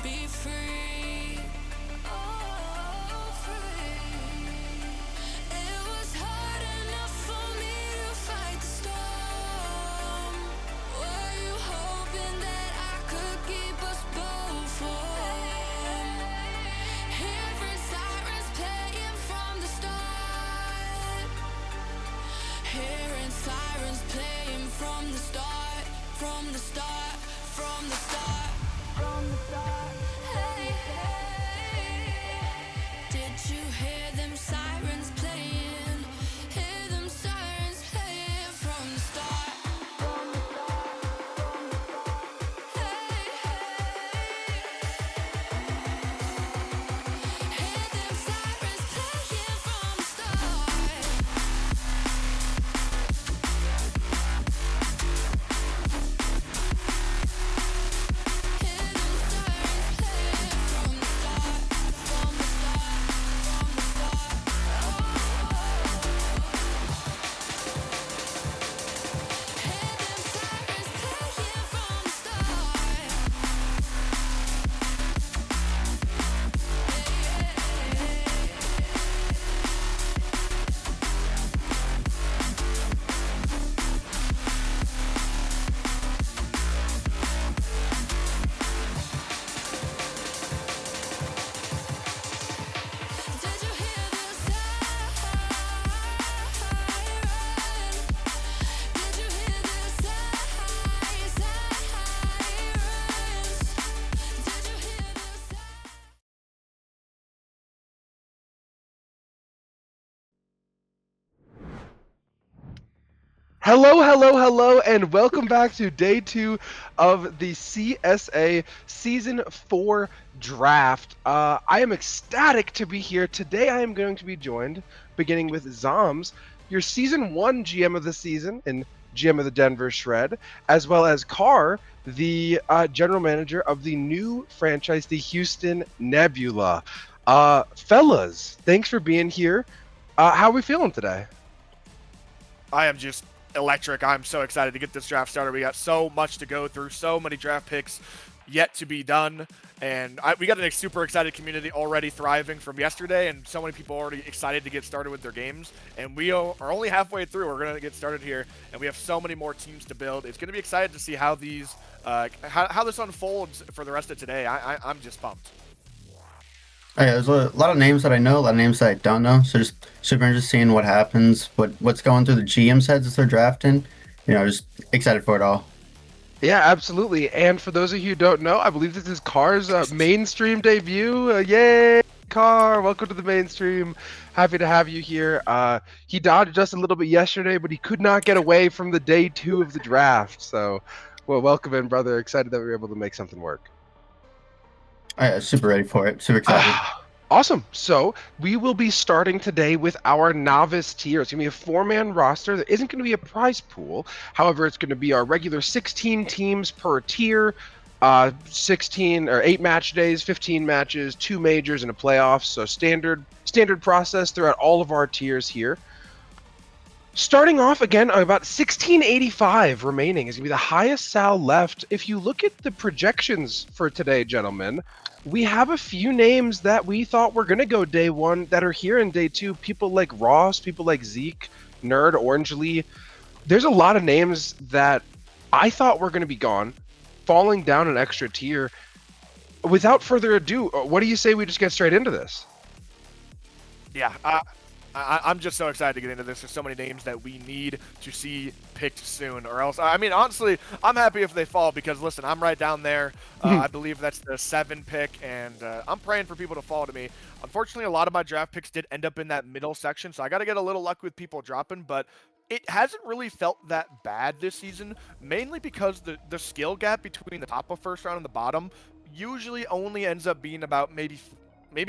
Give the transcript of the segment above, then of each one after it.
be free. Oh, free. It was hard enough for me to fight the storm. Were you hoping that I could keep us both warm? Hearing sirens playing from the start. Hearing sirens playing from the start, from the start, from the start, from the start. Hey, hey. Did you hear them sirens playing? Hear them sirens playing from the start, from the start, from the start. Hey, hey. Hear them sirens playing from the start. Hello, hello, hello, and welcome back to day 2 of the CSA Season 4 draft. I am ecstatic to be here. Today I am going to be joined, beginning with Zoms, your Season 1 GM of the season and GM of the Denver Shred, as well as Carr, the General Manager of the new franchise, the Houston Nebula. Fellas, thanks for being here. How are we feeling today? I am just electric. I'm so excited to get this draft started. We got so much to go through, so many draft picks yet to be done, and we got a super excited community already thriving from yesterday, and so many people already excited to get started with their games, and we are only halfway through. We're going to get started here, and we have so many more teams to build. It's going to be exciting to see how these how this unfolds for the rest of today. I'm just pumped. Oh, yeah, there's a lot of names that I know, a lot of names that I don't know. So just super interested seeing what happens, what's going through the GM's heads as they're drafting. Just excited for it all. Yeah, absolutely. And for those of you who don't know, I believe this is Carr's mainstream debut. Yay, Carr! Welcome to the mainstream. Happy to have you here. He dodged us a little bit yesterday, but he could not get away from the day 2 of the draft. So, well, welcome in, brother. Excited that we were able to make something work. Oh, yeah, super ready for it. Super excited. Awesome. So we will be starting today with our novice tier. It's going to be a 4-man roster. That isn't going to be a prize pool. However, it's going to be our regular 16 teams per tier, 16 or 8 match days, 15 matches, 2 majors, and a playoff. So standard process throughout all of our tiers here. Starting off again, about 1685 remaining is going to be the highest Sal left. If you look at the projections for today, gentlemen, we have a few names that we thought were going to go day 1 that are here in day 2. People like Ross, people like Zeke, Nerd, Orangely. There's a lot of names that I thought were going to be gone, falling down an extra tier. Without further ado, what do you say we just get straight into this? Yeah, I'm just so excited to get into this. There's so many names that we need to see picked soon, or else, I mean, honestly, I'm happy if they fall because, listen, I'm right down there. I believe that's the 7 pick, and I'm praying for people to fall to me. Unfortunately, a lot of my draft picks did end up in that middle section, so I got to get a little luck with people dropping, but it hasn't really felt that bad this season, mainly because the skill gap between the top of first round and the bottom usually only ends up being about maybe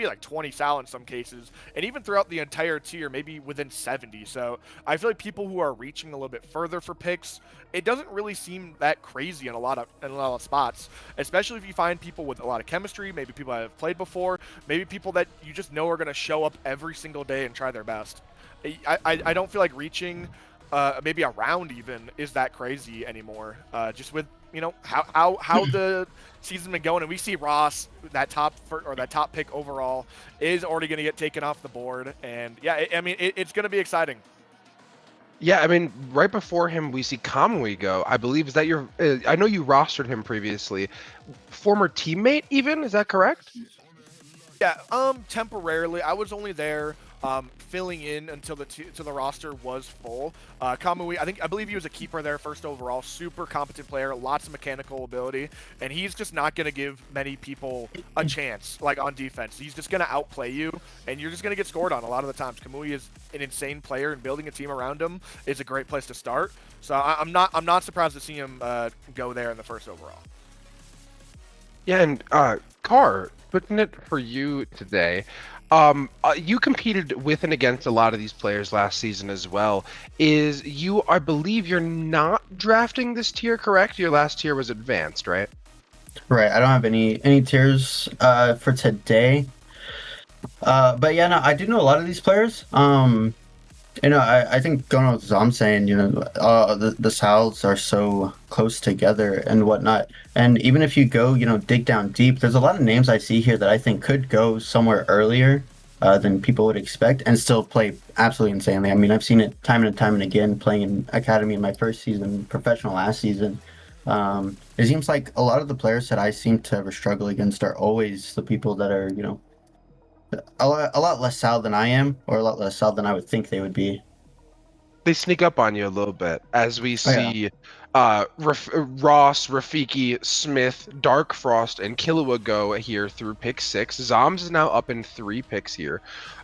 like 20 Sal in some cases, and even throughout the entire tier, maybe within 70. So I feel like people who are reaching a little bit further for picks, it doesn't really seem that crazy in a lot of spots, especially if you find people with a lot of chemistry, maybe people that have played before, maybe people that you just know are going to show up every single day and try their best. I don't feel like reaching maybe a round even is that crazy anymore. Just with how the season's been going, and we see Ross, that top pick overall, is already going to get taken off the board, and yeah, it's going to be exciting. Yeah, I mean, right before him, we see Kamui go. I believe, is that your? I know you rostered him previously. Former teammate, even, is that correct? Yeah, temporarily. I was only there filling in until the roster was full. Kamui, I believe he was a keeper there, first overall. Super competent player, lots of mechanical ability, and he's just not going to give many people a chance, like on defense. He's just going to outplay you, and you're just going to get scored on a lot of the times. Kamui is an insane player, and building a team around him is a great place to start. So I'm not surprised to see him go there in the first overall. Yeah, and Carr, putting it for you today. You competed with and against a lot of these players last season as well. I believe you're not drafting this tier, correct? Your last tier was advanced, right? Right. I don't have any tiers for today. But yeah, no, I do know a lot of these players. I think going on with what I'm saying, the Souths are so close together and whatnot. And even if you go, dig down deep, there's a lot of names I see here that I think could go somewhere earlier than people would expect and still play absolutely insanely. I mean, I've seen it time and time and again playing in Academy in my first season, professional last season. It seems like a lot of the players that I seem to ever struggle against are always the people that are, a lot less South than I am, or a lot less South than I would think they would be. They sneak up on you a little bit, as we Oh, yeah. see Ross, Rafiki, Smith, Dark Frost, and Killua go here through pick 6. Zoms is now up in 3 picks here.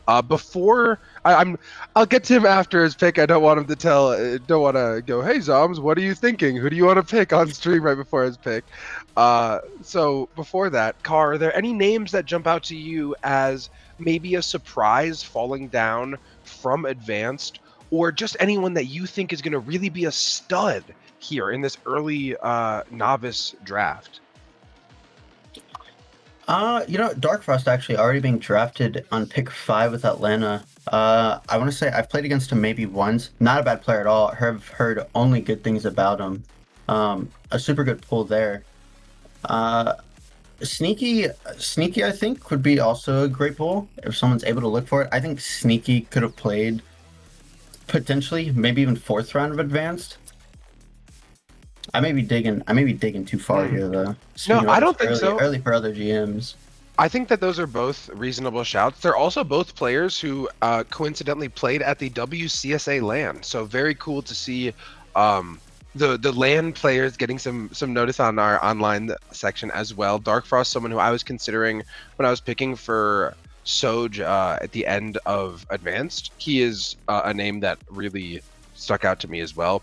I'll get to him after his pick. I don't want him to don't want to go, hey Zoms, what are you thinking? Who do you want to pick on stream right before his pick? So before that, Carr, are there any names that jump out to you as maybe a surprise falling down from advanced, or just anyone that you think is going to really be a stud here in this early novice draft? Dark Frost actually already being drafted on pick 5 with Atlanta. I want to say I've played against him maybe once. Not a bad player at all. I've heard only good things about him. A super good pull there. Sneaky, I think, would be also a great pull if someone's able to look for it. I think Sneaky could have played potentially maybe even 4th round of advanced. I may be digging too far here though. No, I don't think so. Early for other GMs. I think that those are both reasonable shouts. They're also both players who coincidentally played at the WCSA LAN, so very cool to see the LAN players getting some notice on our online section as well. Dark Frost, someone who I was considering when I was picking for Soj at the end of Advanced. He is a name that really stuck out to me as well.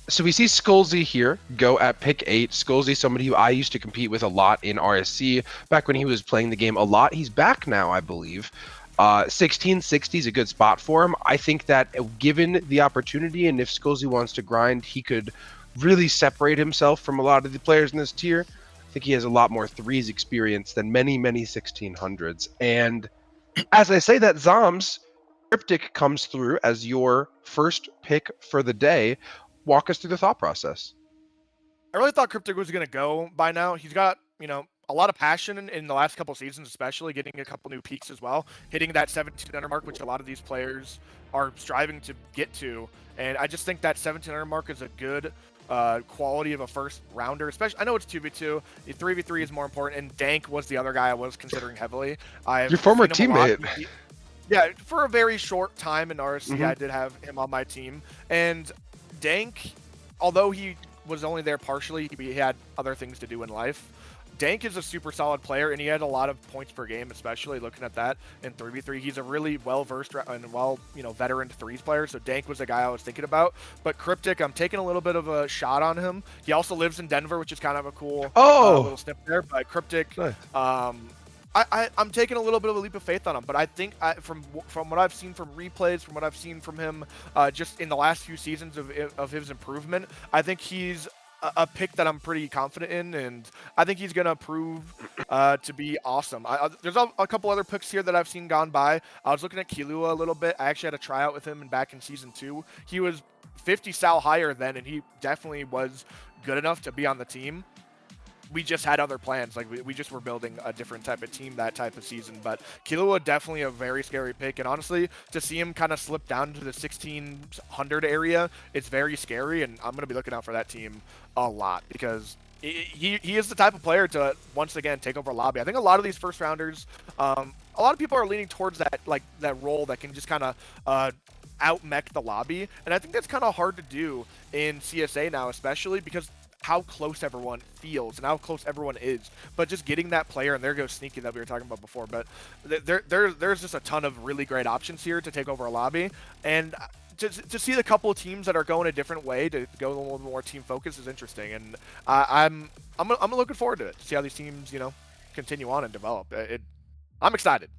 So we see Skullsy here go at pick 8. Skullsy, somebody who I used to compete with a lot in RSC back when he was playing the game a lot. He's back now, I believe. 1660 is a good spot for him. I think that given the opportunity, and if Skullsy wants to grind, he could really separate himself from a lot of the players in this tier. I think he has a lot more threes experience than many 1600s. And as I say that, Zoms, Cryptic comes through as your first pick for the day. Walk us through the thought process. I really thought Cryptic was going to go by now. He's got, a lot of passion in the last couple seasons, especially getting a couple new peaks as well, hitting that 1700 mark, which a lot of these players are striving to get to. And I just think that 1700 mark is a good quality of a first rounder, especially. I know it's 2v2, 3v3 is more important, and Dank was the other guy I was considering heavily. Your former teammate. Yeah, for a very short time in RSC, I did have him on my team. And Dank, although he was only there partially, he had other things to do in life. Dank is a super solid player, and he had a lot of points per game, especially looking at that in 3v3. He's a really well-versed and veteran threes player, so Dank was the guy I was thinking about. But Cryptic, I'm taking a little bit of a shot on him. He also lives in Denver, which is kind of a cool little snip there. But Cryptic, nice. I'm taking a little bit of a leap of faith on him, but I think from what I've seen from replays, from what I've seen from him just in the last few seasons of his improvement, I think he's a pick that I'm pretty confident in, and I think he's going to prove to be awesome. There's a couple other picks here that I've seen gone by. I was looking at Killua a little bit. I actually had a tryout with him back in Season 2. He was 50 Sal higher then, and he definitely was good enough to be on the team. We just had other plans. Like we just were building a different type of team that type of season. But Killua definitely a very scary pick. And honestly, to see him kind of slip down to the 1600 area, it's very scary. And I'm going to be looking out for that team a lot because he is the type of player to once again take over lobby. I think a lot of these first rounders, a lot of people are leaning towards that role that can just kind of out mech the lobby. And I think that's kind of hard to do in CSA now, especially because how close everyone feels and how close everyone is, but just getting that player, and there goes Sneaky that we were talking about before, but there's just a ton of really great options here to take over a lobby, and to see the couple of teams that are going a different way to go a little more team focus is interesting, and I'm looking forward to it, to see how these teams continue on and develop. I'm excited.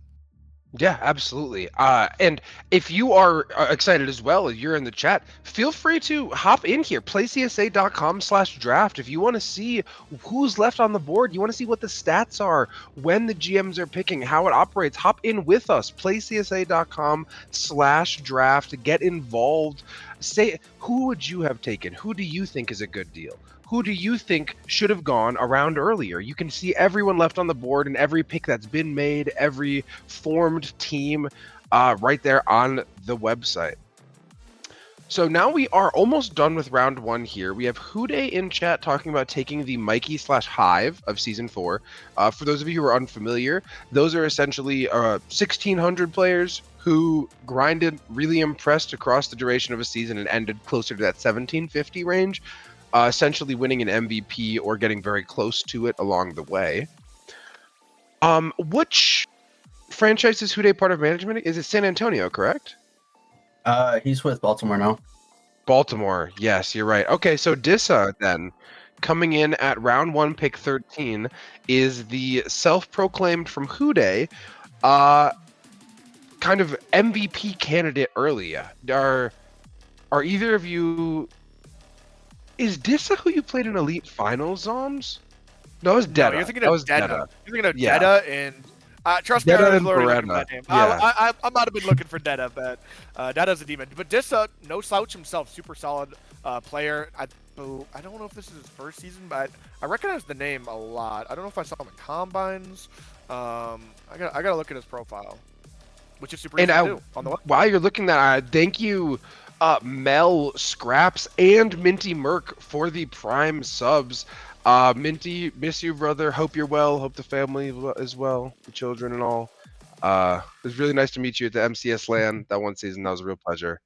Yeah, absolutely. And if you are excited as well, you're in the chat, feel free to hop in here, playcsa.com/draft. If you want to see who's left on the board, you want to see what the stats are, when the GMs are picking, how it operates, hop in with us, playcsa.com/draft. Get involved. Say, who would you have taken? Who do you think is a good deal? Who do you think should have gone around earlier? You can see everyone left on the board and every pick that's been made, every formed team right there on the website. So now we are almost done with round 1 here. We have Hude in chat talking about taking the Mikey/Hive of Season 4. For those of you who are unfamiliar, those are essentially 1,600 players who grinded, really impressed across the duration of a season and ended closer to that 1,750 range. Essentially winning an MVP or getting very close to it along the way. Which franchise is Hude part of management? Is it San Antonio, correct? He's with Baltimore now. Baltimore, yes, you're right. Okay, so Dissa then, coming in at round 1, pick 13, is the self-proclaimed from Hude, kind of MVP candidate early. Are either of you... Is Dissa who you played in Elite Finals, Zoms? No, it was Detta. No, you're thinking of Detta. You're thinking of Yeah. Detta and... trust me, Detta I was and literally looking Beretta. at that name. Yeah. I might have been looking for Detta, but Detta's a demon. But Dissa, no slouch himself, super solid player. I don't know if this is his first season, but I recognize the name a lot. I don't know if I saw him in Combines. I gotta look at his profile, which is super easy to do on the web. While you're looking that, thank you, Mel, Scraps, and Minty Merc for the Prime subs. Minty, miss you, brother. Hope you're well. Hope the family is well, the children and all. It was really nice to meet you at the MCS LAN that one season. That was a real pleasure.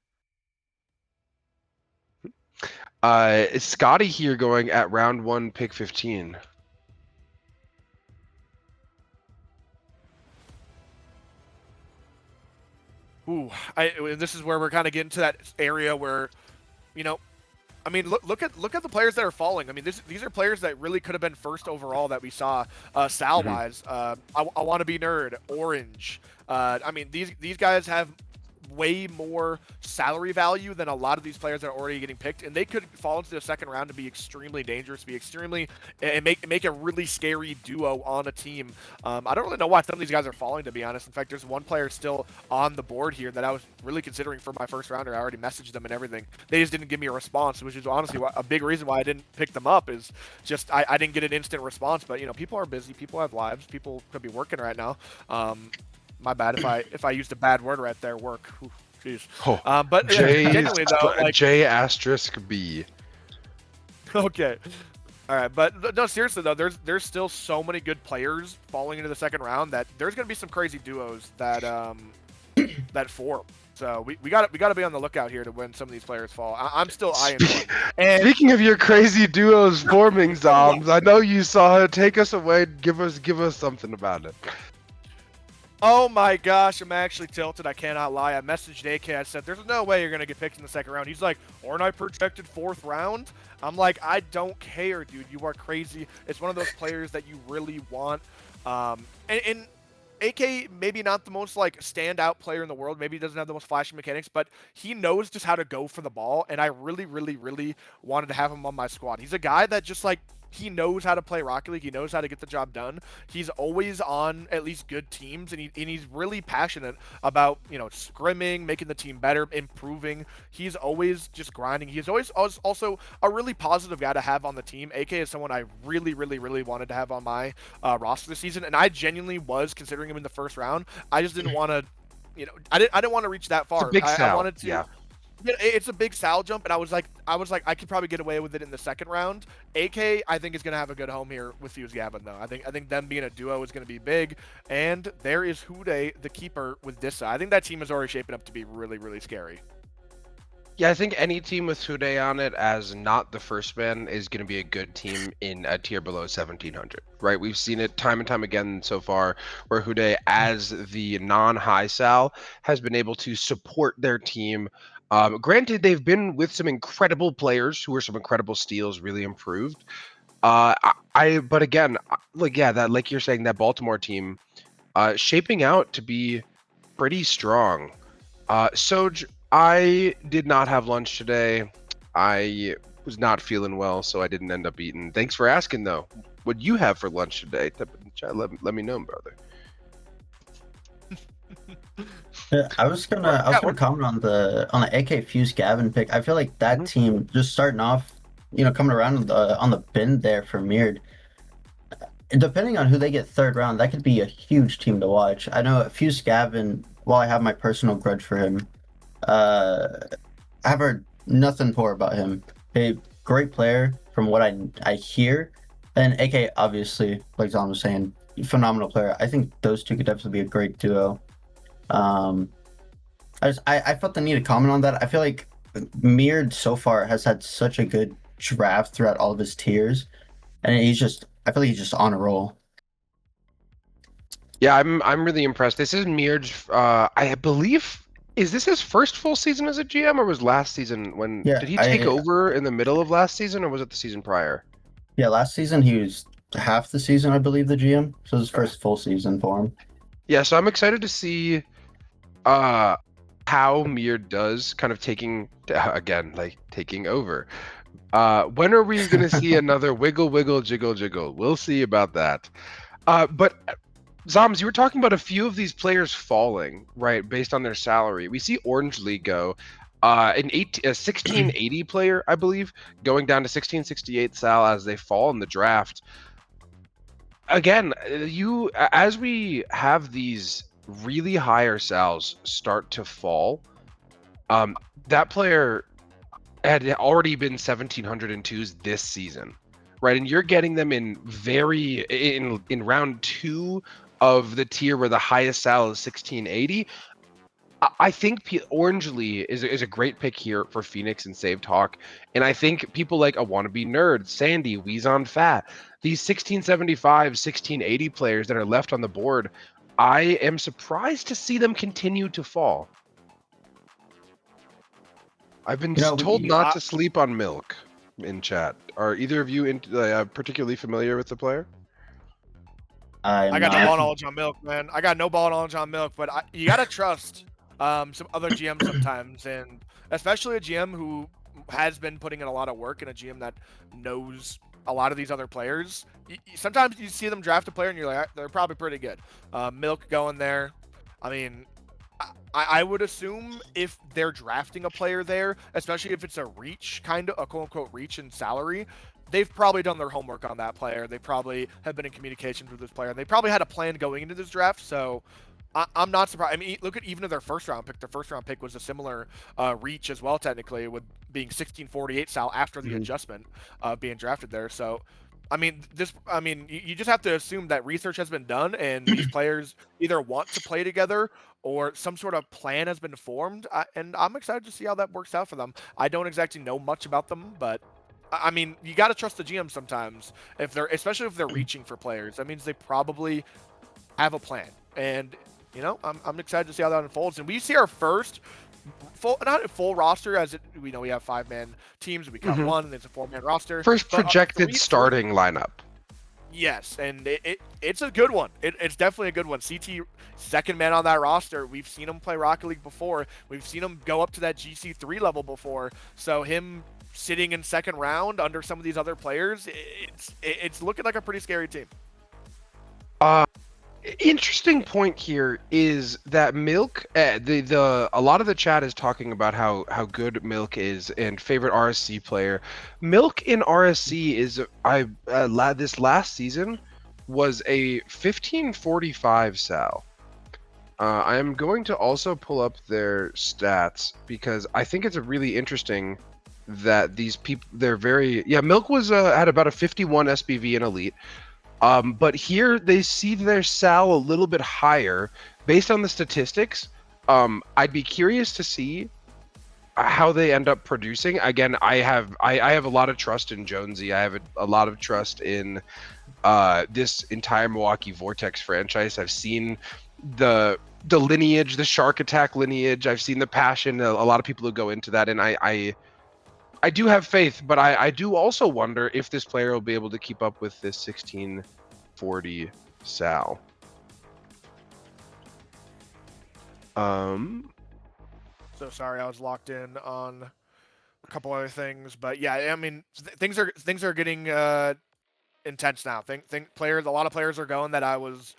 Is Scotty here going at round 1, pick 15? Ooh, this is where we're kind of getting to that area where, I mean, look at the players that are falling. I mean, these are players that really could have been first overall that we saw Sal-wise. I Want to Be Nerd, Orange. I mean, these guys have way more salary value than a lot of these players that are already getting picked, and they could fall into the second round to be extremely dangerous, and make a really scary duo on a team. I don't really know why some of these guys are falling, to be honest. In fact, there's one player still on the board here that I was really considering for my first rounder. I already messaged them and everything. They just didn't give me a response, which is honestly a big reason why I didn't pick them up. Is just I didn't get an instant response. But people are busy, people have lives, people could be working right now. My bad if I used a bad word right there. Work. Ooh, jeez. Oh, But genuinely though, like, J**B. Okay. All right, but no, seriously though, there's still so many good players falling into the second round that there's gonna be some crazy duos that that form. So we got to be on the lookout here to when some of these players fall. I'm still eyeing one. And Speaking of your crazy duos forming, Zoms, I know you saw it. Take us away. Give us something about it. oh my gosh, I'm actually tilted. I cannot lie. I messaged AK. I said, "There's no way you're gonna get picked in the second round." He's like, "Aren't I projected 4th round?" I'm like, "I don't care, dude. You are crazy. It's one of those players that you really want." And AK maybe not the most like standout player in the world. Maybe he doesn't have the most flashy mechanics, but he knows just how to go for the ball. And I really, really, really wanted to have him on my squad. He's a guy that just like he knows how to play Rocket League. He knows how to get the job done. He's always on at least good teams, and he's really passionate about, you know, scrimming, making the team better, improving. He's always just grinding. He's always also a really positive guy to have on the team. AK is someone I really, really, really wanted to have on my roster this season, and I genuinely was considering him in the first round. I just didn't want to, you know, I didn't want to reach that far. It's a big I sell. wanted to. Yeah. It's a big Sal jump, and I was like, I could probably get away with it in the second round. AK, I think, is gonna have a good home here with Fuse Gavin, though. I think them being a duo is gonna be big, and there is Hude, the keeper, with Dissa. I think that team is already shaping up to be really, really scary. Yeah, I think any team with Hude on it as not the first man is going to be a good team in a tier below 1700, right? We've seen it time and time again so far where Hude, as the non-high Sal, has been able to support their team. Granted, they've been with some incredible players who are some incredible steals, really improved. But again, like, yeah, that, like you're saying, that Baltimore team shaping out to be pretty strong. Soj, I did not have lunch today. I was not feeling well, so I didn't end up eating. Thanks for asking, though. What you have for lunch today? Let me know, brother. Yeah, I was gonna comment on the AK Fuse Gavin pick. I feel like that team just starting off, you know, coming around on the bend there for Mird. Depending on who they get third round, that could be a huge team to watch. I know Fuse Gavin, while I have my personal grudge for him, I've heard nothing poor about him. A great player from what I hear, and AK obviously, like Zom was saying, phenomenal player. I think those two could definitely be a great duo. I felt the need to comment on that. I feel like Mird so far has had such a good draft throughout all of his tiers, and I feel like he's just on a roll. Yeah, I'm really impressed. This is Mirj. I believe, is this his first full season as a GM, or was last season when did he take over in the middle of last season, or was it the season prior? Yeah, last season he was half the season, I believe, the GM. So his first full season for him. Yeah, so I'm excited to see how Mird does, kind of taking over. When are we going to see another wiggle, wiggle, jiggle, jiggle? We'll see about that. But Zoms, you were talking about a few of these players falling, right, based on their salary. We see Orange League go, a 1680 player, I believe, going down to 1668 sal as they fall in the draft. Again, as we have these really higher sals start to fall, that player had already been 1702s this season, right? And you're getting them in round 2 of the tier where the highest sal is 1680. I think Orange Lee is a great pick here for Phoenix and Save Talk. And I think people like a Wannabe Nerd, Sandy, Weezon Fat, these 1675, 1680 players that are left on the board, I am surprised to see them continue to fall. I've been told not to sleep on Milk in chat. Are either of you particularly familiar with the player? I got no ball knowledge on Milk, man. I got no ball knowledge on Milk, but you got to trust some other GMs sometimes, and especially a GM who has been putting in a lot of work and a GM that knows a lot of these other players. Sometimes you see them draft a player and you're like, they're probably pretty good. Milk going there. I mean, I would assume if they're drafting a player there, especially if it's a reach, kind of a quote-unquote reach in salary, they've probably done their homework on that player. They probably have been in communication with this player. They probably had a plan going into this draft, so I'm not surprised. I mean, look at even their first round pick. Their first round pick was a similar reach as well, technically, with being 1648 sal after the adjustment being drafted there. So, I mean, you just have to assume that research has been done and these players either want to play together or some sort of plan has been formed. And I'm excited to see how that works out for them. I don't exactly know much about them, but I mean, you got to trust the GM sometimes especially if they're reaching for players. That means they probably have a plan. And you know, I'm excited to see how that unfolds. And we see our first not a full roster, as we know we have 5-man teams. We count one, and it's a 4-man roster. First projected starting lineup. Yes, and it's a good one. It's definitely a good one. CT, second man on that roster. We've seen him play Rocket League before. We've seen him go up to that GC3 level before. So him sitting in second round under some of these other players, it's looking like a pretty scary team. Interesting point here is that Milk, a lot of the chat is talking about how good Milk is and favorite RSC player. Milk in RSC is this last season was a 1545 Sal. I am going to also pull up their stats because I think it's a really interesting that these people Milk was had about a 51 SBV in Elite. But here they see their Sal a little bit higher based on the statistics. I'd be curious to see how they end up producing. Again, I have a lot of trust in Jonesy. I have a lot of trust in this entire Milwaukee Vortex franchise. I've seen the lineage, the Shark Attack lineage. I've seen the passion. A lot of people who go into that, and I do have faith, but I do also wonder if this player will be able to keep up with this 1640 Sal. So sorry, I was locked in on a couple other things, but yeah, I mean, things are getting intense now. A lot of players are going that I was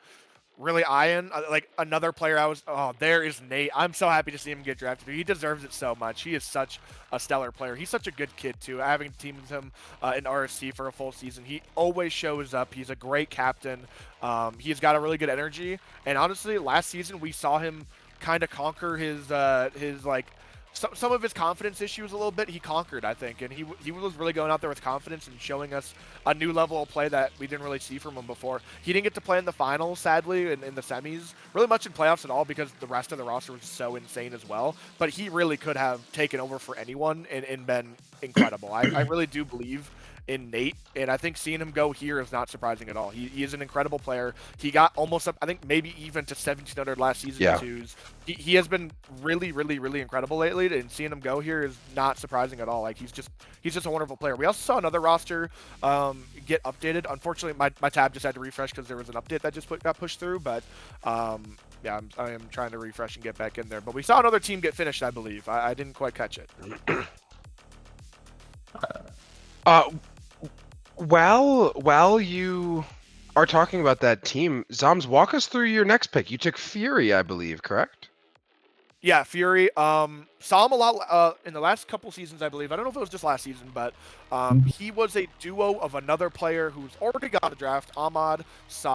really eyeing. Like another player there is Nate. I'm so happy to see him get drafted. He deserves it so much. He is such a stellar player. He's such a good kid too. Having teamed with him in RSC for a full season, he always shows up. He's a great captain. He's got a really good energy. And honestly, last season we saw him kind of conquer his like some of his confidence issues a little bit. He conquered, I think, and he was really going out there with confidence and showing us a new level of play that we didn't really see from him before. He didn't get to play in the finals, sadly, in the semis, really much in playoffs at all because the rest of the roster was so insane as well. But he really could have taken over for anyone and been incredible. I really do believe in Nate, and I think seeing him go here is not surprising at all. He is an incredible player. He got almost up, I think maybe even to 1,700 last season in twos. He has been really, really, really incredible lately, and seeing him go here is not surprising at all. Like he's just a wonderful player. We also saw another roster get updated. Unfortunately, my tab just had to refresh because there was an update that just got pushed through, but yeah, I am trying to refresh and get back in there. But we saw another team get finished, I believe. I didn't quite catch it. While you are talking about that team, Zoms, walk us through your next pick. You took Fury, I believe, correct? Yeah, Fury. Saw him a lot in the last couple seasons, I believe. I don't know if it was just last season, but he was a duo of another player who's already got a draft, Ahmad Sa.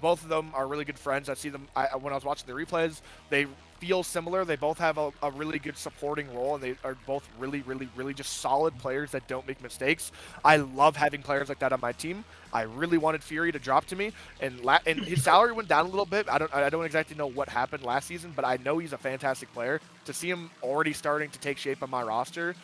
Both of them are really good friends. I see them when I was watching the replays. They feel similar. They both have a really good supporting role, and they are both really, really, really just solid players that don't make mistakes. I love having players like that on my team. I really wanted Fury to drop to me, and his salary went down a little bit. I don't exactly know what happened last season, but I know he's a fantastic player. To see him already starting to take shape on my roster,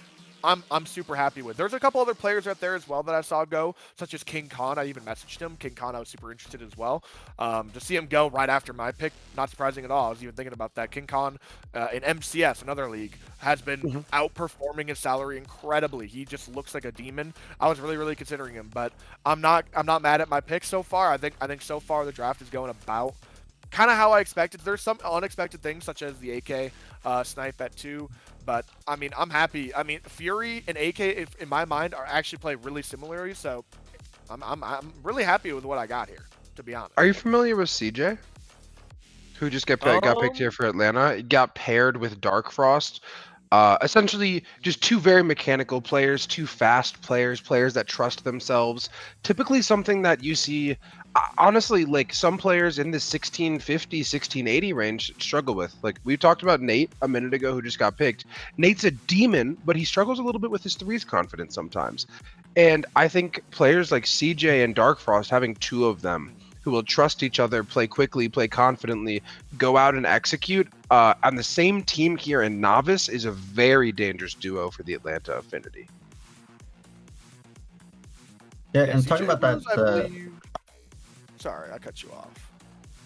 I'm super happy with. There's a couple other players out there as well that I saw go, such as King Khan. I even messaged him. King Khan, I was super interested as well. To see him go right after my pick, not surprising at all. I was even thinking about that. King Khan in MCS, another league, has been outperforming his salary incredibly. He just looks like a demon. I was really, really considering him, but I'm not mad at my pick so far. I think so far the draft is going about kind of how I expected. There's some unexpected things such as the AK snipe at 2. But, I mean, I'm happy. I mean, Fury and AK, in my mind, are actually play really similarly. So, I'm really happy with what I got here, to be honest. Are you familiar with CJ? Who just got picked here for Atlanta? It got paired with Dark Frost. Essentially, just two very mechanical players, two fast players that trust themselves. Typically something that you see, honestly, like some players in the 1650, 1680 range struggle with. Like we talked about Nate a minute ago who just got picked. Nate's a demon, but he struggles a little bit with his threes confidence sometimes. And I think players like CJ and Dark Frost, having two of them who will trust each other, play quickly, play confidently, go out and execute on the same team here in Novice is a very dangerous duo for the Atlanta Affinity. Yeah, and talking about that. Sorry, I cut you off.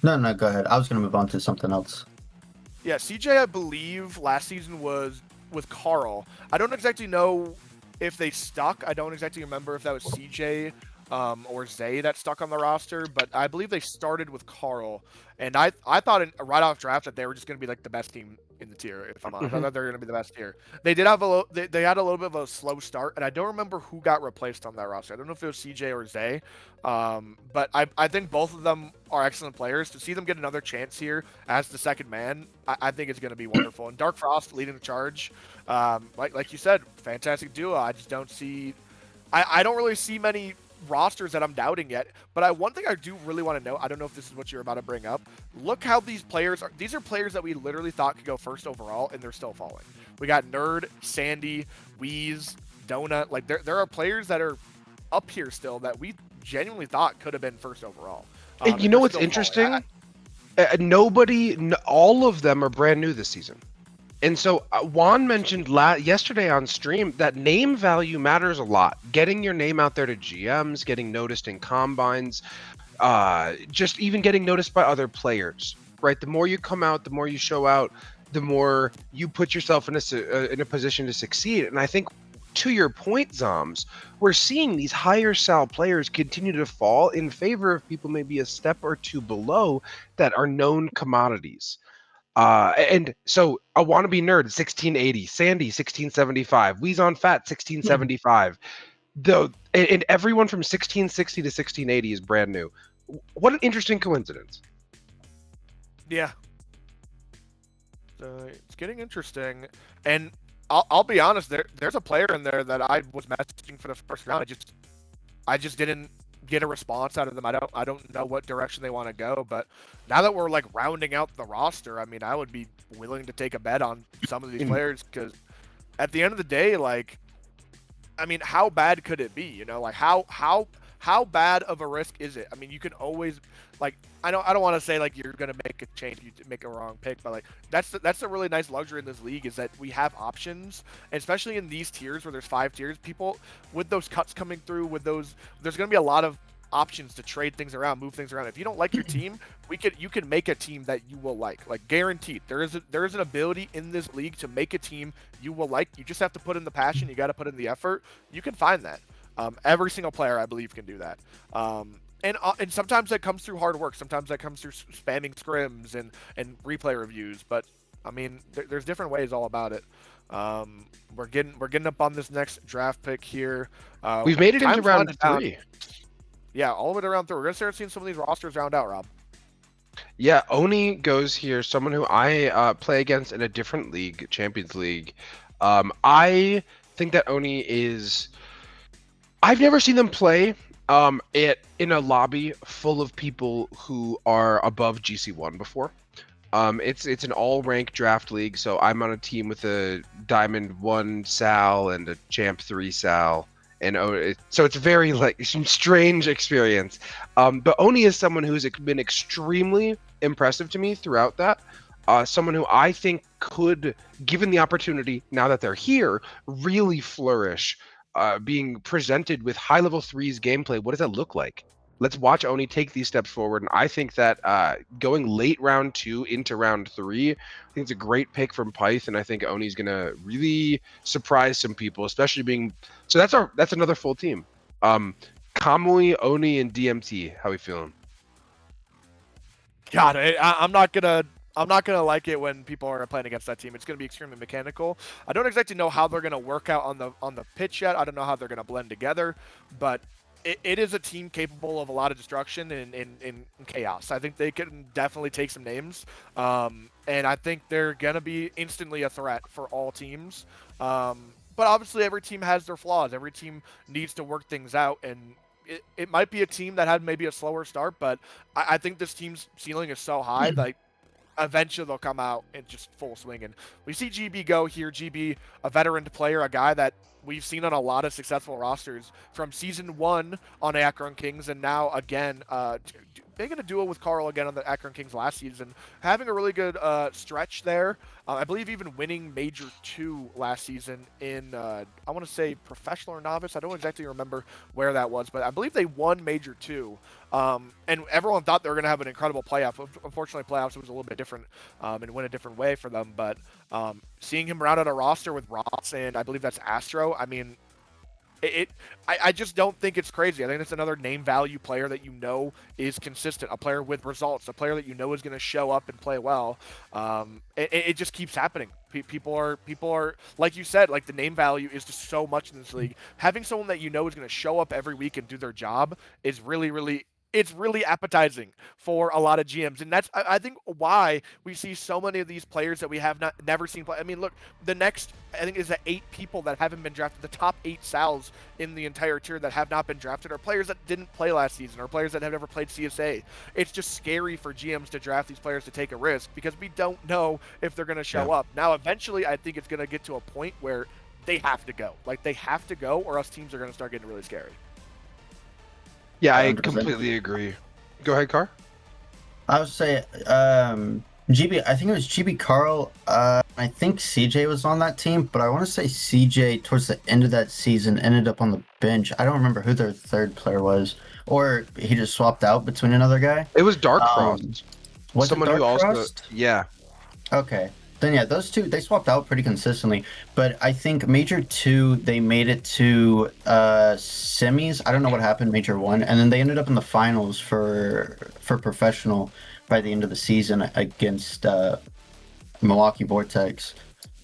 No, go ahead. I was going to move on to something else. Yeah, CJ, I believe last season was with Carl. I don't exactly know if they stuck. I don't exactly remember if that was CJ or Zay that stuck on the roster, but I believe they started with Carl, and I thought right off draft that they were just going to be like the best team in the tier. If I'm honest, I thought they were going to be the best tier. They did have they had a little bit of a slow start, and I don't remember who got replaced on that roster. I don't know if it was CJ or Zay, but I think both of them are excellent players. To see them get another chance here as the second man, I think it's going to be wonderful. And Dark Frost leading the charge, like you said, fantastic duo. I just don't see. I don't really see many rosters that I'm doubting yet, but one thing I do really want to know, I don't know if this is what you're about to bring up. Look how these players are. These are players that we literally thought could go first overall, and they're still falling. We got Nerd, Sandy, Wheeze, Donut. Like there are players that are up here still that we genuinely thought could have been first overall. And you know what's interesting? All of them are brand new this season. And so Juan mentioned yesterday on stream that name value matters a lot. Getting your name out there to GMs, getting noticed in combines, just even getting noticed by other players, right? The more you come out, the more you show out, the more you put yourself in a position to succeed. And I think, to your point, Zoms, we're seeing these higher sal players continue to fall in favor of people maybe a step or two below that are known commodities. And so a wannabe nerd 1680, Sandy 1675, Weez on Fat 1675. And everyone from 1660 to 1680 is brand new. What an interesting coincidence. Yeah. It's getting interesting. And I'll be honest, there's a player in there that I was messaging for the first round. I just didn't get a response out of them. I don't know what direction they want to go, but now that we're like rounding out the roster, I mean, I would be willing to take a bet on some of these players, because at the end of the day, like, I mean, how bad could it be? You know, like how bad of a risk is it? I mean, you can always, like, I don't want to say like you're gonna make a change, you make a wrong pick, but like that's a really nice luxury in this league, is that we have options, and especially in these tiers where there's 5 tiers. People with those cuts coming through, there's gonna be a lot of options to trade things around, move things around. If you don't like your team, you can make a team that you will like guaranteed. There is an ability in this league to make a team you will like. You just have to put in the passion. You got to put in the effort. You can find that. Every single player, I believe, can do that. And sometimes that comes through hard work. Sometimes that comes through spamming scrims and replay reviews. But I mean, there's different ways all about it. We're getting up on this next draft pick here. We've made it into round 3. Yeah, all of it around 3. We're gonna start seeing some of these rosters round out, Rob. Yeah, Oni goes here, someone who I play against in a different league, Champions League. I think that Oni is. I've never seen them play in a lobby full of people who are above GC1 before. It's an all-rank draft league, so I'm on a team with a Diamond 1 Sal and a Champ 3 Sal. And so it's very like some strange experience. But Oni is someone who's been extremely impressive to me throughout that. Someone who I think could, given the opportunity now that they're here, really flourish. Being presented with high-level 3s gameplay, what does that look like? Let's watch Oni take these steps forward, and I think that going late round 2 into round 3, I think it's a great pick from Pyth, and I think Oni's gonna really surprise some people, especially being. So that's another full team. Kamui, Oni, and DMT. How we feeling? God, I'm not gonna like it when people are playing against that team. It's gonna be extremely mechanical. I don't exactly know how they're gonna work out on the pitch yet. I don't know how they're gonna blend together, but it is a team capable of a lot of destruction and chaos. I think they can definitely take some names, and I think they're gonna be instantly a threat for all teams. But obviously, every team has their flaws. Every team needs to work things out, and it might be a team that had maybe a slower start, but I think this team's ceiling is so high, like eventually they'll come out and just full swing. And we see GB go here. GB, a veteran player, a guy that we've seen on a lot of successful rosters from season 1 on Akron Kings, and now again making a duo with Carl again on the Akron Kings last season, having a really good stretch there. I believe even winning Major 2 last season in, I want to say professional or novice. I don't exactly remember where that was, but I believe they won Major 2. And everyone thought they were going to have an incredible playoff. Unfortunately, playoffs was a little bit different and went a different way for them. But seeing him round out a roster with Ross and I believe that's Astro, I mean, I just don't think it's crazy. I think it's another name value player that is consistent, a player with results, a player that is going to show up and play well. It just keeps happening. People are like you said, like the name value is just so much in this league. Having someone that is going to show up every week and do their job is it's really appetizing for a lot of GMs, and that's I think why we see so many of these players that we have never seen play. I mean, look, the next I think is the 8 people that haven't been drafted. The top 8 Sals in the entire tier that have not been drafted are players that didn't play last season or players that have never played CSA. It's just scary for GMs to draft these players to take a risk because we don't know if they're going to show up. Now, eventually, I think it's going to get to a point where they have to go. Like they have to go, or else teams are going to start getting really scary. Yeah, I 100%. completely agree. Go ahead, Carr. I would say GB. I think it was GB Carl. I think CJ was on that team, but I want to say CJ towards the end of that season ended up on the bench. I don't remember who their third player was, or he just swapped out between another guy. It was Dark Frost. Was Someone it Dark who also, Frost? yeah. Okay. Then yeah, those two they swapped out pretty consistently. But I think Major 2 they made it to semis. I don't know what happened Major 1, and then they ended up in the finals for professional by the end of the season against Milwaukee Vortex.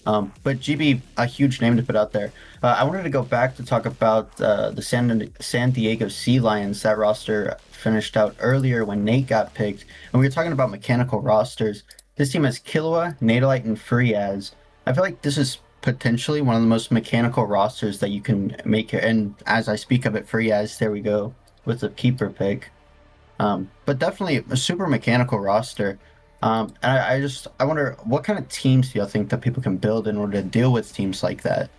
But GB, a huge name to put out there. I wanted to go back to talk about the San Diego Sea Lions. That roster finished out earlier when Nate got picked, and we were talking about mechanical rosters. This team has Killua, Nadalite, and Friaz. I feel like this is potentially one of the most mechanical rosters that you can make here. And as I speak of it, Friaz, there we go, with the keeper pick. But definitely a super mechanical roster. And I wonder, what kind of teams do you think that people can build in order to deal with teams like that?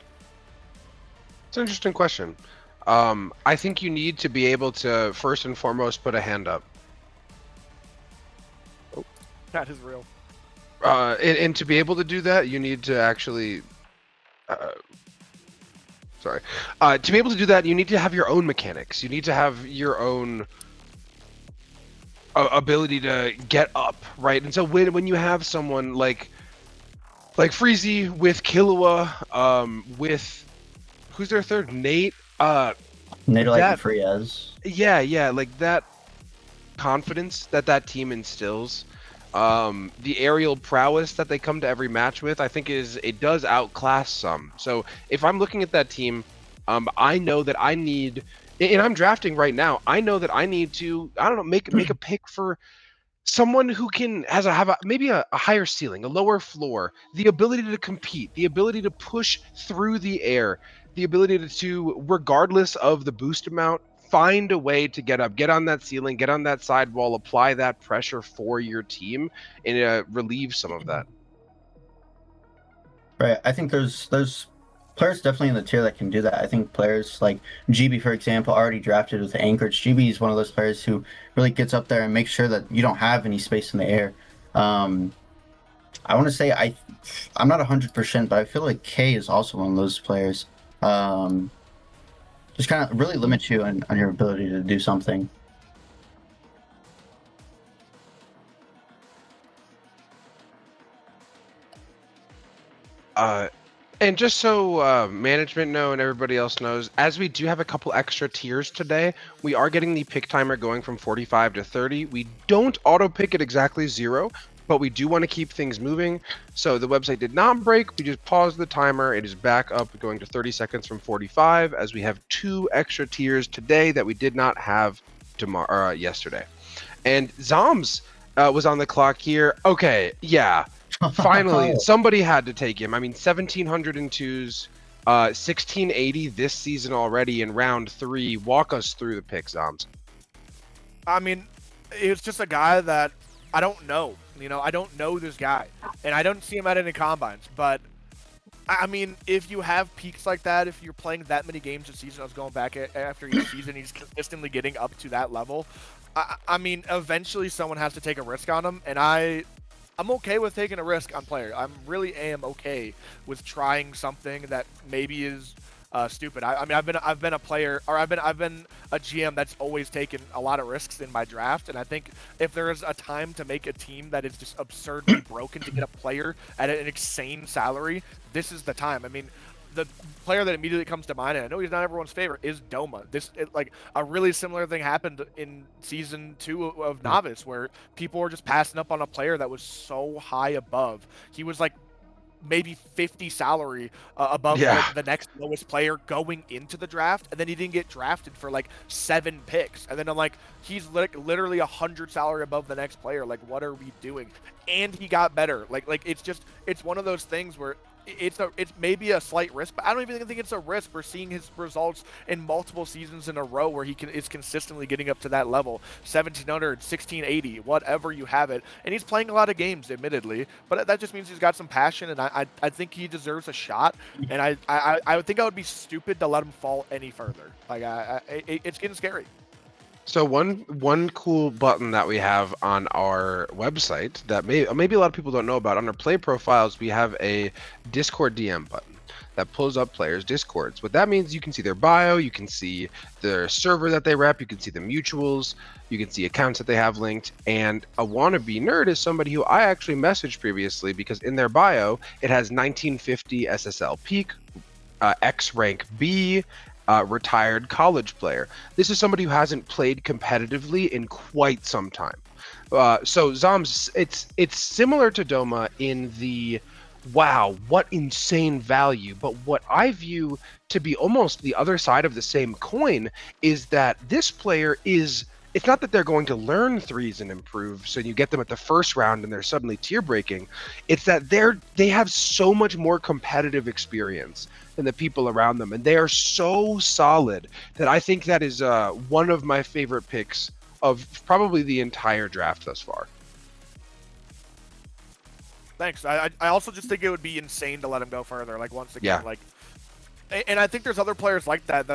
It's an interesting question. I think you need to be able to, first and foremost, put a hand up. That is real. And to be able to do that, you need to actually... to be able to do that, you need to have your own mechanics. You need to have your own ability to get up, right? And so when you have someone like Freezy with Killua, with... Who's their third? Nate? Nadalite and Friaz. Yeah, like that confidence that team instills... the aerial prowess that they come to every match with, I think it does outclass some. So if I'm looking at that team, I know that I need, and I'm drafting right now, I know that I need to, I don't know, make a pick for someone who can have maybe a higher ceiling, a lower floor, the ability to compete, the ability to push through the air, the ability to regardless of the boost amount, find a way to get up, get on that ceiling, get on that sidewall, apply that pressure for your team, and relieve some of that. Right. I think there's players definitely in the tier that can do that. I think players like GB, for example, already drafted with Anchorage. GB is one of those players who really gets up there and makes sure that you don't have any space in the air. I want to say I'm not 100%, but I feel like K is also one of those players. Just kind of really limits you on your ability to do something. And just so management know and everybody else knows, as we do have a couple extra tiers today, we are getting the pick timer going from 45 to 30. We don't auto pick at exactly 0, but we do want to keep things moving. So the website did not break. We just paused the timer. It is back up going to 30 seconds from 45, as we have 2 extra tiers today that we did not have yesterday. And Zoms was on the clock here. Okay, yeah. Finally, somebody had to take him. I mean, 1702s, 1680 this season already in round 3. Walk us through the pick, Zoms. I mean, it's just a guy that I don't know. I don't know this guy, and I don't see him at any combines. But I mean, if you have peaks like that, if you're playing that many games a season, I was going back after each season, he's consistently getting up to that level. I mean, eventually someone has to take a risk on him, and I'm okay with taking a risk on player. I really am okay with trying something that maybe is stupid. I mean, I've been a player, or I've been a GM that's always taken a lot of risks in my draft, and I think if there is a time to make a team that is just absurdly broken to get a player at an insane salary, this is the time. I mean, the player that immediately comes to mind, and I know he's not everyone's favorite, is Doma. Like a really similar thing happened in season 2 of Novice, where people were just passing up on a player that was so high above. He was like maybe 50 salary above Yeah. the next lowest player going into the draft, and then he didn't get drafted for like 7 picks. And then I'm like, he's literally 100 salary above the next player. Like, what are we doing? And he got better. Like it's one of those things where it's maybe a slight risk, but I don't even think it's a risk. We're seeing his results in multiple seasons in a row where he is consistently getting up to that level, 1700, 1680, whatever you have it, and he's playing a lot of games, admittedly, but that just means he's got some passion, and I think he deserves a shot, and I would think I would be stupid to let him fall any further. Like it's getting scary. So one cool button that we have on our website that maybe a lot of people don't know about, under play profiles, we have a Discord DM button that pulls up players' Discords. What that means, you can see their bio, you can see their server that they rep, you can see the mutuals, you can see accounts that they have linked. And a wannabe nerd is somebody who I actually messaged previously, because in their bio it has 1950 SSL peak, X rank B, retired college player. This is somebody who hasn't played competitively in quite some time. So Zoms, it's similar to Doma in the wow, what insane value. But what I view to be almost the other side of the same coin is that this player is. It's not that they're going to learn threes and improve, so you get them at the first round and they're suddenly tier breaking. It's that they have so much more competitive experience than the people around them, and they are so solid that I think that is one of my favorite picks of probably the entire draft thus far. Thanks. I also just think it would be insane to let him go further. Like, once again, and I think there's other players like that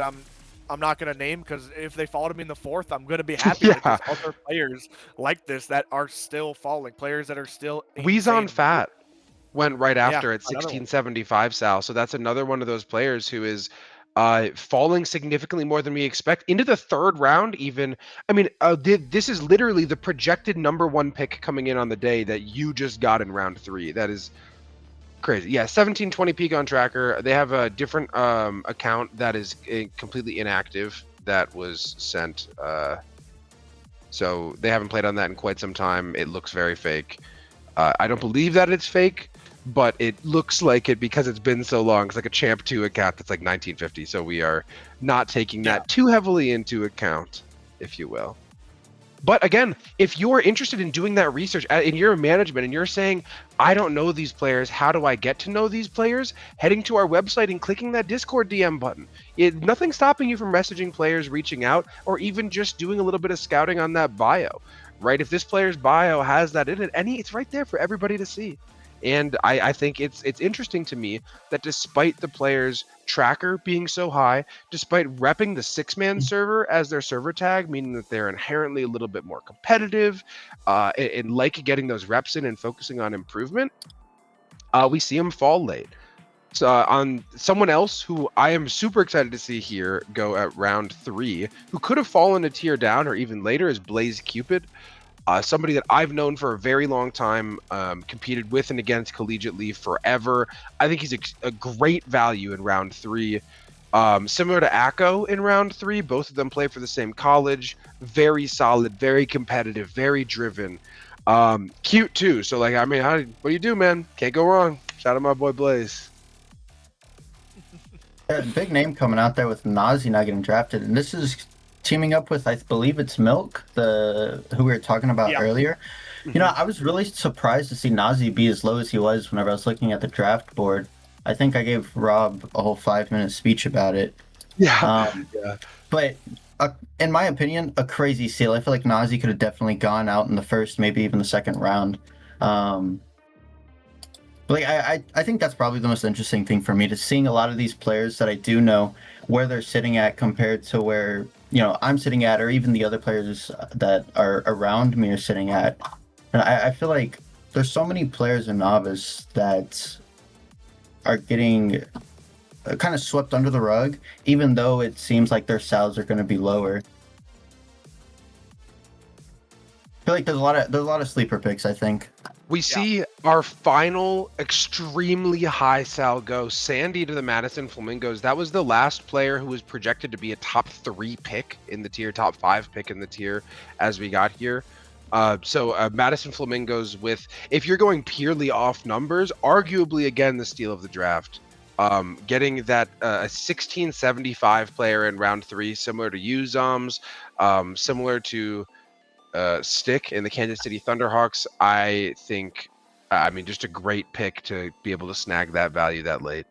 I'm not going to name, because if they followed him in the 4th, I'm going to be happy that there's other players like this that are still falling, players that are still Weezon Fat went right after at 1675 Sal, so that's another one of those players who is falling significantly more than we expect into the 3rd round even. I mean, this is literally the projected #1 pick coming in on the day that you just got in round 3. That is crazy. Yeah, 1720 peak on tracker. They have a different account that is completely inactive that was sent. So they haven't played on that in quite some time. It looks very fake. I don't believe that it's fake, but it looks like it because it's been so long. It's like a Champ 2 account that's like 1950. So we are not taking that too heavily into account, if you will. But again, if you're interested in doing that research in your management and you're saying, I don't know these players, how do I get to know these players? Heading to our website and clicking that Discord DM button. Nothing's stopping you from messaging players, reaching out, or even just doing a little bit of scouting on that bio, right? If this player's bio has that in it, it's right there for everybody to see. And I think it's interesting to me that despite the player's tracker being so high, despite repping the 6-man server as their server tag, meaning that they're inherently a little bit more competitive and like getting those reps in and focusing on improvement, we see them fall late. So on someone else who I am super excited to see here go at round 3, who could have fallen a tier down or even later, is Blaze Cupid. Somebody that I've known for a very long time, competed with and against collegiately forever. I think he's a great value in round 3. Similar to Akko in round 3, both of them play for the same college. Very solid, very competitive, very driven. Cute too. So like, I mean, what do you do, man? Can't go wrong. Shout out my boy Blaze. Yeah, big name coming out there with Nazi not getting drafted, and this is teaming up with, I believe it's Milk, who we were talking about earlier. Mm-hmm. You know, I was really surprised to see Nazi be as low as he was whenever I was looking at the draft board. I think I gave Rob a whole 5-minute speech about it. Yeah. But in my opinion, a crazy steal. I feel like Nazi could have definitely gone out in the 1st, maybe even the 2nd round. But like, I think that's probably the most interesting thing for me, to seeing a lot of these players that I do know where they're sitting at compared to where, you know, I'm sitting at, or even the other players that are around me are sitting at. And I feel like there's so many players in Novice that are getting kind of swept under the rug, even though it seems like their sales are going to be lower. feel like there's a lot of sleeper picks, I think. We see our final extremely high sal go, Sandy to the Madison Flamingos. That was the last player who was projected to be a top 3 pick in the tier, top 5 pick in the tier as we got here. So Madison Flamingos with, if you're going purely off numbers, arguably again the steal of the draft. Getting that 1675 player in round 3, similar to Uzom's, similar to Stick in the Kansas City Thunderhawks, I think, just a great pick to be able to snag that value that late.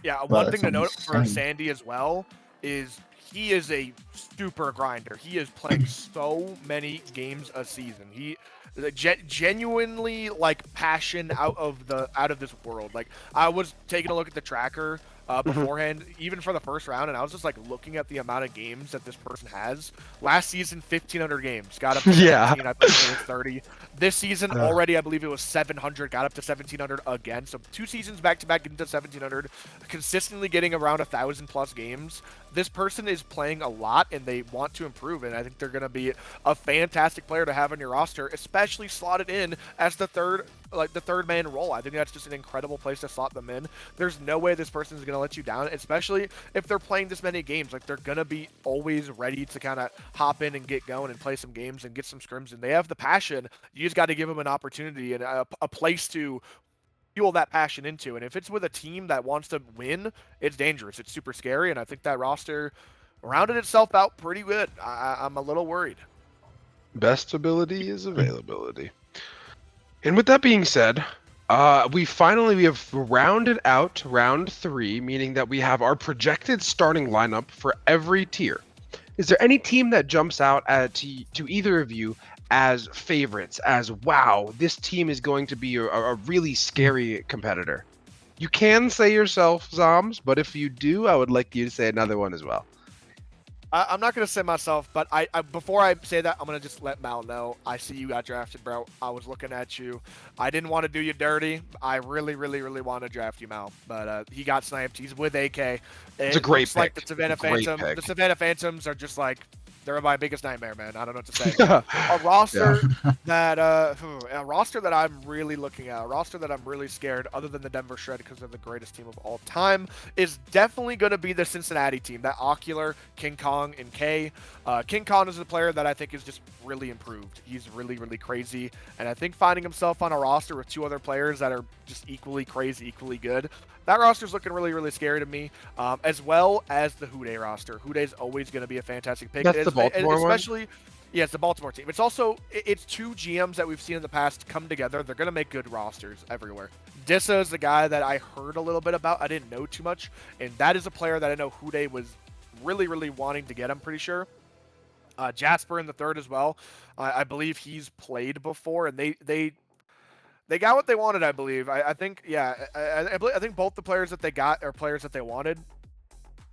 Yeah, Wow, one thing to note that's for insane. Sandy as well is he is a super grinder. He is playing so many games a season. He genuinely like passion out of this world. Like I was taking a look at the tracker beforehand, even for the first round, and I was just like looking at the amount of games that this person has. Last season, 1,500 games, got up to 17. Yeah. I believe it was 30. This season already, I believe it was 700, got up to 1,700 again. So 2 seasons back to back into 1,700, consistently getting around 1,000+ games. This person is playing a lot, and they want to improve, and I think they're going to be a fantastic player to have on your roster, especially slotted in as the third man role. I think that's just an incredible place to slot them in. There's no way this person is going to let you down, especially if they're playing this many games. Like, they're going to be always ready to kind of hop in and get going and play some games and get some scrims, and they have the passion. You just got to give them an opportunity and a place to fuel that passion into. And if it's with a team that wants to win, it's dangerous. It's super scary, and I think that roster rounded itself out pretty good. I'm a little worried. Best ability is availability. And with that being said, we have rounded out round 3, meaning that we have our projected starting lineup for every tier. Is there any team that jumps out to either of you as favorites, as wow, this team is going to be a really scary competitor? You can say yourself, Zoms, but if you do, I would like you to say another one as well. I'm not going to say myself, but I before I say that, I'm going to just let Mal know. I see you got drafted, bro. I was looking at you. I didn't want to do you dirty. I really, really, really want to draft you, Mal. But he got sniped. He's with AK. It's a great pick. Like the Savannah Phantom. The Savannah Phantoms are just like, they're my biggest nightmare, man. I don't know what to say. A roster that I'm really looking at, a roster that I'm really scared, other than the Denver Shred because they're the greatest team of all time, is definitely going to be the Cincinnati team. That Ocular, King Kong, and K. King Kong is a player that I think is just really improved. He's really, really crazy, and I think finding himself on a roster with 2 other players that are just equally crazy, equally good, that roster's looking really, really scary to me, as well as the Houday roster. Houday's always going to be a fantastic pick. That's the Baltimore especially, one? Yeah, it's the Baltimore team. It's also, it's 2 GMs that we've seen in the past come together. They're going to make good rosters everywhere. Dissa is the guy that I heard a little bit about. I didn't know too much, and that is a player that I know Houday was really, really wanting to get, I'm pretty sure. Jasper in the third as well. I believe he's played before, and they got what they wanted, I believe. I think, yeah, I think both the players that they got are players that they wanted,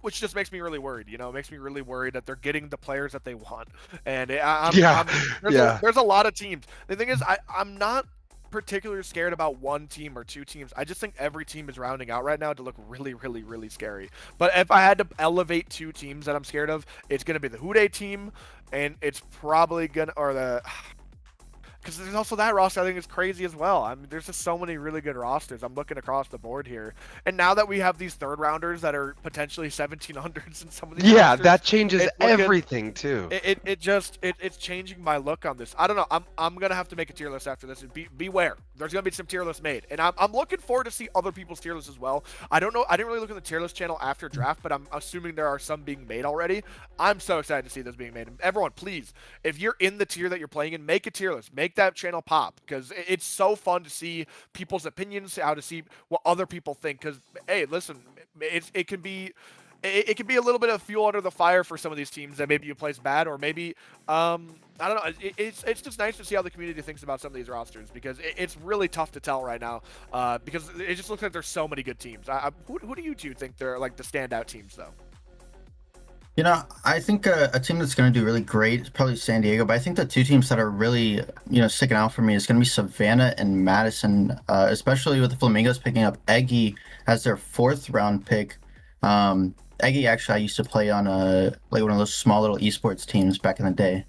which just makes me really worried. You know, it makes me really worried that they're getting the players that they want. And there's a lot of teams. The thing is, I'm not particularly scared about one team or 2 teams. I just think every team is rounding out right now to look really, really, really scary. But if I had to elevate 2 teams that I'm scared of, it's going to be the Houday team, and it's probably going to, or the... Because there's also that roster I think is crazy as well. I mean, there's just so many really good rosters. I'm looking across the board here. And now that we have these third rounders that are potentially 1700s in some of these rosters, that changes everything too. It's changing my look on this. I don't know. I'm going to have to make a tier list after this. And beware. There's going to be some tier lists made. And I'm looking forward to see other people's tier lists as well. I don't know. I didn't really look at the tier list channel after draft, but I'm assuming there are some being made already. I'm so excited to see those being made. And everyone, please, if you're in the tier that you're playing in, make a tier list. Make that channel pop, because it's so fun to see people's opinions, how to see what other people think. Because hey, listen, it can be a little bit of fuel under the fire for some of these teams that maybe you place bad, or maybe I don't know. It's just nice to see how the community thinks about some of these rosters, because it's really tough to tell right now, because it just looks like there's so many good teams. Who do you two think they're like the standout teams though? You know, I think a team that's going to do really great is probably San Diego, but I think the 2 teams that are really, sticking out for me is going to be Savannah and Madison, especially with the Flamingos picking up Eggy as their 4th round pick. Eggy, actually, I used to play on one of those small little esports teams back in the day.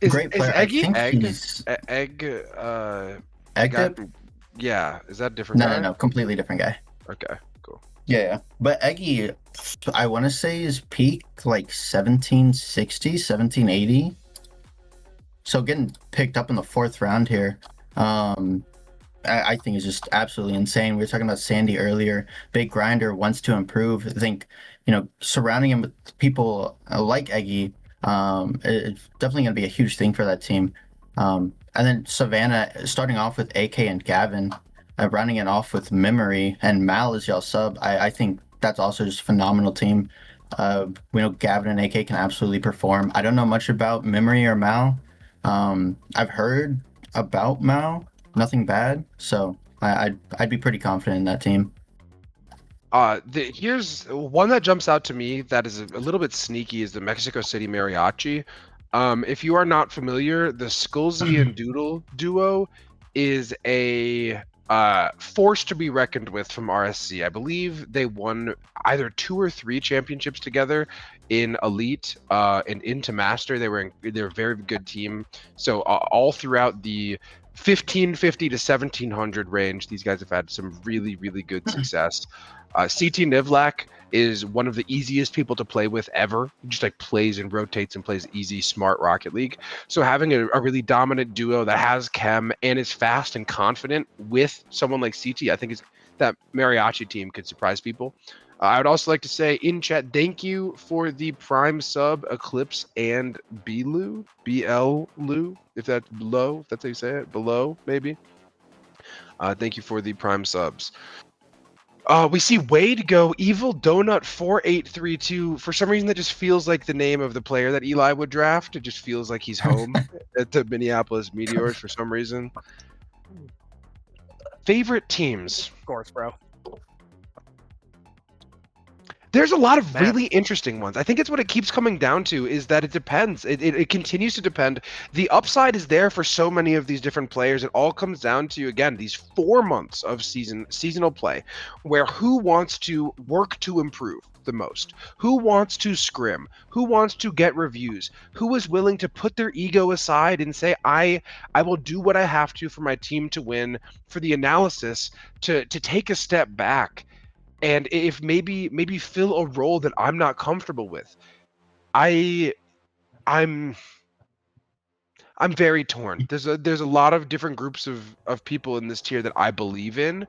Great Is player. I Eggy think Egg he's Egg the Egg guy Dip. yeah, is that a different guy? No, completely different guy. Okay, cool. Yeah. But Eggy, I want to say his peak like 1760, 1780. So getting picked up in the 4th round here, I think is just absolutely insane. We were talking about Sandy earlier. Big grinder, wants to improve. I think, surrounding him with people like Eggy, it's definitely going to be a huge thing for that team. And then Savannah, starting off with AK and Gavin, rounding it off with Memory and Mal as y'all sub. I think that's also just a phenomenal team. We know Gavin and AK can absolutely perform. I don't know much about Memory or Mal. I've heard about Mal, nothing bad. So I'd be pretty confident in that team. Here's one that jumps out to me that is a little bit sneaky is the Mexico City Mariachi. If you are not familiar, the Skullsy and Doodle duo is a force to be reckoned with from RSC. I believe they won either 2 or 3 championships together in Elite and into Master. They're a very good team. So all throughout the 1550 to 1700 range, these guys have had some really good success. CT Nivlak is one of the easiest people to play with ever. He just like plays and rotates and plays easy, smart Rocket League. So having a really dominant duo that has chem and is fast and confident with someone like CT, I think that Mariachi team could surprise people. I would also like to say in chat, thank you for the Prime sub, Eclipse and Blu, BL-Lu, if that's below, if that's how you say it, below maybe. Thank you for the Prime subs. We see Wade go Evil Donut 4832. For some reason, that just feels like the name of the player that Eli would draft. It just feels like he's home at the Minneapolis Meteors for some reason. Favorite teams? Of course, bro. There's a lot of really interesting ones. I think it's what it keeps coming down to is that it depends. It continues to depend. The upside is there for so many of these different players. It all comes down to, again, these 4 months of seasonal play where who wants to work to improve the most, who wants to scrim, who wants to get reviews, who is willing to put their ego aside and say, I will do what I have to for my team to win, for the analysis to take a step back. And if maybe fill a role that I'm not comfortable with. I'm very torn. There's a lot of different groups of people in this tier that I believe in,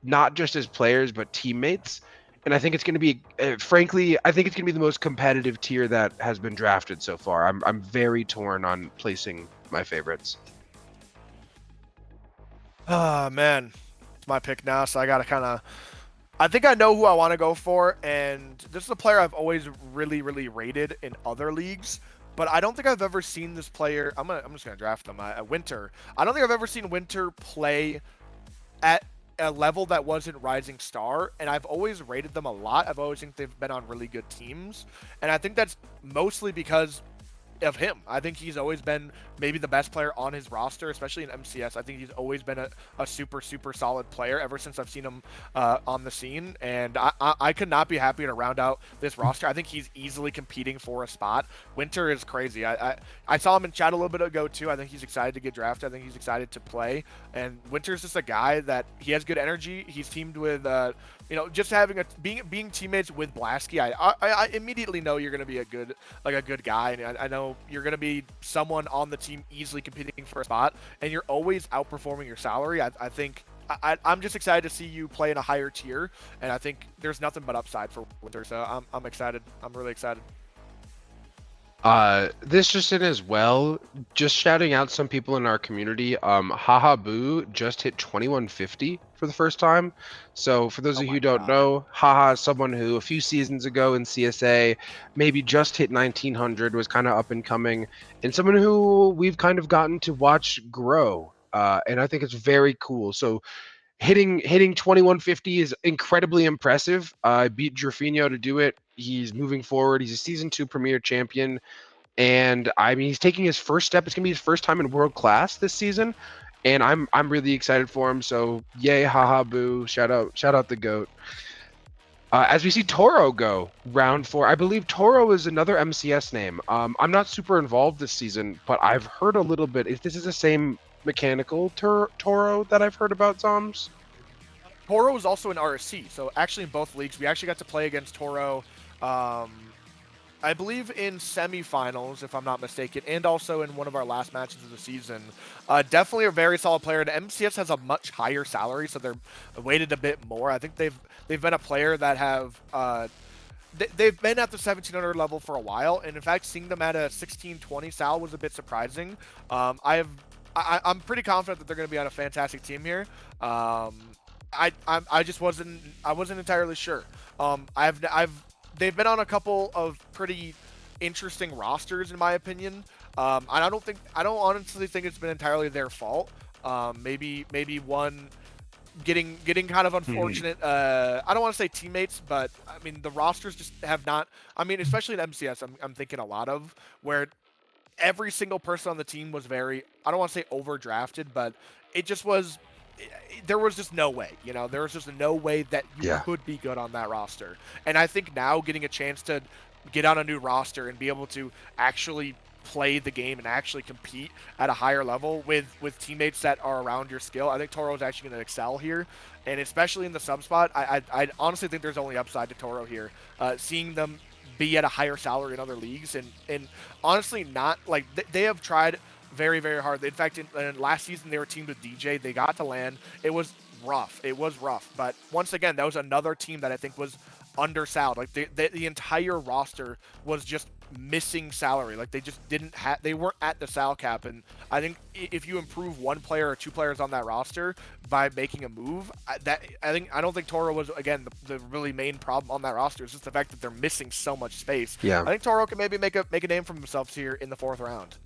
not just as players but teammates. And I think it's going to be, frankly, I think it's going to be the most competitive tier that has been drafted so far. I'm very torn on placing my favorites. Oh man, it's my pick now, so I gotta kind of. I think I know who I want to go for, and this is a player I've always really rated in other leagues, but I don't think I've ever seen this player. I'm just gonna draft them. Winter. I don't think I've ever seen Winter play at a level that wasn't Rising Star, and I've always rated them a lot. I've always think they've been on really good teams, and I think that's mostly because of him. I think he's always been maybe the best player on his roster, especially in MCS. I think he's always been a super solid player ever since I've seen him on the scene, and I could not be happier to round out this roster. I think he's easily competing for a spot. Winter is crazy. I saw him in chat a little bit ago too. I think he's excited to get drafted. I think he's excited to play, and Winter's just a guy that he has good energy. He's teamed with just having being teammates with Blasky, I immediately know you're going to be a good guy, and I know you're going to be someone on the team easily competing for a spot, and you're always outperforming your salary. I think I'm just excited to see you play in a higher tier, and I think there's nothing but upside for Winter. So I'm excited. I'm really excited. This just in as well, just shouting out some people in our community. Haha Boo just hit 2150 for the first time. So for those of you who don't know, Haha is someone who a few seasons ago in CSA maybe just hit 1900, was kind of up and coming, and someone who we've kind of gotten to watch grow. And I think it's very cool. So hitting 2150 is incredibly impressive. I beat Jorfinho to do it. He's moving forward. He's a season 2 premier champion, and I mean he's taking his first step. It's gonna be his first time in world class this season, and I'm really excited for him. So yay, haha boo! Shout out the goat. As we see Toro go round 4, I believe Toro is another MCS name. I'm not super involved this season, but I've heard a little bit. If this is the same mechanical Toro that I've heard about Zoms? Toro is also in RSC, so actually in both leagues, we actually got to play against Toro. I believe in semifinals, if I'm not mistaken, and also in one of our last matches of the season. Definitely a very solid player. And MCS has a much higher salary, so they're weighted a bit more. I think they've been a player that have they've been at the 1700 level for a while, and in fact, seeing them at a 1620 sal was a bit surprising. I'm pretty confident that they're going to be on a fantastic team here. I just wasn't entirely sure. They've been on a couple of pretty interesting rosters in my opinion. And I don't honestly think it's been entirely their fault. Maybe one getting kind of unfortunate. I don't want to say teammates, but I mean the rosters just have not. I mean, especially in MCS, I'm thinking a lot of where every single person on the team was very. I don't want to say overdrafted, but it just was. There was just no way, there was just no way that you could be good on that roster. And I think now getting a chance to get on a new roster and be able to actually play the game and actually compete at a higher level with teammates that are around your skill, I think Toro is actually going to excel here. And especially in the sub spot, I honestly think there's only upside to Toro here. Seeing them be at a higher salary in other leagues and honestly not like they have tried very, very hard. In fact, in last season, they were teamed with DJ. They got to LAN. It was rough. But once again, that was another team that I think was undersaled. Like, the entire roster was just missing salary. Like, they just didn't have... They weren't at the sal cap. And I think if you improve one player or two players on that roster by making a move, I don't think Toro was, again, the really main problem on that roster. It's just the fact that they're missing so much space. Yeah. I think Toro can maybe make a name for themselves here in the 4th round.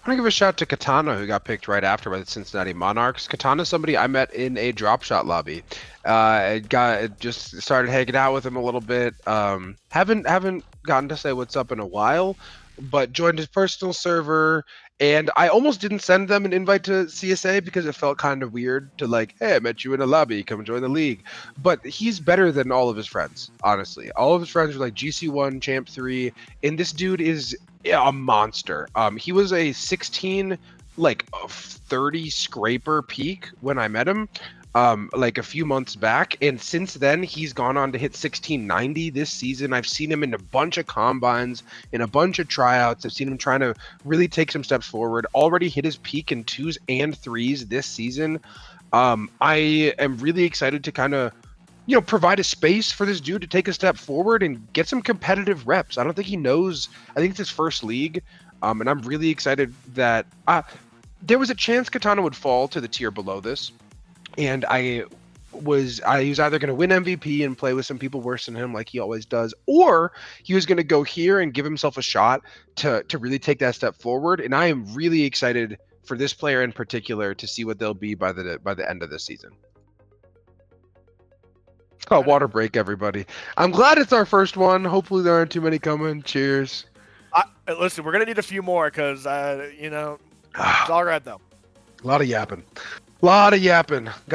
I want to give a shout to Katana, who got picked right after by the Cincinnati Monarchs. Katana's somebody I met in a drop shot lobby. Just started hanging out with him a little bit. Haven't gotten to say what's up in a while, but joined his personal server. And I almost didn't send them an invite to CSA because it felt kind of weird to like, hey, I met you in a lobby, come join the league. But he's better than all of his friends, honestly. All of his friends are like GC1, Champ 3, and this dude is a monster. He was a 16, like a 30 scraper peak when I met him, like a few months back, and since then he's gone on to hit 1690 this season. I've seen him in a bunch of combines, in a bunch of tryouts. I've seen him trying to really take some steps forward. Already hit his peak in 2s and 3s this season. I am really excited to kind of provide a space for this dude to take a step forward and get some competitive reps. I don't think he knows. I think it's his first league, and I'm really excited that there was a chance Katana would fall to the tier below this, and he was either going to win MVP and play with some people worse than him like he always does, or he was going to go here and give himself a shot to really take that step forward. And I am really excited for this player in particular to see what they'll be by the end of this season. Oh, water break, everybody. I'm glad it's our first one. Hopefully there aren't too many coming. Cheers. Listen, we're going to need a few more because, it's all right, though. A lot of yapping. Got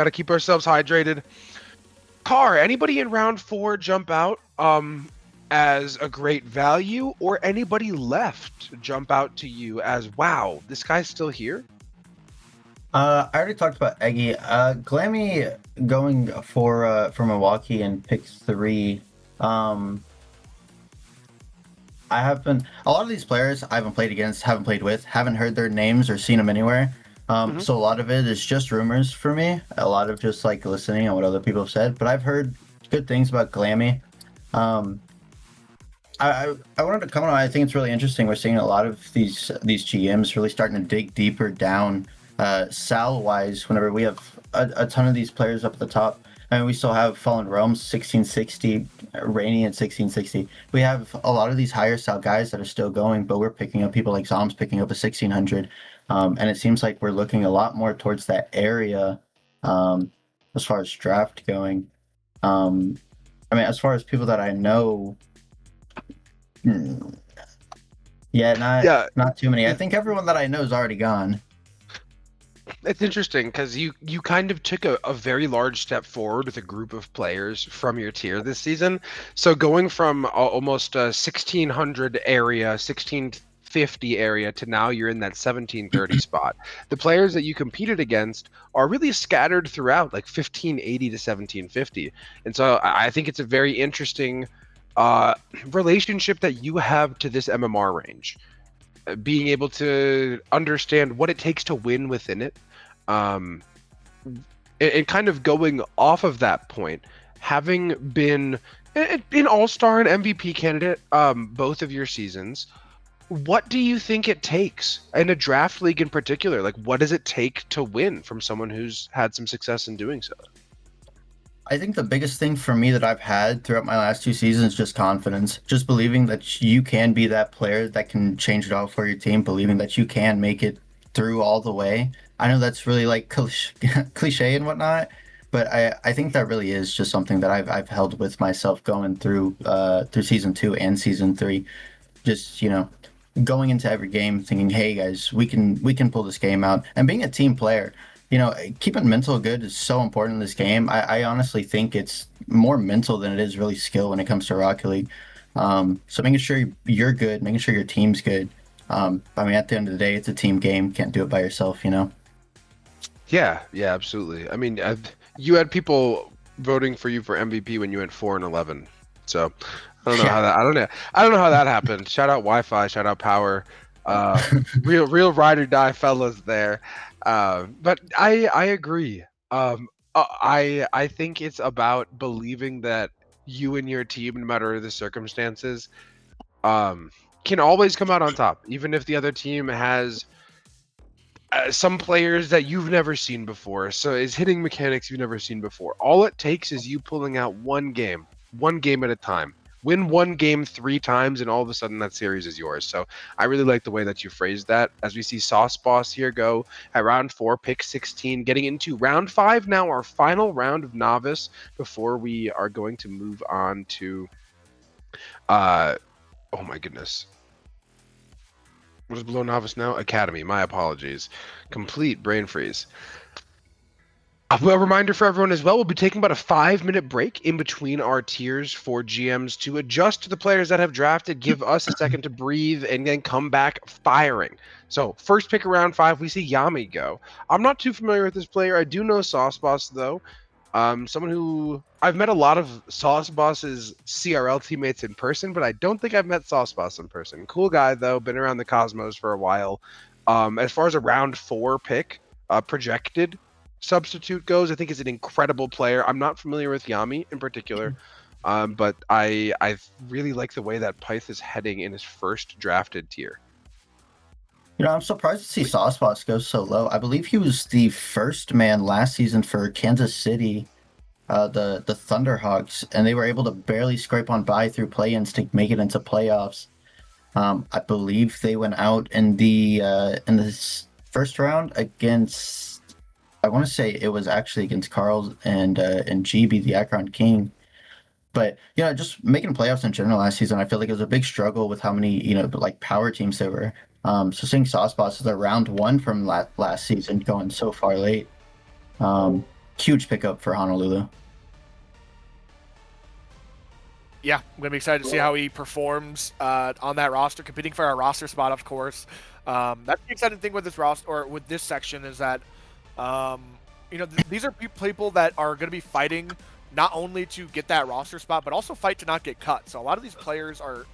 to keep ourselves hydrated. Car, anybody in round 4 jump out as a great value, or anybody left jump out to you as, wow, this guy's still here? I already talked about Eggy. Glammy going for Milwaukee in pick 3. I haven't. A lot of these players I haven't played against, haven't played with, haven't heard their names or seen them anywhere. So a lot of it is just rumors for me. A lot of just like listening on what other people have said. But I've heard good things about Glammy. I wanted to comment on. I think it's really interesting. We're seeing a lot of these GMs really starting to dig deeper down. Sal wise, whenever we have a ton of these players up at the top, I mean, we still have Fallen Realms 1660, Rainy at 1660. We have a lot of these higher sal guys that are still going, but we're picking up people like Zoms picking up a 1600, and it seems like we're looking a lot more towards that area as far as draft going. I mean, as far as people that I know, not too many. I think everyone that I know is already gone. It's interesting because you kind of took a very large step forward with a group of players from your tier this season. So going from almost a 1600 area, 1650 area to now you're in that 1730 spot. The players that you competed against are really scattered throughout, like 1580 to 1750. And so I think it's a very interesting uh, relationship that you have to this MMR range, being able to understand what it takes to win within it. Um, and kind of going off of that point, having been an all-star and MVP candidate both of your seasons, what do you think it takes in a draft league in particular? Like, what does it take to win from someone who's had some success in doing so? I think the biggest thing for me that I've had throughout my last 2 seasons is just confidence. Just believing that you can be that player that can change it all for your team, believing that you can make it through all the way. I know that's really like cliche and whatnot, but I think that really is just something that I've held with myself going through season 2 and season 3. Just, going into every game thinking, hey guys, we can pull this game out, and being a team player. Keeping mental good is so important in this game. I honestly think it's more mental than it is really skill when it comes to Rocket League. So making sure you're good, making sure your team's good. At the end of the day, it's a team game. Can't do it by yourself. Yeah, absolutely. I mean, you had people voting for you for MVP when you went 4-11. So I don't know how that. I don't know how that happened. Shout out Wi-Fi. Shout out Power. Real ride or die fellas there. But I agree. I think it's about believing that you and your team, no matter the circumstances, can always come out on top, even if the other team has some players that you've never seen before. So is hitting mechanics you've never seen before. All it takes is you pulling out one game at a time. Win one game 3 times, and all of a sudden that series is yours. So I really like the way that you phrased that. As we see Sauce Boss here go at round 4, pick 16, getting into round 5 now, our final round of Novice, before we are going to move on to oh my goodness. What is below Novice now? Academy. My apologies. Complete brain freeze. A reminder for everyone as well, we'll be taking about a 5-minute break in between our tiers for GMs to adjust to the players that have drafted, give us a second to breathe, and then come back firing. So first pick around 5, we see Yami go. I'm not too familiar with this player. I do know Sauce Boss, though. Someone who I've met a lot of Sauce Boss's CRL teammates in person, but I don't think I've met Sauce Boss in person. Cool guy, though. Been around the Cosmos for a while. As far as a round 4 pick, projected substitute goes, I think is an incredible player. I'm not familiar with Yami in particular, but I really like the way that Pyth is heading in his first drafted tier. I'm surprised to see Sauce Boss go so low. I believe he was the first man last season for Kansas City, the Thunderhawks, and they were able to barely scrape on by through play-ins to make it into playoffs. I believe they went out in this first round against, I want to say it was actually against Carl and GB, the Akron King. But, just making playoffs in general last season, I feel like it was a big struggle with how many, power teams there were. So seeing Sauce Boss as a round 1 from last season going so far late, huge pickup for Honolulu. Yeah, I'm going to be excited to see how he performs on that roster, competing for our roster spot, of course. That's the exciting thing with this roster, or with this section, is that these are people that are going to be fighting not only to get that roster spot, but also fight to not get cut. So a lot of these players are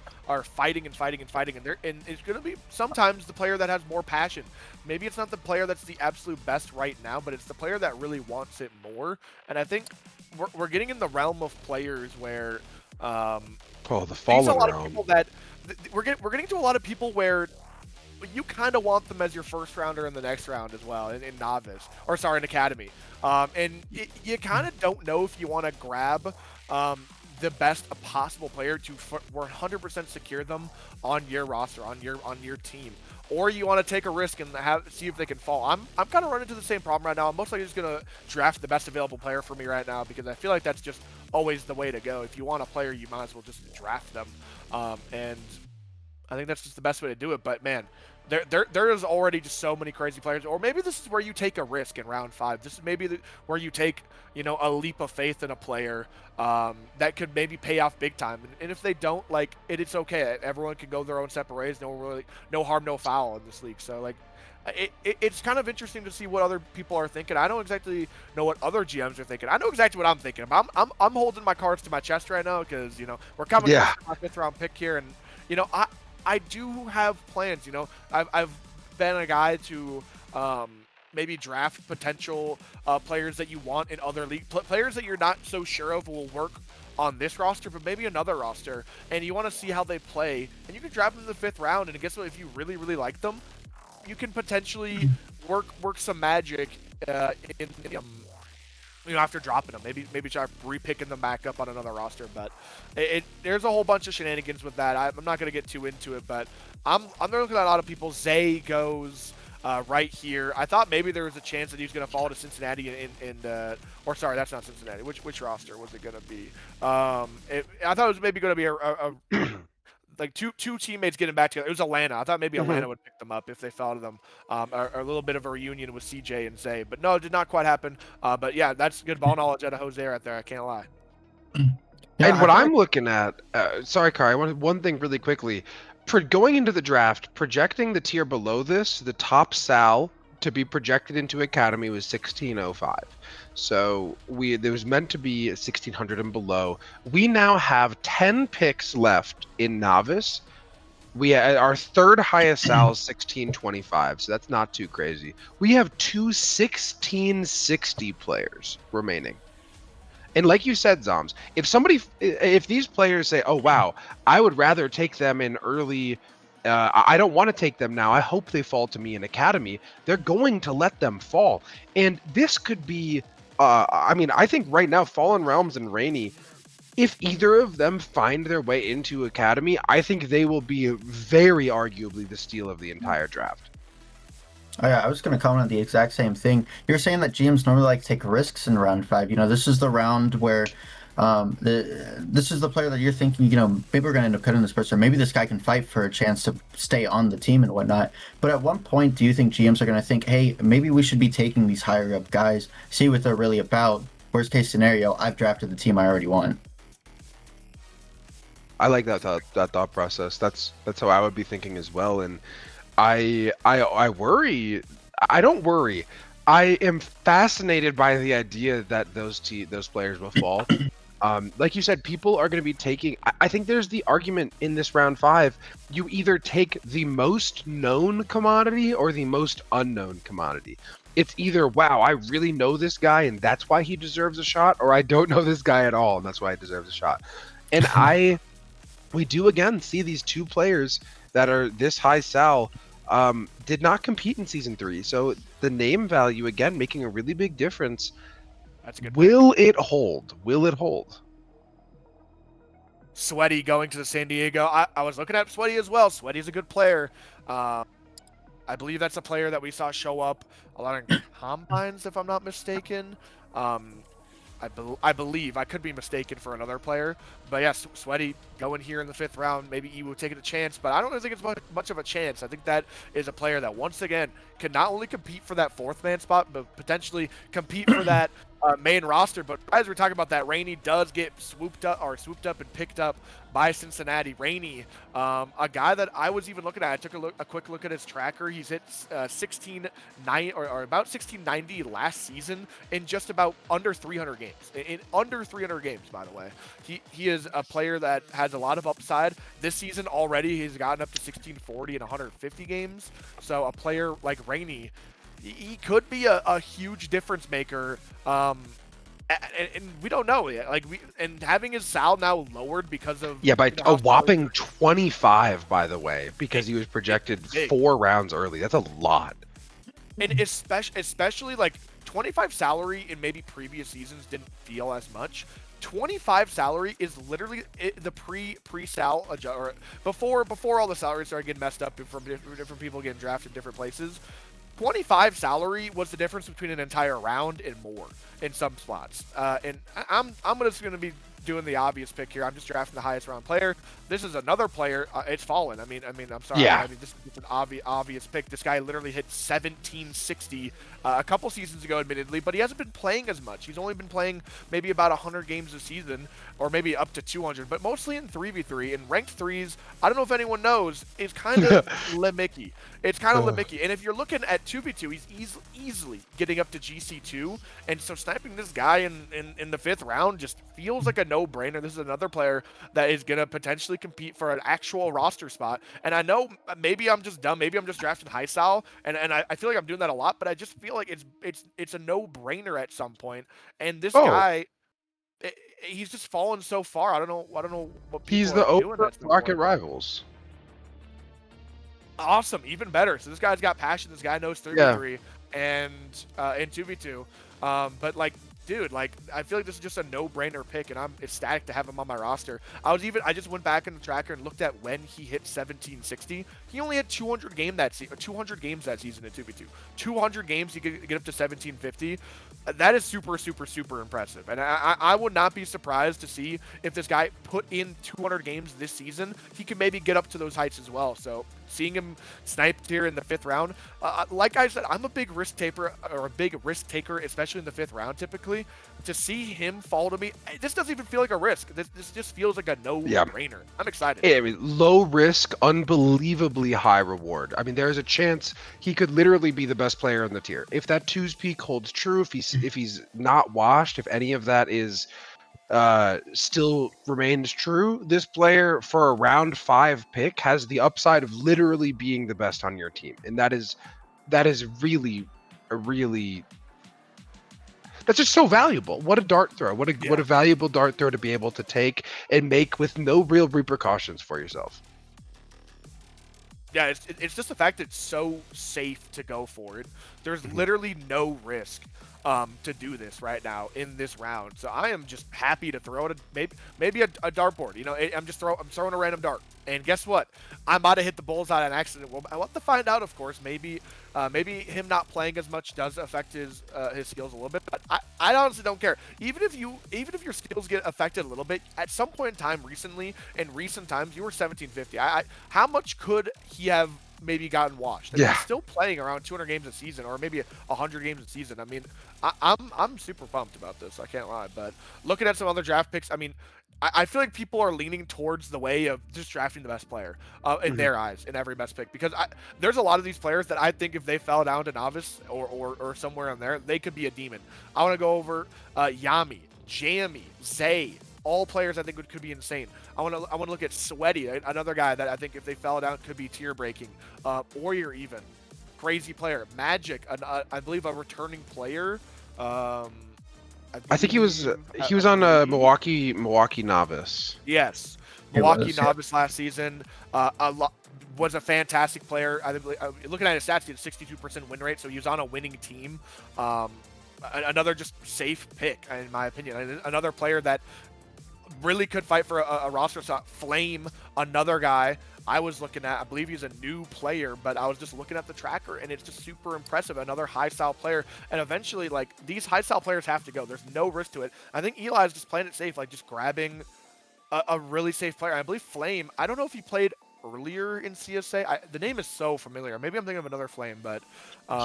fighting, and it's going to be sometimes the player that has more passion. Maybe it's not the player that's the absolute best right now, but it's the player that really wants it more. And I think we're getting in the realm of players where the fallen realm. We're getting to a lot of people where you kind of want them as your first rounder in the next round as well in Novice, or sorry, in Academy. You kind of don't know if you want to grab the best possible player to 100% secure them on your roster, on your team, or you want to take a risk and see if they can fall. I'm kind of running into the same problem right now. I'm most likely just gonna draft the best available player for me right now, because I feel like that's just always the way to go. If you want a player, you might as well just draft them, and I think that's just the best way to do it. But man, there is already just so many crazy players. Or maybe this is where you take a risk in round 5. This is maybe where you take, a leap of faith in a player that could maybe pay off big time. And if they don't, like, it's okay. Everyone can go their own separate ways. No harm, no foul in this league. So, like, it's kind of interesting to see what other people are thinking. I don't exactly know what other GMs are thinking. I know exactly what I'm thinking. I'm holding my cards to my chest right now because we're coming close to my 5th round pick here, and I do have plans. I've been a guy to maybe draft potential players that you want in other league players that you're not so sure of will work on this roster, but maybe another roster, and you want to see how they play, and you can draft them in the 5th round. And guess what? If you really like them, you can potentially work some magic in after dropping them. Maybe try re-picking them back up on another roster. But there's a whole bunch of shenanigans with that. I'm not going to get too into it, but I'm looking at a lot of people. Zay goes right here. I thought maybe there was a chance that he was going to fall to Cincinnati or sorry, that's not Cincinnati. Which roster was it going to be? I thought it was maybe going to be a like two teammates getting back together. It was Atlanta. I thought maybe Atlanta would pick them up if they fell to them. A little bit of a reunion with CJ and Zay. But no, it did not quite happen. But yeah, that's good ball knowledge out of Jose right there. I can't lie. Yeah, And what I'm looking at, sorry, Kai, I wanted one thing really quickly. Going into the draft, projecting the tier below this, the top Sal to be projected into Academy was 1605. So there was meant to be 1600 and below. We now have 10 picks left in Novice. Our 3rd highest Sal is 1625, so that's not too crazy. We have 2 1660 players remaining. And like you said, Zoms, if these players say, oh, wow, I would rather take them in early, I don't want to take them now, I hope they fall to me in Academy, they're going to let them fall. And this could be, I think right now, Fallen Realms and Rainy, if either of them find their way into Academy, I think they will be very arguably the steal of the entire draft. Oh, yeah, I was going to comment on the exact same thing. You're saying that GMs normally like to take risks in round 5. This is the round where this is the player that you're thinking, maybe we're going to end up cutting this person. Maybe this guy can fight for a chance to stay on the team and whatnot. But at one point, do you think GMs are going to think, hey, maybe we should be taking these higher up guys, see what they're really about? Worst case scenario, I've drafted the team I already want. I like that thought process. That's how I would be thinking as well. And I worry. I don't worry. I am fascinated by the idea that those players will fall. Like you said, people are going to be taking. I think there's the argument in this round 5. You either take the most known commodity or the most unknown commodity. It's either, wow, I really know this guy and that's why he deserves a shot, or I don't know this guy at all and that's why he deserves a shot. And we do again see these 2 players that are this high Sal did not compete in Season 3. So the name value, again, making a really big difference. That's a good Will it hold? Will it hold? Sweaty going to the San Diego. I was looking at Sweaty as well. Sweaty's a good player. I believe that's a player that we saw show up a lot in combines, if I'm not mistaken. I believe. I could be mistaken for another player. But yes, Sweaty going here in the 5th round. Maybe he will take it a chance, but I don't think it's much of a chance. I think that is a player that, once again, can not only compete for that 4th man spot, but potentially compete for that main roster. But as we're talking about that, Rainy does get swooped up and picked up by Cincinnati. Rainy, a guy that I was even looking at. I took a quick look at his tracker. He's hit 1690 or about 1690 last season in just about under 300 games. In under 300 games, by the way. He is a player that has a lot of upside. This season already, he's gotten up to 1640 in 150 games. So a player like Rainy, he could be a huge difference maker. And we don't know yet. And having his Sal now lowered because of by a whopping 25, by the way, because he was projected 4 rounds early. That's a lot. And especially like 25 salary in maybe previous seasons didn't feel as much. 25 salary is literally the pre-sal or before all the salaries started getting messed up from different people getting drafted in different places. 25 salary was the difference between an entire round and more in some spots. And I'm just going to be doing the obvious pick here. I'm just drafting the highest round player. This is another player. It's Fallen. I mean, I'm sorry. Yeah. I mean, this is an obvious pick. This guy literally hit 1760 a couple seasons ago, admittedly, but he hasn't been playing as much. He's only been playing maybe about 100 games a season, or maybe up to 200, but mostly in 3v3. And ranked threes, I don't know if anyone knows, is kind of limmicky. It's kind of limmicky. And if you're looking at 2v2, he's easily getting up to GC2. And so sniping this guy in the 5th round just feels like a no-brainer. This is another player that is going to potentially compete for an actual roster spot. And I know maybe I'm just dumb. Maybe I'm just drafting high style. And I feel like I'm doing that a lot, but I just feel like it's a no-brainer at some point. And this guy, he's just fallen so far. I don't know what people He's the are doing over at some Rocket point. Rivals. Awesome, even better. So this guy's got passion. This guy knows 3v3 and in 2v2. But like, dude, like I feel like this is just a no-brainer pick, and I'm ecstatic to have him on my roster. I just went back in the tracker and looked at when he hit 1760. He only had 200 games that season in 2v2. 200 games, he could get up to 1750. That is super, super, super impressive. And I would not be surprised to see if this guy put in 200 games this season, he could maybe get up to those heights as well. So seeing him sniped here in the 5th round, like I said, I'm a big risk taker, especially in the 5th round typically. To see him fall to me, this doesn't even feel like a risk. This just feels like a no-brainer. I'm excited. I mean, low risk, unbelievably high reward. I mean, there's a chance he could literally be the best player in the tier. If that 2's peak holds true, if he's not washed, if any of that is still remains true, this player for a round 5 pick has the upside of literally being the best on your team. And that is really that's just so valuable. What a dart throw. What a valuable dart throw to be able to take and make with no real repercussions for yourself. Yeah, it's just the fact that it's so safe to go for it. There's literally no risk to do this right now in this round. So I am just happy to throw it maybe a dartboard. You know, I'm throwing a random dart. And guess what? I might have hit the bullseye on accident. Well, I want to find out, of course. Maybe him not playing as much does affect his skills a little bit. But I honestly don't care. Even if your skills get affected a little bit, at some point in time in recent times, you were 1750. How much could he have maybe gotten washed? And he's still playing around 200 games a season, or maybe 100 games a season. I mean, I'm super pumped about this. I can't lie. But looking at some other draft picks, I mean, I feel like people are leaning towards the way of just drafting the best player in their eyes in every best pick, because there's a lot of these players that I think if they fell down to Novice or somewhere in there, they could be a demon. I want to go over Yami, Jamie, Zay, all players I think could be insane. I want to look at Sweaty, another guy that I think if they fell down could be tier breaking. Warrior even, crazy player. Magic, I believe a returning player. I think he was on Milwaukee Novice. Yes, Milwaukee Novice last season. Was a fantastic player. I think, looking at his stats, he had a 62% win rate, so he was on a winning team. Another just safe pick, in my opinion. Another player that really could fight for a roster spot. Flame, another guy I was looking at. I believe he's a new player, but I was just looking at the tracker, and it's just super impressive. Another high-style player, and eventually, like, these high-style players have to go. There's no risk to it. I think Eli is just playing it safe, like just grabbing a really safe player. I believe Flame, I don't know if he played earlier in CSA. The name is so familiar. Maybe I'm thinking of another Flame, but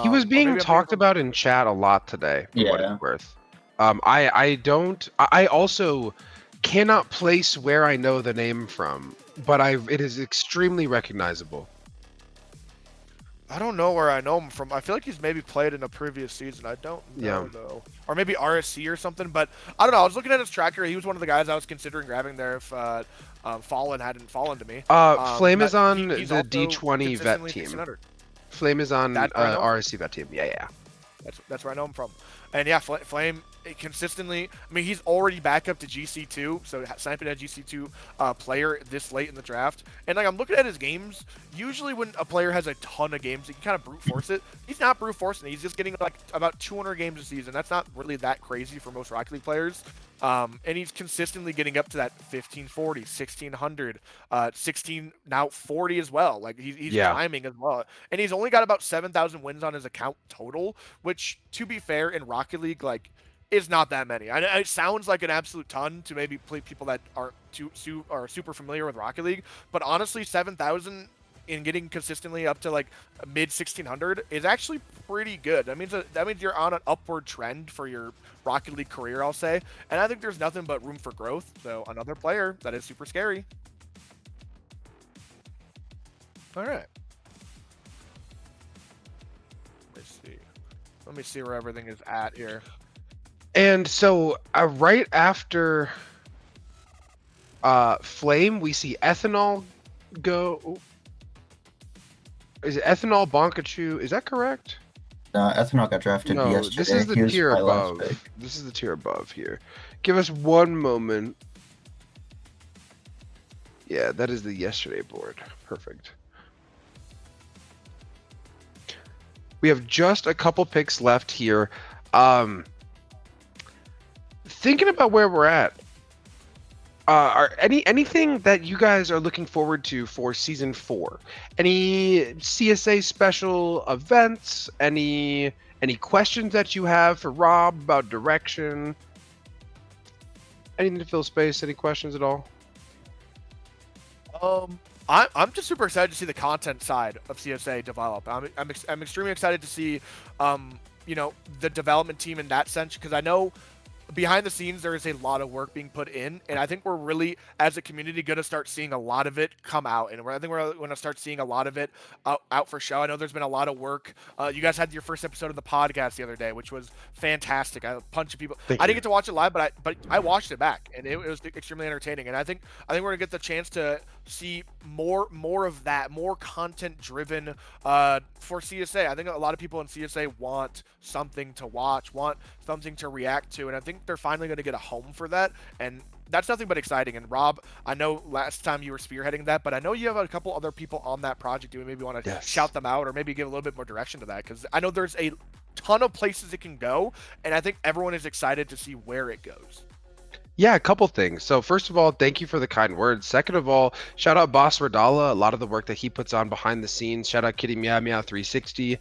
he was being talked about in chat a lot today, for what it's worth. I also cannot place where I know the name from, but it is extremely recognizable. I don't know where I know him from. I feel like he's maybe played in a previous season. I don't know though, or maybe RSC or something. But I don't know. I was looking at his tracker. He was one of the guys I was considering grabbing there if Fallen hadn't fallen to me. Flame is on the D20 vet team. Flame is on RSC vet team. Yeah. That's where I know him from. And yeah, Flame consistently. I mean, he's already back up to GC2, so sniping a GC2 player this late in the draft. And like I'm looking at his games. Usually, when a player has a ton of games, you can kind of brute force it. He's not brute forcing it. He's just getting like about 200 games a season. That's not really that crazy for most Rocket League players. And he's consistently getting up to that 1540, 1600, 16 now 40 as well. Like he's climbing as well. And he's only got about 7,000 wins on his account total, which, to be fair, in Rocket League, like is not that many. It sounds like an absolute ton to maybe people that aren't are super familiar with Rocket League, but honestly, 7,000 in getting consistently up to like mid 1,600 is actually pretty good. That means you're on an upward trend for your Rocket League career, I'll say, and I think there's nothing but room for growth. So another player that is super scary. All right. Let me see where everything is at here. And so right after Flame, we see Ethanol go. Is it Ethanol Bonkachu? Is that correct? Ethanol got drafted No, yesterday. this is the He was tier my last above. pick. This is the tier above here. Give us one moment. Yeah, that is the yesterday board. Perfect. We have just a couple picks left here. Thinking about where we're at, are anything that you guys are looking forward to for season 4? Any CSA special events? Any questions that you have for Rob about direction? Anything to fill space? Any questions at all? I'm just super excited to see the content side of CSA develop. I'm extremely excited to see, the development team in that sense, because I know behind the scenes there is a lot of work being put in, and I think we're really, as a community, going to start seeing a lot of it come out, and I think we're going to start seeing a lot of it out for show. I know there's been a lot of work. You guys had your first episode of the podcast the other day, which was fantastic. I had a bunch of people. I didn't get to watch it live, but I watched it back, and it was extremely entertaining. And I think we're going to get the chance to see more of that, more content driven for CSA. I think a lot of people in CSA want something to watch, want something to react to, and I think they're finally going to get a home for that, and that's nothing but exciting. And Rob, I know last time you were spearheading that, but I know you have a couple other people on that project. Do we maybe want to shout them out, or maybe give a little bit more direction to that? Because I know there's a ton of places it can go, and I think everyone is excited to see where it goes. Yeah, a couple things. So first of all, thank you for the kind words. Second of all, shout out Boss Radala, a lot of the work that he puts on behind the scenes. Shout out Kitty Meow Meow 360.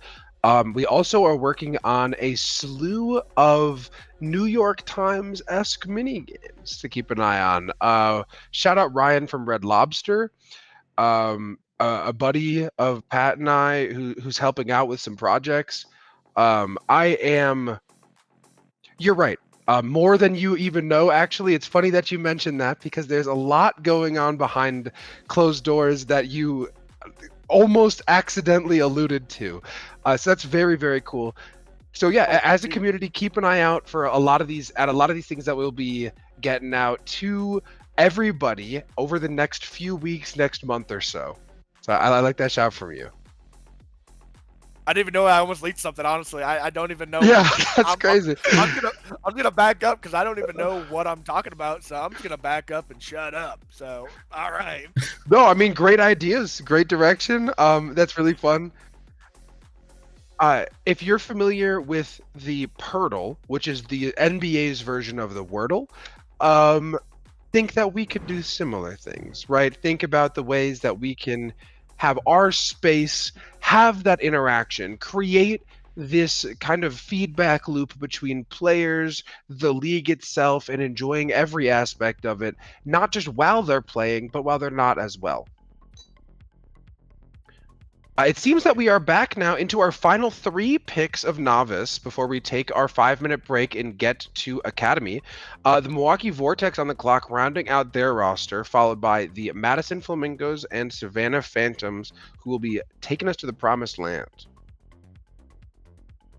We also are working on a slew of New York Times-esque mini games to keep an eye on. Shout out Ryan from Red Lobster, a buddy of Pat and I who's helping out with some projects. You're right. More than you even know, actually. It's funny that you mentioned that, because there's a lot going on behind closed doors that you almost accidentally alluded to. So that's very, very cool. So yeah, as a community, keep an eye out for a lot of these things that we'll be getting out to everybody over the next few weeks, next month or so. So I like that shout from you. I didn't even know I almost leaked something. Honestly, I don't even know. Yeah, that's crazy. I'm gonna back up because I don't even know what I'm talking about. So I'm just gonna back up and shut up. So all right. No, I mean, great ideas, great direction. That's really fun. If you're familiar with the Purtle, which is the NBA's version of the Wordle, think that we could do similar things, right? Think about the ways that we can have our space, have that interaction, create this kind of feedback loop between players, the league itself, and enjoying every aspect of it, not just while they're playing, but while they're not as well. It seems that we are back now into our final 3 picks of Novice before we take our 5-minute break and get to Academy. The Milwaukee Vortex on the clock, rounding out their roster, followed by the Madison Flamingos and Savannah Phantoms, who will be taking us to the promised land.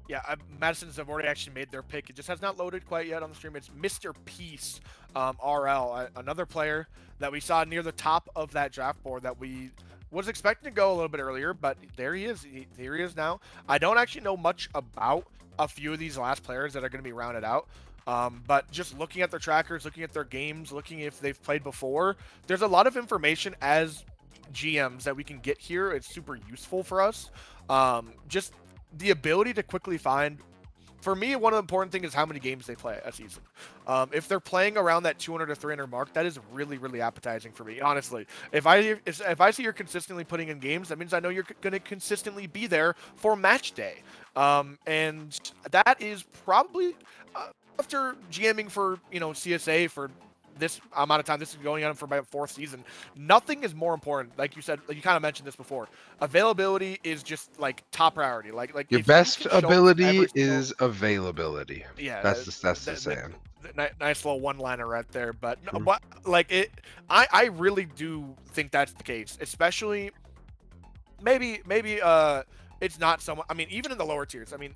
Yeah, Madison's have already actually made their pick. It just has not loaded quite yet on the stream. It's Mr. Peace, RL, another player that we saw near the top of that draft board that we was expecting to go a little bit earlier, but there he is. Here he is now. I don't actually know much about a few of these last players that are going to be rounded out, but just looking at their trackers, looking at their games, looking if they've played before, there's a lot of information as GMs that we can get here. It's super useful for us. Just the ability to quickly find for me, one of the important things is how many games they play a season. If they're playing around that 200 or 300 mark, that is really, really appetizing for me. Honestly, if I see you're consistently putting in games, that means I know you're going to consistently be there for match day. And that is probably after GMing for CSA for this amount of time. This is going on for my 4th season. Nothing is more important. Like you said, like you kind of mentioned this before. Availability is just like top priority. Like Your if you best can show up to every ability single, is availability. yeah, That's the saying. nice little one-liner right there. But no, Mhm. but like I really do think that's the case, especially maybe it's not so much. I mean, even in the lower tiers. I mean,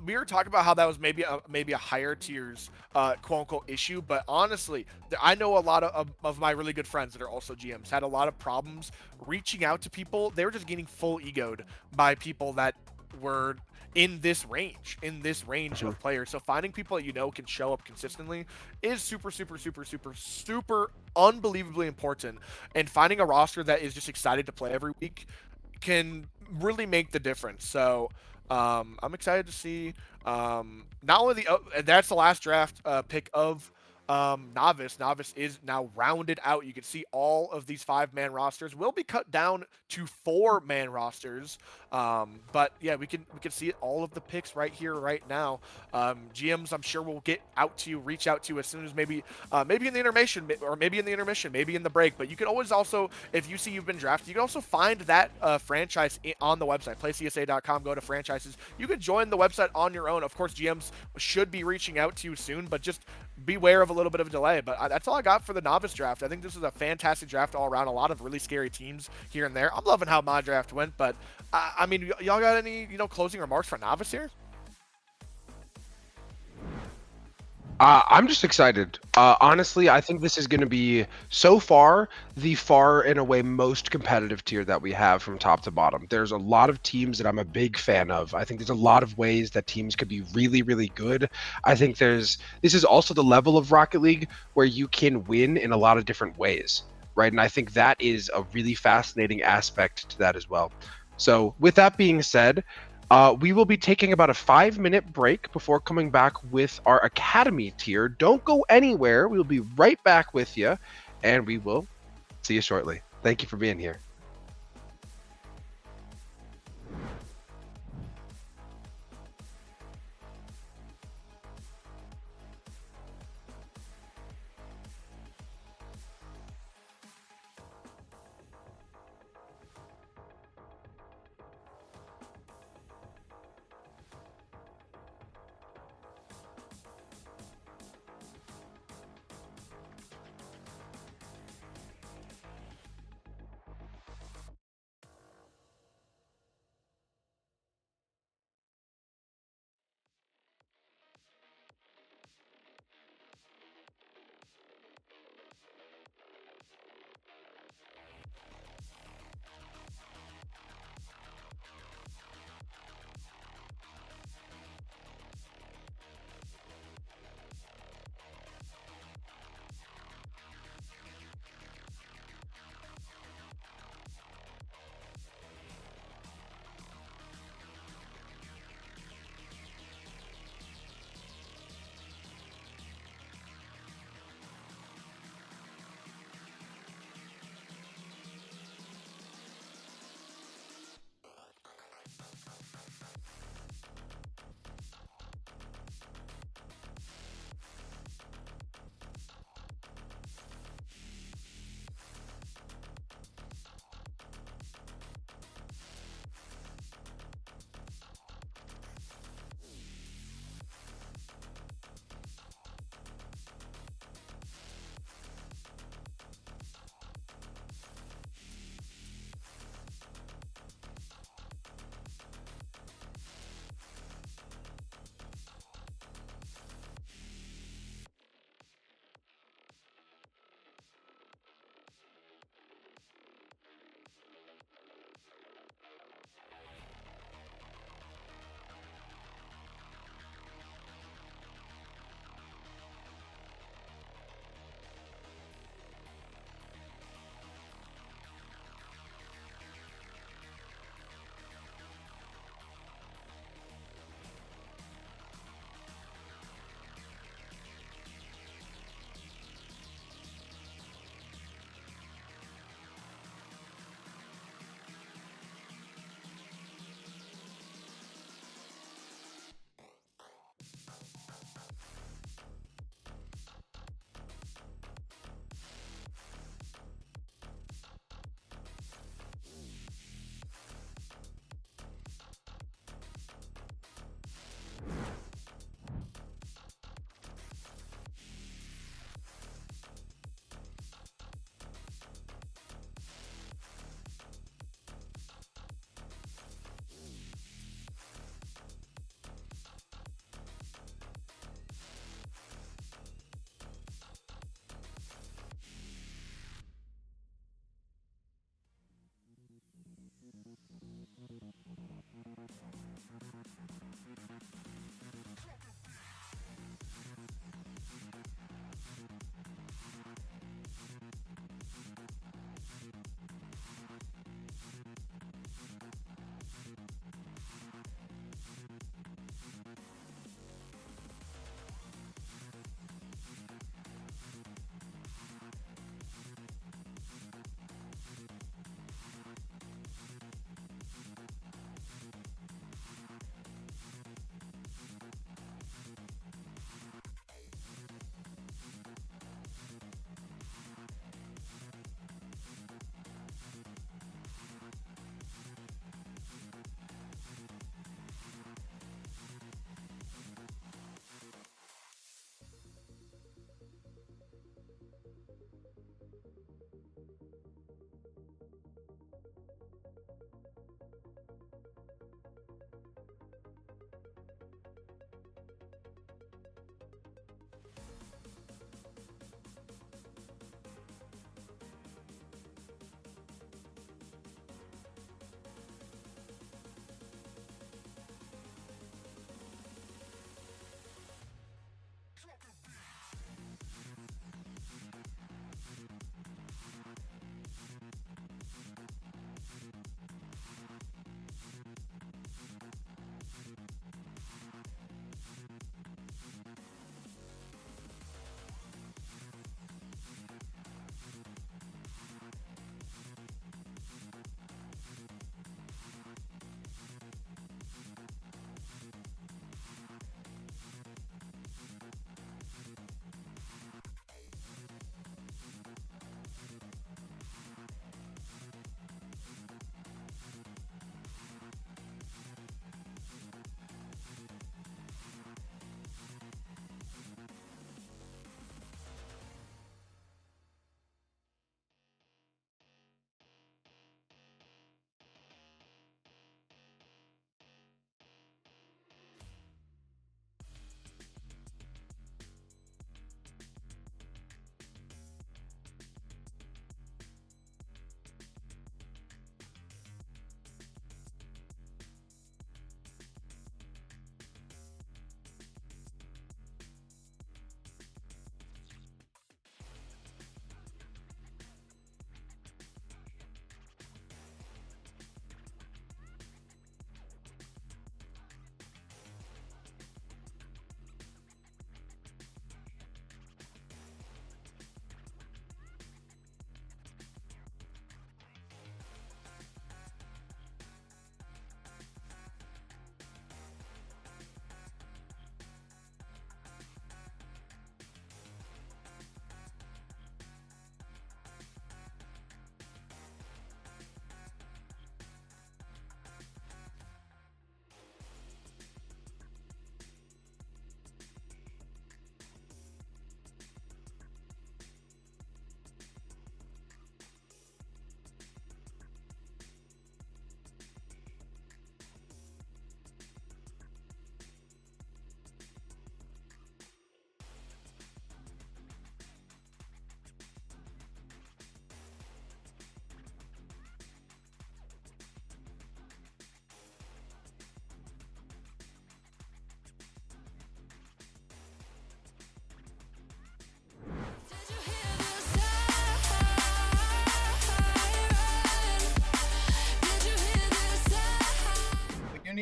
we were talking about how that was maybe a higher tiers quote unquote issue, but honestly, I know a lot of my really good friends that are also GMs had a lot of problems reaching out to people. They were just getting full egoed by people that were in this range Mhm. of players. So finding people that can show up consistently is super super super super super unbelievably important, and finding a roster that is just excited to play every week can really make the difference. So I'm excited to see not only that's the last draft pick of Novice. Novice is now rounded out. You can see all of these 5-man rosters will be cut down to 4-man rosters. But yeah, we can see all of the picks right here, right now. GMs, I'm sure will get out to you, reach out to you as soon as maybe in the intermission, or maybe in the intermission, maybe in the break. But you can always also, if you see you've been drafted, you can also find that franchise on the website, playcsa.com. Go to franchises. You can join the website on your own. Of course, GMs should be reaching out to you soon, but just beware of a little bit of a delay. But that's all I got for the novice draft. I think this is a fantastic draft all around. A lot of really scary teams here and there. I'm loving how my draft went, but I mean, y'all got any closing remarks for novice here? I'm just excited. Honestly, I think this is going to be so far the far and away most competitive tier that we have from top to bottom. There's a lot of teams that I'm a big fan of. I think there's a lot of ways that teams could be really, really good. I think this is also the level of Rocket League where you can win in a lot of different ways, right? And I think that is a really fascinating aspect to that as well. So with that being said, we will be taking about a 5-minute break before coming back with our Academy tier. Don't go anywhere. We will be right back with you, and we will see you shortly. Thank you for being here.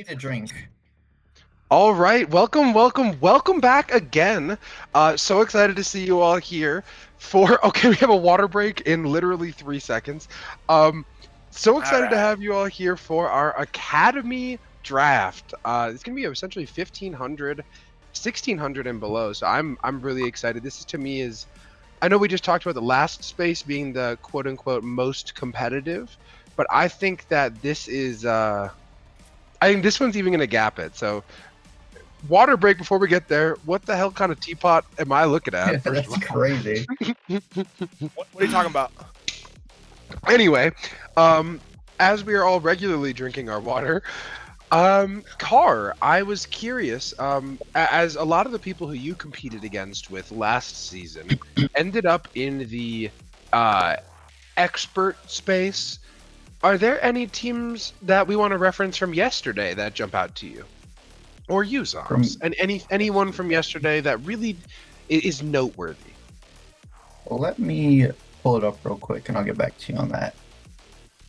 to drink. All right, welcome back again. So excited to see you all here for. Okay, we have a water break in literally 3 seconds. So excited to right. have you all here for our Academy draft. It's gonna be essentially 1,500, 1,600 and below. So I'm really excited. This is to me is. I know we just talked about the last space being the quote unquote most competitive, but I think that this is. I think this one's even gonna gap it. So water break before we get there. What the hell kind of teapot am I looking at? First That's of all. crazy. What are you talking about? Anyway, as we are all regularly drinking our water, Car, I was curious, as a lot of the people who you competed against with last season ended up in the expert space. Are there any teams that we want to reference from yesterday that jump out to you? Or you, Zoms, and anyone from yesterday that really is noteworthy. Well, let me pull it up real quick, and I'll get back to you on that.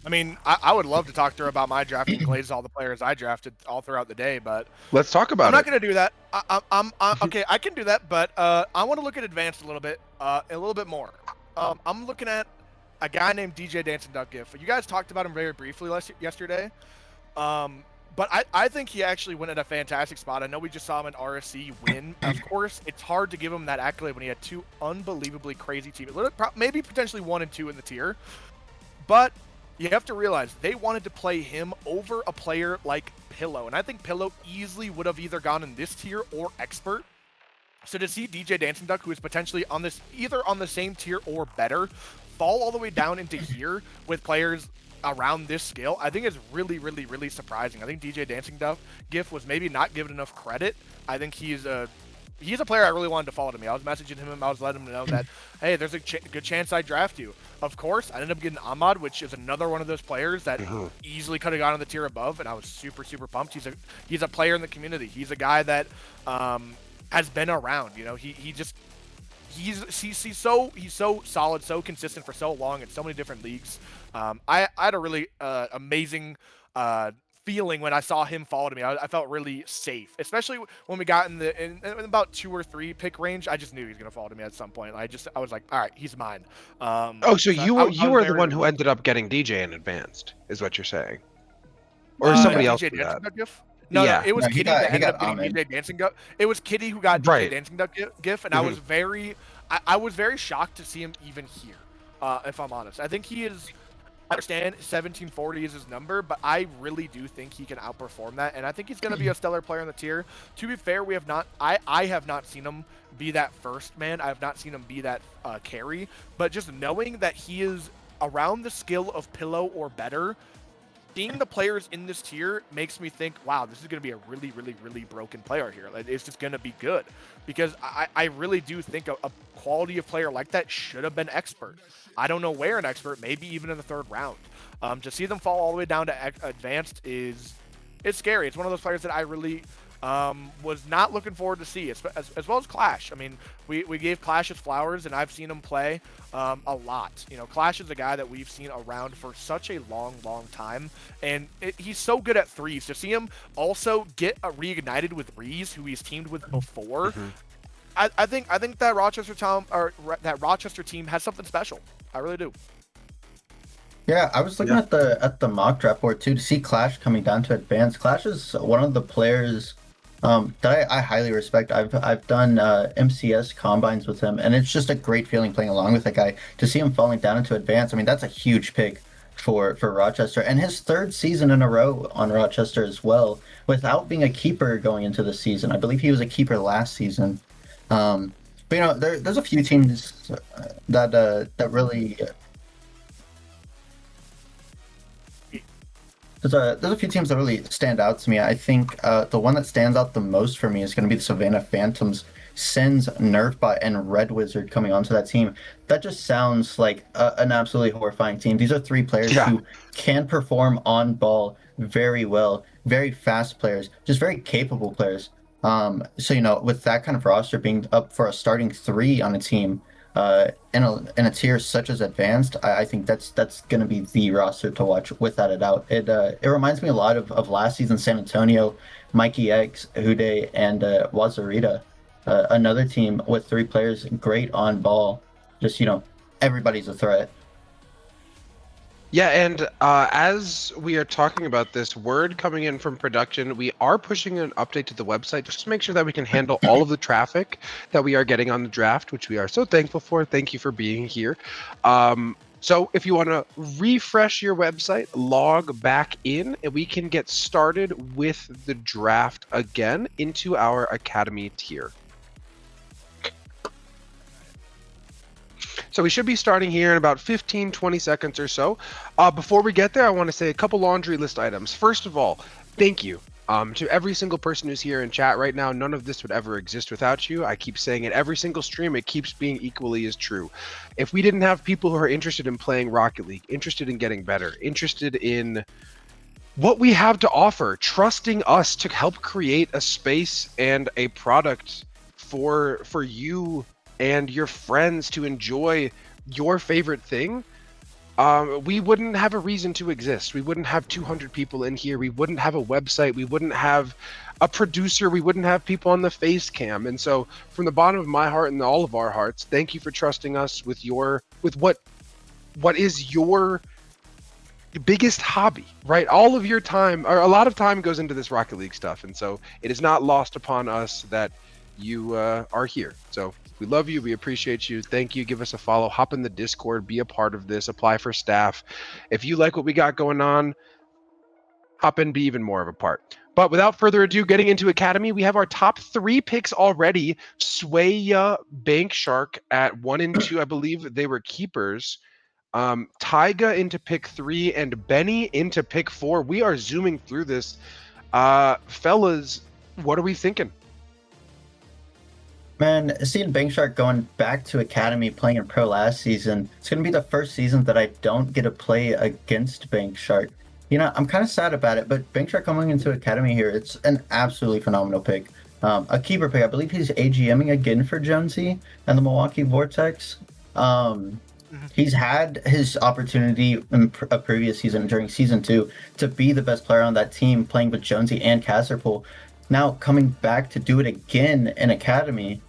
I mean, I would love to talk to her about my drafting glaze, all the players I drafted all throughout the day, but Let's talk about I'm not it. going to do that. Okay, I can do that, but I want to look at advanced a little bit more. I'm looking at a guy named DJ Dancing Duck Gift. You guys talked about him very briefly yesterday. But I think he actually went at a fantastic spot. I know we just saw him in RSC win. Of course, it's hard to give him that accolade when he had two unbelievably crazy teams. Maybe potentially 1 and 2 in the tier. But you have to realize they wanted to play him over a player like Pillow. And I think Pillow easily would have either gone in this tier or expert. So to see DJ Dancing Duck, who is potentially on this either on the same tier or better, fall all the way down into here with players around this scale, I think is really, really, really surprising. I think DJ Dancing Duck Gift was maybe not given enough credit. I think he's a player I really wanted to follow to me. I was messaging him. I was letting him know that, hey, there's a good chance I draft you. Of course, I ended up getting Ahmad, which is another one of those players that easily could have gone on the tier above, and I was super, super pumped. He's a player in the community. He's a guy that has been around. You know, he's so solid, so consistent for so long in so many different leagues. I had a really amazing feeling when I saw him fall to me. I felt really safe, especially when we got in about 2 or 3 pick range. I just knew he was gonna fall to me at some point. I was like, all right, he's mine. So you were the one who ended up getting DJ in advanced, is what you're saying, or somebody else did that? No, Yeah. no, it was No, he Kitty got- that he ended got up getting Ahmed. DJ Dancing Duck. It was Kitty who got Right. DJ Dancing Duck GIF, and I was I was very shocked to see him even here. If I'm honest, I think he is. I understand 1740 is his number, but I really do think he can outperform that, and I think he's going to be a stellar player in the tier. To be fair, we have not. I have not seen him be that first man. I have not seen him be that carry. But just knowing that he is around the skill of Pillow or better, seeing the players in this tier makes me think, wow, this is going to be a really, really, really broken player here. Like, it's just going to be good, because I really do think a quality of player like that should have been expert. I don't know where an expert, maybe even in the 3rd round. To see them fall all the way down to advanced it's scary. It's one of those players that I really was not looking forward to see, as well as Clash. I mean, we gave Clash his flowers, and I've seen him play a lot. You know, Clash is a guy that we've seen around for such a long, long time, and he's so good at threes. To see him also get reignited with Reese, who he's teamed with before, I think that Rochester team has something special. I really do. Yeah, I was looking at the mock draft board too to see Clash coming down to advanced. Clash is one of the players that I highly respect. I've done MCS combines with him, and it's just a great feeling playing along with that guy. To see him falling down into advanced, I mean, that's a huge pick for Rochester, and his 3rd season in a row on Rochester as well, without being a keeper going into the season. I believe he was a keeper last season. But you know, there's a few teams that really. There's a few teams that really stand out to me. I think the one that stands out the most for me is going to be the Savannah Phantoms. Sends, Nerfbot, and Red Wizard coming onto that team. That just sounds like an absolutely horrifying team. These are 3 players who can perform on ball very well, very fast players, just very capable players. So, you know, with that kind of roster being up for a starting 3 on a team, in a tier such as advanced, I think that's going to be the roster to watch without a doubt. It reminds me a lot of last season San Antonio, Mikey X, Hude, and Wazarita, another team with 3 players great on ball. Just everybody's a threat. Yeah, and as we are talking about this, word coming in from production, we are pushing an update to the website just to make sure that we can handle all of the traffic that we are getting on the draft, which we are so thankful for. Thank you for being here. So if you want to refresh your website, log back in, and we can get started with the draft again into our Academy tier. So we should be starting here in about 15-20 seconds or so. Before we get there, I want to say a couple laundry list items. First of all, thank you to every single person who's here in chat right now. None of this would ever exist without you. I keep saying it every single stream. It keeps being equally as true. If we didn't have people who are interested in playing Rocket League, interested in getting better, interested in what we have to offer, trusting us to help create a space and a product for you and your friends to enjoy your favorite thing, we wouldn't have a reason to exist. We wouldn't have 200 people in here. We wouldn't have a website. We wouldn't have a producer. We wouldn't have people on the face cam. And so from the bottom of my heart and all of our hearts, thank you for trusting us with what is your biggest hobby, right? All of your time, or a lot of time goes into this Rocket League stuff. And so it is not lost upon us that you are here. So we love you. We appreciate you. Thank you. Give us a follow. Hop in the Discord. Be a part of this. Apply for staff. If you like what we got going on, hop in. Be even more of a part. But without further ado, getting into Academy, we have our top 3 picks already. Swaya, Bank Shark at 1 and 2. I believe they were keepers. Taiga into pick 3 and Benny into pick 4. We are zooming through this. Fellas, what are we thinking? Man, seeing Bank Shark going back to Academy playing in Pro last season, it's going to be the first season that I don't get to play against Bank Shark. I'm kind of sad about it, but Bank Shark coming into Academy here, it's an absolutely phenomenal pick. A keeper pick. I believe he's AGMing again for Jonesy and the Milwaukee Vortex. He's had his opportunity in a previous season, during season 2, to be the best player on that team, playing with Jonesy and Casterpool. Now coming back to do it again in Academy,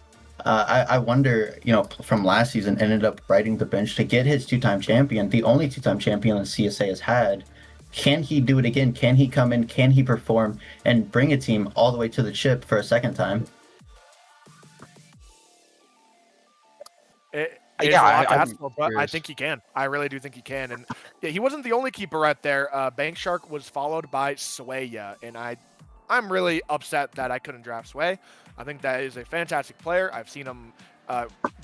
I wonder, from last season, ended up riding the bench to get his 2-time champion, the only 2-time champion the CSA has had. Can he do it again? Can he come in? Can he perform and bring a team all the way to the chip for a second time? I think he can. I really do think he can. And yeah, he wasn't the only keeper right there. Bank Shark was followed by Swaya, and I'm really upset that I couldn't draft Sway. I think that is a fantastic player. I've seen him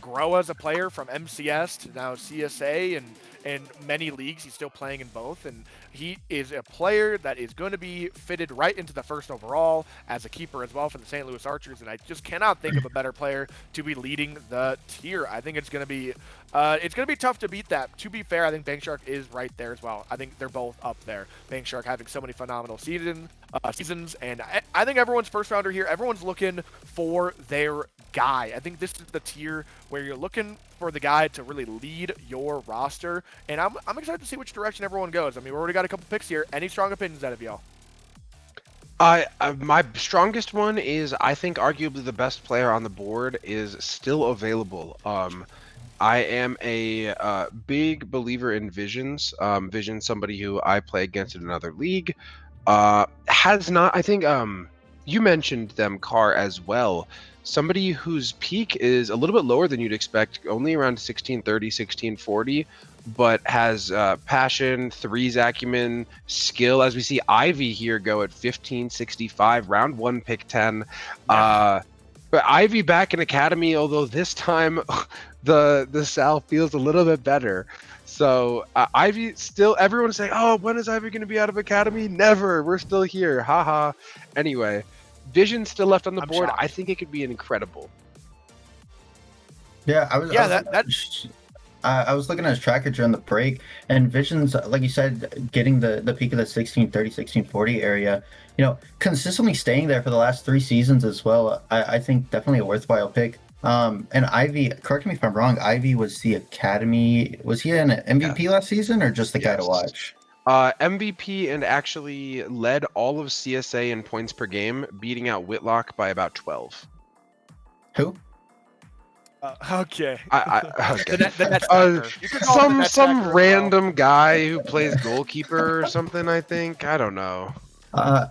grow as a player from MCS to now CSA, and in many leagues he's still playing in both, and he is a player that is going to be fitted right into the first overall as a keeper as well for the St. Louis Archers, and I just cannot think of a better player to be leading the tier. I think it's going to be tough to beat that. To be fair, I think Bank Shark is right there as well. I think they're both up there. Bank Shark having so many phenomenal seasons, and I think everyone's first rounder here, everyone's looking for their guy. I think this is the tier where you're looking for the guy to really lead your roster, and I'm excited to see which direction everyone goes. I mean, we already got a couple picks here. Any strong opinions out of y'all? My strongest one is, I think arguably the best player on the board is still available. I am a big believer in Visions. Vision, somebody who I play against in another league, has not, I think, you mentioned them, Carr, as well. Somebody whose peak is a little bit lower than you'd expect, only around 1630, 1640, but has passion, threes acumen, skill, as we see Ivy here go at 1565, round 1, pick 10. But Ivy back in Academy, although this time the Sal feels a little bit better. So Ivy still, everyone's saying, oh, when is Ivy going to be out of Academy? Never. We're still here. Haha. Anyway, Vision still left on the board. Shocked. I think it could be incredible. Yeah, I was looking at his tracker during the break, and Vision's, like you said, getting the peak of the 1630, 1640 area, consistently staying there for the last 3 seasons as well. I think definitely a worthwhile pick. And Ivy, correct me if I'm wrong, Ivy was the academy. Was he an MVP last season or just the guy to Yes. watch? MVP and actually led all of CSA in points per game, beating out Whitlock by about 12. Who? Okay. Okay. The net stacker. You could call him the net Some stacker as well. random guy who plays goalkeeper or something, I think. I don't know.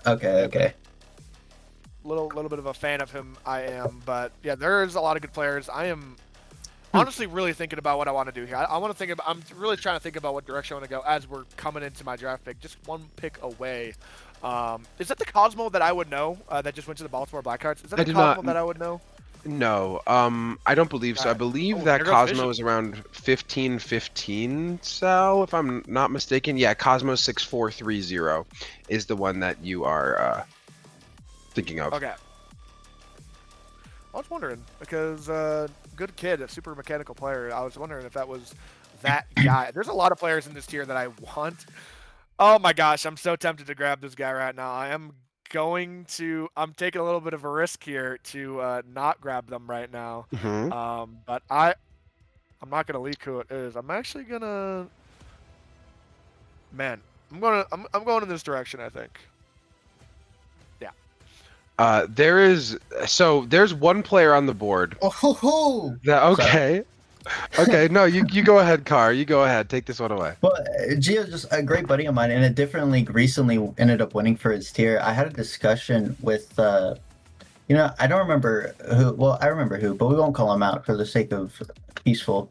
Okay. Little bit of a fan of him I am, but yeah, there's a lot of good players. I am honestly really thinking about what I want to do here. I want to think about. I'm really trying to think about what direction I want to go as we're coming into my draft pick, just one pick away. Is that the Cosmo that I would know that just went to the Baltimore Blackhearts? Is that the Cosmo that I would know? No, I don't believe so. I believe that there goes Cosmo Vision. is around 1515, Sal, if I'm not mistaken. Yeah, Cosmo 6430 is the one that you are thinking of. Okay. I was wondering because good kid, a super mechanical player. I was wondering if that was that guy. There's a lot of players in this tier that I want. Oh my gosh, I'm so tempted to grab this guy right now. I'm taking a little bit of a risk here to not grab them right now. Mm-hmm. But I'm not gonna leak who it is. I'm actually gonna. Man, I'm going in this direction. I think. There's one player on the board. Oh, Okay. Okay, no, you go ahead, Car. You go ahead. Take this one away. well, Gio's just a great buddy of mine, in a different league recently ended up winning for his tier. I had a discussion with, I don't remember who. Well, I remember who, but we won't call him out for the sake of peaceful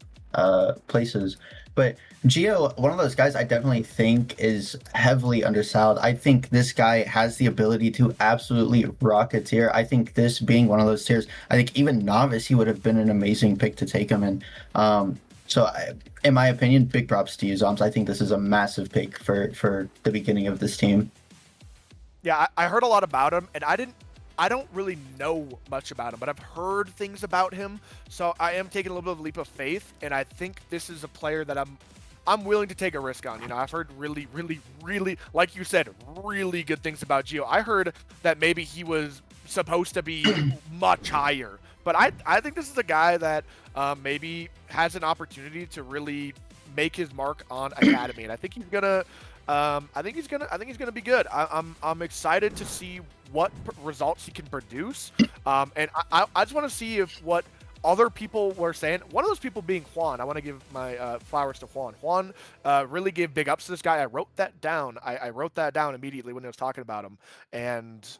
places. But Gio, one of those guys I definitely think is heavily undersold. I think this guy has the ability to absolutely rock a tier. I think this being one of those tiers, I think even Novice, he would have been an amazing pick to take him in. In my opinion, big props to you, Zoms. I think this is a massive pick for the beginning of this team. Yeah, I heard a lot about him, and I don't really know much about him, but I've heard things about him, so I am taking a little bit of a leap of faith, and I think this is a player that I'm willing to take a risk on. I've heard really, like you said, really good things about Gio. I heard that maybe he was supposed to be much higher, but I think this is a guy that maybe has an opportunity to really make his mark on Academy, and I think he's gonna. I think he's gonna be good. I'm excited to see what results he can produce. And I just want to see if what other people were saying. One of those people being Juan. I want to give my flowers to Juan. Juan really gave big ups to this guy. I wrote that down. I wrote that down immediately when I was talking about him. And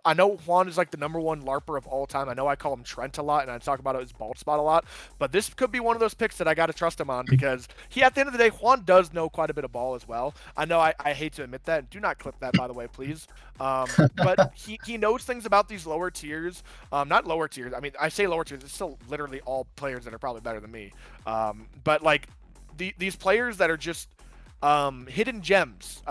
I know Juan is like the #1 LARPer of all time. I know I call him Trent a lot, and I talk about his bald spot a lot. But this could be one of those picks that I got to trust him on because at the end of the day, Juan does know quite a bit of ball as well. I know I hate to admit that. Do not clip that, by the way, please. But he knows things about these lower tiers. Not lower tiers. I mean, I say lower tiers. It's still literally all players that are probably better than me. But like these players that are just hidden gems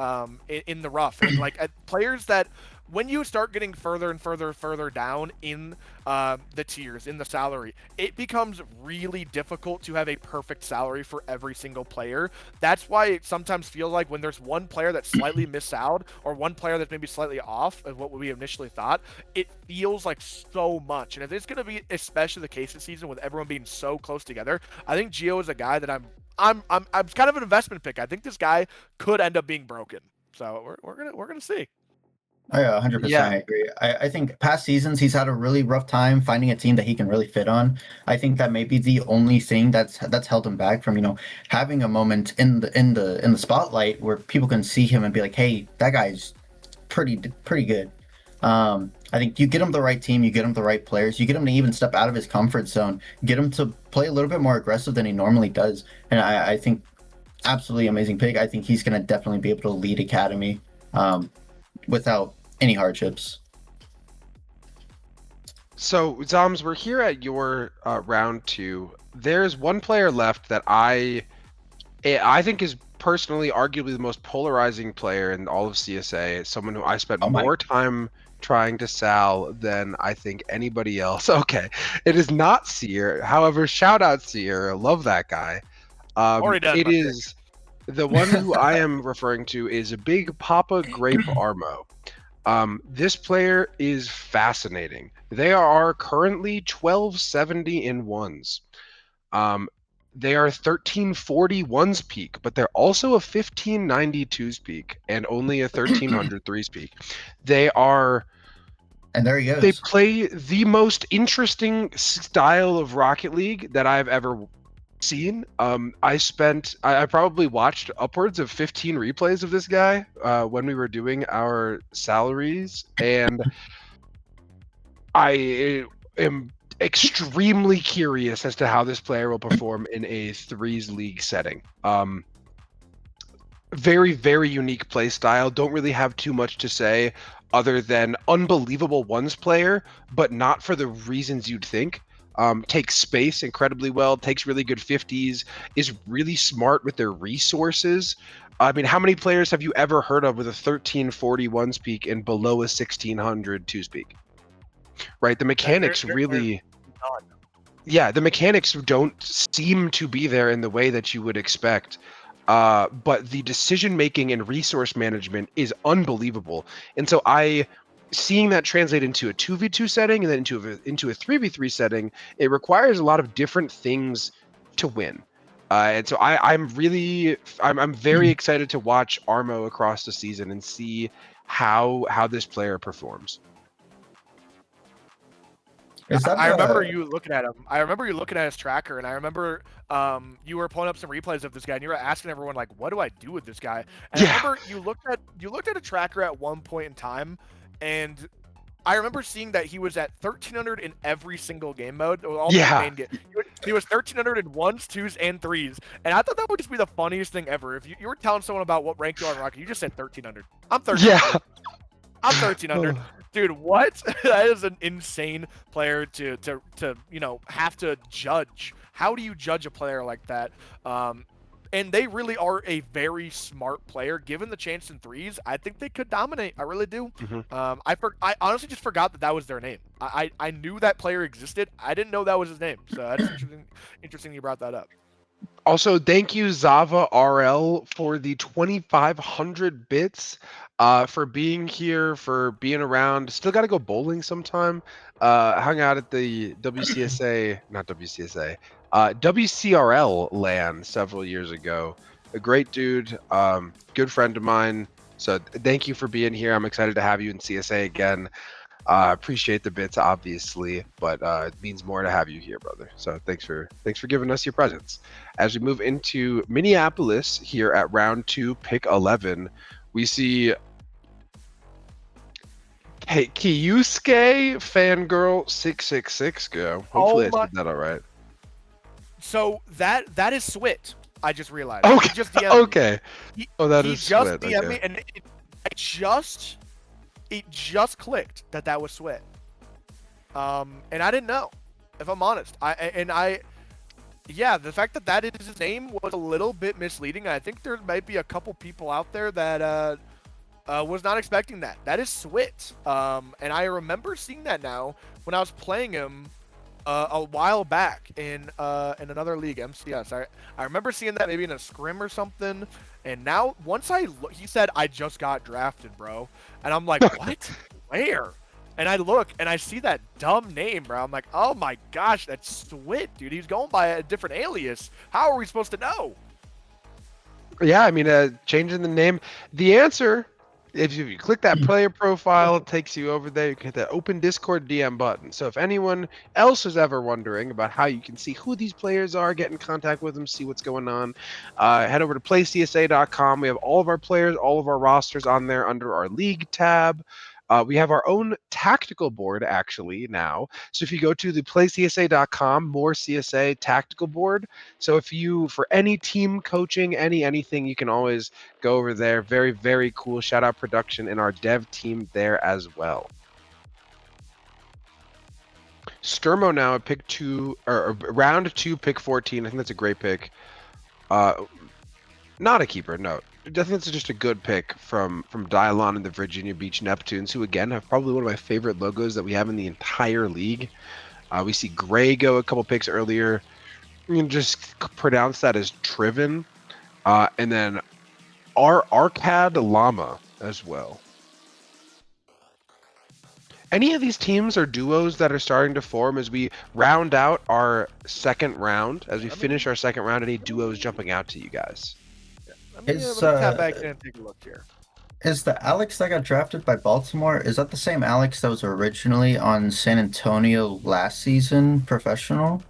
in the rough, and like players that. When you start getting further and further down in the tiers, in the salary, it becomes really difficult to have a perfect salary for every single player. That's why it sometimes feels like when there's one player that's slightly missed out or one player that's maybe slightly off of what we initially thought, it feels like so much. And if it's going to be especially the case this season with everyone being so close together, I think Gio is a guy that I'm kind of an investment pick. I think this guy could end up being broken. So we're gonna see. Oh, yeah, 100%. Yeah. I agree. I think past seasons he's had a really rough time finding a team that he can really fit on. I think that may be the only thing that's held him back from having a moment in the spotlight where people can see him and be like, hey, that guy's pretty good. I think you get him the right team, you get him the right players, you get him to even step out of his comfort zone, get him to play a little bit more aggressive than he normally does, and I think absolutely amazing pick. I think he's going to definitely be able to lead Academy. Without any hardships. So, Zoms, we're here at your round 2. There's one player left that I think is personally arguably the most polarizing player in all of CSA. It's someone who I spent more time trying to sell than I think anybody else. Okay, it is not Seer. However, shout out Seer. Love that guy. It is the one who I am referring to is a Big Papa Grape Armo. This player is fascinating. They are currently 1270 in ones. They are 1341's peak, but they're also a 1592's peak and only a 1303's peak. They are And there he they goes. play the most interesting style of Rocket League that I've ever seen. I probably watched upwards of 15 replays of this guy when we were doing our salaries, and I am extremely curious as to how this player will perform in a threes league setting. Very, very unique play style. Don't really have too much to say other than unbelievable ones player, but not for the reasons you'd think. Takes space incredibly well, takes really good 50s, is really smart with their resources. I mean, how many players have you ever heard of with a 1341's peak and below a 1600 2's peak? Right? The mechanics really, yeah, the mechanics don't seem to be there in the way that you would expect. But the decision making and resource management is unbelievable. And so seeing that translate into a 2v2 setting and then into a 3v3 setting, it requires a lot of different things to win. And so I'm very excited to watch Armo across the season and see how this player performs. I remember you looking at him. I remember you looking at his tracker, and I remember you were pulling up some replays of this guy, and you were asking everyone like, "What do I do with this guy?" And Yeah. I remember you looked at a tracker at one point in time, and I remember seeing that he was at 1300 in every single game mode. Yeah. He was 1300 in ones, twos, and threes, and I thought that would just be the funniest thing ever. If you were telling someone about what rank you are in Rocket, you just said 1300. I'm 1300. Yeah. I'm 1300. Dude, what? That is an insane player to have to judge. How do you judge a player like that? And they really are a very smart player. Given the chance in threes, I think they could dominate. I really do. Mm-hmm. I honestly just forgot that was their name. I knew that player existed. I didn't know that was his name. So that's interesting you brought that up. Also, thank you, Zava RL, for the 2,500 bits, for being here, for being around. Still got to go bowling sometime. Hung out at the WCRL LAN several years ago. A great dude, good friend of mine. So thank you for being here. I'm excited to have you in CSA again. Appreciate the bits, obviously, but it means more to have you here, brother. So thanks for giving us your presence. As we move into Minneapolis here at round 2, pick 11, we see Kiyusuke Fangirl 666 go. Hopefully I said that all right. So that is Swit. I just realized. Okay. He just DM'd me. Okay. That is just Swit. DM'd Okay. me, and it just clicked that was Swit. And I didn't know, if I'm honest. Yeah, the fact that is his name was a little bit misleading. I think there might be a couple people out there that was not expecting that. That is Swit. And I remember seeing that now when I was playing him a while back in another league, MCS. I remember seeing that maybe in a scrim or something. And now, once he said, "I just got drafted, bro," and I'm like, "What? Where?" And I look and I see that dumb name, bro. I'm like, "Oh my gosh, that's Swit, dude. He's going by a different alias. How are we supposed to know?" Yeah, I mean, changing the name. The answer, if you click that player profile, it takes you over there. You can hit that open Discord DM button. So if anyone else is ever wondering about how you can see who these players are, get in contact with them, see what's going on, head over to playcsa.com. We have all of our players, all of our rosters on there under our league tab. We have our own tactical board actually now. So if you go to the playcsa.com, more CSA tactical board. So if you, for any team coaching, anything, you can always go over there. Very, very cool. Shout out production and our dev team there as well. Sturmo now at pick 2 or round 2, pick 14. I think that's a great pick. Not a keeper, no. I think it's just a good pick from Dylon and the Virginia Beach Neptunes, who again have probably one of my favorite logos that we have in the entire league. We see Gray go a couple picks earlier. You can just pronounce that as Triven. And then Arcad Llama as well. Any of these teams or duos that are starting to form as we round out our second round, as we finish our second round, any duos jumping out to you guys? Let me Is tap back in and take a look here. is the Alex that got drafted by Baltimore? Is that the same Alex that was originally on San Antonio last season, professional?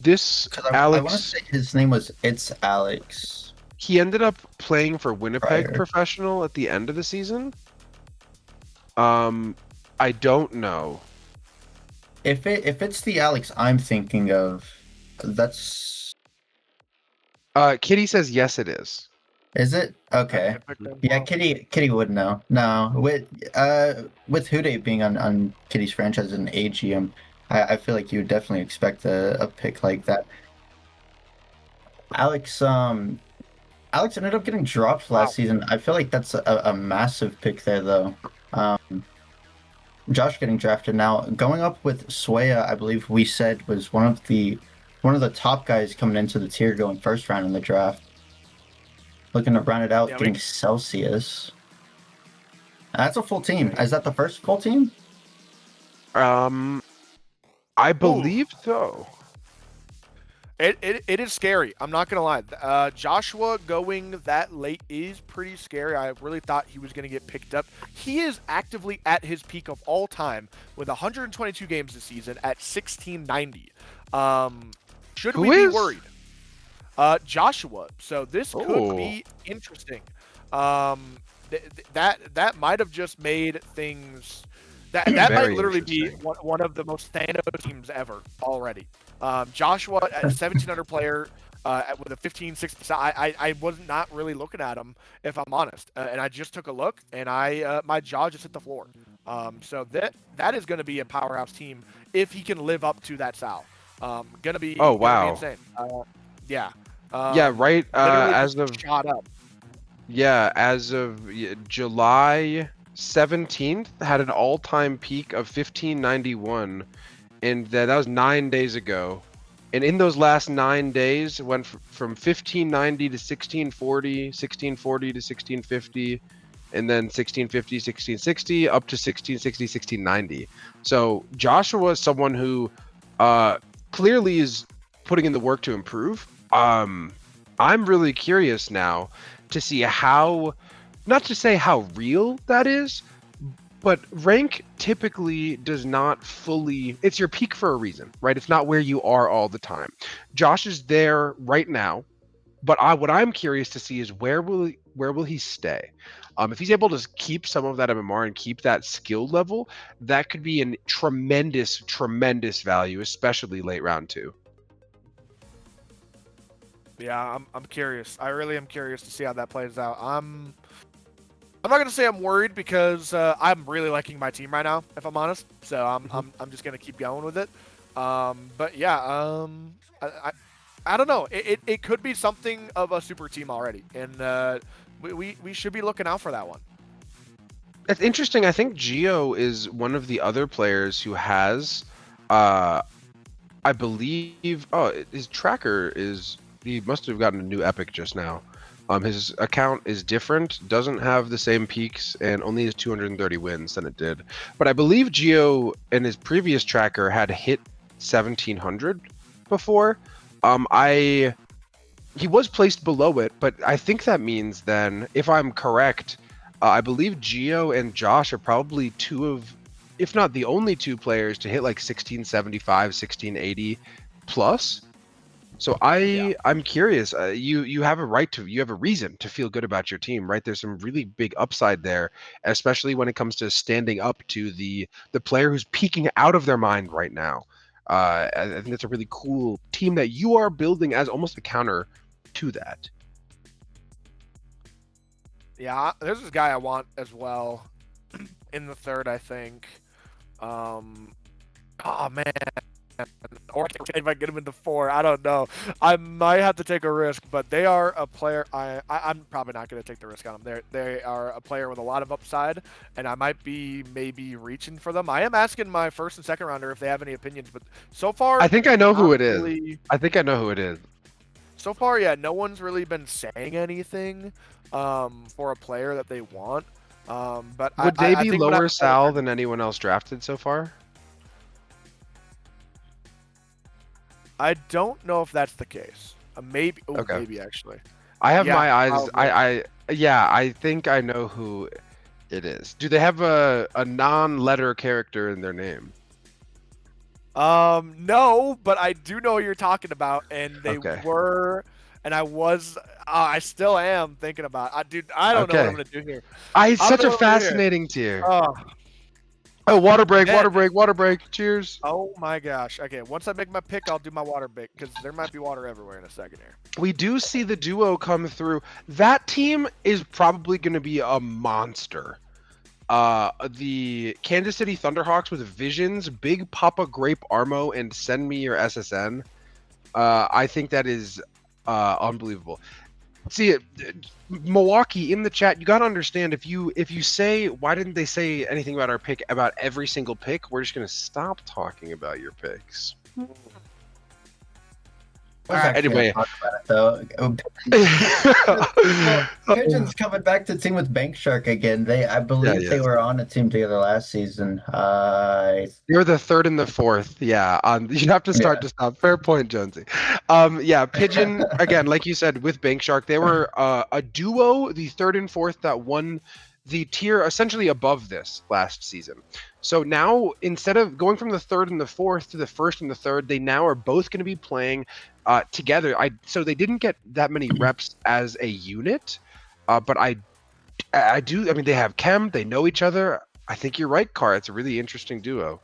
This Because I want to Alex, say his name was It's Alex. he ended up playing for Winnipeg Prior. professional at the end of the season. I don't know. If it's the Alex I'm thinking of, that's Kitty says yes, it is. is it? Okay. Yeah, Kitty would know. No, with Hude being on Kitty's franchise and AGM, I feel like you would definitely expect a pick like that. Alex ended up getting dropped last season. I feel like that's a massive pick there though. Josh getting drafted now, going up with Swaya, I believe we said was one of the top guys coming into the tier, going first round in the draft. Looking to round it out, getting Celsius. That's a full team. Is that the first full team? I believe so. It is scary. I'm not gonna lie. Joshua going that late is pretty scary. I really thought he was gonna get picked up. He is actively at his peak of all time with 122 games this season at 1690. Should we be worried? Joshua. So this could be interesting. That might have just made things. That might literally be one of the most Thanos teams ever already. Joshua, a 1,700 player with a 1560. I was not really looking at him, if I'm honest. And I just took a look, and my jaw just hit the floor. So that is going to be a powerhouse team if he can live up to that style. Gonna be insane. Yeah. Right. As of shot up. Yeah, as of July 17th, had an all-time peak of 1591, and that was 9 days ago. And in those last 9 days, went from 1590 to 1640, 1640 to 1650, and then 1650, 1660, up to 1660, 1690. So Joshua is someone who clearly is putting in the work to improve. I'm really curious now to see how, not to say how real that is, but rank typically does not fully, it's your peak for a reason, right? It's not where you are all the time. Josh is there right now, but what I'm curious to see is where will he stay? If he's able to keep some of that MMR and keep that skill level, that could be a tremendous value, especially late round 2. Yeah, I'm curious. I really am curious to see how that plays out. I'm not gonna say I'm worried because I'm really liking my team right now, if I'm honest. So I'm just gonna keep going with it. But yeah, I don't know. It could be something of a super team already, and we should be looking out for that one. It's interesting. I think Geo is one of the other players who has, I believe. Oh, his tracker is. He must have gotten a new epic just now. His account is different, doesn't have the same peaks, and only has 230 wins than it did. But I believe Geo in his previous tracker had hit 1700 before. He was placed below it, but I think that means then, if I'm correct, I believe Geo and Josh are probably two of, if not the only two players to hit like 1675, 1680 plus. So I'm curious. You have a reason to feel good about your team, right? There's some really big upside there, especially when it comes to standing up to the player who's peaking out of their mind right now. I think that's a really cool team that you are building as almost a counter to that. Yeah, there's this guy I want as well in the third, I think. Oh man. Or if I get him into 4, I don't know. I might have to take a risk, but they are a player. I'm probably not going to take the risk on them. They are a player with a lot of upside, and I might be maybe reaching for them. I am asking my first and second rounder if they have any opinions, but so far, I think I know who it is. I think I know who it is. So far, yeah, no one's really been saying anything for a player that they want. But Would they I be think when lower Sal than anyone else drafted so far? I don't know if that's the case. Maybe. Oh, Okay. maybe actually. I have Yeah, my eyes. probably. Yeah, I think I know who it is. Do they have a non-letter character in their name? No, but I do know what you're talking about, and they Okay. were, and I still am thinking about. Dude, I don't know what I'm Okay. gonna do here. It's I don't such know a what I'm gonna do here. fascinating tier. Oh, Oh, water break, man. water break, water break. Cheers. Oh my gosh. Okay, once I make my pick, I'll do my water break because there might be water everywhere in a second here. We do see the duo come through. That team is probably going to be a monster. The Kansas City Thunderhawks with Visions, Big Papa Grape Armo, and Send Me Your SSN. I think that is unbelievable. See, Milwaukee in the chat, you got to understand if you say why didn't they say anything about our pick about every single pick, we're just going to stop talking about your picks. Anyway. Talk about it, though. Pigeon's coming back to team with Bank Shark again. I believe they were on a team together last season. You're the third and the fourth. Yeah. You have to start to stop. Fair point, Jonesy. Yeah. Pigeon again, like you said, with Bank Shark, they were a duo, the third and fourth that won the tier essentially above this last season. So now instead of going from the third and the fourth to the first and the third, they now are both going to be playing together. So they didn't get that many reps as a unit, but I mean, they have chem, they know each other. I think you're right, Car. It's a really interesting duo.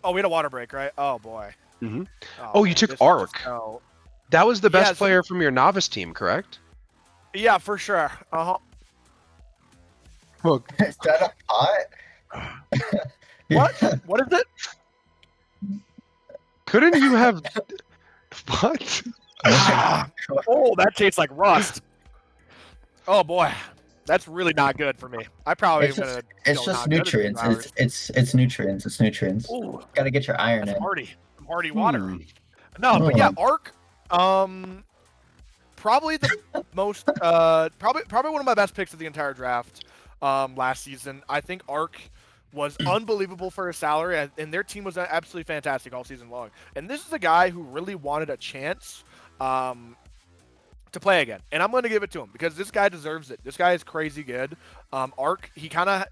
Oh, we had a water break, right? Oh boy. Mm-hmm. Oh, you took Arc. That was the best player from your novice team, correct? Yeah, for sure. Uh-huh. Look. Is that a pot? What? What is it? Couldn't you have what? Oh, that tastes like rust. Oh boy. That's really not good for me. I probably it's just nutrients. It's nutrients. It's nutrients. Ooh, gotta get your iron in. Hardy water. No, but yeah, Arc. Probably the most. Probably one of my best picks of the entire draft. Last season, I think Arc was unbelievable for his salary, and their team was absolutely fantastic all season long. And this is a guy who really wanted a chance to play again, and I'm going to give it to him because this guy deserves it. This guy is crazy good. Arc, he took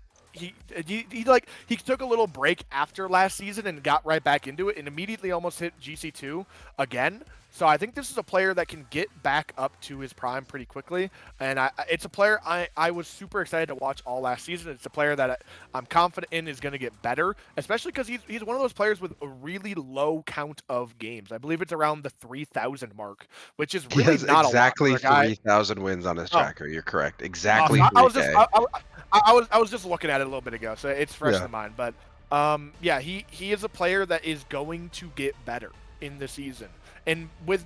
a little break after last season and got right back into it, and immediately almost hit GC2 again. So I think this is a player that can get back up to his prime pretty quickly, and it's a player I was super excited to watch all last season. It's a player that I'm confident in is going to get better, especially because he's one of those players with a really low count of games. I believe it's around the 3,000 mark, which is really not exactly a lot for a guy. 3,000 wins on his tracker. You're correct. Exactly. I was just looking at it a little bit ago, so it's fresh in mind. But yeah, he is a player that is going to get better in the season. And with,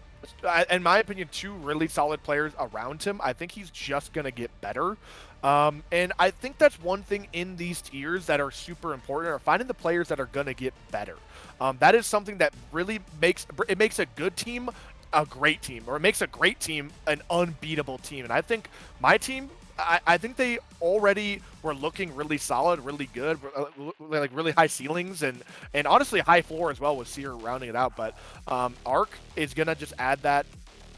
in my opinion, two really solid players around him, I think he's just going to get better. And I think that's one thing in these tiers that are super important, are finding the players that are going to get better. That is something that really makes a good team a great team, or it makes a great team an unbeatable team. And I think my team, I think they already were looking really solid, really good, like really high ceilings and honestly high floor as well with Seer rounding it out. But Arc is gonna just add that,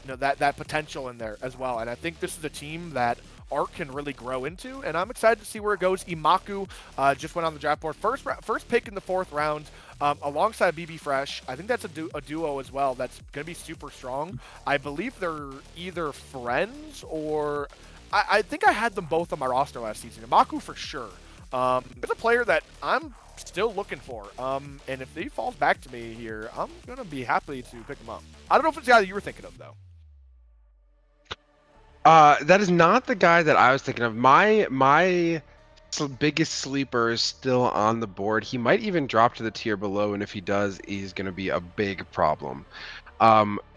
that potential in there as well. And I think this is a team that Arc can really grow into, and I'm excited to see where it goes. Imaku just went on the draft board, first pick in the 4th round, alongside BB Fresh. I think that's a duo as well that's gonna be super strong. I believe they're either friends or. I think I had them both on my roster last season. Imaku for sure. It's a player that I'm still looking for. And if he falls back to me here, I'm going to be happy to pick him up. I don't know if it's the guy that you were thinking of, though. That is not the guy that I was thinking of. My biggest sleeper is still on the board. He might even drop to the tier below, and if he does, he's going to be a big problem.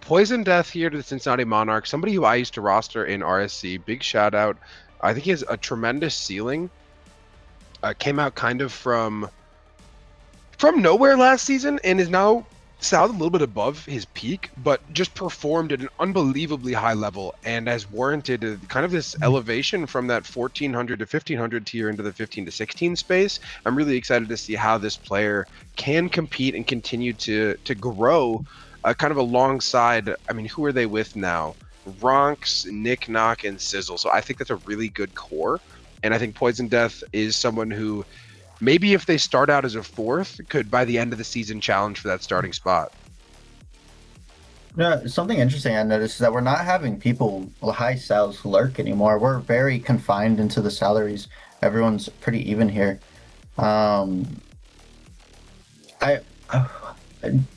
Poison Death here to the Cincinnati Monarchs, somebody who I used to roster in RSC. Big shout out. I think he has a tremendous ceiling. Came out kind of from nowhere last season and is now Sound a little bit above his peak, but just performed at an unbelievably high level and has warranted kind of this elevation from that 1400 to 1500 tier into the 15 to 16 space. I'm really excited to see how this player can compete and continue to grow kind of alongside, I mean, who are they with now? Ronks, Nick Knock, and Sizzle. So I think that's a really good core. And I think Poison Death is someone who maybe if they start out as a fourth, could by the end of the season challenge for that starting spot. Yeah, something interesting I noticed is that we're not having people high sales lurk anymore. We're very confined into the salaries. Everyone's pretty even here. I,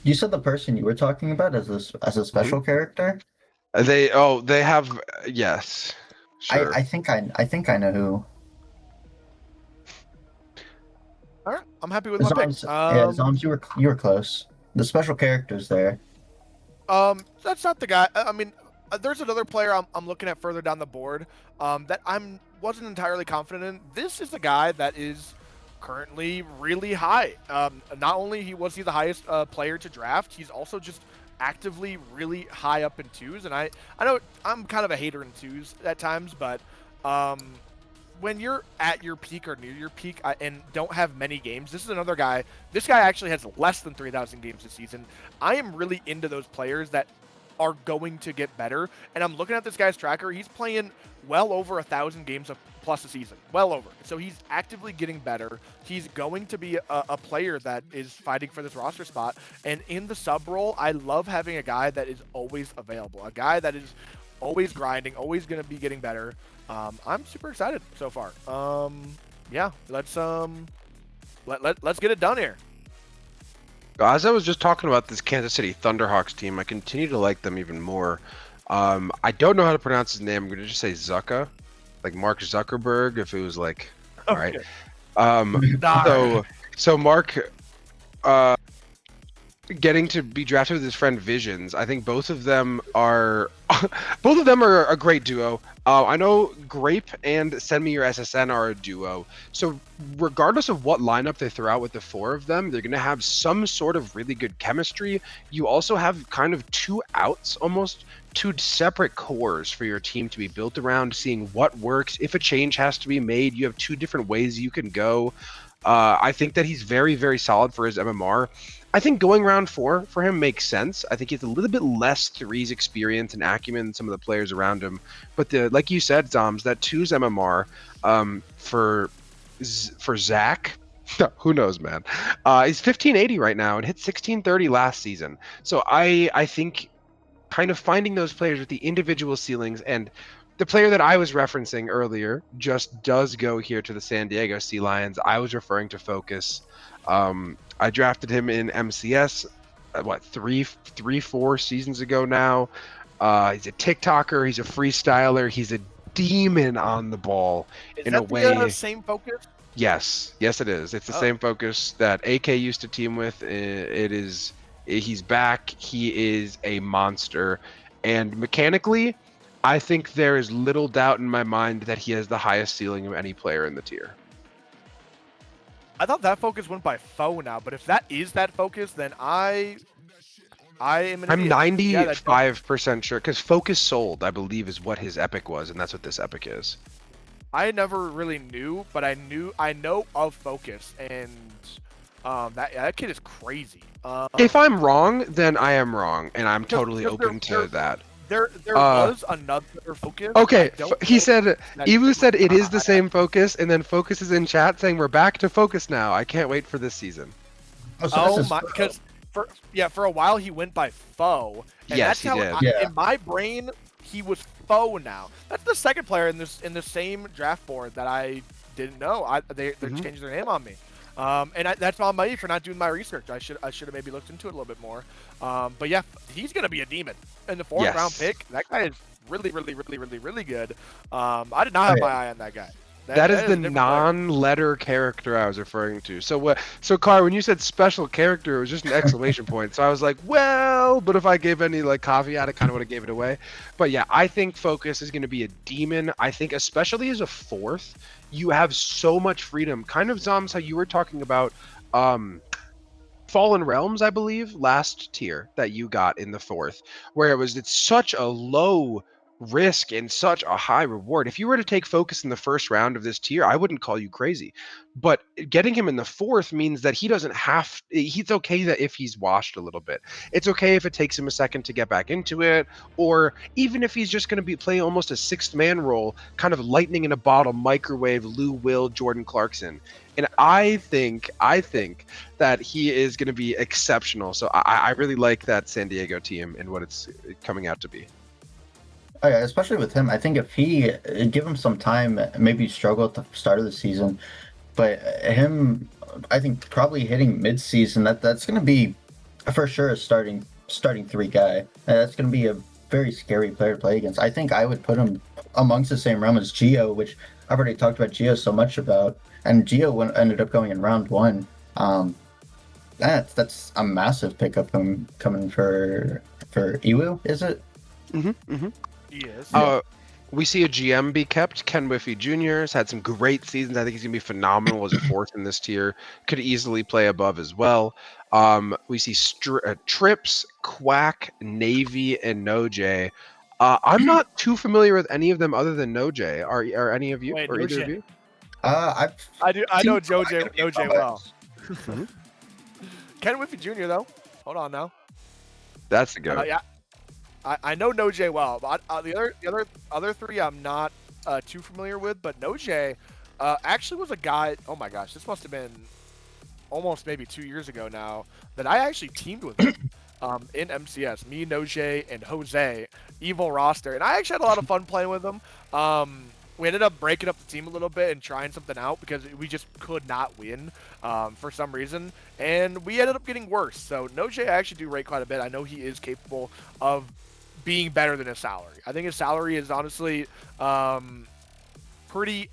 you said the person you were talking about as a special character. They have yes, sure. I think I know who. All right, I'm happy with my pick. Zoms, you were close. The special characters there. That's not the guy. I mean, there's another player I'm looking at further down the board that wasn't entirely confident in. This is the guy that is currently really high. Not only was he the highest player to draft, he's also just actively really high up in twos. And I know I'm kind of a hater in twos at times, but when you're at your peak or near your peak and don't have many games, this is another guy. This guy actually has less than 3,000 games this season. I am really into those players that are going to get better. And I'm looking at this guy's tracker. He's playing well over 1,000 games plus a season. Well over. So he's actively getting better. He's going to be a player that is fighting for this roster spot. And in the sub role, I love having a guy that is always available. A guy that is always grinding, always going to be getting better. I'm super excited so far. Yeah, let's get it done here. As I was just talking about this Kansas City Thunderhawks team, I continue to like them even more. I don't know how to pronounce his name. I'm going to just say Zucka, like Mark Zuckerberg. If it was like, all right. So Mark, getting to be drafted with his friend Visions, I think both of them are a great duo. I know Grape and Send Me Your SSN are a duo. So regardless of what lineup they throw out with the four of them, they're going to have some sort of really good chemistry. You also have kind of two outs, almost two separate cores for your team to be built around, seeing what works. If a change has to be made, you have two different ways you can go. I think that he's very, very solid for his MMR. I think going round 4 for him makes sense. I think he has a little bit less threes experience and acumen than some of the players around him. But like you said, Zoms, that 2's MMR for Zach, who knows, man. He's 1580 right now and hit 1630 last season. So I think kind of finding those players with the individual ceilings, and the player that I was referencing earlier just does go here to the San Diego Sea Lions. I was referring to Focus. I drafted him in MCS, 4 seasons ago now. He's a TikToker. He's a freestyler. He's a demon on the ball in a way. Is that the same Focus? Yes, it is. It's the same Focus that AK used to team with. He's back. He is a monster, and mechanically, I think there is little doubt in my mind that he has the highest ceiling of any player in the tier. I thought that Focus went by Foe now, but if that is that Focus, then I am. I'm 95% sure because Focus sold, I believe, is what his epic was, and that's what this epic is. I never really knew, but I know of Focus, and that kid is crazy. If I'm wrong, then I am wrong, and I'm totally open to that. There was another Focus. Okay, he said, Evu said it is the same Focus, and then Focus is in chat saying we're back to Focus now. I can't wait for this season. Oh my, because for a while he went by Foe. And yes, that's he how did. In my brain, he was Foe now. That's the second player in the same draft board that I didn't know. They're changing their name on me. And that's on me for not doing my research. I should have maybe looked into it a little bit more. But yeah, he's gonna be a demon in the 4th round pick. That guy is really good. I did not have my eye on that guy. That is the non-letter character I was referring to. So Car, when you said special character, it was just an exclamation point. So I was like, well, but if I gave any like caveat, I kind of would have gave it away. But yeah, I think Focus is going to be a demon. I think especially as a 4th, you have so much freedom. Kind of, Zoms, how you were talking about Fallen Realms, I believe, last tier that you got in the 4th, where it's such a low risk and such a high reward. If you were to take Focus in the first round of this tier, I wouldn't call you crazy. But getting him in the 4th means that he doesn't have, he's okay that if he's washed a little bit. It's okay if it takes him a second to get back into it, or even if he's just going to be playing almost a 6th man role, kind of lightning in a bottle, microwave, Lou Will, Jordan Clarkson. And I think that he is going to be exceptional. So I really like that San Diego team and what it's coming out to be. Oh, yeah, especially with him. I think if he give him some time, maybe struggle at the start of the season, but him, I think probably hitting mid-season, that's going to be for sure a starting 3 guy. And that's going to be a very scary player to play against. I think I would put him amongst the same realm as Gio, which I've already talked about Gio so much about. And Gio ended up going in round 1. That's a massive pickup coming for Iwu, is it? Yes. We see a GM be kept. Ken Whiffy Jr. has had some great seasons. I think he's going to be phenomenal as a 4th in this tier. Could easily play above as well. We see Trips, Quack, Navy, and NoJ. I'm not too familiar with any of them other than NoJ. Are any of you? Wait, or either NoJ. of you? I know NoJ well. Mhm. Ken Whiffy Jr. though. Hold on now. That's the go. Yeah, I know NoJ well, but the other 3 I'm not too familiar with. But NoJ actually was a guy. Oh my gosh, this must have been almost maybe 2 years ago now that I actually teamed with him in MCS. Me, NoJ, and Jose, evil roster, and I actually had a lot of fun playing with him. We ended up breaking up the team a little bit and trying something out because we just could not win for some reason, and we ended up getting worse. So NoJ I actually do rate quite a bit. I know he is capable of being better than his salary. I think his salary is honestly pretty.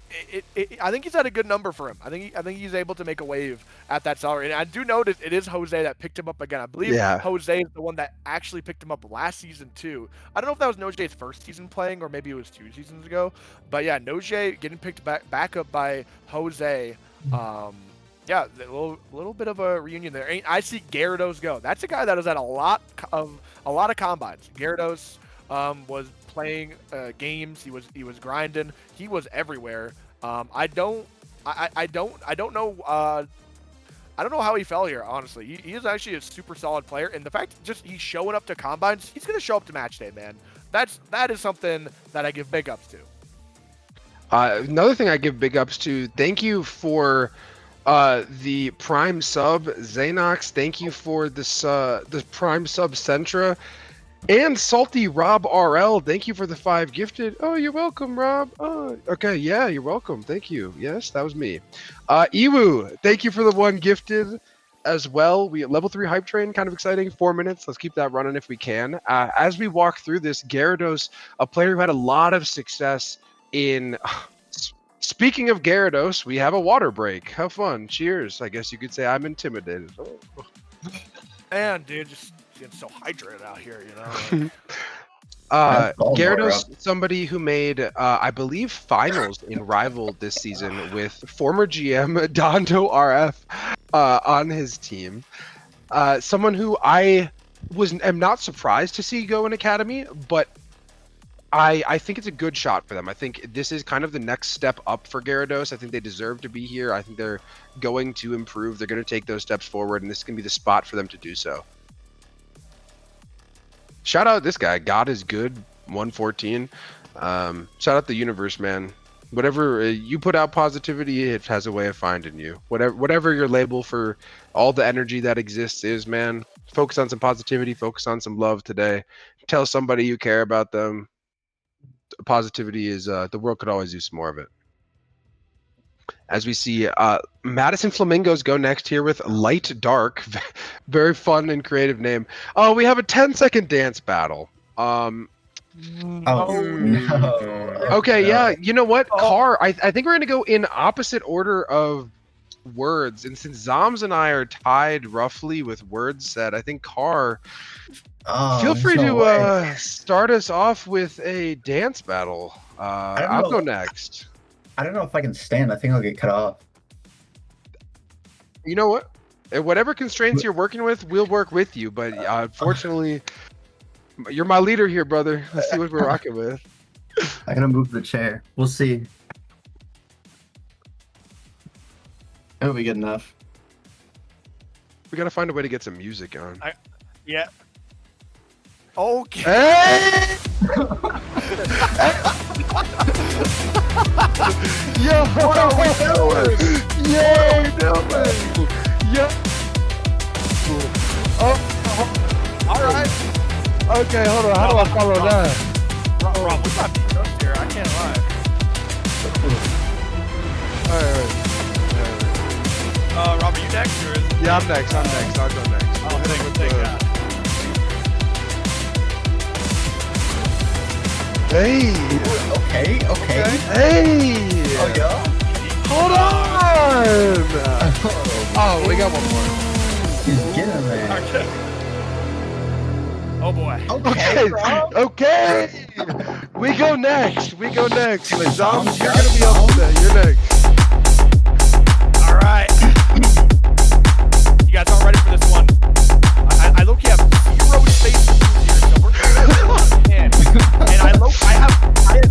I think he's at a good number for him. I think he's able to make a wave at that salary. And I do notice it is Jose that picked him up again. I believe Jose is the one that actually picked him up last season too. I don't know if that was NoJ's first season playing or maybe it was 2 seasons ago. But yeah, NoJ getting picked back up by Jose. Yeah, a little bit of a reunion there. I see Gyarados go. That's a guy that has had a lot of combines. Gyarados was playing games. He was grinding. He was everywhere. I don't know. I don't know how he fell here. Honestly, he is actually a super solid player, and the fact just he's showing up to combines, he's gonna show up to match day, man. That is something that I give big ups to. Another thing I give big ups to. Thank you for the Prime sub, Xanox. Thank you for this the Prime sub, Centra. And Salty Rob RL, thank you for the 5 gifted. Oh, you're welcome, Rob. Oh, okay, yeah, you're welcome. Thank you. Yes, that was me. Iwu, thank you for the 1 gifted as well. We level 3 hype train, kind of exciting. 4 minutes. Let's keep that running if we can. As we walk through this, Gyarados, a player who had a lot of success in. Speaking of Gyarados, we have a water break. How fun. Cheers. I guess you could say I'm intimidated. Oh. And dude, just getting so hydrated out here, you know. Gyarados, somebody who made, I believe, finals in Rival this season with former GM Dondo RF on his team. Someone who I am not surprised to see go in Academy, but I think it's a good shot for them. I think this is kind of the next step up for Gyarados. I think they deserve to be here. I think they're going to improve. They're going to take those steps forward, and this is going to be the spot for them to do so. Shout out this guy. God is good. 114. Shout out the universe, man. Whatever you put out positivity, it has a way of finding you. Whatever your label for all the energy that exists is, man. Focus on some positivity. Focus on some love today. Tell somebody you care about them. Positivity is the world could always use some more of it. As we see Madison Flamingos go next here with Light Dark. Very fun and creative name. Oh, we have a 10-second dance battle. No. Okay, yeah. You know what? Car, I think we're going to go in opposite order of words. And since Zoms and I are tied roughly with words said, I think Car, feel free to start us off with a dance battle. I'll go next. I don't know if I can stand. I think I'll get cut off. You know what? And whatever constraints you're working with, we'll work with you. But unfortunately, you're my leader here, brother. Let's see what we're rocking with. I gotta move the chair. We'll see. It'll be good enough. We gotta find a way to get some music on. Yeah. Okay. Hey! Yo, what are we doing? Yo, doing? Yo. Oh, All right. okay, hold on. How do I follow that? Rob, we got beat up here. I can't lie. All right. Rob, are you next or is it? Yeah, I'm next. I'll go next. Oh, thank God. Hey. Okay. Hey. Oh, yeah? Hold on. Oh, we got one more. He's getting there. Okay. Oh boy. Okay. We go next. Like, Zoms, you're gonna be up today. You're next. All right. You guys all ready for this one? I low-key have 0 space to move here, so we're gonna and I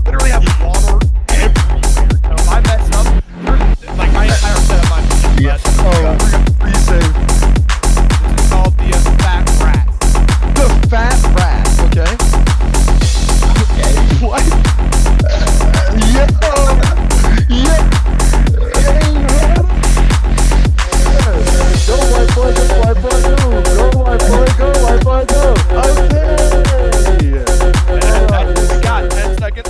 literally have water everywhere. So if I mess up, like my entire setup might be Yeah. Oh, we're gonna be safe. This is called the fat rat. The fat rat. Okay. What? Yeah. Go white boy, go. Okay. We got 10 seconds.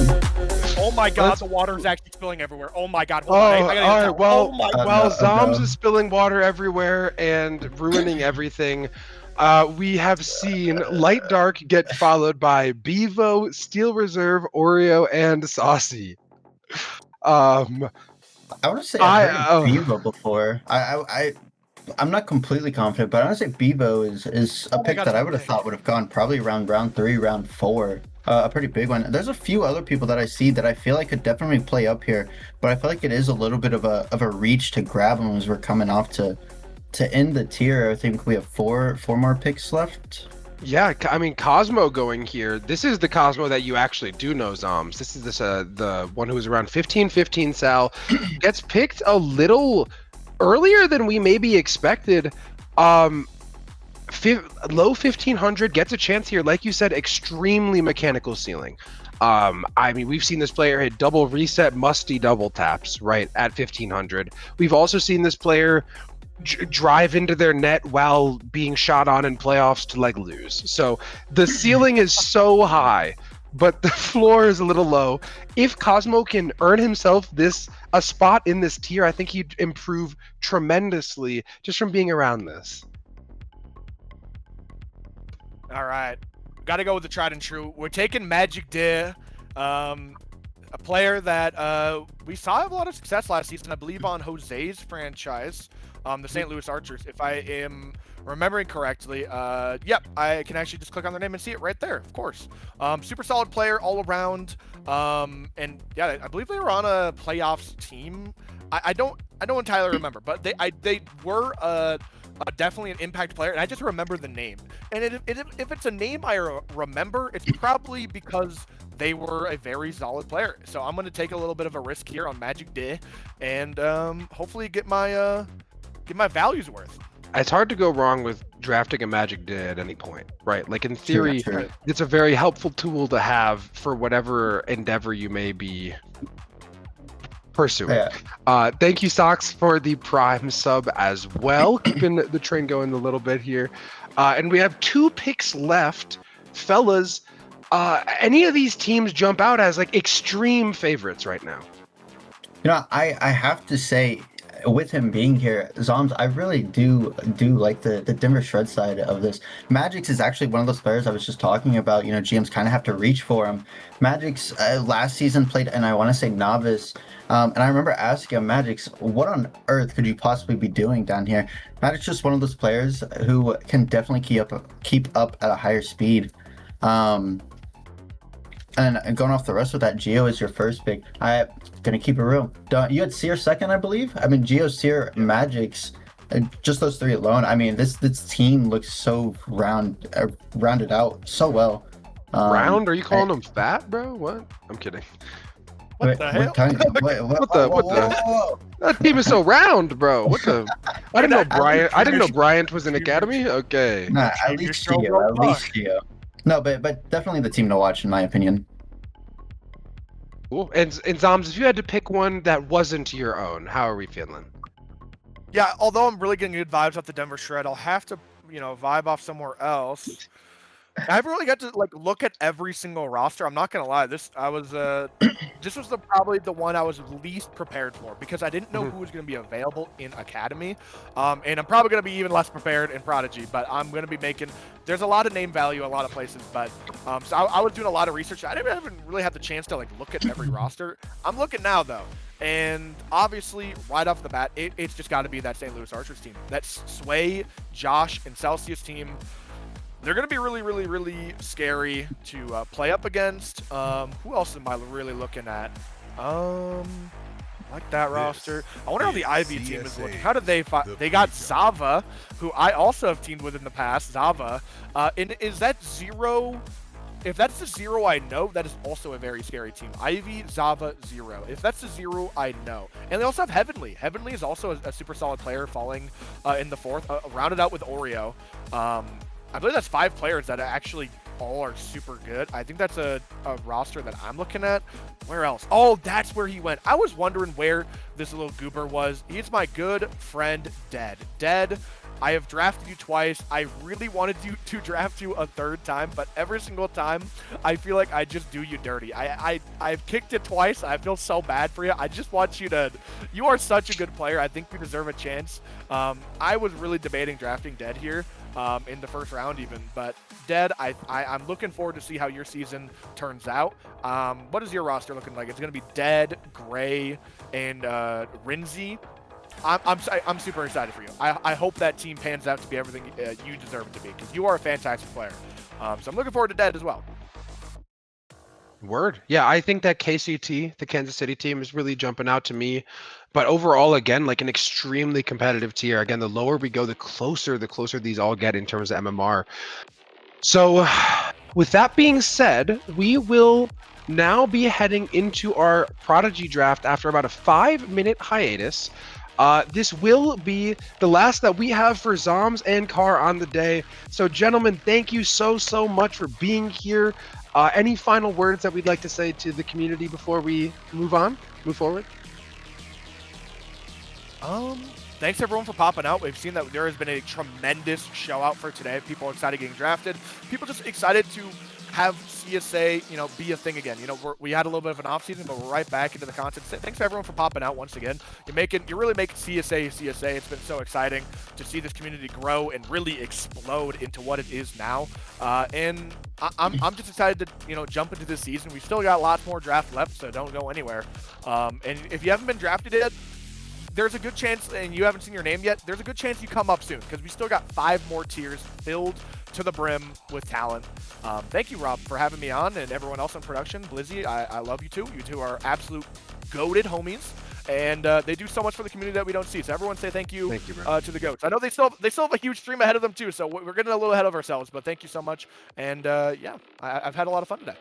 Oh my God, the water is actually spilling everywhere. Oh my God. Hold on. I gotta get all right. down. Well, Oh my while no, Zoms no. is spilling water everywhere and ruining everything, we have seen Light Dark get followed by Bevo, Steel Reserve, Oreo, and Saucy. I want to say I've heard I- Bevo before. I'm not completely confident, but I want to say Bevo is a my pick God, that I it's would have big. thought would have gone probably around round 3, round 4. A pretty big one. There's a few other people that I see that I feel like could definitely play up here, but I feel like it is a little bit of a reach to grab them as we're coming off to end the tier. I think we have four more picks left. Yeah, I mean Cosmo going here. This is the Cosmo that you actually do know, Zoms. This is the one who was around 15 Sal. Gets picked a little earlier than we maybe expected. Low 1500 gets a chance here, like you said, extremely mechanical ceiling. I mean, we've seen this player hit double reset, musty double taps right at 1500. We've also seen this player drive into their net while being shot on in playoffs to like lose. So the ceiling is so high, but the floor is a little low. If Cosmo can earn himself a spot in this tier, I think he'd improve tremendously just from being around this. All right. Got to go with the tried and true. We're taking Magic De, a player that we saw have a lot of success last season, I believe, on Jose's franchise, the St. Louis Archers, if I am remembering correctly. Yep, I can actually just click on their name and see it right there, of course. Super solid player all around. And yeah, I believe they were on a playoffs team. I don't entirely remember, but they were definitely an impact player, and I just remember the name. And if it's a name I remember, it's probably because they were a very solid player. So I'm going to take a little bit of a risk here on Magic De, and hopefully get my values worth. It's hard to go wrong with drafting a Magic De at any point, right? Like in theory, True. it's a very helpful tool to have for whatever endeavor you may be pursuing. Yeah. Thank you, Socks, for the Prime sub as well, keeping the train going a little bit here. And we have 2 picks left, fellas. Any of these teams jump out as like extreme favorites right now? You know, I have to say, with him being here, Zoms, I really do like the Denver Shred side of this. Magix is actually one of those players I was just talking about. You know, GMs kind of have to reach for him. Magix last season played, and I want to say Novice. And I remember asking him, Magix, what on earth could you possibly be doing down here? Magix is just one of those players who can definitely keep up at a higher speed. And going off the rest of that, Geo is your first pick. I'm gonna keep it real. You had Seer second, I believe. I mean, Geo, Seer, Magix. And just those three alone, I mean, this team looks so rounded out so well. Round? Are you calling I- them fat, bro? What? I'm kidding. What the we're hell? talking- wait, What the- what the- whoa. That team is so round, bro. What the? I didn't know That- Bryant. I didn't know Junior- Bryant was in academy. Okay. Nah, at Junior least so Gio. At robust. least Gio. No, but definitely the team to watch in my opinion. Cool. And Zoms, if you had to pick one that wasn't your own, how are we feeling? Yeah, although I'm really getting good vibes off the Denver Shred, I'll have to, vibe off somewhere else. I haven't really got to look at every single roster. I'm not gonna lie. This was probably the one I was least prepared for because I didn't know who was gonna be available in Academy, and I'm probably gonna be even less prepared in Prodigy. But I'm gonna be making. There's a lot of name value a lot of places, but so I was doing a lot of research. I haven't really had the chance to look at every roster. I'm looking now though. And obviously, right off the bat, it's just got to be that St. Louis Archers team. That Sway, Josh, and Celsius team. They're going to be really, really, really scary to play up against. Who else am I really looking at? Like that roster. I wonder how the Ivy team is looking. How did they fight? They got Zava, who I also have teamed with in the past. Zava. And is that Zero? If that's the Zero I know, that is also a very scary team. Ivy, Zava, Zero. If that's the Zero I know. And they also have Heavenly. Heavenly is also a super solid player falling in the fourth. Rounded out with Oreo. I believe that's 5 players that actually all are super good. I think that's a roster that I'm looking at. Where else? Oh, that's where he went. I was wondering where this little goober was. He's my good friend, Dead. Dead, I have drafted you twice. I really wanted you to draft you a third time, but every single time, I feel like I just do you dirty. I've kicked it twice. I feel so bad for you. I just want you to... You are such a good player. I think you deserve a chance. I was really debating drafting Dead here. In the first round even, but Dead, I'm looking forward to see how your season turns out. What is your roster looking like? It's going to be Dead, Gray, and Rinzi. I'm super excited for you. I hope that team pans out to be everything you deserve it to be, because you are a fantastic player. So I'm looking forward to Dead as well. Word. Yeah, I think that KCT, the Kansas City team, is really jumping out to me. But overall, again, an extremely competitive tier. Again, the lower we go, the closer these all get in terms of MMR. So with that being said, we will now be heading into our Prodigy draft after about a 5-minute hiatus. This will be the last that we have for Zoms and Car on the day. So gentlemen, thank you so much for being here. Any final words that we'd like to say to the community before we move forward? Thanks everyone for popping out. We've seen that there has been a tremendous show out for today. People excited getting drafted. People just excited to have CSA, be a thing again. We had a little bit of an off season, but we're right back into the content. Thanks everyone for popping out once again. You're really making CSA. It's been so exciting to see this community grow and really explode into what it is now. And I'm just excited to jump into this season. We've still got lots more draft left, so don't go anywhere. And if you haven't been drafted yet, there's a good chance, and you haven't seen your name yet, there's a good chance you come up soon, because we still got 5 more tiers filled to the brim with talent. Thank you, Rob, for having me on, and everyone else in production. Blizzy, I love you too. You two are absolute goated homies, and they do so much for the community that we don't see. So everyone say thank you bro. to the goats. I know they still have a huge stream ahead of them too, so we're getting a little ahead of ourselves, but thank you so much. And yeah, I've had a lot of fun today.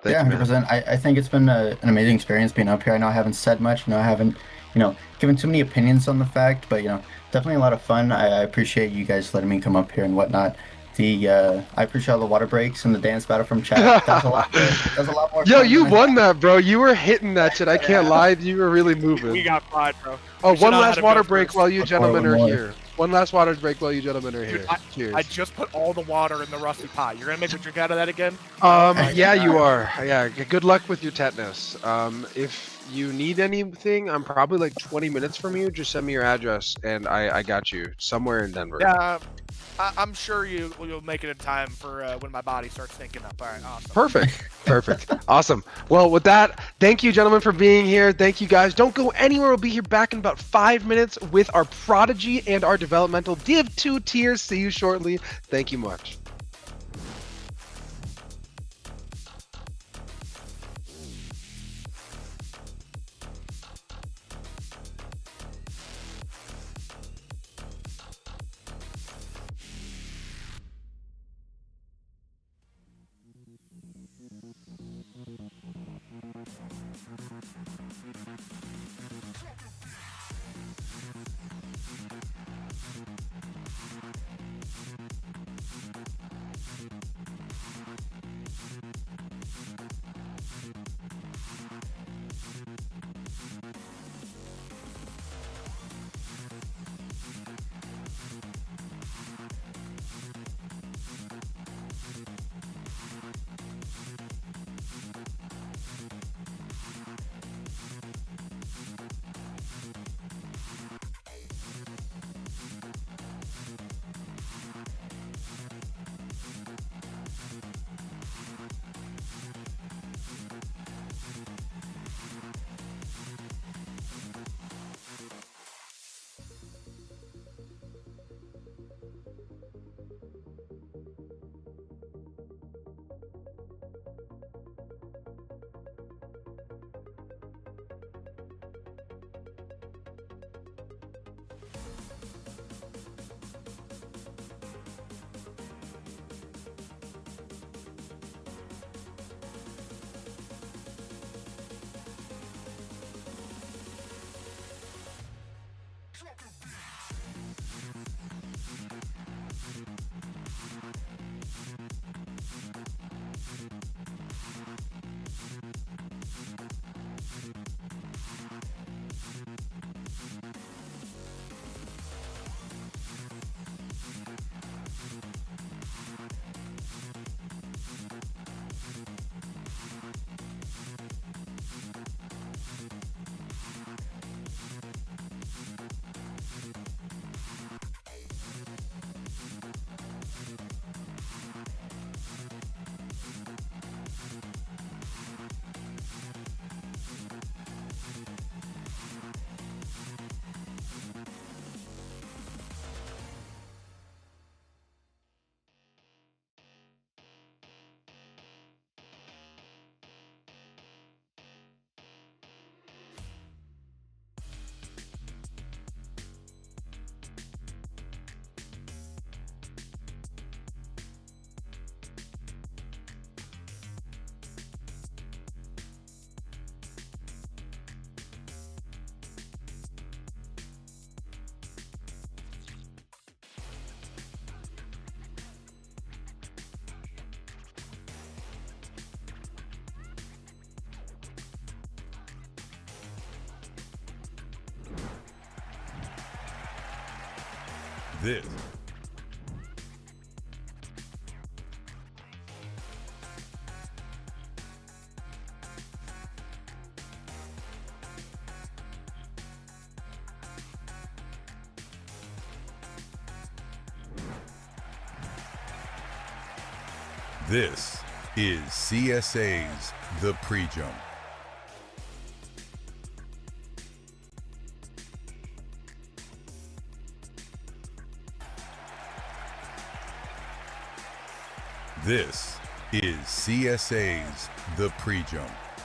Yeah, 100%. I think it's been an amazing experience being up here. I know I haven't said much. I haven't, given too many opinions on the fact, but, definitely a lot of fun. I appreciate you guys letting me come up here and whatnot. I appreciate all the water breaks and the dance battle from chat. That's a lot. That's a lot more. Yo, you won that, bro. You were hitting that shit. I can't lie. You were really moving. We got pride, bro. Oh, one last water break while you gentlemen are here. One last water break while you gentlemen are here. Dude, Cheers. I just put all the water in the rusty pot. You're gonna make me drink out of that again? Yeah, you are. Yeah, good luck with your tetanus. If you need anything, I'm probably 20 minutes from you. Just send me your address, and I got you somewhere in Denver. Yeah, I'm sure you'll make it in time for when my body starts thinking up. All right, awesome. Perfect. Awesome. Well, with that, thank you, gentlemen, for being here. Thank you, guys. Don't go anywhere. We'll be here back in about 5 minutes with our Prodigy and our developmental Div 2 tiers. See you shortly. Thank you much. This This is CSA's The Pre-Jump. This is CSA's The Pre-Jump. Did you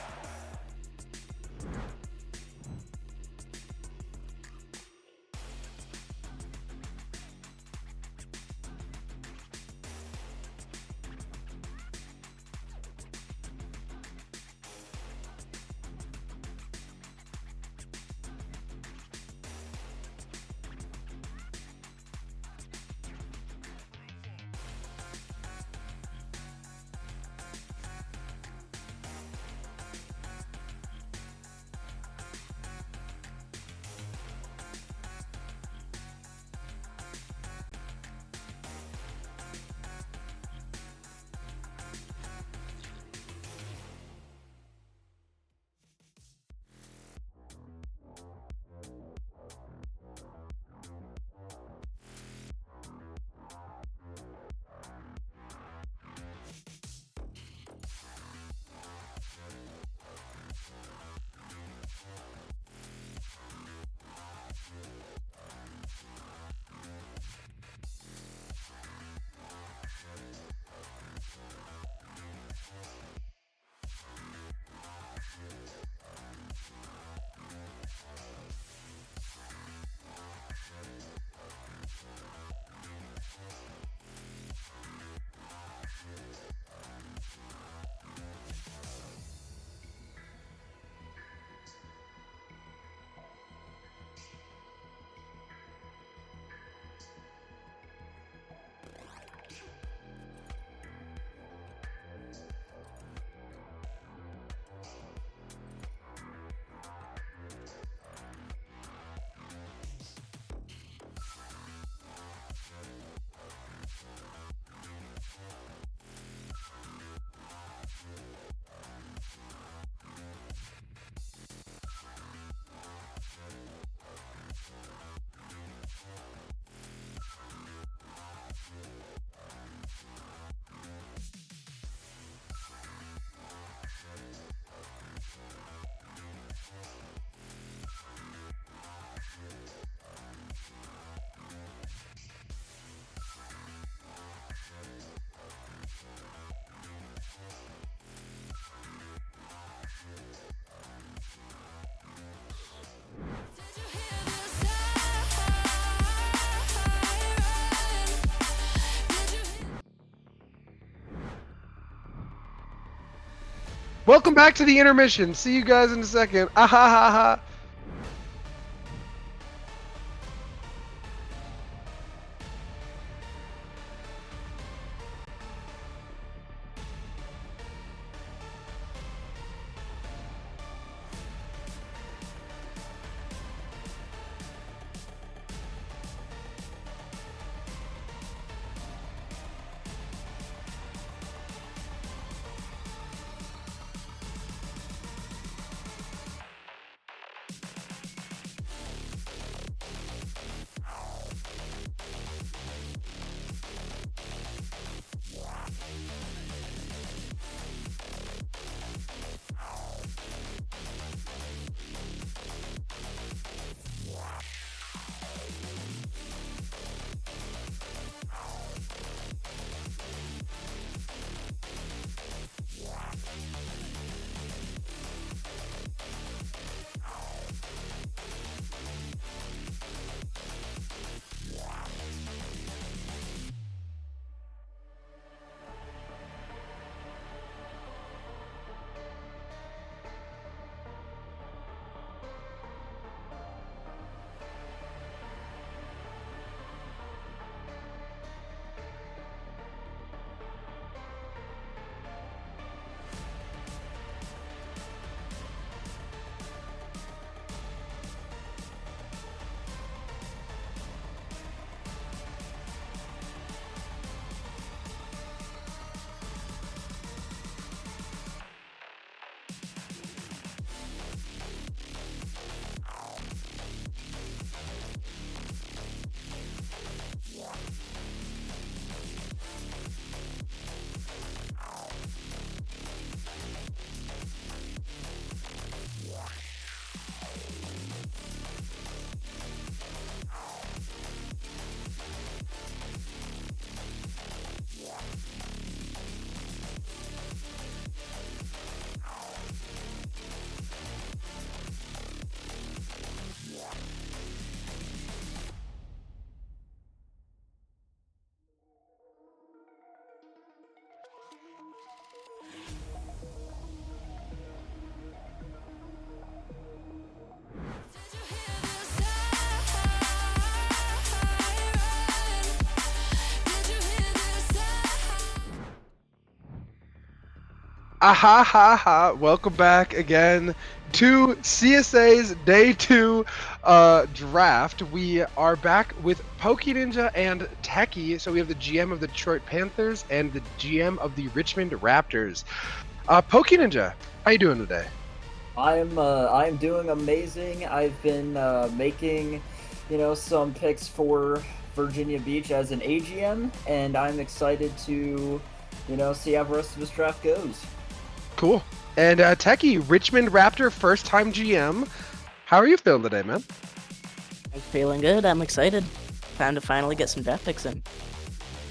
hear the siren? Did you hear? Welcome back to the intermission. See you guys in a second. Ah ha ha ha. Aha ha ha! Welcome back again to CSA's Day 2 draft. We are back with Pokey Ninja and Techie. So we have the GM of the Detroit Panthers and the GM of the Richmond Raptors. Pokey Ninja, how you doing today? I'm doing amazing. I've been making, some picks for Virginia Beach as an AGM, and I'm excited to, see how the rest of this draft goes. Cool. And Techie, Richmond Raptor, first time GM. How are you feeling today, man? I'm feeling good. I'm excited. Time to finally get some draft picks in.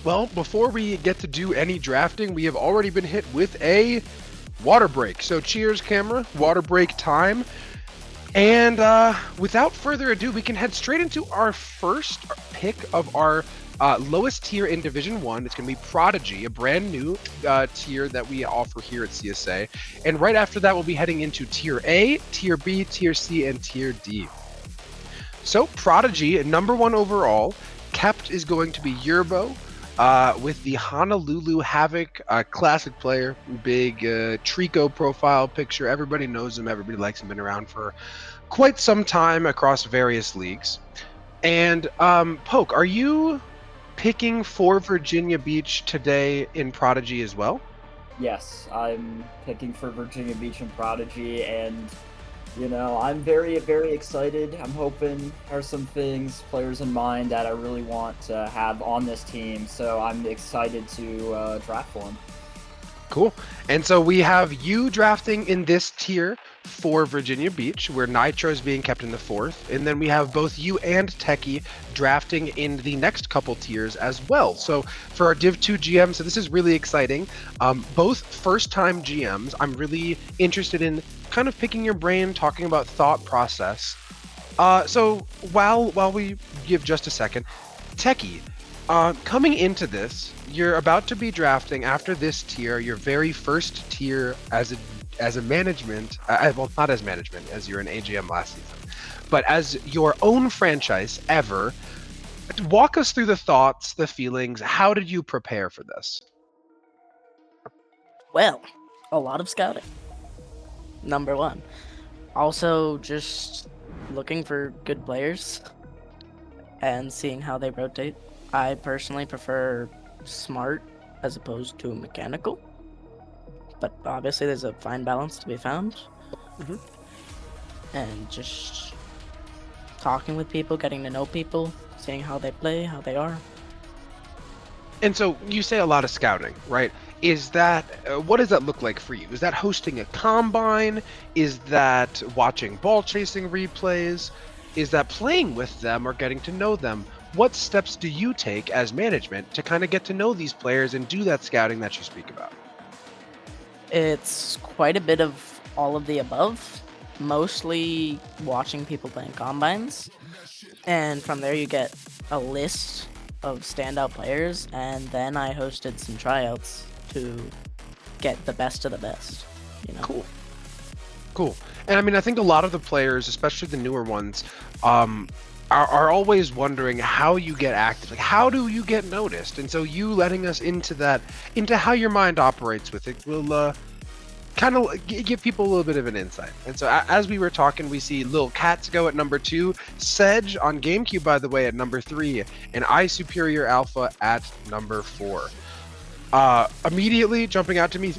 Well, before we get to do any drafting, we have already been hit with a water break. So cheers, camera. Water break time. And without further ado, we can head straight into our first pick of our lowest tier in Division 1. It's going to be Prodigy, a brand new tier that we offer here at CSA. And right after that, we'll be heading into Tier A, Tier B, Tier C, and Tier D. So Prodigy, number 1 overall. Kept is going to be Yerbo. With the Honolulu Havoc, classic player, big Trico profile picture. Everybody knows him, everybody likes him, been around for quite some time across various leagues. And Poke, are you picking for Virginia Beach today in Prodigy as well? Yes, I'm picking for Virginia Beach and Prodigy, and I'm very, very excited. I'm hoping there are some players in mind that I really want to have on this team, so I'm excited to draft for them. Cool. And so we have you drafting in this tier for Virginia Beach, where Nitro is being kept in the 4th. And then we have both you and Techie drafting in the next couple tiers as well. So for our Div 2 GM, so this is really exciting. Both first-time GMs. I'm really interested in kind of picking your brain, talking about thought process. So while we give just a second, Techie, coming into this, you're about to be drafting after this tier, your very first tier as a management, well, not as management, as you're an AGM last season, but as your own franchise ever. Walk us through the thoughts, the feelings. How did you prepare for this? Well, a lot of scouting. Number 1. Also, just looking for good players and seeing how they rotate. I personally prefer smart as opposed to mechanical, but obviously there's a fine balance to be found. And just talking with people, getting to know people, seeing how they play, how they are. And so you say a lot of scouting, right? Is that what does that look like for you? Is that hosting a combine? Is that watching ball chasing replays? Is that playing with them or getting to know them? What steps do you take as management to kind of get to know these players and do that scouting that you speak about? It's quite a bit of all of the above, mostly watching people playing combines. And from there you get a list of standout players, and then I hosted some tryouts to get the best of the best. Cool. And I mean, I think a lot of the players, especially the newer ones, are always wondering how you get active. Like, how do you get noticed? And so you letting us into how your mind operates with it will kind of give people a little bit of an insight. And so as we were talking, we see Lil Cats go at number 2, Sedge on GameCube, by the way, at number 3, and I Superior Alpha at number 4. Immediately jumping out to me,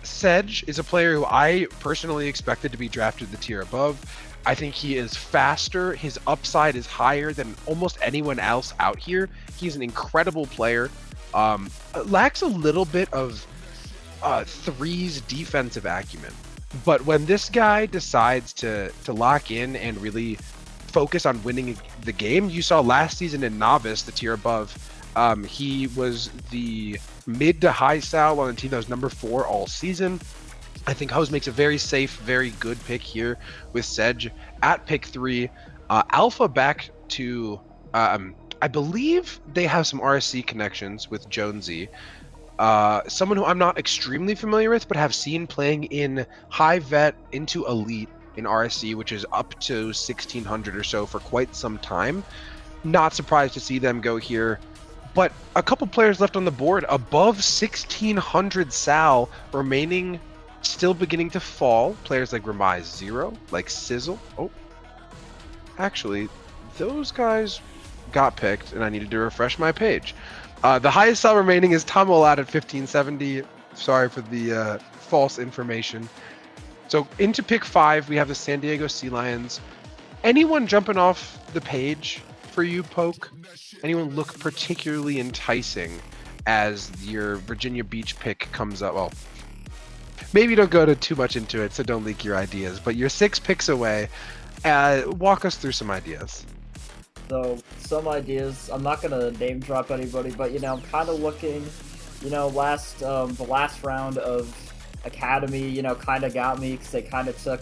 Sedge is a player who I personally expected to be drafted the tier above. I think he is faster. His upside is higher than almost anyone else out here. He's an incredible player. Lacks a little bit of threes defensive acumen. But when this guy decides to lock in and really focus on winning the game, you saw last season in Novice, the tier above, he was the mid to high sal on the team that was number 4 all season. I think Hose makes a very safe, very good pick here with Sedge at pick 3. Alpha back to, I believe they have some RSC connections with Jonesy. Someone who I'm not extremely familiar with, but have seen playing in high vet into elite in RSC, which is up to 1600 or so for quite some time. Not surprised to see them go here. but a couple players left on the board above 1600 Sal remaining, still beginning to fall. Players like Remize 0, like Sizzle. Oh, actually, those guys got picked, and I needed to refresh my page. The highest Sal remaining is Tomolad at 1570. Sorry for the false information. So into pick 5, we have the San Diego Sea Lions. Anyone jumping off the page for you, Poke? Anyone look particularly enticing as your Virginia Beach pick comes up? Well, maybe don't go too much into it, so don't leak your ideas. But you're 6 picks away. Walk us through some ideas. So, some ideas. I'm not gonna name drop anybody, but I'm kind of looking. The last round of Academy, kind of got me because they kind of took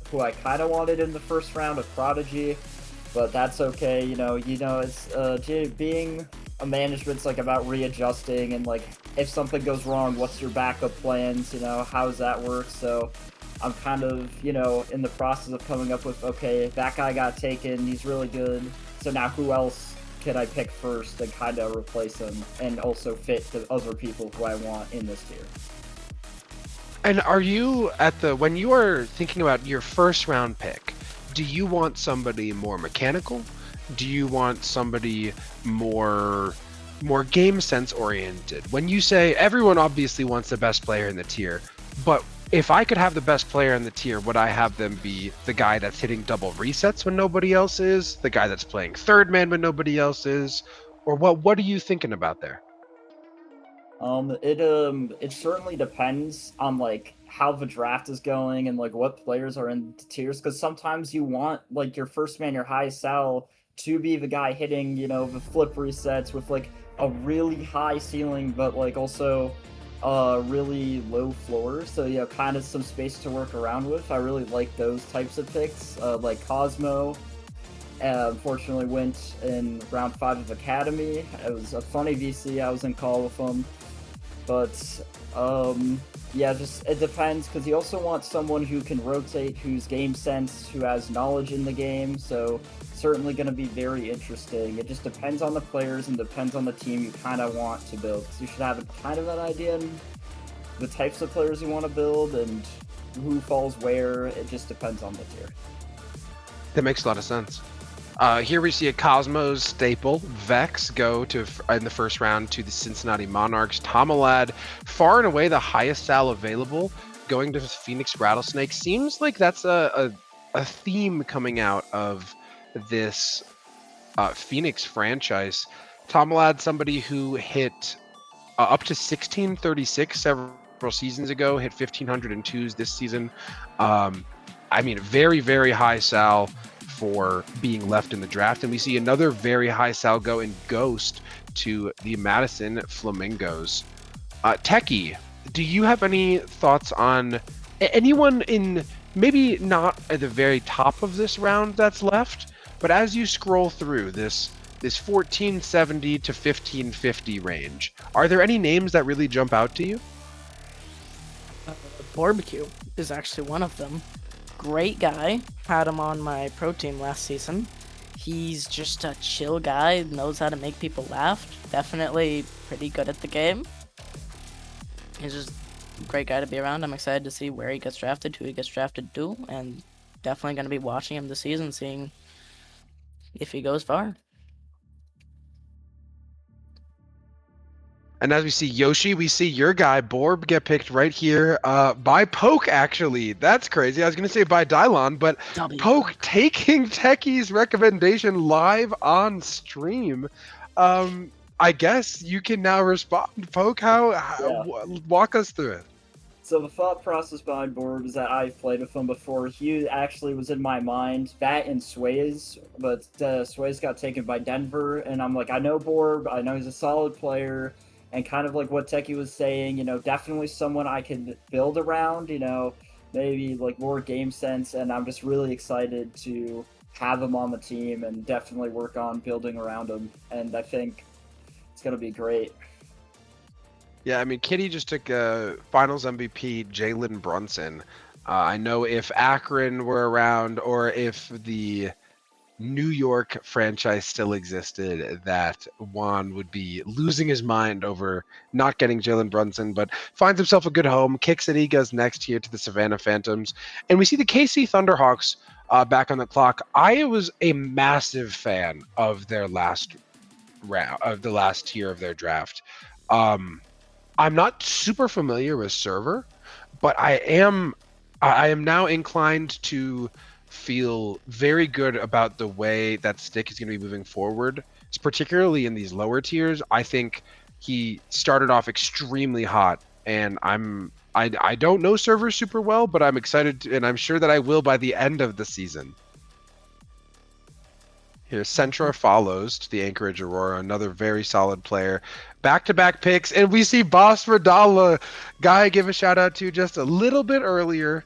who I kind of wanted in the first round of Prodigy, but that's okay. It's being a management's like about readjusting and like if something goes wrong, what's your backup plans? How does that work? So I'm kind of in the process of coming up with okay, that guy got taken, he's really good. So now who else can I pick first and kind of replace him and also fit the other people who I want in this tier? And are you when you are thinking about your first round pick, do you want somebody more mechanical? Do you want somebody more game sense oriented? When you say everyone obviously wants the best player in the tier, but if I could have the best player in the tier, would I have them be the guy that's hitting double resets when nobody else is, the guy that's playing third man when nobody else is, or what are you thinking about there? It certainly depends on like how the draft is going and like what players are in the tiers, because sometimes you want like your first man, your highest sal, to be the guy hitting the flip resets with like a really high ceiling but like also really low floor, so kind of some space to work around with. I really like those types of picks. Like Cosmo unfortunately went in round 5 of Academy. It was a funny VC. I was in call with him. But just it depends, because you also want someone who can rotate, who's game sense, who has knowledge in the game. So certainly going to be very interesting. It just depends on the players and depends on the team you kind of want to build. So you should have kind of an idea on the types of players you want to build and who falls where. It just depends on the tier. That makes a lot of sense. Here we see a Cosmos staple, Vex, go to in the first round to the Cincinnati Monarchs. Tomolad, far and away the highest sal available, going to Phoenix Rattlesnake. Seems like that's a theme coming out of this Phoenix franchise. Tomolad, somebody who hit up to 1636 several seasons ago, hit 1502s this season. Very, very high sal for being left in the draft. And we see another very high sal go in Ghost to the Madison Flamingos. Techie, do you have any thoughts on anyone in maybe not at the very top of this round that's left, but as you scroll through this 1470 to 1550 range, are there any names that really jump out to you? Barbecue is actually one of them. Great guy. Had him on my pro team last season. He's just a chill guy, knows how to make people laugh. Definitely pretty good at the game. He's just a great guy to be around. I'm excited to see where he gets drafted, who he gets drafted to, and definitely going to be watching him this season, seeing if he goes far. And as we see Yoshi, we see your guy, Borb, get picked right here by Poke, actually. That's crazy. I was going to say by Dylon, but Poke taking Techie's recommendation live on stream. I guess you can now respond. Poke, walk us through it. So the thought process behind Borb is that I've played with him before. He actually was in my mind, that and Sways, but Sways got taken by Denver, and I'm like, I know Borb, I know he's a solid player. And kind of like what Techie was saying, definitely someone I can build around, maybe like more game sense. And I'm just really excited to have him on the team and definitely work on building around him. And I think it's going to be great. Yeah, Kitty just took Finals MVP Jalen Brunson. I know if Akron were around or if the New York franchise still existed, that Juan would be losing his mind over not getting Jalen Brunson, but finds himself a good home, kicks it, he goes next here to the Savannah Phantoms. And we see the KC Thunderhawks back on the clock. I was a massive fan of their last round, of the last tier of their draft. I'm not super familiar with Server, but I am now inclined to feel very good about the way that Stick is going to be moving forward, particularly in these lower tiers. I think he started off extremely hot, and I don't know Server super well, but I'm excited and I'm sure that I will by the end of the season. Here, Centra follows to the Anchorage Aurora, another very solid player. Back-to-back picks, and we see Boss Radala, guy I give a shout out to just a little bit earlier.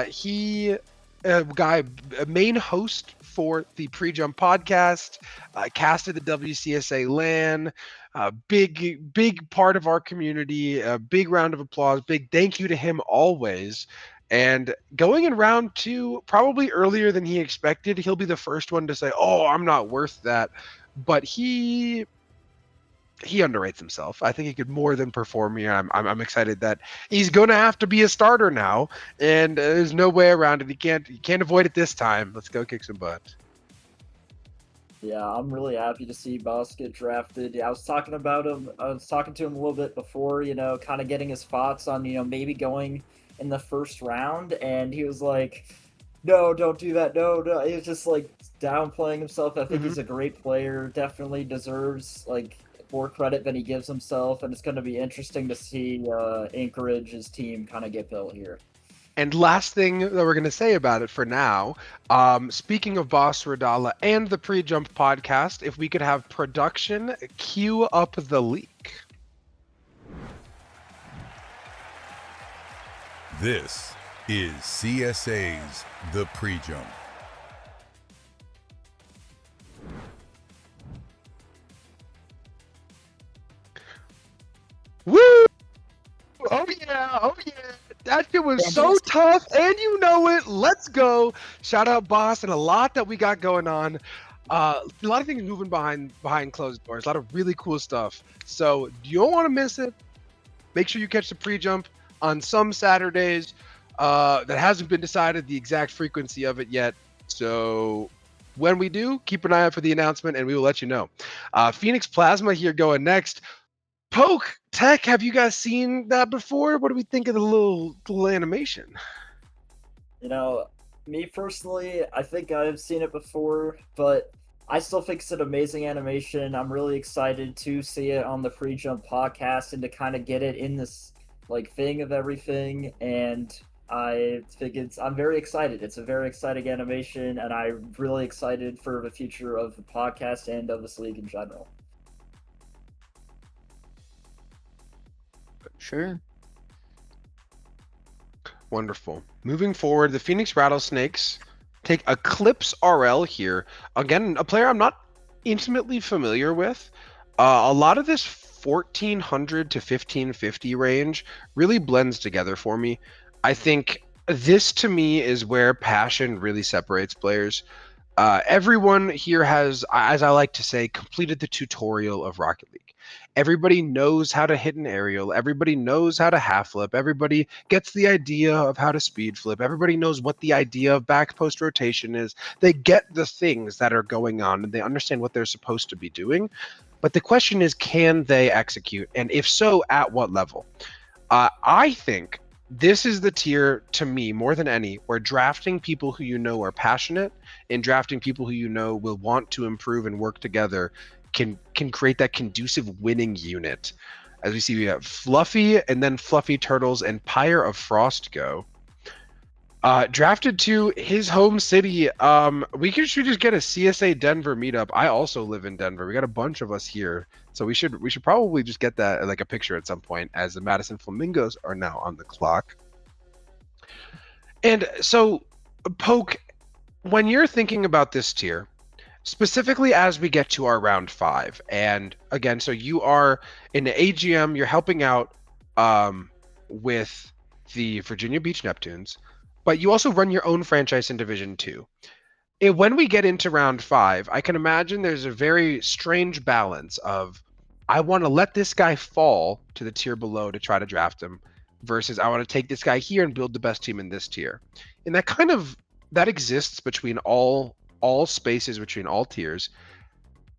He, a main host for the Pre-Jump podcast, casted the WCSA LAN, big part of our community. A big round of applause, big thank you to him always. And going in round 2, probably earlier than he expected, he'll be the first one to say, "Oh, I'm not worth that." But he underrates himself. I think he could more than perform here. I'm excited that he's going to have to be a starter now, and there's no way around it. He can't avoid it this time. Let's go kick some butt. Yeah, I'm really happy to see Boss get drafted. I was talking about him. I was talking to him a little bit before, kind of getting his thoughts on, maybe going in the first round, and he was like, "No, don't do that. No, no." He was just like downplaying himself. I think he's a great player. Definitely deserves like more credit than he gives himself, and it's going to be interesting to see Anchorage's team kind of get built here. And last thing that we're going to say about it for now, speaking of Boss Radala and the Pre-Jump podcast, if we could have production cue up the leak. This is CSA's The Pre-Jump. Woo! Oh yeah, oh yeah. That shit was so tough, and you know it. Let's go. Shout out Boss and a lot that we got going on. A lot of things moving behind closed doors. A lot of really cool stuff. So you don't want to miss it. Make sure you catch the pre-jump on some Saturdays. That hasn't been decided the exact frequency of it yet. So when we do, keep an eye out for the announcement, and we will let you know. Phoenix Plasma here going next. Poke Tech, have you guys seen that before? What do we think of the little animation? Me personally, I think I've seen it before, but I still think it's an amazing animation. I'm really excited to see it on the Pre-Jump podcast and to kind of get it in this like thing of everything. And I think I'm very excited. It's a very exciting animation, and I'm really excited for the future of the podcast and of this league in general. Sure. Wonderful. Moving forward, the Phoenix Rattlesnakes take Eclipse RL here. Again, a player I'm not intimately familiar with. A lot of this 1400 to 1550 range really blends together for me. I think this to me is where passion really separates players. Everyone here has, as I like to say, completed the tutorial of Rocket League. Everybody knows how to hit an aerial. Everybody knows how to half flip. Everybody gets the idea of how to speed flip. Everybody knows what the idea of back post rotation is. They get the things that are going on, and they understand what they're supposed to be doing. But the question is, can they execute? And if so, at what level? I think this is the tier, to me, more than any, where drafting people who you know are passionate and drafting people who you know will want to improve and work together can create that conducive winning unit. As we see, we have Fluffy and then Fluffy Turtles and Pyre of Frost go. Drafted to his home city. We should just get a CSA Denver meetup. I also live in Denver. We got a bunch of us here, so we should probably just get that like a picture at some point, as the Madison Flamingos are now on the clock. And so, Poke, when you're thinking about this tier, specifically as we get to our round 5, and again, so you are in the AGM, you're helping out with the Virginia Beach Neptunes, but you also run your own franchise in Division 2. when we get into round 5, I can imagine there's a very strange balance of I want to let this guy fall to the tier below to try to draft him versus I want to take this guy here and build the best team in this tier. And that exists between all spaces between all tiers.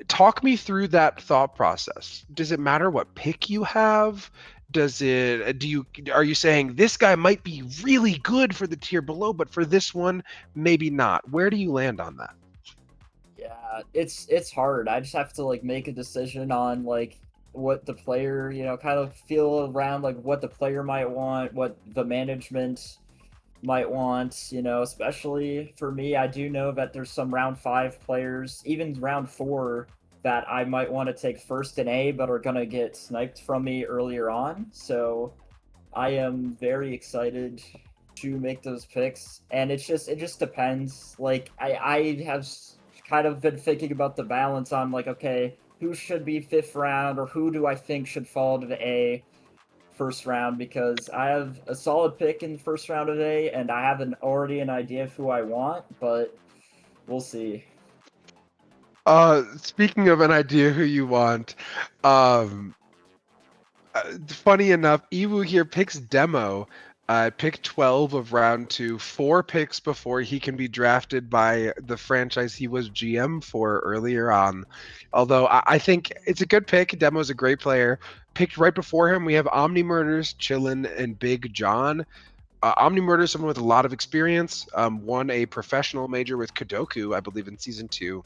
Talk me through that thought process. Does it matter what pick you have? Are you saying this guy might be really good for the tier below, but for this one, maybe not? Where do you land on that? Yeah, it's hard. I just have to like make a decision on like what the player, kind of feel around like what the player might want, what the management might want, especially for me. I do know that there's some round 5 players, even round 4, that I might want to take first in A, but are going to get sniped from me earlier on. So I am very excited to make those picks. And it just depends. Like, I have kind of been thinking about the balance on, like, okay, who should be 5th round, or who do I think should fall to the A first round, because I have a solid pick in the first round of A, and I have already an idea of who I want, but we'll see. Speaking of an idea who you want, funny enough, Ewu here picks Demo, pick 12 of round 2, 4 picks before he can be drafted by the franchise he was GM for earlier on. Although I think it's a good pick. Demo's a great player. Picked right before him, we have Omni Murders, Chillin, and Big John. Omni Murder is someone with a lot of experience. Won a professional major with Kodoku, I believe, in season 2.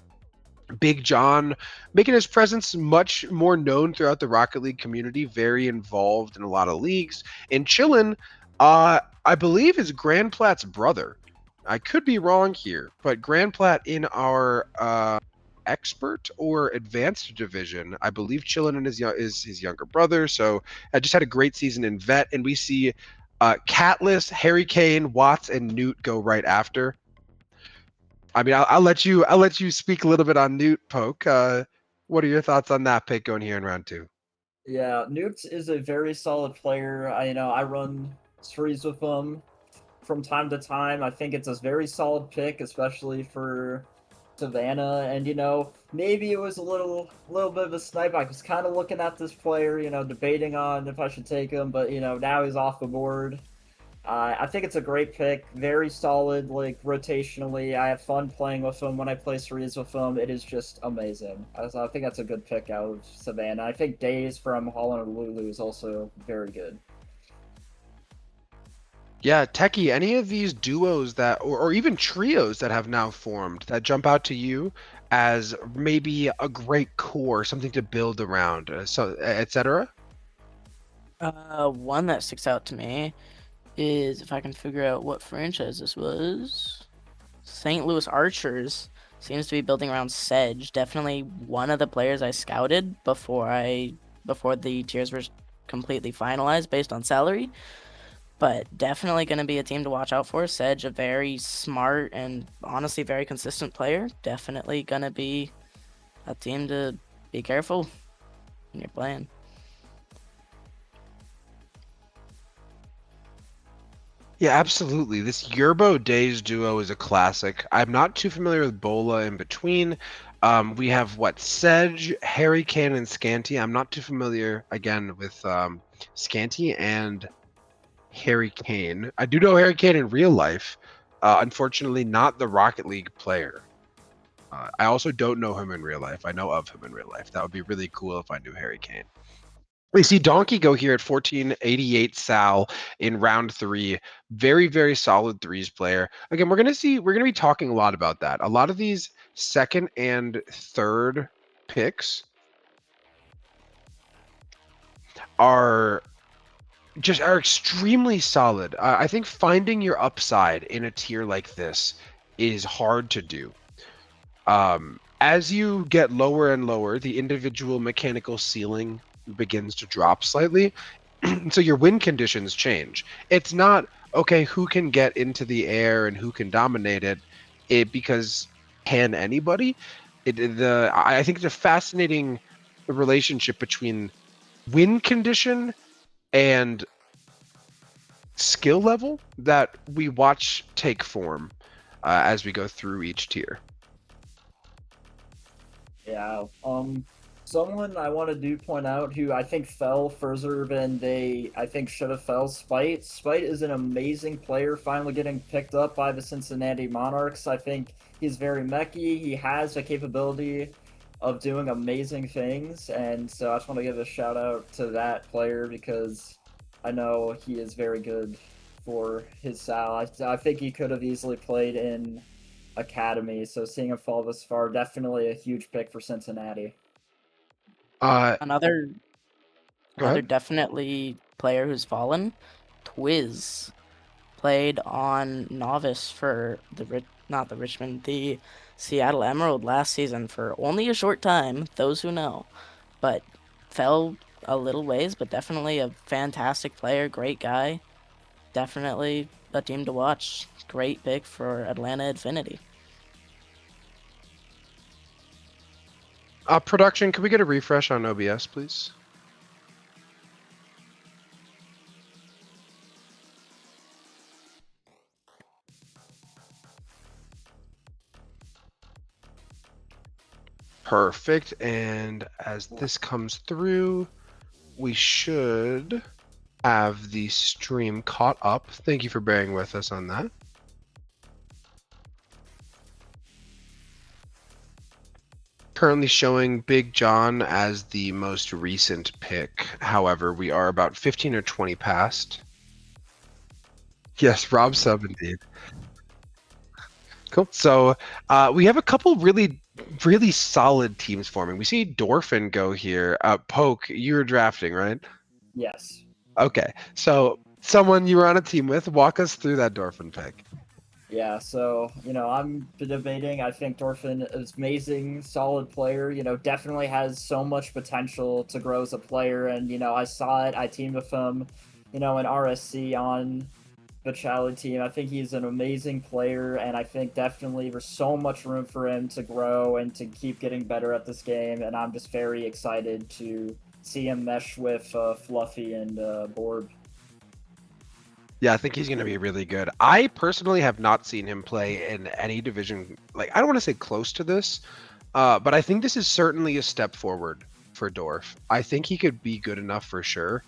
Big John making his presence much more known throughout the Rocket League community, very involved in a lot of leagues. And Chillin, I believe, is Grand Plat's brother. I could be wrong here, but Grand Plat in our expert or advanced division, I believe Chillin is his younger brother. So I just had a great season in vet, and we see Catless, Harry Kane, Watts, and Newt go right after. I mean, I'll let you speak a little bit on Newt, Poke. What are your thoughts on that pick going here in round 2? Yeah, Newt is a very solid player. I run series with him from time to time. I think it's a very solid pick, especially for Savannah. And maybe it was a little bit of a snipe. I was kind of looking at this player, debating on if I should take him, but now he's off the board. I think it's a great pick. Very solid, like, rotationally. I have fun playing with him when I play series with him. It is just amazing. I think that's a good pick out of Savannah. I think Days from Holland and Lulu is also very good. Yeah, Techie, any of these duos that, or even trios that have now formed that jump out to you as maybe a great core, something to build around, etc.? One that sticks out to me is, if I can figure out what franchise this was, St. Louis Archers seems to be building around Sedge. Definitely one of the players I scouted before the tiers were completely finalized based on salary. But definitely going to be a team to watch out for. Sedge, a very smart and honestly very consistent player. Definitely going to be a team to be careful when you're playing. Yeah, absolutely. This Yerbo Days duo is a classic. I'm not too familiar with Bola in between. We have Sedge, Harry Kane, and Scanty. I'm not too familiar again with Scanty and Harry Kane. I do know Harry Kane in real life. Unfortunately, not the Rocket League player. I also don't know him in real life. I know of him in real life. That would be really cool if I knew Harry Kane. We see Donkey go here at 1488 Sal in round 3. Very, very solid threes player. Again, we're going to be talking a lot about that. A lot of these second and third picks are extremely solid. I think finding your upside in a tier like this is hard to do. As you get lower and lower, the individual mechanical ceiling begins to drop slightly. So your win conditions change. It's not, okay, who can get into the air and who can dominate it, because can anybody? I think it's a fascinating relationship between win condition and skill level that we watch take form as we go through each tier. Yeah. Someone I want to do point out who I think fell further than they I think should have fell. Spite. Spite is an amazing player, finally getting picked up by the Cincinnati Monarchs. I think he's very mechy. He has the capability of doing amazing things, and so I just want to give a shout out to that player because I know he is very good for his style. I think he could have easily played in academy, so seeing him fall this far, definitely a huge pick for Cincinnati. Another Go another ahead. definitely player who's fallen, Twiz. Played on Novice for not the Richmond, the Seattle Emerald last season for only a short time, those who know, but fell a little ways, but definitely a fantastic player, great guy, definitely a team to watch. Great pick for Atlanta Infinity. Production, can we get a refresh on OBS, please? Perfect. And as this comes through, we should have the stream caught up. Thank you for bearing with us on that. Currently showing Big John as the most recent pick. However, we are about 15 or 20 past. Yes, Rob Sub indeed. Cool. So we have a couple really solid teams forming. We see Dorfin go here. Poke, you were drafting, right? Yes. Okay. So someone you were on a team with, walk us through that Dorfin pick. Yeah, so, I'm debating. I think Dorfin is amazing, solid player, definitely has so much potential to grow as a player. And, I saw it. I teamed with him, in RSC on the Challenge team. I think he's an amazing player, and I think definitely there's so much room for him to grow and to keep getting better at this game. And I'm just very excited to see him mesh with Fluffy and Borb. Yeah, I think he's going to be really good. I personally have not seen him play in any division. Like, I don't want to say close to this, but I think this is certainly a step forward for Dorf. I think he could be good enough for sure.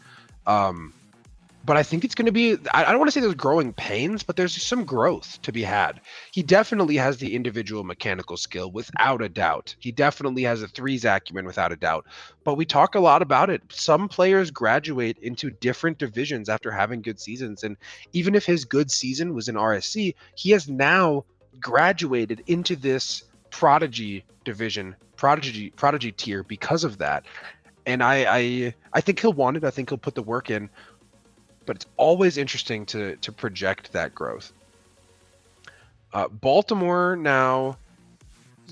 But I think it's going to be, I don't want to say there's growing pains, but there's some growth to be had. He definitely has the individual mechanical skill without a doubt. He definitely has a threes acumen without a doubt. But we talk a lot about it. Some players graduate into different divisions after having good seasons. And even if his good season was in RSC, he has now graduated into this Prodigy division, Prodigy tier because of that. And I think he'll want it. I think he'll put the work in. But it's always interesting to project that growth. Baltimore now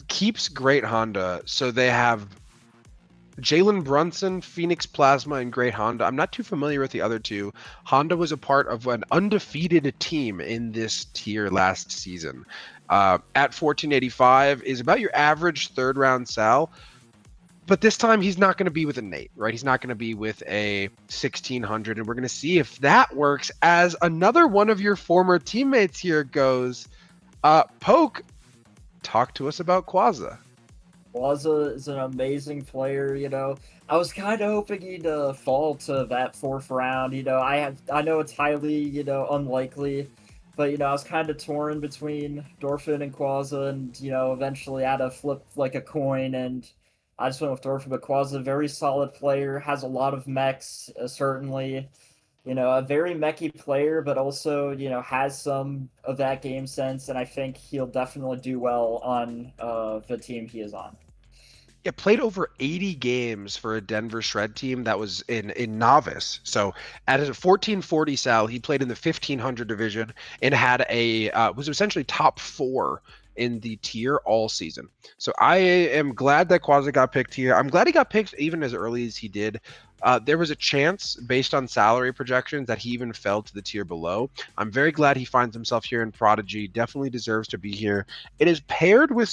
keeps Great Honda, so they have Jalen Brunson, Phoenix Plasma, and Great Honda. I'm not too familiar with the other two. Honda was a part of an undefeated team in this tier last season. At 1485 is about your average third round Sal. But this time he's not going to be with a Nate, right? He's not going to be with a 1600, and we're going to see if that works. As another one of your former teammates here goes, Poke, talk to us about Quaza. Quaza is an amazing player, I was kind of hoping he'd fall to that fourth round. I know it's highly, unlikely, but I was kind of torn between Dorfin and Quaza, and eventually I had to flip like a coin, and I just went with Dorfin. But Quaza, a very solid player, has a lot of mechs, certainly. A very mechy player, but also, has some of that game sense, and I think he'll definitely do well on the team he is on. Yeah, played over 80 games for a Denver Shred team that was in Novice. So at a 1440 Sal, he played in the 1500 division and had was essentially top 4 in the tier all season. So I am glad that Quaza got picked here. I'm glad he got picked even as early as he did. There was a chance based on salary projections that he even fell to the tier below. I'm very glad he finds himself here in Prodigy. Definitely deserves to be here. It is paired with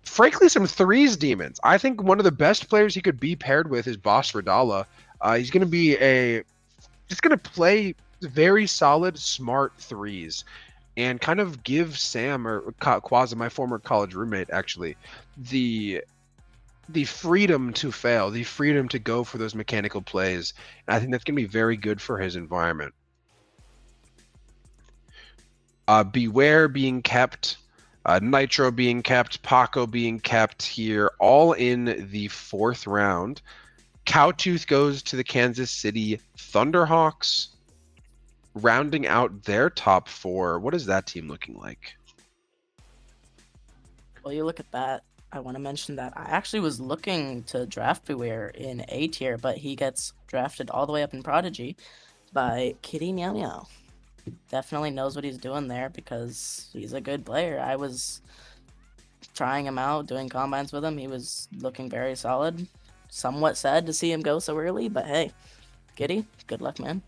frankly, some threes demons. I think one of the best players he could be paired with is Boss Radala. He's going to be just going to play very solid, smart threes and kind of give Sam or Quaza, my former college roommate, actually, the the freedom to fail, the freedom to go for those mechanical plays. And I think that's going to be very good for his environment. Beware being kept, Nitro being kept, Paco being kept here, all in the 4th round. Cowtooth goes to the Kansas City Thunderhawks, rounding out their top 4. What is that team looking like? Well, you look at that. I want to mention that I actually was looking to draft Beware in A tier, but he gets drafted all the way up in Prodigy by Kitty Meow Meow. Definitely knows what he's doing there because he's a good player. I was trying him out, doing combines with him. He was looking very solid. Somewhat sad to see him go so early, but hey, Kitty, good luck, man.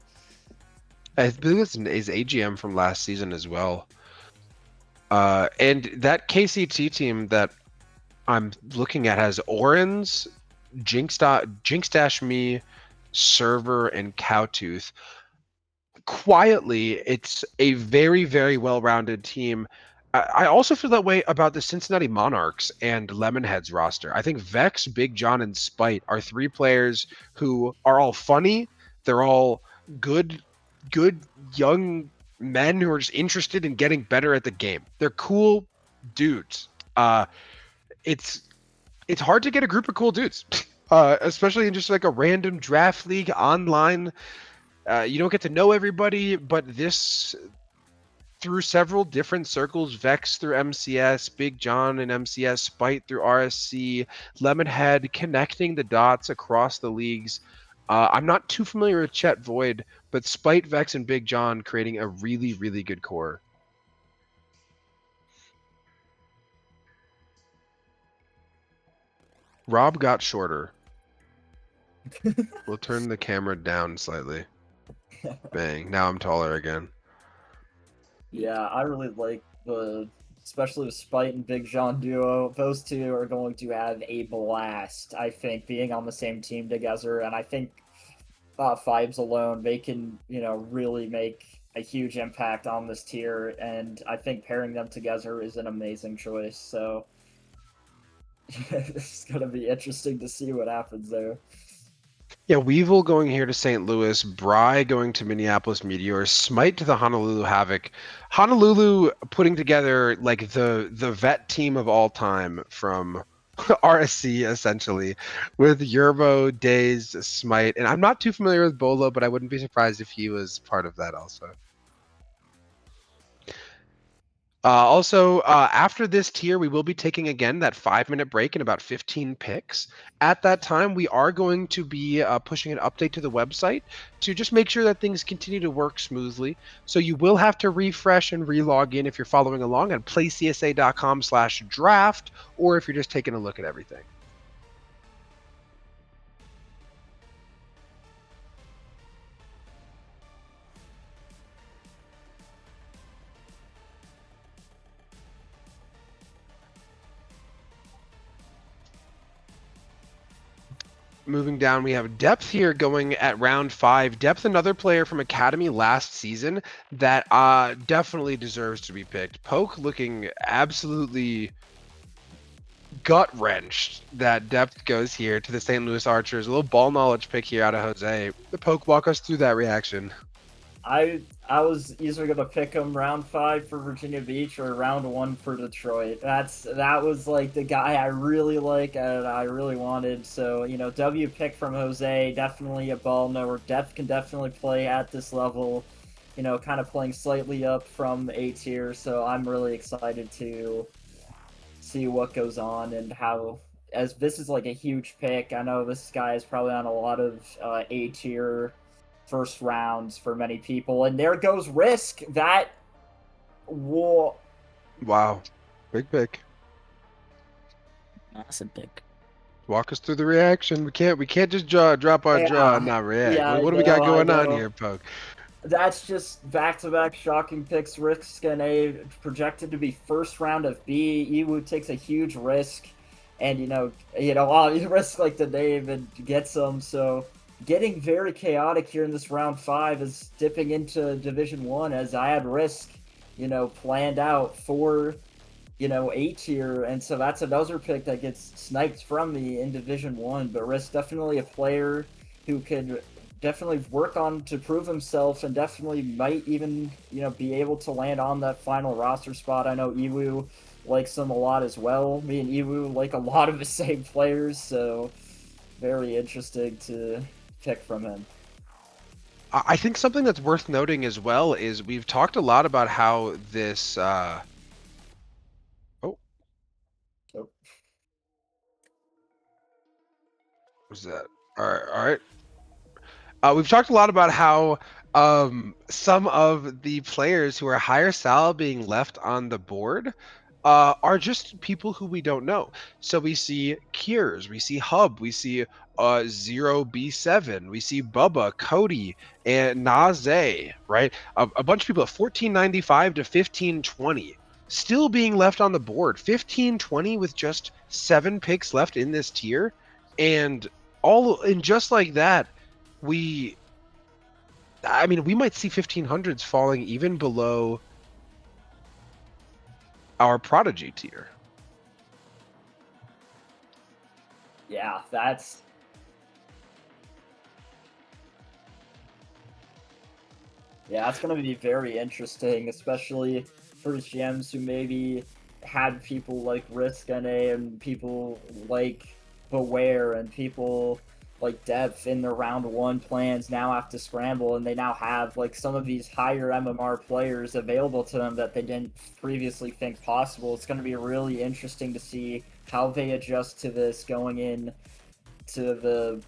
I believe it's his AGM from last season as well. And that KCT team that I'm looking at has Orange, Jinx Dash Me, Server, and Cowtooth. Quietly, it's a very, very well-rounded team. I also feel that way about the Cincinnati Monarchs and Lemonhead's roster. I think Vex, Big John, and Spite are 3 players who are all funny. They're all good young men who are just interested in getting better at the game. They're cool dudes. It's hard to get a group of cool dudes, especially in just like a random draft league online. You don't get to know everybody, but this through several different circles, Vex through MCS, Big John and MCS, Spite through RSC, Lemonhead, connecting the dots across the leagues. I'm not too familiar with Chet Void, but Spite, Vex, and Big John creating a really, really good core. Rob got shorter. We'll turn the camera down slightly. Bang. Now I'm taller again. Yeah, I really like especially with Spite and Big John duo. Those 2 are going to have a blast, I think, being on the same team together. And I think Fibes alone, they can, really make a huge impact on this tier. And I think pairing them together is an amazing choice. So it's going to be interesting to see what happens there. Yeah, Weevil going here to St. Louis, Bry going to Minneapolis Meteors, Smite to the Honolulu Havoc. Honolulu putting together like the vet team of all time from RSC essentially, with Yerbo, Days, Smite, and I'm not too familiar with Bolo, but I wouldn't be surprised if he was part of that also. Also, after this tier, we will be taking again that 5-minute break in about 15 picks. At that time, we are going to be pushing an update to the website to just make sure that things continue to work smoothly. So you will have to refresh and re-log in if you're following along at playcsa.com/draft, or if you're just taking a look at everything. Moving down, we have Depth here going at round 5. Depth, another player from Academy last season that definitely deserves to be picked. Poke looking absolutely gut-wrenched that Depth goes here to the St. Louis Archers. A little ball knowledge pick here out of Jose. The Poke, walk us through that reaction. I was either gonna pick him round 5 for Virginia Beach or round 1 for Detroit. That was like the guy I really like and I really wanted. So W pick from Jose, definitely a ball knower. Depth can definitely play at this level. Kind of playing slightly up from A tier. So I'm really excited to see what goes on and how. As this is like a huge pick, I know this guy is probably on a lot of A tier first rounds for many people, and there goes Risk. That war. Wow, big pick. Massive pick. Walk us through the reaction. We can't just drop our jaw and not react. Yeah, What do we got going I on know. here, Poke? That's just back-to-back shocking picks. Risk and A projected to be first round of B. Iwu takes a huge risk, and you risk like the name and gets them. So getting very chaotic here in this round 5 is dipping into Division 1 as I had Risk, planned out for A tier, and so that's another pick that gets sniped from me in Division 1. But Risk definitely a player who could definitely work on to prove himself, and definitely might even be able to land on that final roster spot. I know Iwu likes him a lot as well. Me and Iwu like a lot of the same players, so very interesting to pick from him. I think something that's worth noting as well is we've talked a lot about how this Oh. what's that? All right. We've talked a lot about how some of the players who are higher sal being left on the board are just people who we don't know. So we see Cures, we see Hub, we see 0B7, we see Bubba, Cody, and Naze, right? A bunch of people at 1495 to 1520 still being left on the board. 1520 with just 7 picks left in this tier. And just like that, we might see 1500s falling even below our Prodigy tier. Yeah, that's going to be very interesting, especially for GMs who maybe had people like Risk NA and people like Beware and people like Depth in their round 1 plans now have to scramble, and they now have like some of these higher MMR players available to them that they didn't previously think possible. It's going to be really interesting to see how they adjust to this going in to the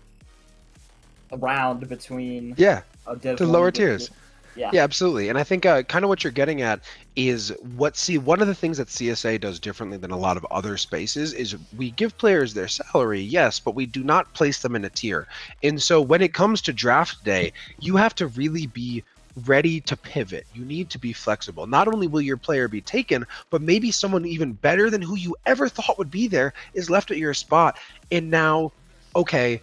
round between Yeah, Div to 1 lower and Div 2. tiers. Yeah. Yeah, absolutely. And I think kind of what you're getting at is one of the things that CSA does differently than a lot of other spaces is we give players their salary, yes, but we do not place them in a tier. And so when it comes to draft day, you have to really be ready to pivot. You need to be flexible. Not only will your player be taken, but maybe someone even better than who you ever thought would be there is left at your spot. And now, okay,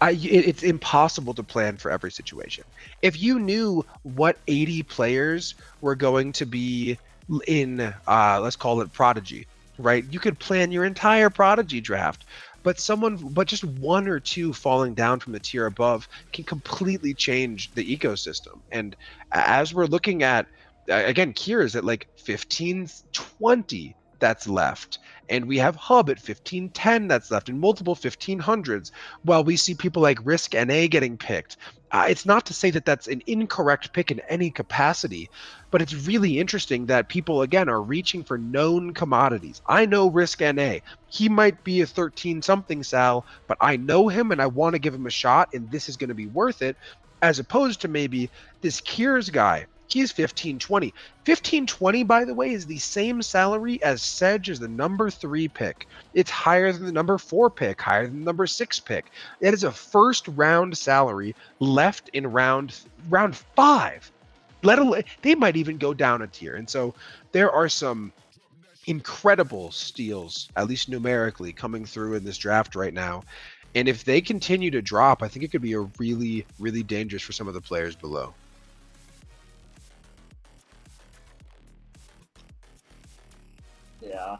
it's impossible to plan for every situation. If you knew what 80 players were going to be in, let's call it Prodigy, right? You could plan your entire Prodigy draft, but just one or two falling down from the tier above can completely change the ecosystem. And as we're looking at, again, Kira's at like 1520 that's left. And we have Hub at 1510 that's left, and multiple 1500s, while we see people like Risk NA getting picked. It's not to say that that's an incorrect pick in any capacity, but it's really interesting that people, again, are reaching for known commodities. I know Risk NA. He might be a 13-something Sal, but I know him and I want to give him a shot, and this is going to be worth it, as opposed to maybe this Cures guy. He's 1520. 1520, by the way, is the same salary as Sedge as the number 3 pick. It's higher than the number 4 pick, higher than the number 6 pick. It is a first round salary left in round 5. They might even go down a tier. And so there are some incredible steals, at least numerically, coming through in this draft right now. And if they continue to drop, I think it could be a really, really dangerous for some of the players below. Yeah,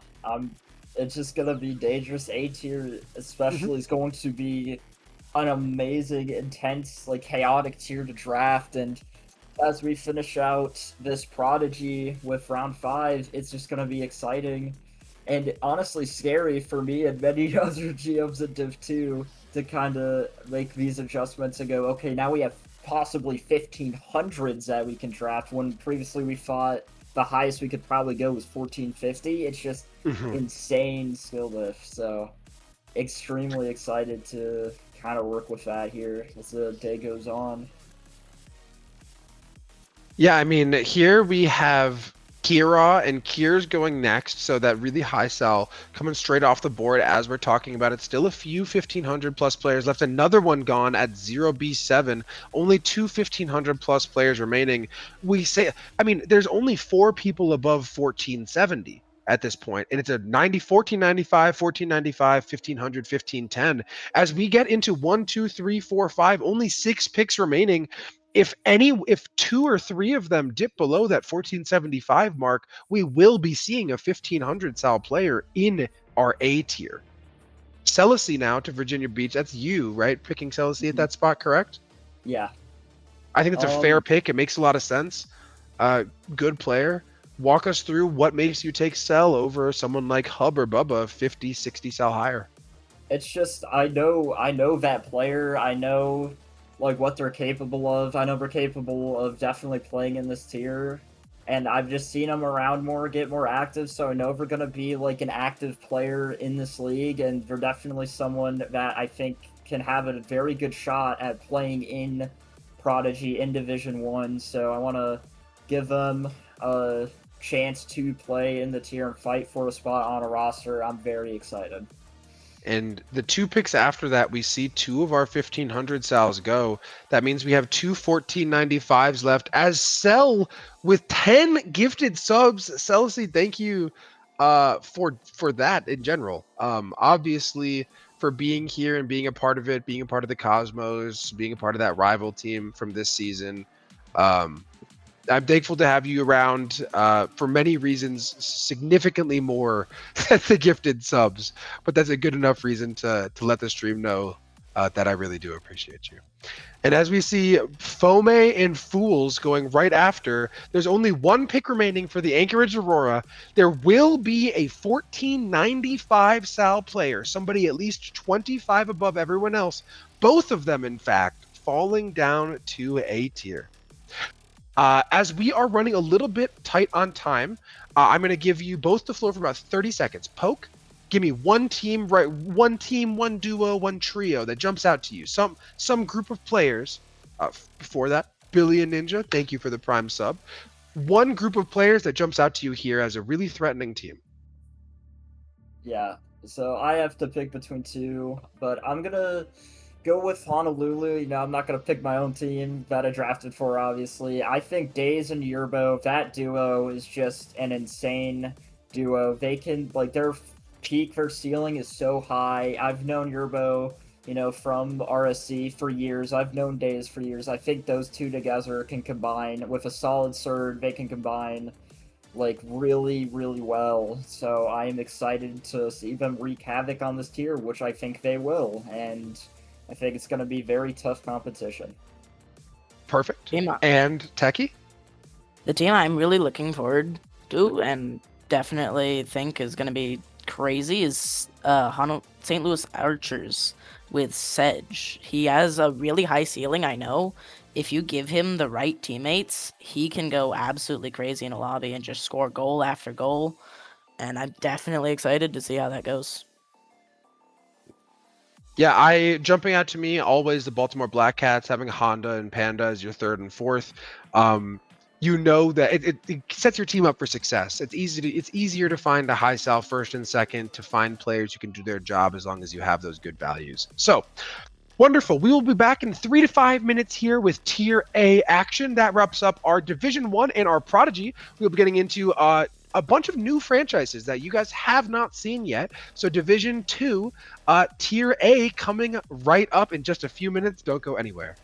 it's just gonna be dangerous. A tier, especially, is going to be an amazing, intense, like chaotic tier to draft. And as we finish out this Prodigy with round 5, it's just gonna be exciting and honestly scary for me and many other GMs in Div 2 to kind of make these adjustments and go, okay, now we have possibly 1500s that we can draft, when previously we thought the highest we could probably go was 1450. It's just insane skill lift. So extremely excited to kind of work with that here as the day goes on. Yeah, I mean, here we have Kira and Kier's going next, so that really high sell coming straight off the board as we're talking about it. Still a few 1500 plus players left. Another one gone at 0B7. Only 2 1500 plus players remaining. There's only 4 people above 1470 at this point, and it's a 1495, 1495, 1500, 1510. As we get into 1, 2, 3, 4, 5, only 6 picks remaining. if 2 or 3 of them dip below that 1475 mark, we will be seeing a 1500 Sal player in our A tier. Celisy now to Virginia Beach. That's you, right? Picking Celisy at that spot, correct? Yeah. I think it's a fair pick. It makes a lot of sense. Good player. Walk us through what makes you take Cell over someone like Hub or Bubba 50, 60 Cell higher. It's just I know that player. I know like what they're capable of. I know they're capable of definitely playing in this tier. And I've just seen them around more, get more active, so I know they're gonna be like an active player in this league, and they're definitely someone that I think can have a very good shot at playing in Prodigy in Division 1. So I wanna give them a chance to play in the tier and fight for a spot on a roster. I'm very excited. And the 2 picks after that, we see 2 of our 1500 Sals go. That means we have 2 1495s left. As Cell with 10 gifted subs, Celisy, thank you for that in general. Obviously, for being here and being a part of it, being a part of the Cosmos, being a part of that rival team from this season. I'm thankful to have you around for many reasons, significantly more than the gifted subs. But that's a good enough reason to let the stream know that I really do appreciate you. And as we see Fome and Fools going right after, there's only 1 pick remaining for the Anchorage Aurora. There will be a 1495 Sal player, somebody at least 25 above everyone else. Both of them, in fact, falling down to A tier. As we are running a little bit tight on time, I'm going to give you both the floor for about 30 seconds. Poke, give me one team, one duo, one trio that jumps out to you. Some group of players. Before that, Billion Ninja, thank you for the Prime sub. One group of players that jumps out to you here as a really threatening team. Yeah, so I have to pick between 2, but I'm gonna go with Honolulu. You know, I'm not gonna pick my own team that I drafted for, obviously. I think Days and Yerbo, that duo is just an insane duo. They can, like, their peak, their ceiling is so high. I've known Yerbo, you know, from RSC for years. I've known Days for years. I think those two together can combine with a solid Surd. They can combine like really, really well. So I am excited to see them wreak havoc on this tier, which I think they will, and I think it's going to be very tough competition. Perfect. Team And Techie? The team I'm really looking forward to and definitely think is going to be crazy is St. Louis Archers with Sedge. He has a really high ceiling, I know. If you give him the right teammates, he can go absolutely crazy in a lobby and just score goal after goal. And I'm definitely excited to see how that goes. Yeah, jumping out to me, always the Baltimore Black Cats, having Honda and Panda as your 3rd and 4th. You know that it sets your team up for success. It's easier to find a high Sal 1st and 2nd, to find players who can do their job as long as you have those good values. So wonderful. We will be back in 3 to 5 minutes here with Tier A action. That wraps up our Division 1 and our Prodigy. We'll be getting into a bunch of new franchises that you guys have not seen yet. So Division 2, Tier A coming right up in just a few minutes. Don't go anywhere.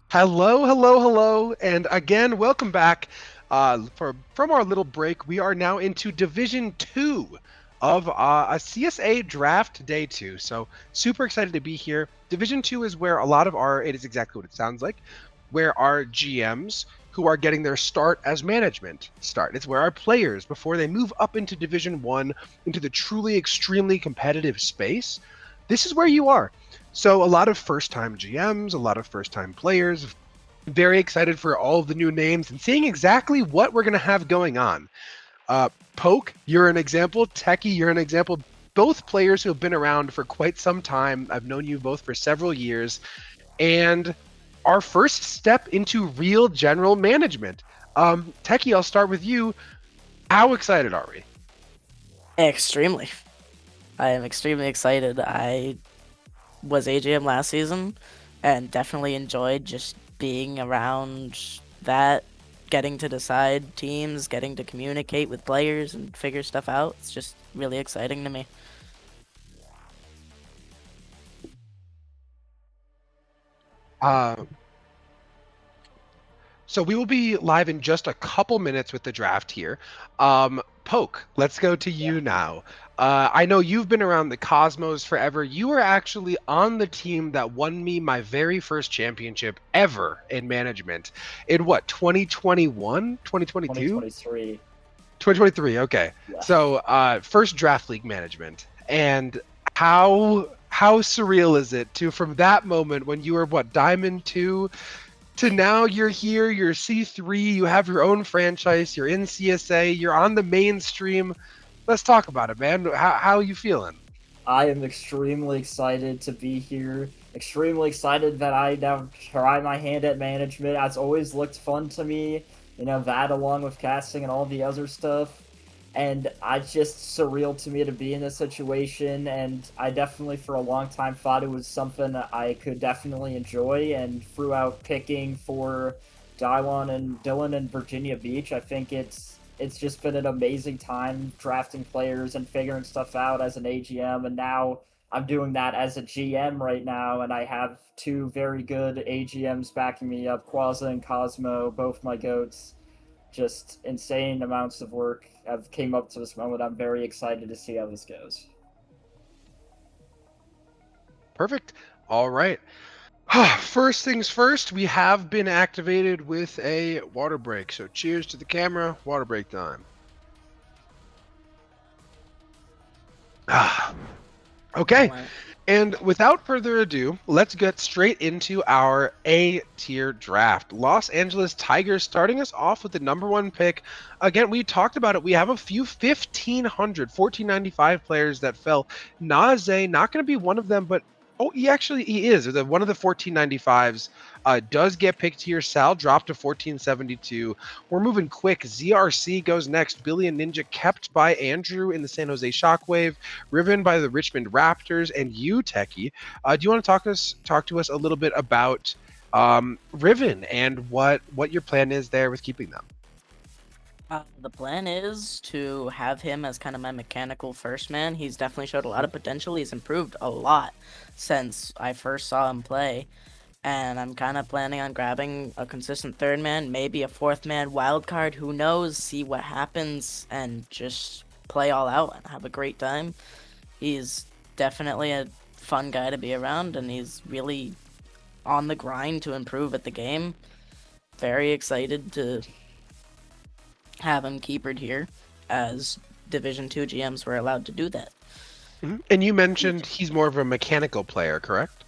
Hello, hello, hello, and again, welcome back. From our little break, we are now into Division 2 of a CSA Draft Day 2. So super excited to be here. Division 2 is where a lot of it is exactly what it sounds like, where our GMs who are getting their start as management start. It's where our players, before they move up into Division 1, into the truly extremely competitive space, this is where you are. So a lot of first-time GMs, a lot of first-time players, very excited for all of the new names and seeing exactly what we're going to have going on. Poke, you're an example. Techie, you're an example. Both players who have been around for quite some time. I've known you both for several years. And our first step into real general management. Techie, I'll start with you. How excited are we? Extremely. I am extremely excited. I was AGM last season and definitely enjoyed just being around that, getting to decide teams, getting to communicate with players and figure stuff out. It's just really exciting to me. Uh, So we will be live in just a couple minutes with the draft here. Poke, let's go to you now. I know you've been around the Cosmos forever. You were actually on the team that won me my very first championship ever in management in what, 2021? 2022? 2023. 2023, okay. Yeah. So first draft league management. And how surreal is it to, from that moment when you were what, Diamond 2, to now you're here, you're C3, you have your own franchise, you're in CSA, you're on the mainstream. Let's talk about it, man. How are you feeling? I am extremely excited to be here. Extremely excited that I now try my hand at management. It's always looked fun to me, that along with casting and all the other stuff. And it's just surreal to me to be in this situation. And I definitely, for a long time, thought it was something I could definitely enjoy. And throughout picking for Dylan and Virginia Beach, I think it's just been an amazing time drafting players and figuring stuff out as an AGM. And now I'm doing that as a GM right now, and I have two very good AGMs backing me up, Quaza and Cosmo, both my goats. Just insane amounts of work have came up to this moment. I'm very excited to see how this goes. Perfect. All right. First things first, we have been activated with a water break. So cheers to the camera. Water break time. Okay. And without further ado, let's get straight into our A-tier draft. Los Angeles Tigers starting us off with the number 1 pick. Again, we talked about it. We have a few 1495 players that fell. Naze, not going to be one of them, but he is. One of the 1495s does get picked here. Sal dropped to 1472. We're moving quick. ZRC goes next. Billy and Ninja kept by Andrew in the San Jose Shockwave. Riven by the Richmond Raptors. And you, Techie, do you want to talk to us a little bit about Riven and what your plan is there with keeping them? The plan is to have him as kind of my mechanical first man. He's definitely showed a lot of potential. He's improved a lot since I first saw him play. And I'm kind of planning on grabbing a consistent third man, maybe a fourth man wild card. Who knows? See what happens and just play all out and have a great time. He's definitely a fun guy to be around, and he's really on the grind to improve at the game. Very excited to have him keepered here, as Division 2 GMs were allowed to do that. Mm-hmm. And you mentioned he's more of a mechanical player, correct?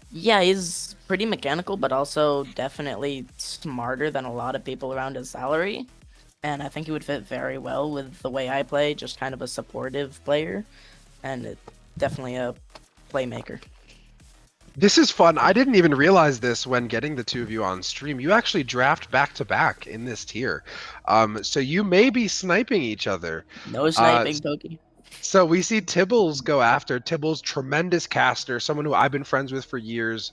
Yeah, he's pretty mechanical, but also definitely smarter than a lot of people around his salary. And I think he would fit very well with the way I play, just kind of a supportive player, and definitely a playmaker. This is fun. I didn't even realize this when getting the two of you on stream. You actually draft back-to-back in this tier. So you may be sniping each other. No sniping, Pokey. So we see Tibbles go after. Tibbles, tremendous caster, someone who I've been friends with for years.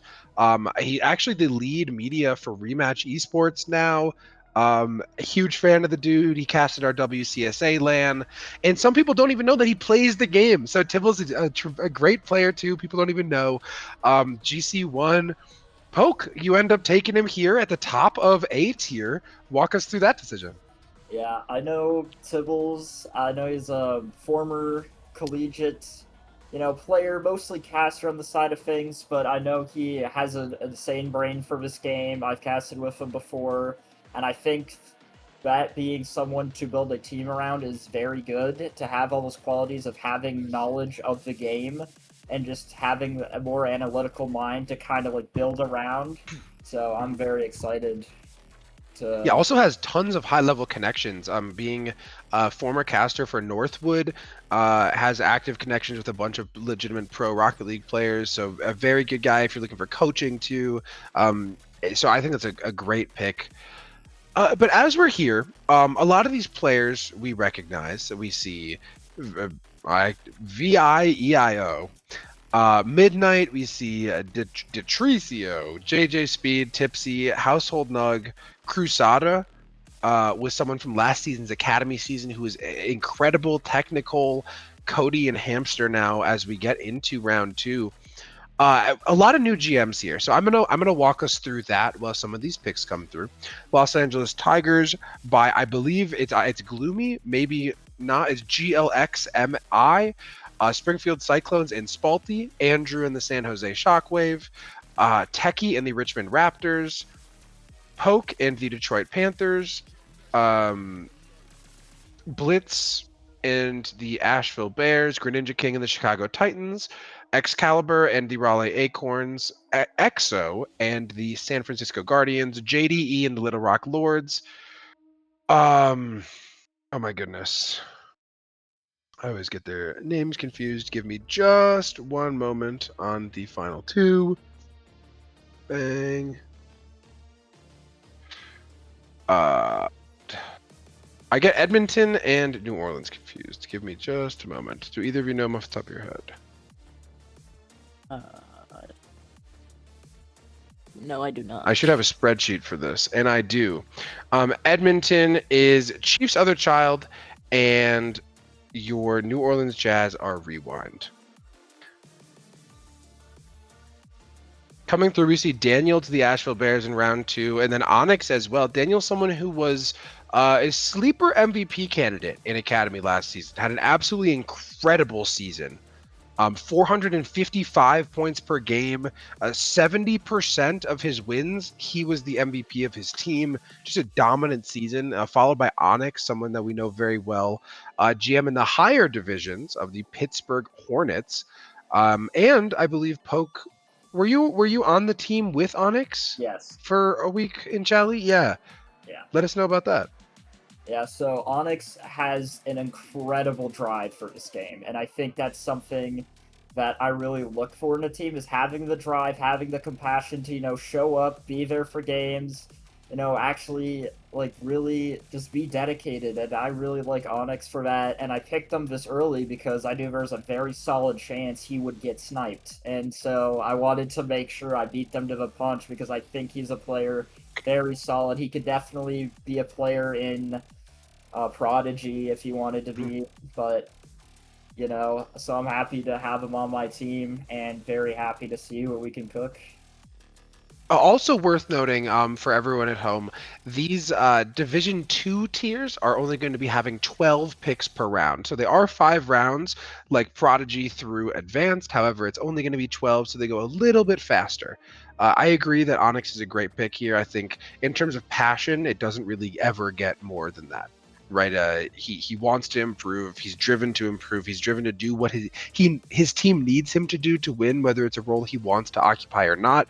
He actually the lead media for Rematch Esports now. A huge fan of the dude. He casted our WCSA LAN, and some people don't even know that he plays the game. So Tibbles is a great player too. People don't even know. GC1, Poke, you end up taking him here at the top of A tier. Walk us through that decision. Yeah, I know Tibbles. I know he's a former collegiate, player, mostly caster on the side of things, but I know he has an insane brain for this game. I've casted with him before, and I think that being someone to build a team around is very good, to have all those qualities of having knowledge of the game and just having a more analytical mind to kind of like build around. So I'm very excited to. Yeah, also has tons of high-level connections. Being a former caster for Northwood, has active connections with a bunch of legitimate pro Rocket League players. So a very good guy if you're looking for coaching too. So I think that's a great pick. But as we're here, a lot of these players we recognize that we see, VIEIO. Midnight, we see Detricio, JJ Speed, Tipsy, Household Nug, Crusada, with someone from last season's Academy season who is incredible technical, Cody and Hamster now as we get into round 2. A lot of new GMs here, so I'm gonna walk us through that while some of these picks come through. Los Angeles Tigers by, I believe it's Gloomy, maybe not. It's GLXMI. Springfield Cyclones and Spalty, Andrew and the San Jose Shockwave, Techie and the Richmond Raptors, Poke and the Detroit Panthers, Blitz and the Asheville Bears, Greninja King and the Chicago Titans, Excalibur and the Raleigh Acorns, EXO and the San Francisco Guardians, JDE and the Little Rock Lords. Oh my goodness. I always get their names confused. Give me just one moment on the final 2. Bang. I get Edmonton and New Orleans confused. Give me just a moment. Do either of you know them off the top of your head? No, I do not. I should have a spreadsheet for this, and I do. Edmonton is Chief's Other Child, and your New Orleans Jazz are Rewind. Coming through, we see Daniel to the Asheville Bears in round 2, and then Onyx as well. Daniel's someone who was a sleeper MVP candidate in Academy last season. Had an absolutely incredible season. 455 points per game, 70% of his wins, he was the MVP of his team. Just a dominant season, followed by Onyx, someone that we know very well, GM in the higher divisions of the Pittsburgh Hornets, and I believe Poke. Were you on the team with Onyx? Yes. For a week in Chali? Yeah. Yeah. Let us know about that. Yeah, so Onyx has an incredible drive for this game, and I think that's something that I really look for in a team, is having the drive, having the compassion to, show up, be there for games, actually, really just be dedicated, and I really like Onyx for that, and I picked him this early because I knew there was a very solid chance he would get sniped, and so I wanted to make sure I beat them to the punch because I think he's a player very solid. He could definitely be a player in Prodigy if he wanted to be, but so I'm happy to have him on my team and very happy to see what we can cook. Also worth noting, for everyone at home, these Division 2 tiers are only going to be having 12 picks per round. So they are 5 rounds, like Prodigy through Advanced. However, it's only going to be 12, so they go a little bit faster. I agree that Onyx is a great pick here. I think in terms of passion, it doesn't really ever get more than that. Right, he wants to improve. He's driven to improve. He's driven to do what his team needs him to do to win, whether it's a role he wants to occupy or not.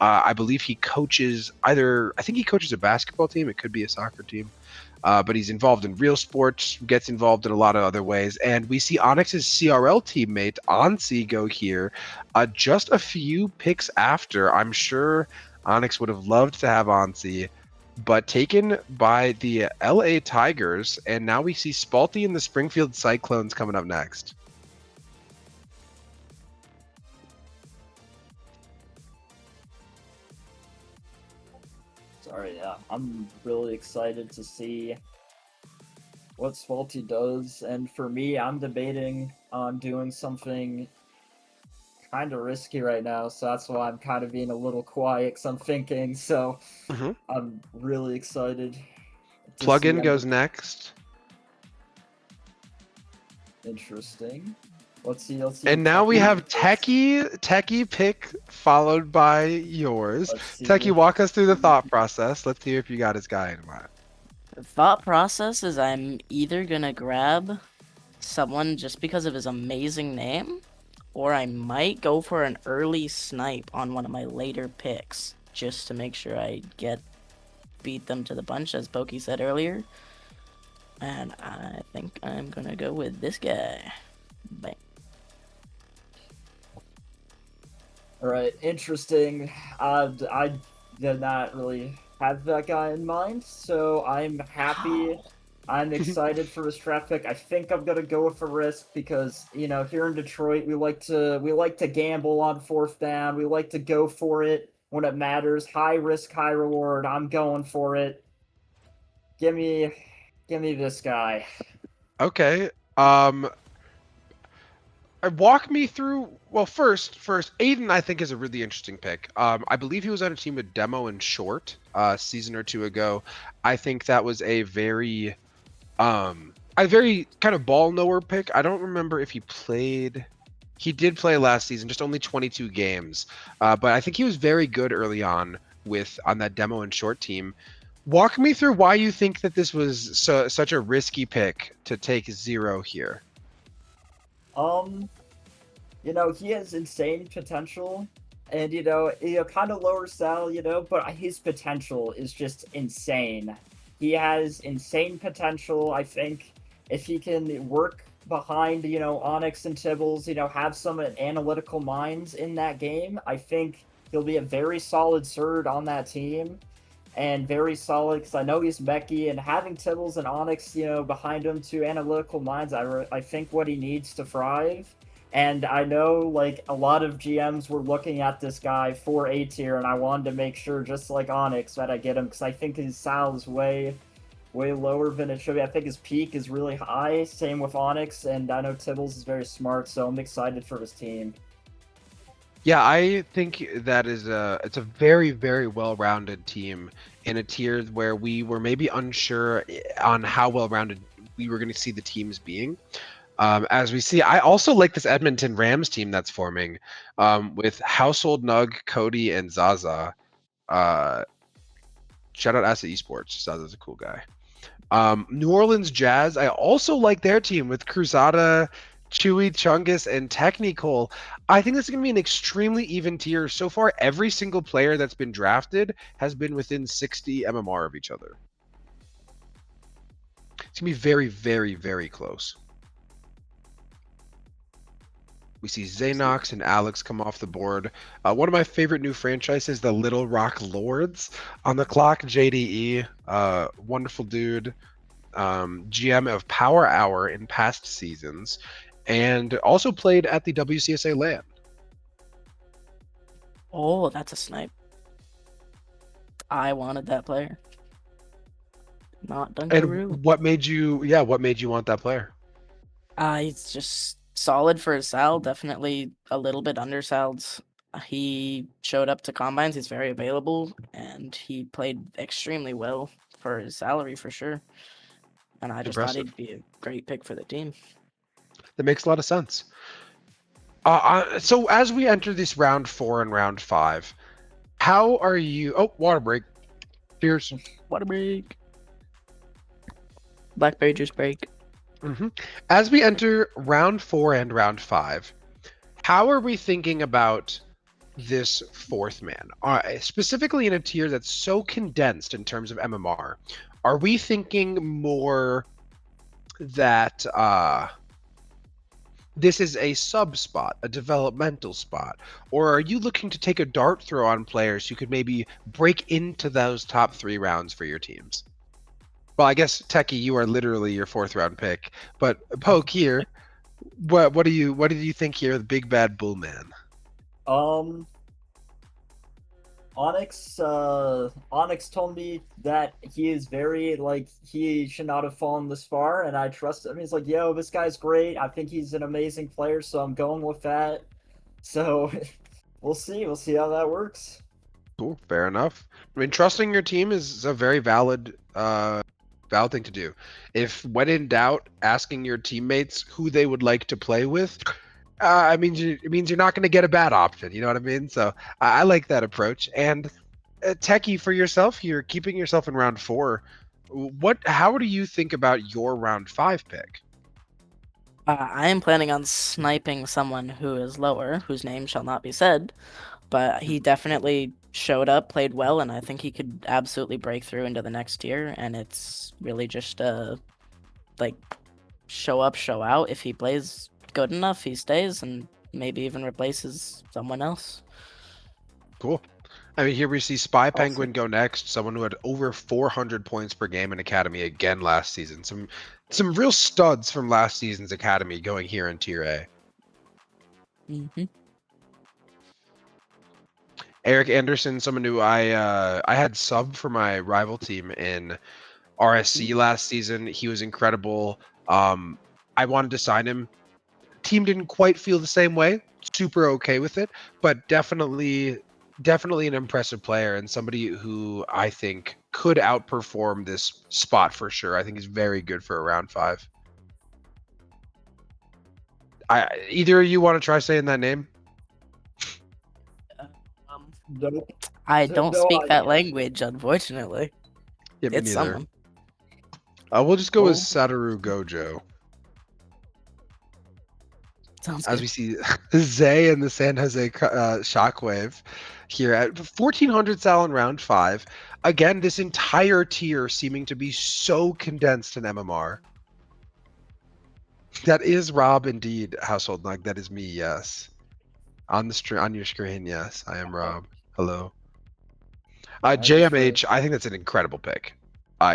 I believe he coaches I think he coaches a basketball team. It could be a soccer team, but he's involved in real sports. Gets involved in a lot of other ways. And we see Onyx's CRL teammate Ansi go here, just a few picks after. I'm sure Onyx would have loved to have Ansi, but taken by the LA Tigers, and now we see Spalty and the Springfield Cyclones coming up next. Sorry, yeah, I'm really excited to see what Spalty does, and for me, I'm debating on doing something kind of risky right now, so that's why I'm kind of being a little quiet, because I'm thinking, so Mm-hmm. I'm really excited to see Plugin him. goes next. Interesting. Let's see. And now we Techie have first. Techie pick followed by yours. Let's see. Techie, walk us through the thought process. Let's hear if you got his guy in mind. The thought process is I'm either gonna grab someone just because of his amazing name, or I might go for an early snipe on one of my later picks, just to make sure I beat them to the punch, as Pokey said earlier. And I think I'm gonna go with this guy. Bang. All right, interesting. I did not really have that guy in mind, so I'm happy. I'm excited for his draft pick. I think I'm gonna go with a risk because here in Detroit we like to gamble on fourth down. We like to go for it when it matters. High risk, high reward. I'm going for it. Give me this guy. Okay. Walk me through. Well, first, Aiden I think is a really interesting pick. I believe he was on a team with Demo and Short season or two ago. I think that was a very kind of ball knower pick. I don't remember if he played. He did play last season, just only 22 games. But I think he was very good early on on that Demo and Short team. Walk me through why you think that this was such a risky pick to take 0 here. He has insane potential, and kind of lower sal, but his potential is just insane. He has insane potential. I think if he can work behind, Onyx and Tibbles, have some analytical minds in that game, I think he'll be a very solid third on that team. And very solid, because I know he's mechy, and having Tibbles and Onyx, behind him, two analytical minds, I think what he needs to thrive. And I know, a lot of GMs were looking at this guy for A tier, and I wanted to make sure, just like Onyx, that I get him, because I think his sal is way lower than it should be. I think his peak is really high, same with Onyx, and I know Tibbles is very smart, so I'm excited for his team. Yeah, I think that it's a very, very well-rounded team in a tier where we were maybe unsure on how well-rounded we were going to see the teams being. As we see, I also like this Edmonton Rams team that's forming with Household Nug, Cody, and Zaza. Shout out Asset Esports. Zaza's a cool guy. New Orleans Jazz, I also like their team with Cruzada, Chewy, Chungus, and Technical. I think this is going to be an extremely even tier. So far, every single player that's been drafted has been within 60 MMR of each other. It's going to be very, very, very close. We see Xanox and Alex come off the board. One of my favorite new franchises, the Little Rock Lords, on the clock. JDE, wonderful dude, GM of Power Hour in past seasons, and also played at the WCSA LAN. Oh, that's a snipe. I wanted that player. Not Dunkaroo. And what made you want that player? He's just solid for his sal, definitely a little bit undersaled. He showed up to combines, he's very available, and he played extremely well for his salary for sure. And I just thought he'd be a great pick for the team. That makes a lot of sense. So as we enter this round 4 and round 5, how are you? Oh, water break. Cheers. Water break. Blackberry juice break. Mm-hmm. As we enter round 4 and round 5, how are we thinking about this fourth man? Specifically in a tier that's so condensed in terms of MMR, are we thinking more that this is a sub spot, a developmental spot, or are you looking to take a dart throw on players who could maybe break into those top 3 rounds for your teams? Well, I guess Techie, you are literally your 4th round pick. But Poke here, what do you think here, the big bad bull man? Onyx told me that he is very he should not have fallen this far, and I trust him. He's like, yo, this guy's great. I think he's an amazing player, so I'm going with that. So we'll see. We'll see how that works. Cool, fair enough. I mean, trusting your team is a very valid thing to do. If when in doubt, asking your teammates who they would like to play with, it means you're not going to get a bad option. You know what I mean? So I like that approach. And Techie, for yourself here, keeping yourself in round 4, how do you think about your round 5 pick? I am planning on sniping someone who is lower, whose name shall not be said, but he definitely showed up, played well, and I think he could absolutely break through into the next tier. And it's really just like show up, show out. If he plays good enough, he stays and maybe even replaces someone else. Cool. I mean, here we see Spy Awesome. Penguin go next, someone who had over 400 points per game in Academy again last season. Some real studs from last season's Academy going here in Tier A. Mm-hmm. Eric Anderson, someone who I had sub for my rival team in RSC last season. He was incredible. I wanted to sign him. Team didn't quite feel the same way. Super okay with it, but definitely an impressive player and somebody who I think could outperform this spot for sure. I think he's very good for a round 5. Either of you want to try saying that name? Nope. I So don't no speak that idea. language, unfortunately. Yeah, me It's neither. someone. We'll just go with Cool. Satoru Gojo. Sounds As good. we see Zay and the San Jose Shockwave here at 1400 Sal in round 5. Again, this entire tier seeming to be so condensed in MMR. That is Rob indeed, Household Nug. That is me, yes. On your screen, yes. I am Rob. Hello. JMH, I think that's an incredible pick.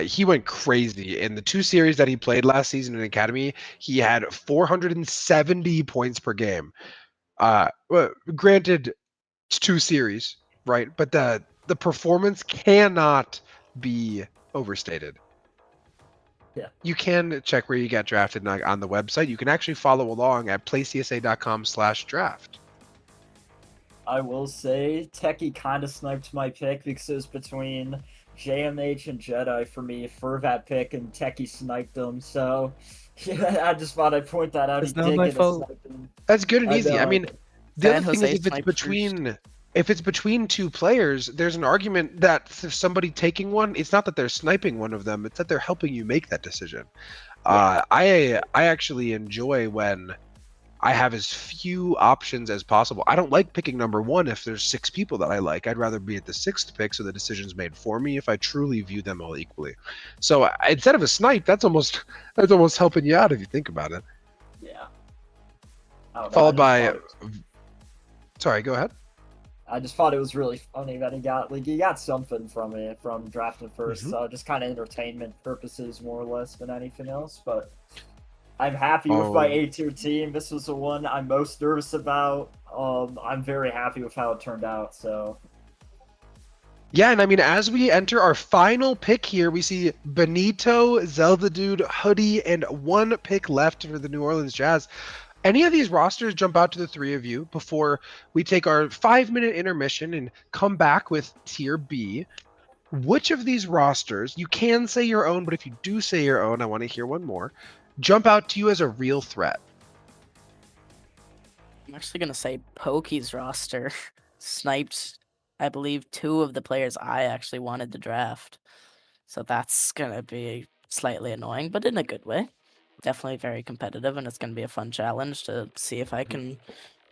He went crazy in the 2 series that he played last season in Academy. He had 470 points per game. Well, granted, it's 2 series, right? But the performance cannot be overstated. Yeah. You can check where you got drafted on the website. You can actually follow along at playcsa.com/draft. I will say Techie kind of sniped my pick because it was between JMH and Jedi for me for that pick, and Techie sniped them. So yeah, I just thought I'd point that out. It's He not did my get fault. a sniping. That's good and I easy. I know. mean, the San other thing Jose is if it's between 2 players, there's an argument that if somebody taking one, it's not that they're sniping one of them, it's that they're helping you make that decision. I actually enjoy when I have as few options as possible. I don't like picking number 1 if there's 6 people that I like. I'd rather be at the 6th pick so the decision's made for me if I truly view them all equally. So instead of a snipe, that's almost helping you out if you think about it. Yeah. I don't know, Followed I by just thought sorry, go ahead. I just thought it was really funny that he got something from it from drafting first. Mhm. So just kind of entertainment purposes more or less than anything else. But I'm happy with my A-tier team. This was the one I'm most nervous about. I'm very happy with how it turned out. So Yeah, and I mean, as we enter our final pick here, we see Benito, Zelda Dude, Hoodie, and 1 pick left for the New Orleans Jazz. Any of these rosters jump out to the 3 of you before we take our 5-minute intermission and come back with Tier B? Which of these rosters, you can say your own, but if you do say your own, I want to hear one more, jump out to you as a real threat? I'm actually gonna say Pokey's roster sniped, I believe, 2 of the players I actually wanted to draft. So that's gonna be slightly annoying, but in a good way. Definitely very competitive, and it's gonna be a fun challenge to see if I can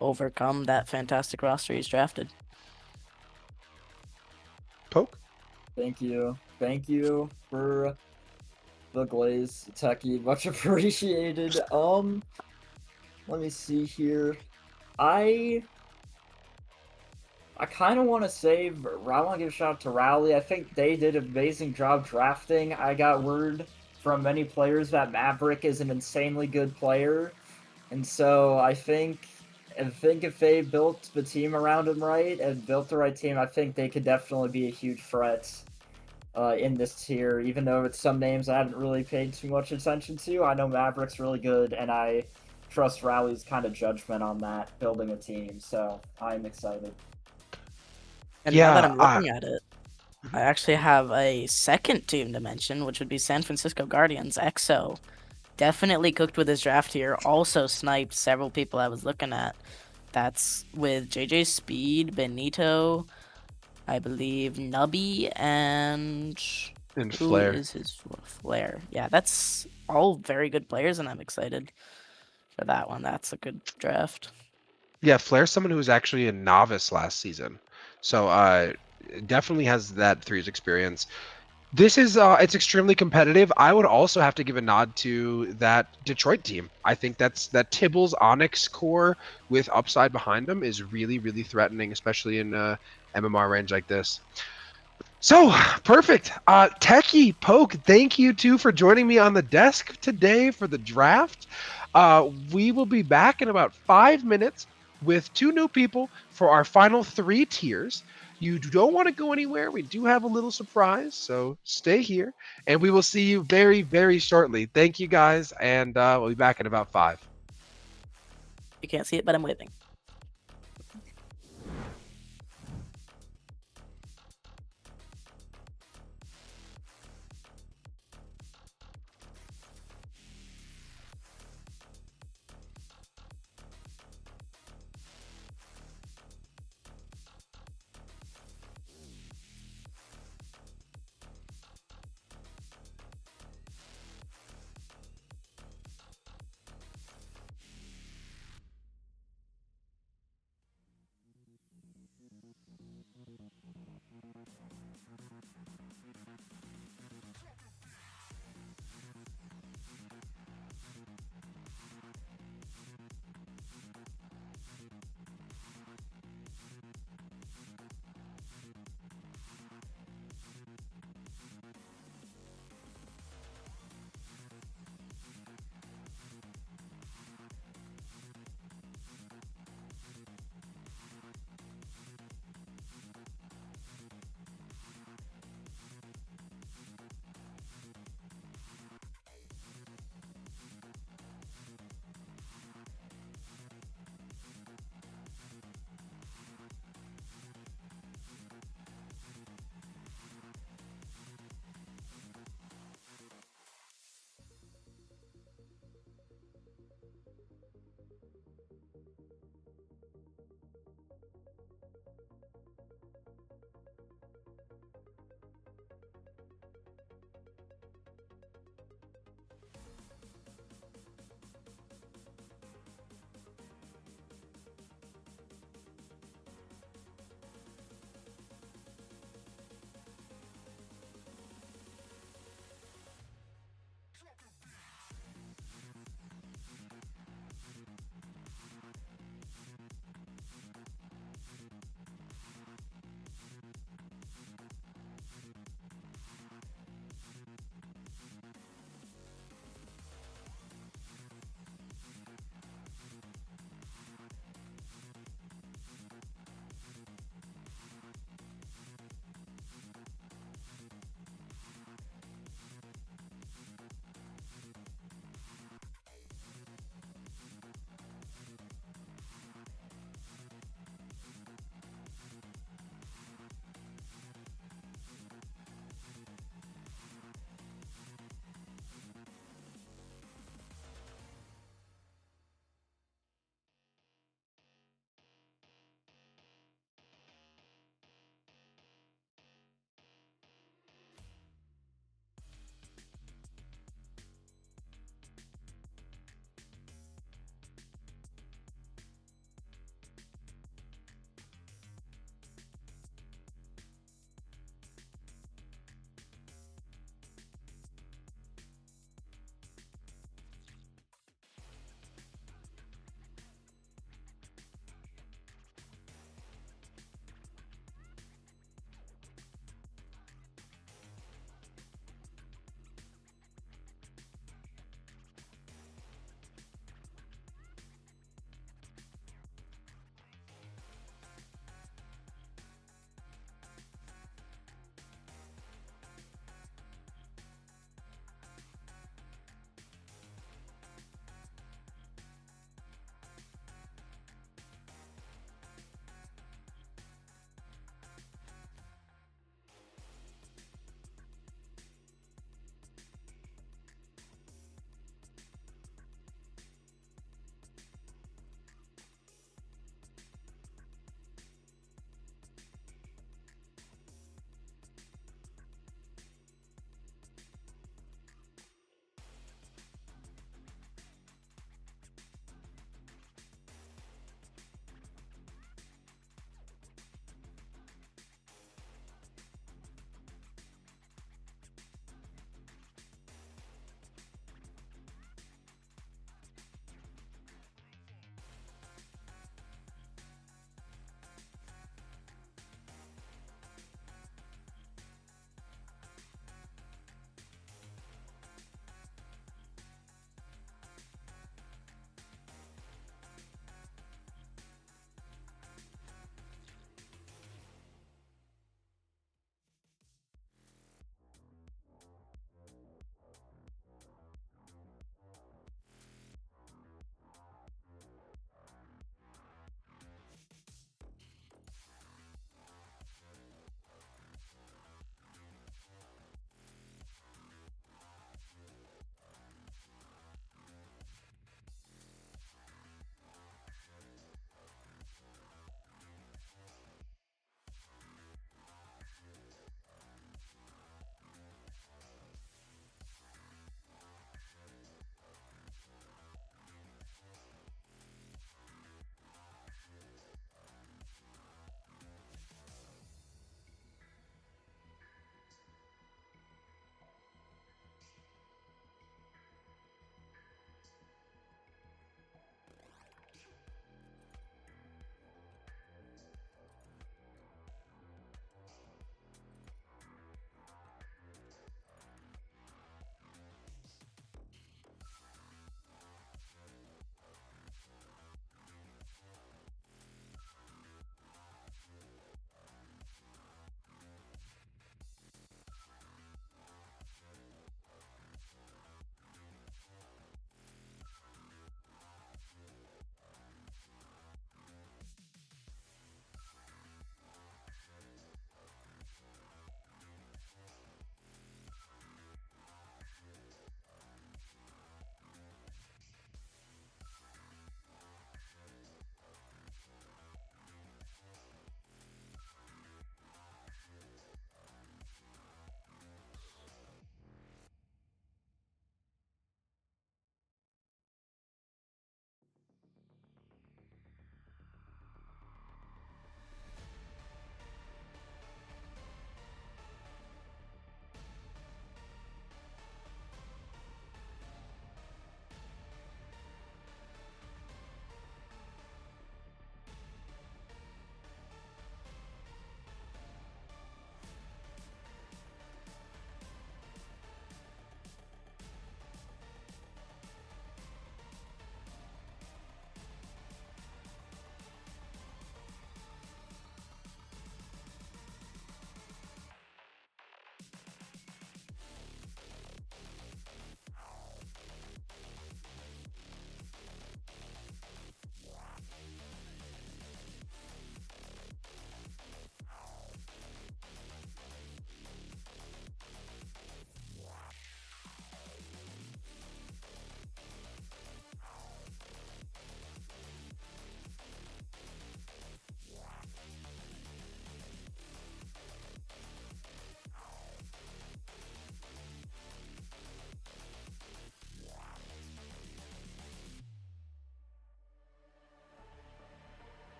overcome that fantastic roster he's drafted. Poke? thank you for the glaze, Techie. Much appreciated. Let me see here. I kind of want to say, I want to give a shout out to Rowley. I think they did an amazing job drafting. I got word from many players that Maverick is an insanely good player. And so I think if they built the team around him right and built the right team, I think they could definitely be a huge threat in this tier. Even though it's some names I haven't really paid too much attention to, I know Maverick's really good, and I trust Rowley's kind of judgment on that, building a team. So I'm excited. And now that Yeah, I'm looking at it, I actually have a second team to mention, which would be San Francisco Guardians. EXO definitely cooked with his draft here. Also sniped several people I was looking at. That's with JJ Speed, Benito, I believe Nubby, and and who Flair. is his Flair? Yeah, that's all very good players, and I'm excited for that one. That's a good draft. Yeah, Flair's someone who was actually a novice last season, so definitely has that threes experience. This is it's extremely competitive. I would also have to give a nod to that Detroit team. I think that Tibbles Onyx core with upside behind them is really, really threatening, especially in MMR range like this. So perfect. Techie Poke, thank you too for joining me on the desk today for the draft. We will be back in about 5 minutes with 2 new people for our final 3 tiers. You don't want to go anywhere. We do have a little surprise, so stay here, and we will see you very, very shortly. Thank you guys, and we'll be back in about 5. You can't see it, but I'm waving.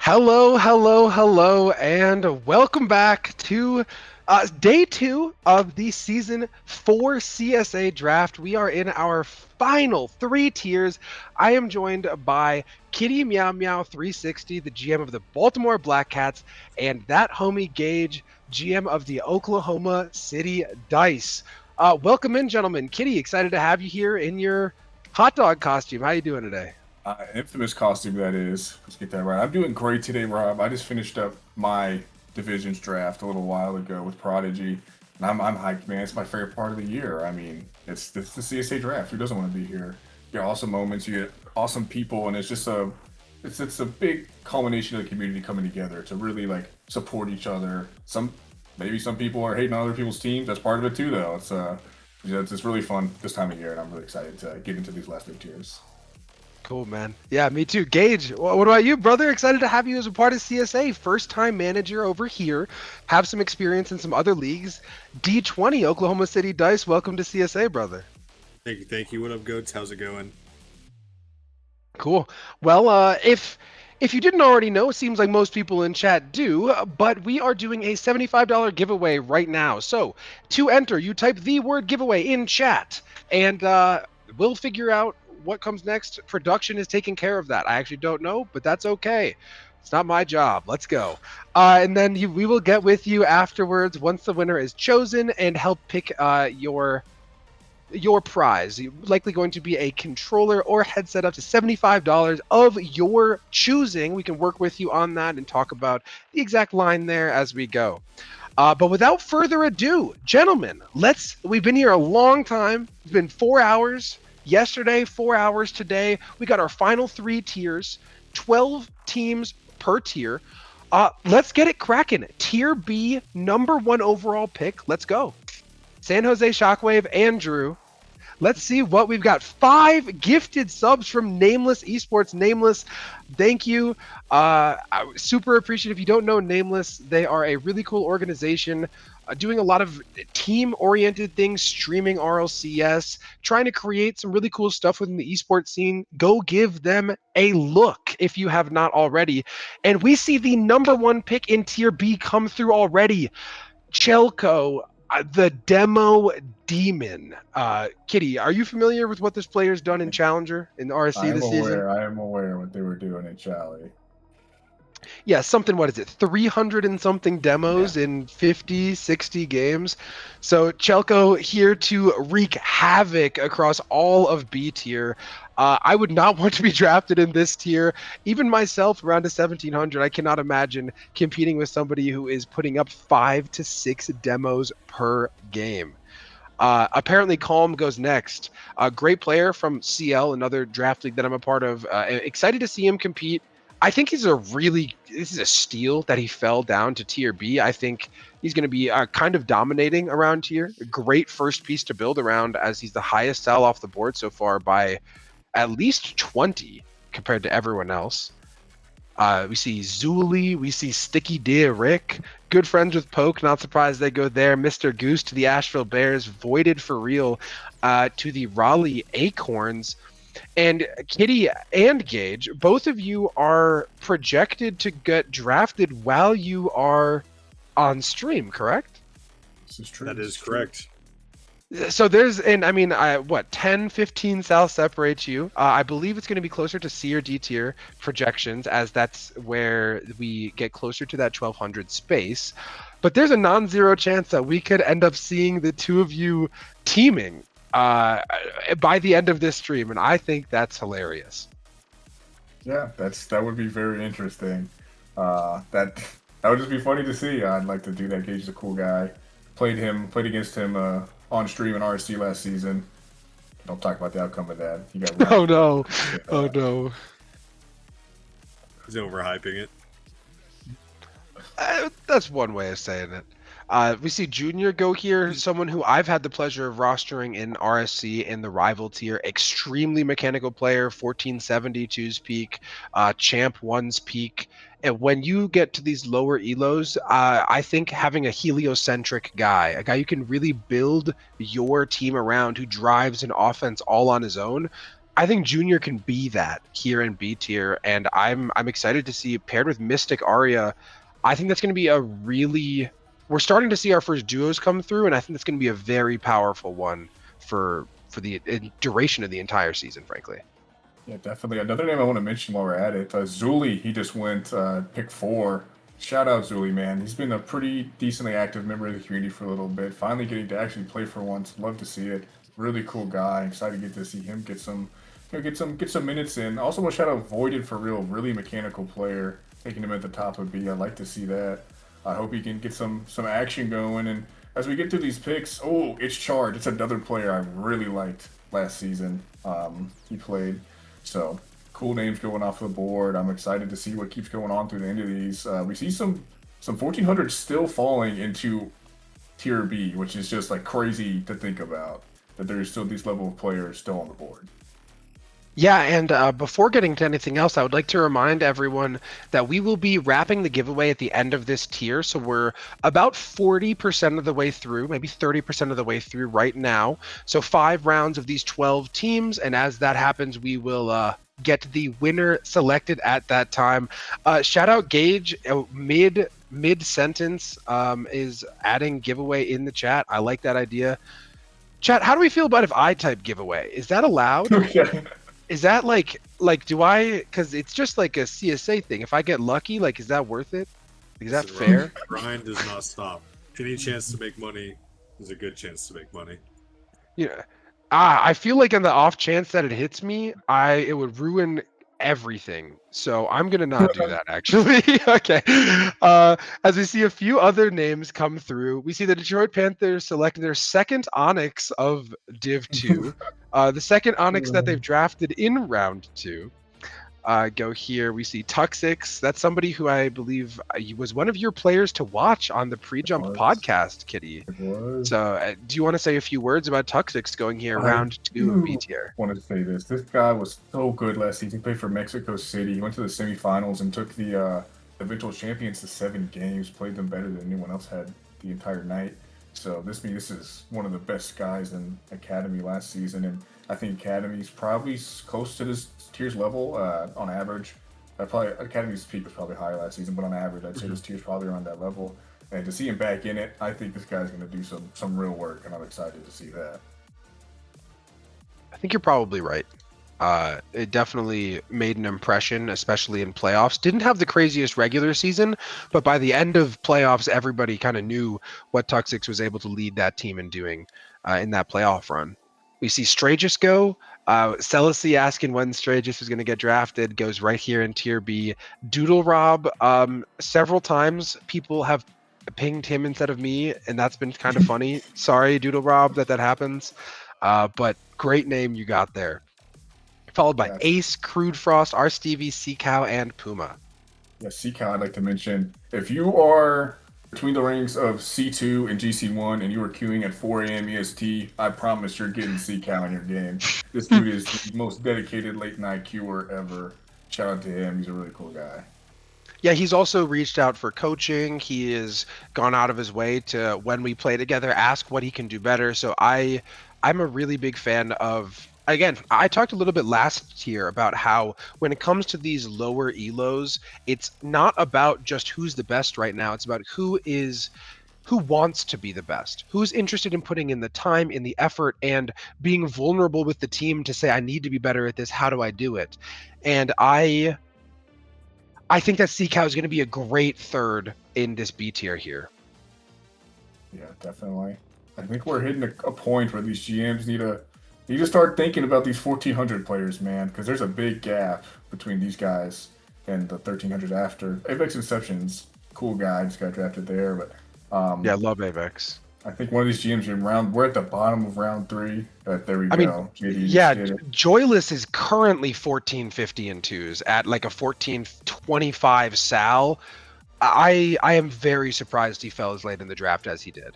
Hello, hello, hello, and welcome back to day 2 of the Season 4 CSA draft. We are in our final 3 tiers. I am joined by Kitty Meow Meow 360, the GM of the Baltimore Black Cats, and that homie Gage, GM of the Oklahoma City Dice. Welcome in, gentlemen. Kitty, excited to have you here in your hot dog costume. How you doing today? Infamous costume, that is. Let's get that right. I'm doing great today, Rob. I just finished up my divisions draft a little while ago with Prodigy, and I'm hyped, man. It's my favorite part of the year. I mean, it's the CSA draft. Who doesn't want to be here? You get awesome moments, you get awesome people, and it's just it's a big culmination of the community coming together to really like support each other. Maybe some people are hating on other people's teams. That's part of it too, though. It's really fun this time of year, and I'm really excited to get into these last 3 tiers. Cool, man. Yeah, me too. Gage, what about you, brother? Excited to have you as a part of CSA. First time manager over here. Have some experience in some other leagues. D20, Oklahoma City Dice. Welcome to CSA, brother. Thank you. What up, goats? How's it going? Cool. Well, if you didn't already know, it seems like most people in chat do, but we are doing a $75 giveaway right now. So to enter, you type the word giveaway in chat, and we'll figure out what comes next. Production is taking care of that. I actually don't know, but that's okay. It's not my job. Let's go. And then we will get with you afterwards once the winner is chosen and help pick your prize. Likely going to be a controller or headset up to $75 of your choosing. We can work with you on that and talk about the exact line there as we go. But without further ado, gentlemen, we've been here a long time. It's been 4 hours. Yesterday, 4 hours today. We got our final 3 tiers, 12 teams per tier. Let's get it cracking. Tier B, number 1 overall pick. Let's go. San Jose Shockwave and Drew. Let's see what we've got. 5 gifted subs from Nameless Esports. Nameless, thank you. Super appreciative. If you don't know Nameless, they are a really cool organization doing a lot of team-oriented things, streaming RLCS, trying to create some really cool stuff within the esports scene. Go give them a look if you have not already. And we see the number 1 pick in Tier B come through already. Chelko, the demo demon. Kitty, are you familiar with what this player's done in Challenger in RSC this season? I am aware what they were doing in Chally. Yeah, something, what is it, 300 and something demos in 50, 60 games. So Chelko here to wreak havoc across all of B tier. I would not want to be drafted in this tier. Even myself, around to 1700, I cannot imagine competing with somebody who is putting up 5 to 6 demos per game. Apparently Calm goes next. A great player from CL, another draft league that I'm a part of. Excited to see him compete. I think this is a steal that he fell down to Tier B. I think he's going to be kind of dominating around here. A great first piece to build around, as he's the highest sell off the board so far by at least 20 compared to everyone else. We see Zuli, we see Sticky Deer Rick, good friends with Poke, not surprised they go there. Mr. Goose to the Asheville Bears, Voided for real to the Raleigh Acorns. And Kitty and Gage, both of you are projected to get drafted while you are on stream, correct? This is true. That is correct. So there's, and I mean, 10, 15 South separates you. I believe it's going to be closer to C or D tier projections, as that's where we get closer to that 1200 space. But there's a non-zero chance that we could end up seeing the two of you teaming by the end of this stream, and I think that's hilarious. Yeah, that would be very interesting. That would just be funny to see. I'd like to do that. Gage is a cool guy. Played against him on stream in RSC last season. Don't talk about the outcome of that. He got Oh no! Oh no! He's overhyping it. That's one way of saying it. We see Junior go here, someone who I've had the pleasure of rostering in RSC in the rival tier. Extremely mechanical player, 1472's peak, Champ 1's peak. And when you get to these lower elos, I think having a heliocentric guy, a guy you can really build your team around, who drives an offense all on his own, I think Junior can be that here in B tier, and I'm excited to see paired with Mystic Arya. I think that's going to be a really. We're starting to see our first duos come through, and I think that's going to be a very powerful one for the duration of the entire season, frankly. Yeah, definitely. Another name I want to mention while we're at it, Zuli, he just went pick 4. Shout out Zuli, man. He's been a pretty decently active member of the community for a little bit. Finally getting to actually play for once. Love to see it. Really cool guy. Excited to get to see him get some minutes in. Also want to shout out Voided for real, really mechanical player. Taking him at the top would be. I'd like to see that. I hope he can get some action going. And as we get through these picks, it's Charge. It's another player I really liked last season. He played. So cool names going off the board. I'm excited to see what keeps going on through the end of these. We see some 1400s still falling into tier B, which is just like crazy to think about. That there's still these level of players still on the board. Yeah, and before getting to anything else, I would like to remind everyone that we will be wrapping the giveaway at the end of this tier. So we're about 40% of the way through, maybe 30% of the way through right now. So 5 rounds of these 12 teams, and as that happens, we will get the winner selected at that time. Shout out Gage, mid sentence is adding giveaway in the chat. I like that idea. Chat, how do we feel about if I type giveaway? Is that allowed? Okay. Is that like do I, because it's just like a CSA thing. If I get lucky, like, is that worth it? Is that Listen, fair? Grind does not stop. Any chance to make money is a good chance to make money. Yeah. I feel like on the off chance that it hits me, it would ruin everything. So I'm gonna not do that actually. Okay. As we see a few other names come through, we see the Detroit Panthers selected their second Onyx of Div 2. The second Onyx that they've drafted in round 2. Go here. We see Tuxix. That's somebody who I believe was one of your players to watch on the Pre-Jump podcast, Kitty. It was. So, do you want to say a few words about Tuxix going here, round 2 of B tier? I want to say this. This guy was so good last season. He played for Mexico City. He went to the semifinals and took the eventual champions to 7 games. Played them better than anyone else had the entire night. So this is one of the best guys in Academy last season, and I think Academy's probably close to this tier's level on average. Probably Academy's peak was probably higher last season, but on average, I'd say this tier's probably around that level. And to see him back in it, I think this guy's going to do some real work, and I'm excited to see that. I think you're probably right. It definitely made an impression, especially in playoffs. Didn't have the craziest regular season, but by the end of playoffs, everybody kind of knew what Tuxix was able to lead that team in doing in that playoff run. We see Stragus go. Celicy asking when Stragus was going to get drafted, goes right here in tier B. Doodle Rob, several times people have pinged him instead of me, and that's been kind of funny. Sorry, Doodle Rob, that happens. But great name you got there. Followed by Ace, Crude Frost, R. Stevie, Sea Cow, and Puma. Yeah, Sea Cow, I'd like to mention, if you are between the ranks of C2 and GC1 and you are queuing at 4 a.m. EST, I promise you're getting Sea Cow in your game. This dude is the most dedicated late night queuer ever. Shout out to him. He's a really cool guy. Yeah, he's also reached out for coaching. He has gone out of his way to, when we play together, ask what he can do better. So I'm a really big fan of, again, I talked a little bit last year about how when it comes to these lower elos, it's not about just who's the best right now. It's about who wants to be the best, who's interested in putting in the time, in the effort, and being vulnerable with the team to say, I need to be better at this. How do I do it? And I think that Sea Cow is going to be a great third in this B tier here. Yeah, definitely. I think we're hitting a point where these GMs need to start thinking about these 1400 players, man, because there's a big gap between these guys and the 1300 after. Avex Inception's cool guy, just got drafted there, but yeah, I love Avex. I think one of these GMs we're at the bottom of round 3. There we go. Joyless is currently 1450 in twos at like a 1425 Sal. I am very surprised he fell as late in the draft as he did.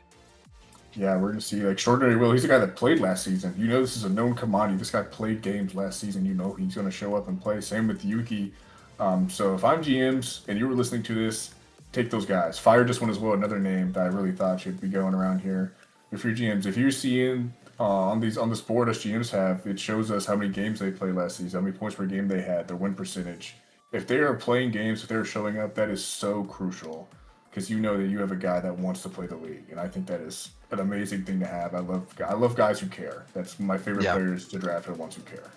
Yeah, we're going to see, like, Extraordinary Will. He's the guy that played last season. You know this is a known commodity. This guy played games last season. You know he's going to show up and play. Same with Yuki. So if I'm GMs and you were listening to this, take those guys. Fire just one as well, another name that I really thought should be going around here. If you're GMs, if you're seeing on this board us GMs have, it shows us how many games they played last season, how many points per game they had, their win percentage. If they are playing games, if they're showing up, that is so crucial because you know that you have a guy that wants to play the league, and I think that is an amazing thing to have. I love guys who care. That's my favorite Yeah. players to draft are the ones who care.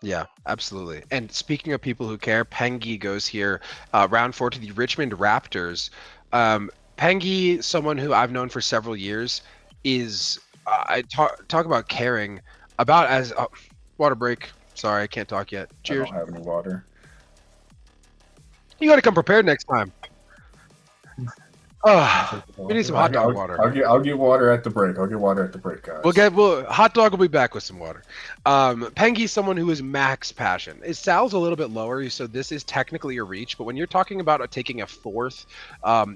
Yeah, absolutely. And speaking of people who care, Pengi goes here, round 4 to the Richmond Raptors. Pengi, someone who I've known for several years, is I talk about caring about as water break. Sorry, I can't talk yet. Cheers. I don't have any water. You got to come prepared next time. We need some hot dog water. I'll get water at the break. I'll get water at the break, guys. Hot dog will be back with some water. Pengi's someone who is max passion. His sal's a little bit lower, so this is technically a reach. But when you're talking about taking a 4th,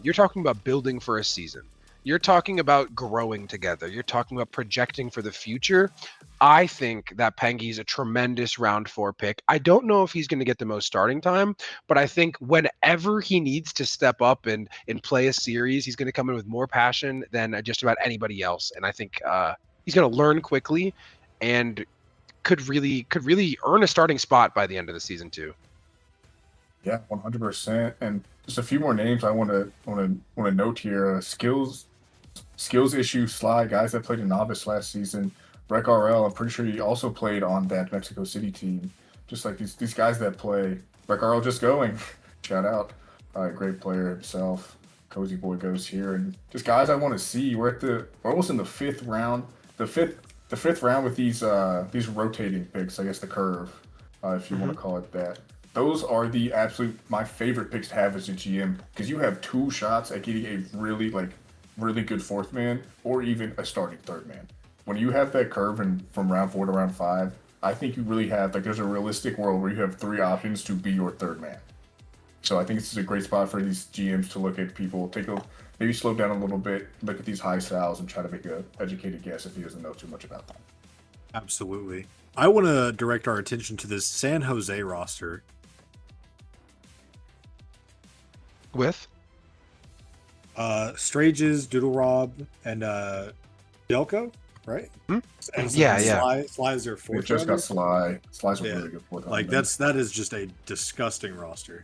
you're talking about building for a season. You're talking about growing together. You're talking about projecting for the future. I think that Pengi's a tremendous round 4 pick. I don't know if he's going to get the most starting time, but I think whenever he needs to step up and play a series, he's going to come in with more passion than just about anybody else. And I think he's going to learn quickly and could really earn a starting spot by the end of the season too. Yeah, 100%. And just a few more names I want to note here. Skills issue Sly, guys that played in Novice last season. Rec RL, I'm pretty sure he also played on that Mexico City team. Just like these guys that play. Rec RL just going. Shout out. Great player himself. Cozy Boy goes here. And just guys I want to see. We're almost in the 5th round. The fifth round with these rotating picks, I guess the curve, if you want to call it that. Those are my favorite picks to have as a GM because you have 2 shots at getting a really good 4th man or even a starting 3rd man. When you have that curve from round 4 to round 5, I think you really have there's a realistic world where you have 3 options to be your 3rd man. So I think this is a great spot for these GMs to look at people, maybe slow down a little bit, look at these high sals and try to make an educated guess if he doesn't know too much about them. Absolutely. I want to direct our attention to this San Jose roster. With? Strages, Doodle Rob, and Delco, right? Hmm? And Yeah. Sly is their 4th. We just got Sly. Sly's a Yeah. really good 4th. That is just a disgusting roster.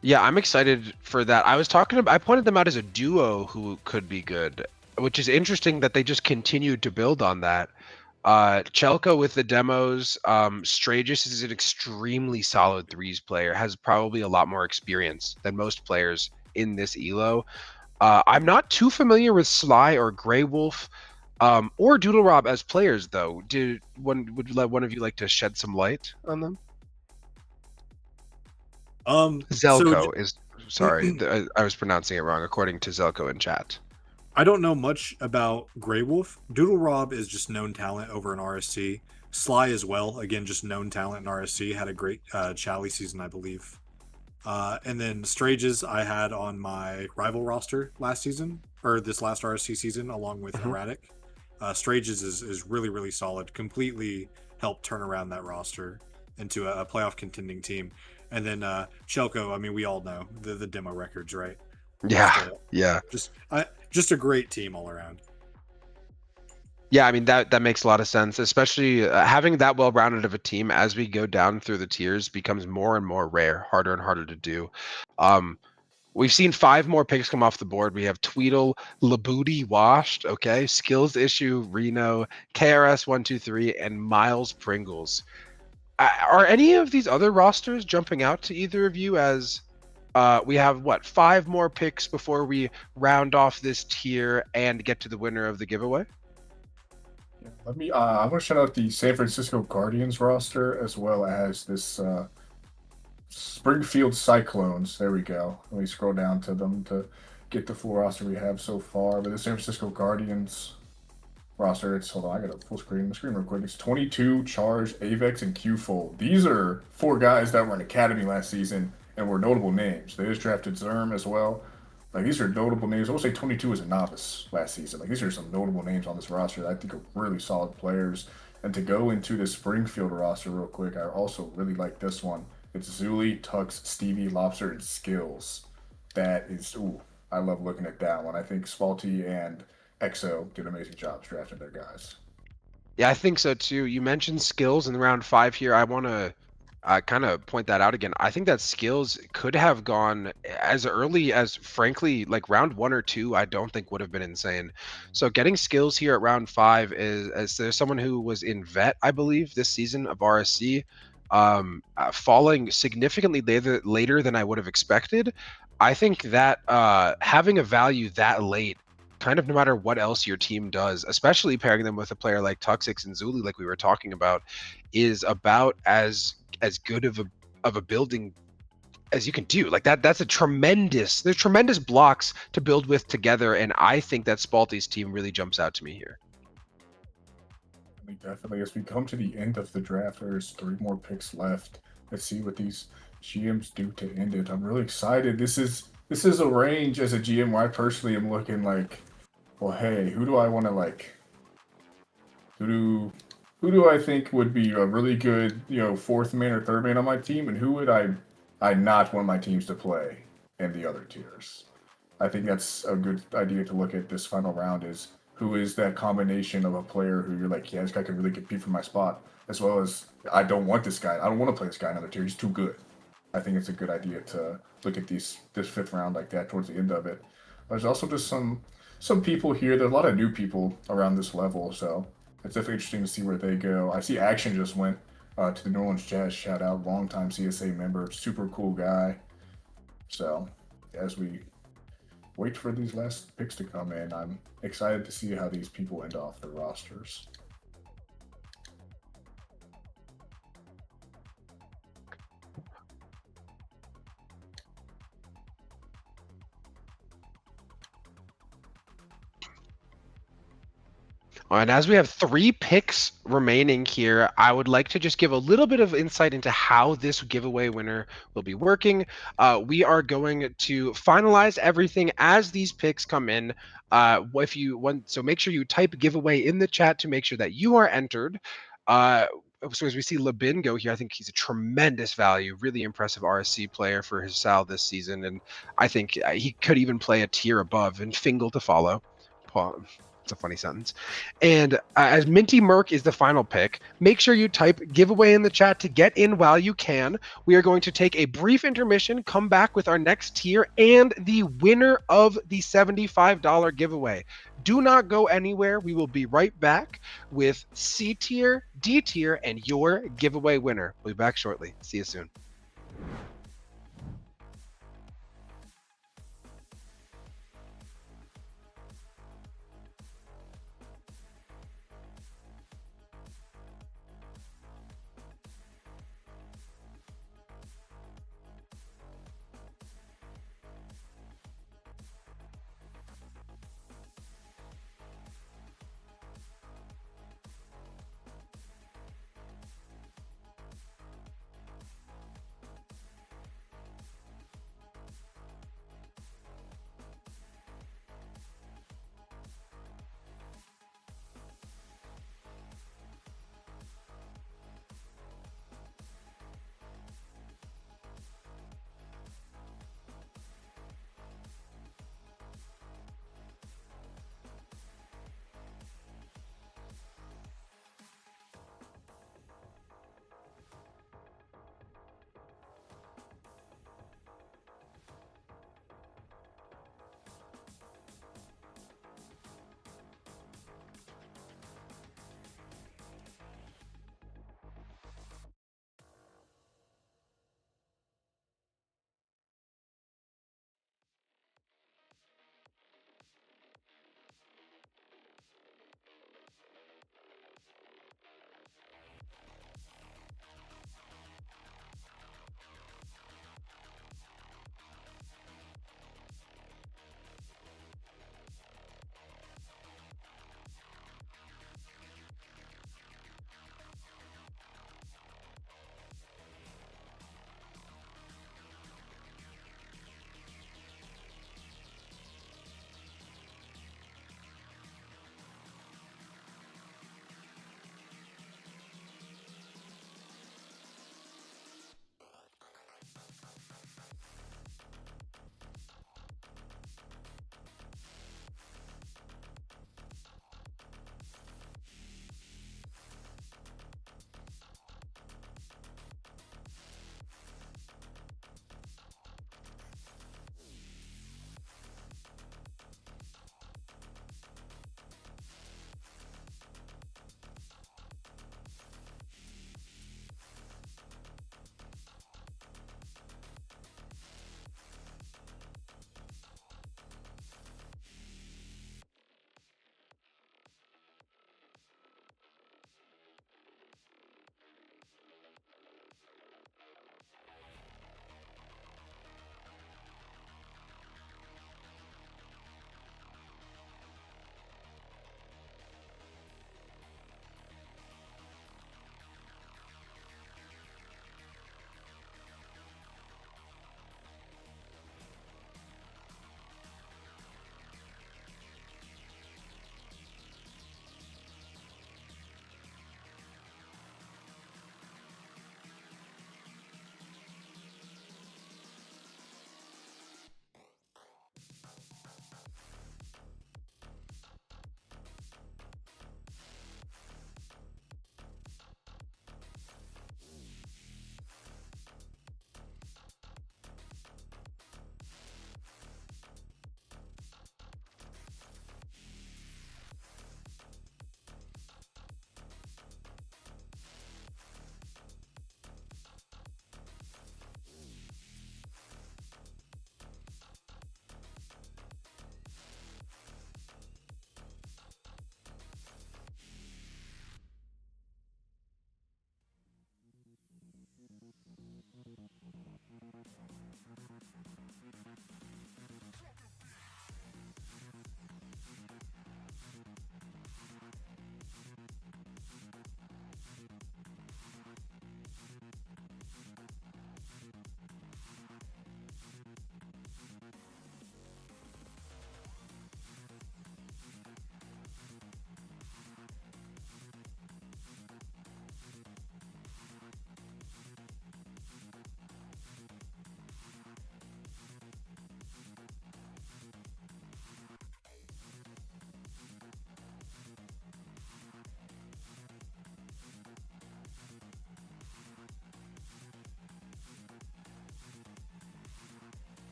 Yeah, I'm excited for that. I pointed them out as a duo who could be good, which is interesting that they just continued to build on that. Chelko with the demos. Stragus is an extremely solid 3s player, has probably a lot more experience than most players in this ELO. I'm not too familiar with Sly or Grey Wolf or Doodle Rob as players, though. Would one of you like to shed some light on them? Zelko is sorry, I was pronouncing it wrong according to Zelko in chat. I don't know much about Grey Wolf. Doodle Rob is just known talent over in RSC. Sly as well, again, just known talent in RSC. Had a great Chally season, I believe. And then Strages I had on my rival roster last season, or this last RSC season, along with Erratic. Strages is really, really solid. Completely helped turn around that roster into a playoff contending team. And then Chelko, I mean, we all know the demo records, right? Yeah. Just a great team all around. Yeah, I mean that makes a lot of sense, especially having that well-rounded of a team as we go down through the tiers becomes more and more rare, harder and harder to do. We've seen 5 more picks come off the board. We have Tweedle, Labooty, Washed, okay, Skills Issue, Reno, KRS 123, and Miles Pringles. Are any of these other rosters jumping out to either of you as we have 5 more picks before we round off this tier and get to the winner of the giveaway? Let me. I'm going to shout out the San Francisco Guardians roster as well as this Springfield Cyclones. There we go. Let me scroll down to them to get the full roster we have so far. But the San Francisco Guardians roster. Hold on. I got a full screen. The screen real quick. It's 22, Charge, Avex, and Q-Fold. These are 4 guys that were in Academy last season and were notable names. They just drafted Zerm as well. These are notable names. I will say 22 is a novice last season. These are some notable names on this roster that I think are really solid players. And to go into the Springfield roster real quick, I also really like this one. It's Zuli, Tux, Stevie, Lobster, and Skills. That is, I love looking at that one. I think Spalty and EXO did amazing jobs drafting their guys. Yeah, I think so too. You mentioned skills in round 5 here. I want to kind of point that out again. I think that skills could have gone as early as, frankly, like round 1 or 2. I don't think would have been insane. So getting skills here at round 5 is, as there's someone who was in vet, I believe, this season of RSC, falling significantly later than I would have expected. I think that having a value that late, kind of no matter what else your team does, especially pairing them with a player like Tuxix and Zuli, like we were talking about, is about as good of a building as you can do. Like that's there's tremendous blocks to build with together, and I think that Spalty's team really jumps out to me here. I mean, definitely, as we come to the end of the draft, there's 3 more picks left. Let's see what these GMs do to end it. I'm really excited. This is a range as a GM where I personally am looking like, well, hey, who do I want to like? Who do I think would be a really good, 4th man or 3rd man on my team, and who would I not want my teams to play in the other tiers? I think that's a good idea to look at this final round is who is that combination of a player who you're like, yeah, this guy can really compete for my spot, as well as I don't want this guy. I don't want to play this guy in another tier. He's too good. I think it's a good idea to look at this 5th round like that towards the end of it. There's also just some people here. There's a lot of new people around this level, so it's definitely interesting to see where they go. I see Action just went to the New Orleans Jazz. Shout out, longtime CSA member, super cool guy. So as we wait for these last picks to come in, I'm excited to see how these people end off their rosters. And as we have 3 picks remaining here, I would like to just give a little bit of insight into how this giveaway winner will be working. We are going to finalize everything as these picks come in. If you want, so make sure you type giveaway in the chat to make sure that you are entered. So as we see Labin go here, I think he's a tremendous value, really impressive RSC player for his Sal this season, and I think he could even play a tier above, and Fingal to follow. It's a funny sentence. And as Minty Merc is the final pick, make sure you type giveaway in the chat to get in while you can. We are going to take a brief intermission, come back with our next tier and the winner of the $75 giveaway. Do not go anywhere. We will be right back with C tier, D tier, and your giveaway winner. We'll be back shortly. See you soon.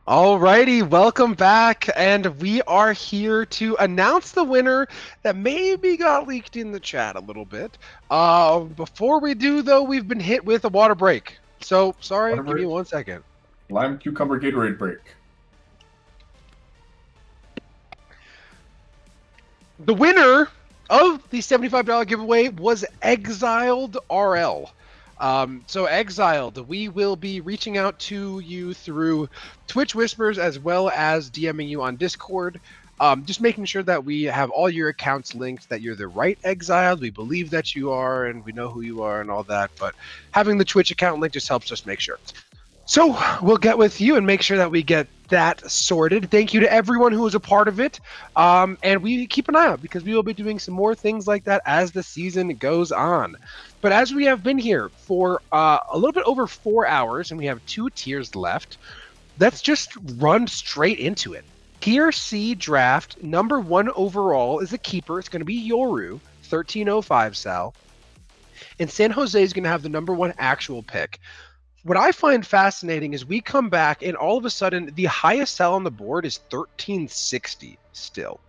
Alrighty, welcome back, and we are here to announce the winner that maybe got leaked in the chat a little bit. Before we do, though, we've been hit with a water break. So, sorry, Water give me break? 1 second. Lime cucumber Gatorade break. The winner of the $75 giveaway was Exiled RL. So Exiled, we will be reaching out to you through Twitch Whispers as well as DMing you on Discord. Just making sure that we have all your accounts linked, that you're the right Exiled. We believe that you are, and we know who you are and all that. But having the Twitch account link just helps us make sure. So we'll get with you and make sure that we get that sorted. Thank you to everyone who was a part of it. And we keep an eye out because we will be doing some more things like that as the season goes on. But as we have been here for a little bit over 4 hours and we have 2 tiers left, let's just run straight into it. Tier C draft, number 1 overall is a keeper. It's going to be Yoru, 1305 Sal. And San Jose is going to have the number 1 actual pick. What I find fascinating is we come back and all of a sudden the highest sell on the board is 1360 still.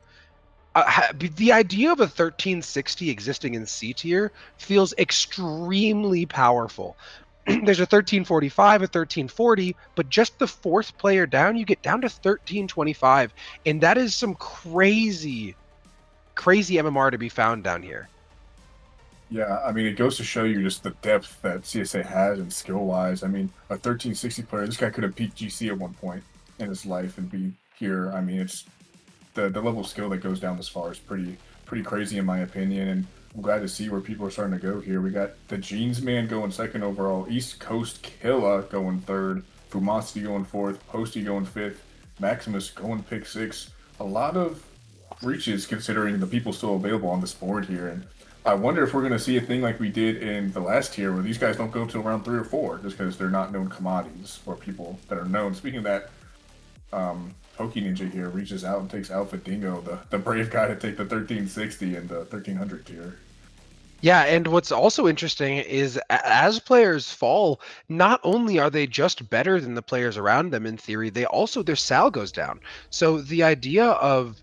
The idea of a 1360 existing in C tier feels extremely powerful. There's a 1345, a 1340, but just the 4th player down, you get down to 1325. And that is some crazy, crazy MMR to be found down here. Yeah, I mean, it goes to show you just the depth that CSA has and skill-wise. I mean, a 1360 player, this guy could have peaked GC at one point in his life and be here. I mean, it's the level of skill that goes down this far is pretty crazy in my opinion, and I'm glad to see where people are starting to go here. We got the Jeans Man going 2nd overall, East Coast Killa going 3rd, Fumasti going 4th, Posty going 5th, Maximus going pick 6. A lot of reaches considering the people still available on this board here, and I wonder if we're going to see a thing like we did in the last tier where these guys don't go till around 3 or 4 just because they're not known commodities or people that are known. Speaking of that, Poke Ninja here reaches out and takes Alpha Dingo, the brave guy to take the 1360 and the 1300 tier. Yeah, and what's also interesting is as players fall, not only are they just better than the players around them in theory, they also, their sal goes down. So the idea of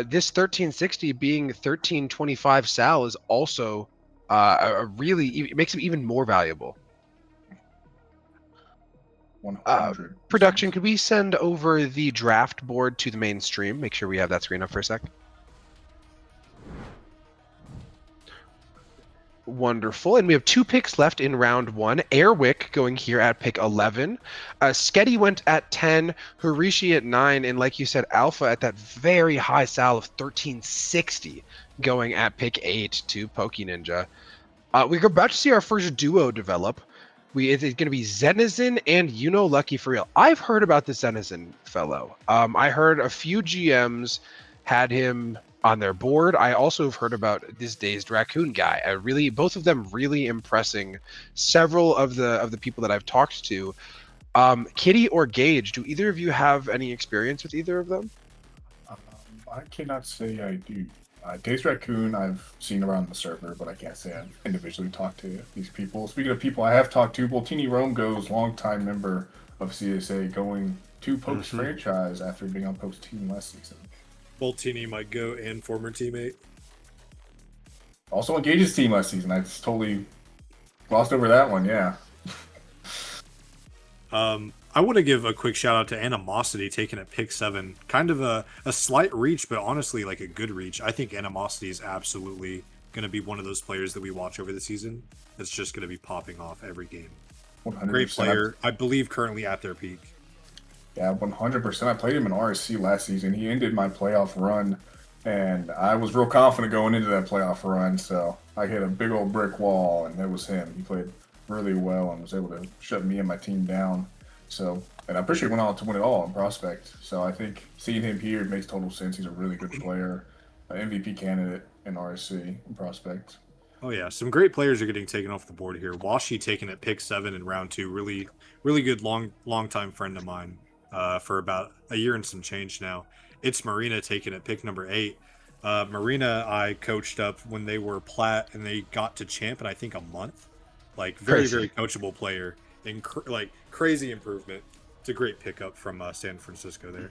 this 1360 being 1325 sal is also it makes it even more valuable. 100. Production, could we send over the draft board to the main stream? Make sure we have that screen up for a sec. Wonderful. And we have 2 picks left in round 1. Airwick going here at pick 11. Sketty went at 10. Harishi at 9. And like you said, Alpha at that very high sal of 1360 going at pick 8 to Poke Ninja. We're about to see our first duo develop. It's going to be Zenizen and Lucky for real. I've heard about the Zenizen fellow. I heard a few GMs had him on their board. I also have heard about this Dazed Raccoon guy. Both of them really impressing several of the people that I've talked to. Kitty or Gage, do either of you have any experience with either of them? I cannot say I do. Dazed Raccoon I've seen around the server, but I can't say I've individually talked to these people. Speaking of people I have talked to, Voltini Rome goes, longtime member of CSA, going to Poke's franchise after being on Poke's team last season. Voltini, my GOAT and former teammate. Also on Gage's team last season. I just totally glossed over that one, yeah. I want to give a quick shout out to Animosity taking at pick 7. Kind of a slight reach, but honestly like a good reach. I think Animosity is absolutely going to be one of those players that we watch over the season that's just going to be popping off every game. 100%. Great player. I believe currently at their peak. Yeah, 100%. I played him in RSC last season. He ended my playoff run, and I was real confident going into that playoff run, so I hit a big old brick wall, and it was him. He played really well and was able to shut me and my team down. So, and I'm pretty sure he went on to win it all in Prospect. So I think seeing him here makes total sense. He's a really good player, an MVP candidate in RSC in Prospect. Oh yeah, some great players are getting taken off the board here. Washi taken at pick 7 in round 2. Really good long time friend of mine for about a year and some change now. It's Marina taken at pick number 8. Marina I coached up when they were plat and they got to champ in I think a month. Like very coachable player and crazy improvement. It's a great pickup from San Francisco there.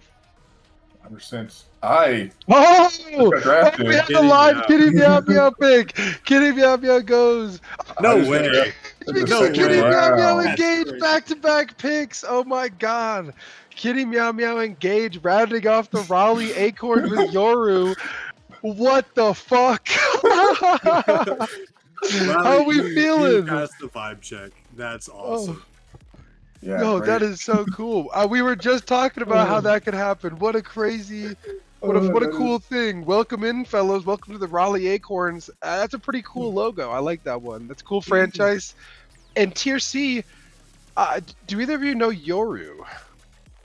100%. I Oh! got drafted. We have the Kitty live Meow. Kitty Meow Meow pick. Kitty Meow Meow goes. No I just got way. drafted in the We No got second Kitty way. Meow Meow round. That's engaged crazy. back-to-back picks. Oh my god. Kitty Meow Meow engaged, rounding off the Raleigh Acorn with Yoru. What the fuck? How are we You feeling? passed the vibe check. That's awesome. Yeah, No, great. that is so cool. We were just talking about how that could happen. What a crazy, what a that cool thing. Welcome in, fellows. Welcome to the Raleigh Acorns. That's a pretty cool logo. I like that one. That's a cool franchise. And Tier C, do either of you know Yoru?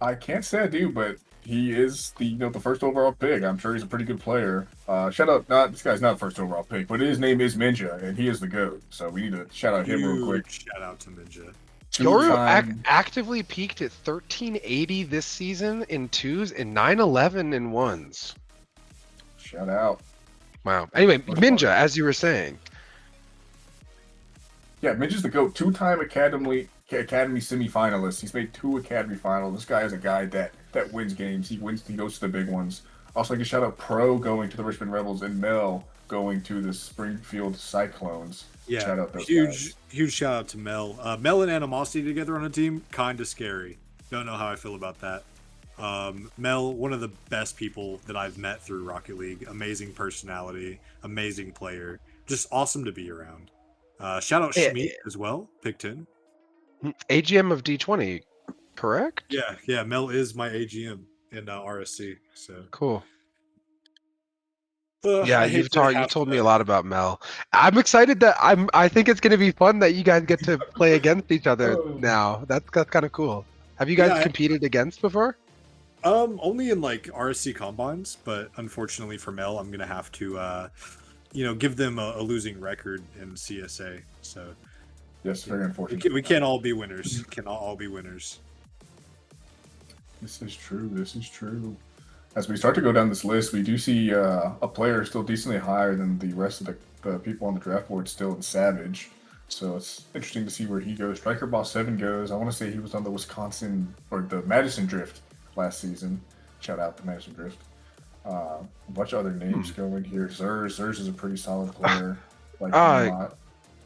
I can't say I do, but he is the first overall pick. I'm sure he's a pretty good player. Shout out, this guy's not first overall pick, but his name is Minja, and he is the GOAT. So we need to shout out him real quick. Shout out to Ninja. Yoru Two-time- actively peaked at 1380 this season in twos and 911 in ones. Shout out. Wow. Anyway, Much Minja, fun. as you were saying. Yeah, Minja's the GOAT. Two-time Academy semifinalist. He's made 2 Academy finals. This guy is a guy that wins games. He goes to the big ones. Also, like to shout out Pro going to the Richmond Rebels and Mel going to the Springfield Cyclones. Yeah, Shout out those huge guys. huge shout out to Mel. Mel and Animosity together on a team, kind of scary. Don't know how I feel about that. Mel, one of the best people that I've met through Rocket League. Amazing personality, amazing player, just awesome to be around. Shout out Schmeat as well, pick 10. AGM of D20, correct? Yeah, Mel is my AGM in RSC. So Cool. I hate you've to have told me to- a lot about Mel. I'm excited that I think it's gonna be fun that you guys get to play against each other now. That's kind of cool. Have you guys Yeah, competed against before? Only in like RSC combines, but unfortunately for Mel, I'm gonna have to, give them a losing record in CSA. So Yes, very unfortunate. we can't all be winners. Cannot all be winners. This is true. This is true. As we start to go down this list, we do see a player still decently higher than the rest of the people on the draft board still in Savage. So it's interesting to see where he goes. Striker Boss 7 goes. I want to say he was on the Wisconsin or the Madison Drift last season. Shout out to Madison Drift. A bunch of other names going here. Zers is a pretty solid player. Like him a lot.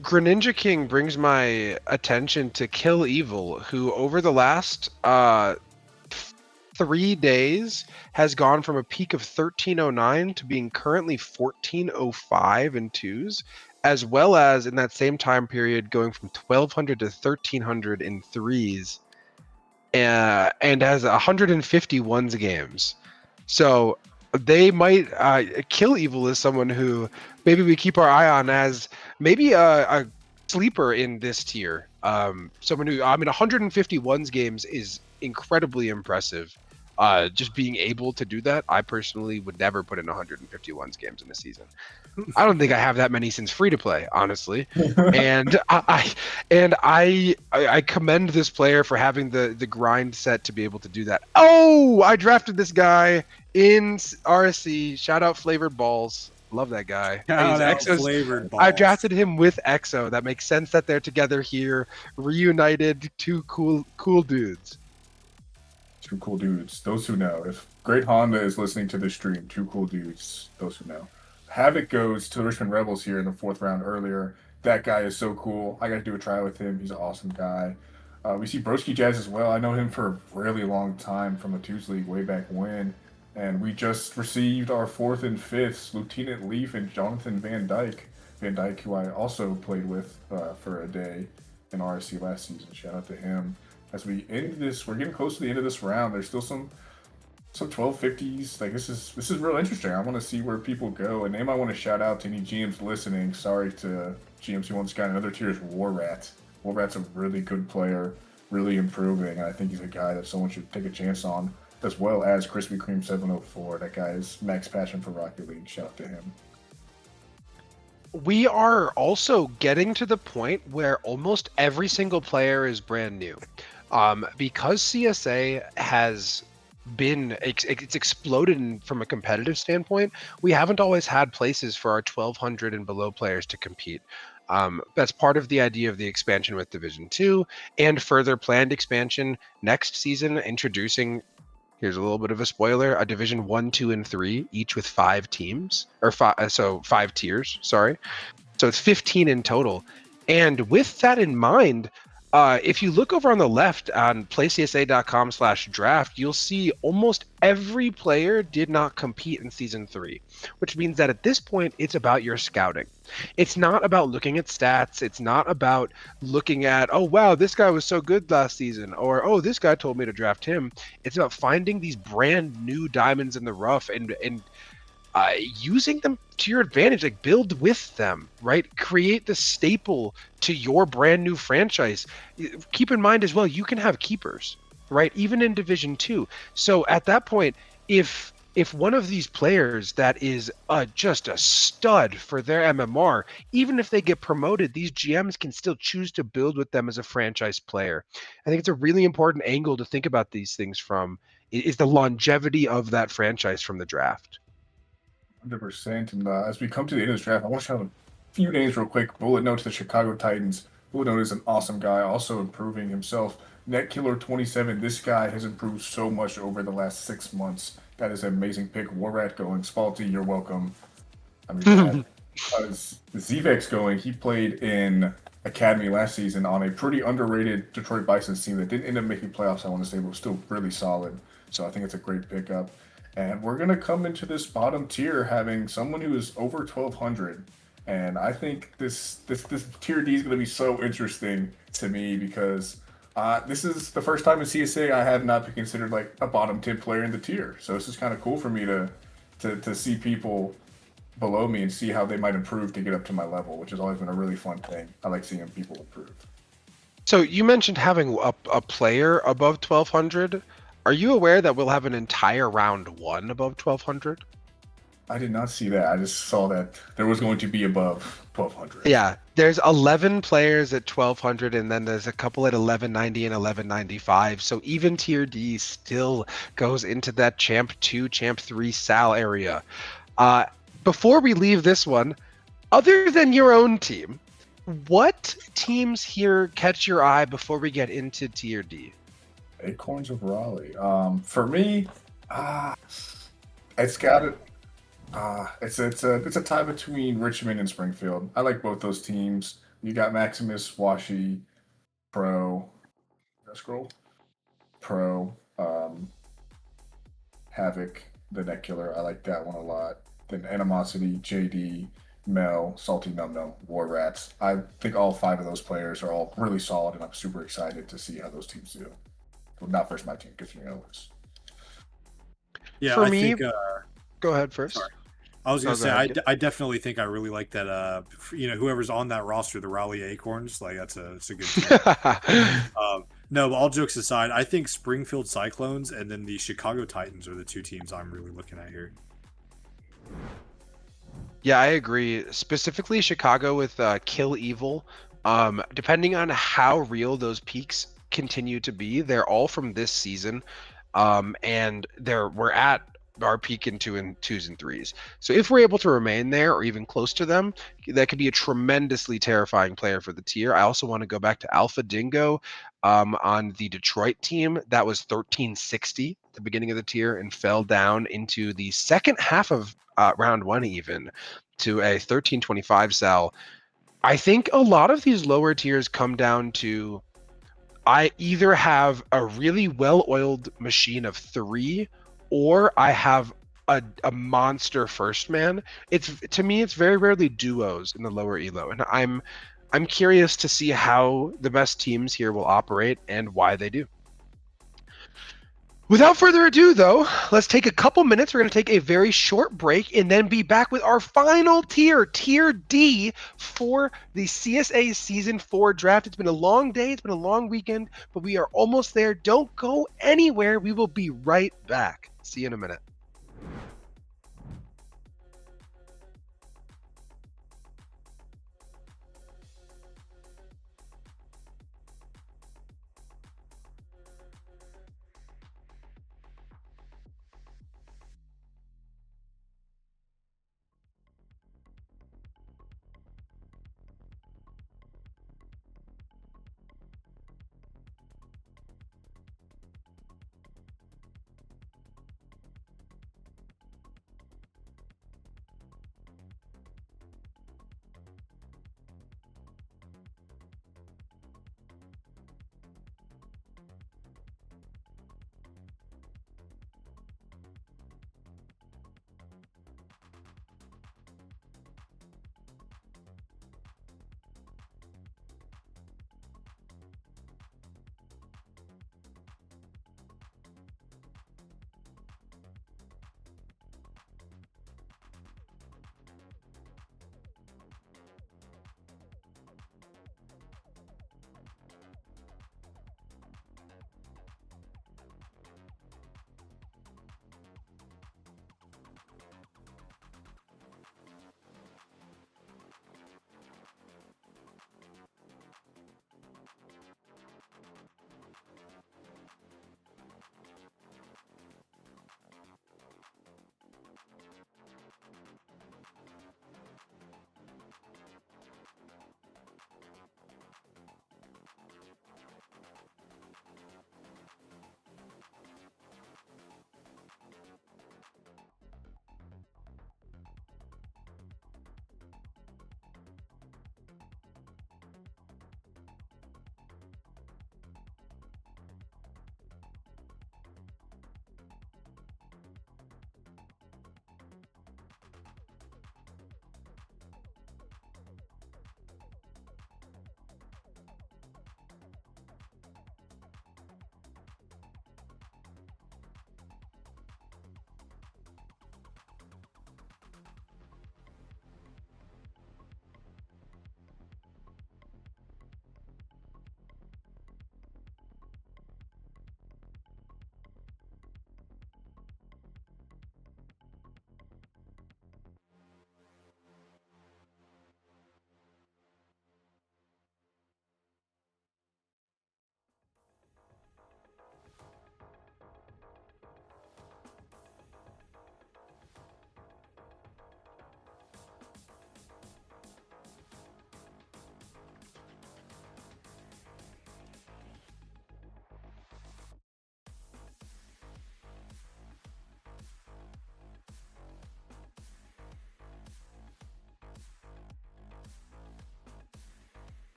Greninja King brings my attention to Kill Evil, who over the last 3 days has gone from a peak of 1309 to being currently 1405 in twos, as well as in that same time period going from 1200 to 1300 in threes, and has 150 ones games. So they might Kill Evil is someone who maybe we keep our eye on as maybe a sleeper in this tier. Someone who 150 ones games is incredibly impressive. Just being able to do that, I personally would never put in 150 ones games in a season. I don't think I have that many since free to play, honestly. And I commend this player for having the grind set to be able to do that. Oh, I drafted this guy in RSC. Shout out Flavored Balls. Love that guy. Shout out Exo's- Flavored I Balls. drafted him with EXO. That makes sense that they're together here, reunited, two cool dudes. Two cool dudes. Those who know. If Great Honda is listening to this stream, two cool dudes. Those who know. Havoc goes to the Richmond Rebels here in the 4th round earlier. That guy is so cool. I got to do a try with him. He's an awesome guy. We see Broski Jazz as well. I know him for a really long time from the Twos League way back when. And we just received our 4th and 5th, Lieutenant Leaf and Jonathan Van Dyke. Van Dyke, who I also played with for a day in RSC last season. Shout out to him. As we end this, we're getting close to the end of this round. There's still some 1250s. Like this is real interesting. I want to see where people go. A name I want to shout out to any GMs listening. Sorry to GMs who once got another tier is War Rat. War Rat's a really good player, really improving, and I think he's a guy that someone should take a chance on, as well as Krispy Kreme 704. That guy is max passion for Rocket League. Shout out to him. We are also getting to the point where almost every single player is brand new. Because CSA has been it's exploded from a competitive standpoint, we haven't always had places for our 1200 and below players to compete. That's part of the idea of the expansion with Division 2 and further planned expansion next season, introducing, here's a little bit of a spoiler, a Division 1, 2, and 3, each with 5 teams, or 5 tiers, sorry. So it's 15 in total. And with that in mind, if you look over on the left on playcsa.com/draft, you'll see almost every player did not compete in Season 3, which means that at this point, it's about your scouting. It's not about looking at stats. It's not about looking at, oh, wow, this guy was so good last season, or, oh, this guy told me to draft him. It's about finding these brand new diamonds in the rough and using them to your advantage, like build with them, right? Create the staple to your brand new franchise. Keep in mind as well, you can have keepers, right? Even in Division 2. So at that point, if one of these players that is just a stud for their MMR, even if they get promoted, these GMs can still choose to build with them as a franchise player. I think it's a really important angle to think about these things from, is the longevity of that franchise from the draft. 100%. And as we come to the end of this draft, I want to shout out a few names real quick. Bullet note to the Chicago Titans. Bullet note is an awesome guy, also improving himself. Netkiller 27. This guy has improved so much over the last 6 months. That is an amazing pick. Warrat going. Spalty, you're welcome. I mean, Zvex going. He played in Academy last season on a pretty underrated Detroit Bisons team that didn't end up making playoffs, I want to say, but was still really solid. So I think it's a great pickup. And we're going to come into this bottom tier having someone who is over 1,200. And I think this tier D is going to be so interesting to me because this is the first time in CSA I have not been considered like a bottom 10 player in the tier. So this is kind of cool for me to see people below me and see how they might improve to get up to my level, which has always been a really fun thing. I like seeing people improve. So you mentioned having a player above 1,200. Are you aware that we'll have an entire round 1 above 1,200? I did not see that. I just saw that there was going to be above 1,200. Yeah, there's 11 players at 1,200, and then there's a couple at 1,190 and 1,195. So even tier D still goes into that Champ 2, Champ 3 Sal area. Before we leave this one, other than your own team, what teams here catch your eye before we get into tier D? Acorns of Raleigh. For me, it's got it. It's a tie between Richmond and Springfield. I like both those teams. You got Maximus, Washi, Pro, Scroll, Pro, Havoc, the Net Killer. I like that one a lot. Then Animosity, JD, Mel, Salty Num Num, War Rats. I think all 5 of those players are all really solid, and I'm super excited to see how those teams do. Well, not first my team, because you know this. Yeah, For I me, think. Go ahead first. Sorry. I was No, gonna go say ahead. I definitely think I really like that. Whoever's on that roster, the Raleigh Acorns, like it's a good team. No, but all jokes aside, I think Springfield Cyclones and then the Chicago Titans are the 2 teams I'm really looking at here. Yeah, I agree. Specifically, Chicago with Kill Evil. Depending on how real those peaks continue to be, they're all from this season, and we're at our peak in 2s and 3s. So if we're able to remain there or even close to them, that could be a tremendously terrifying player for the tier. I also want to go back to Alpha Dingo on the Detroit team. That was 1360 at the beginning of the tier and fell down into the second half of round 1 even to a 1325 Sal. I think a lot of these lower tiers come down to, I either have a really well-oiled machine of 3 or I have a monster first man. To me it's very rarely duos in the lower elo, and I'm curious to see how the best teams here will operate and why they do. Without further ado, though, let's take a couple minutes. We're going to take a very short break and then be back with our final tier, Tier D, for the CSA Season 4 draft. It's been a long day. It's been a long weekend, but we are almost there. Don't go anywhere. We will be right back. See you in a minute.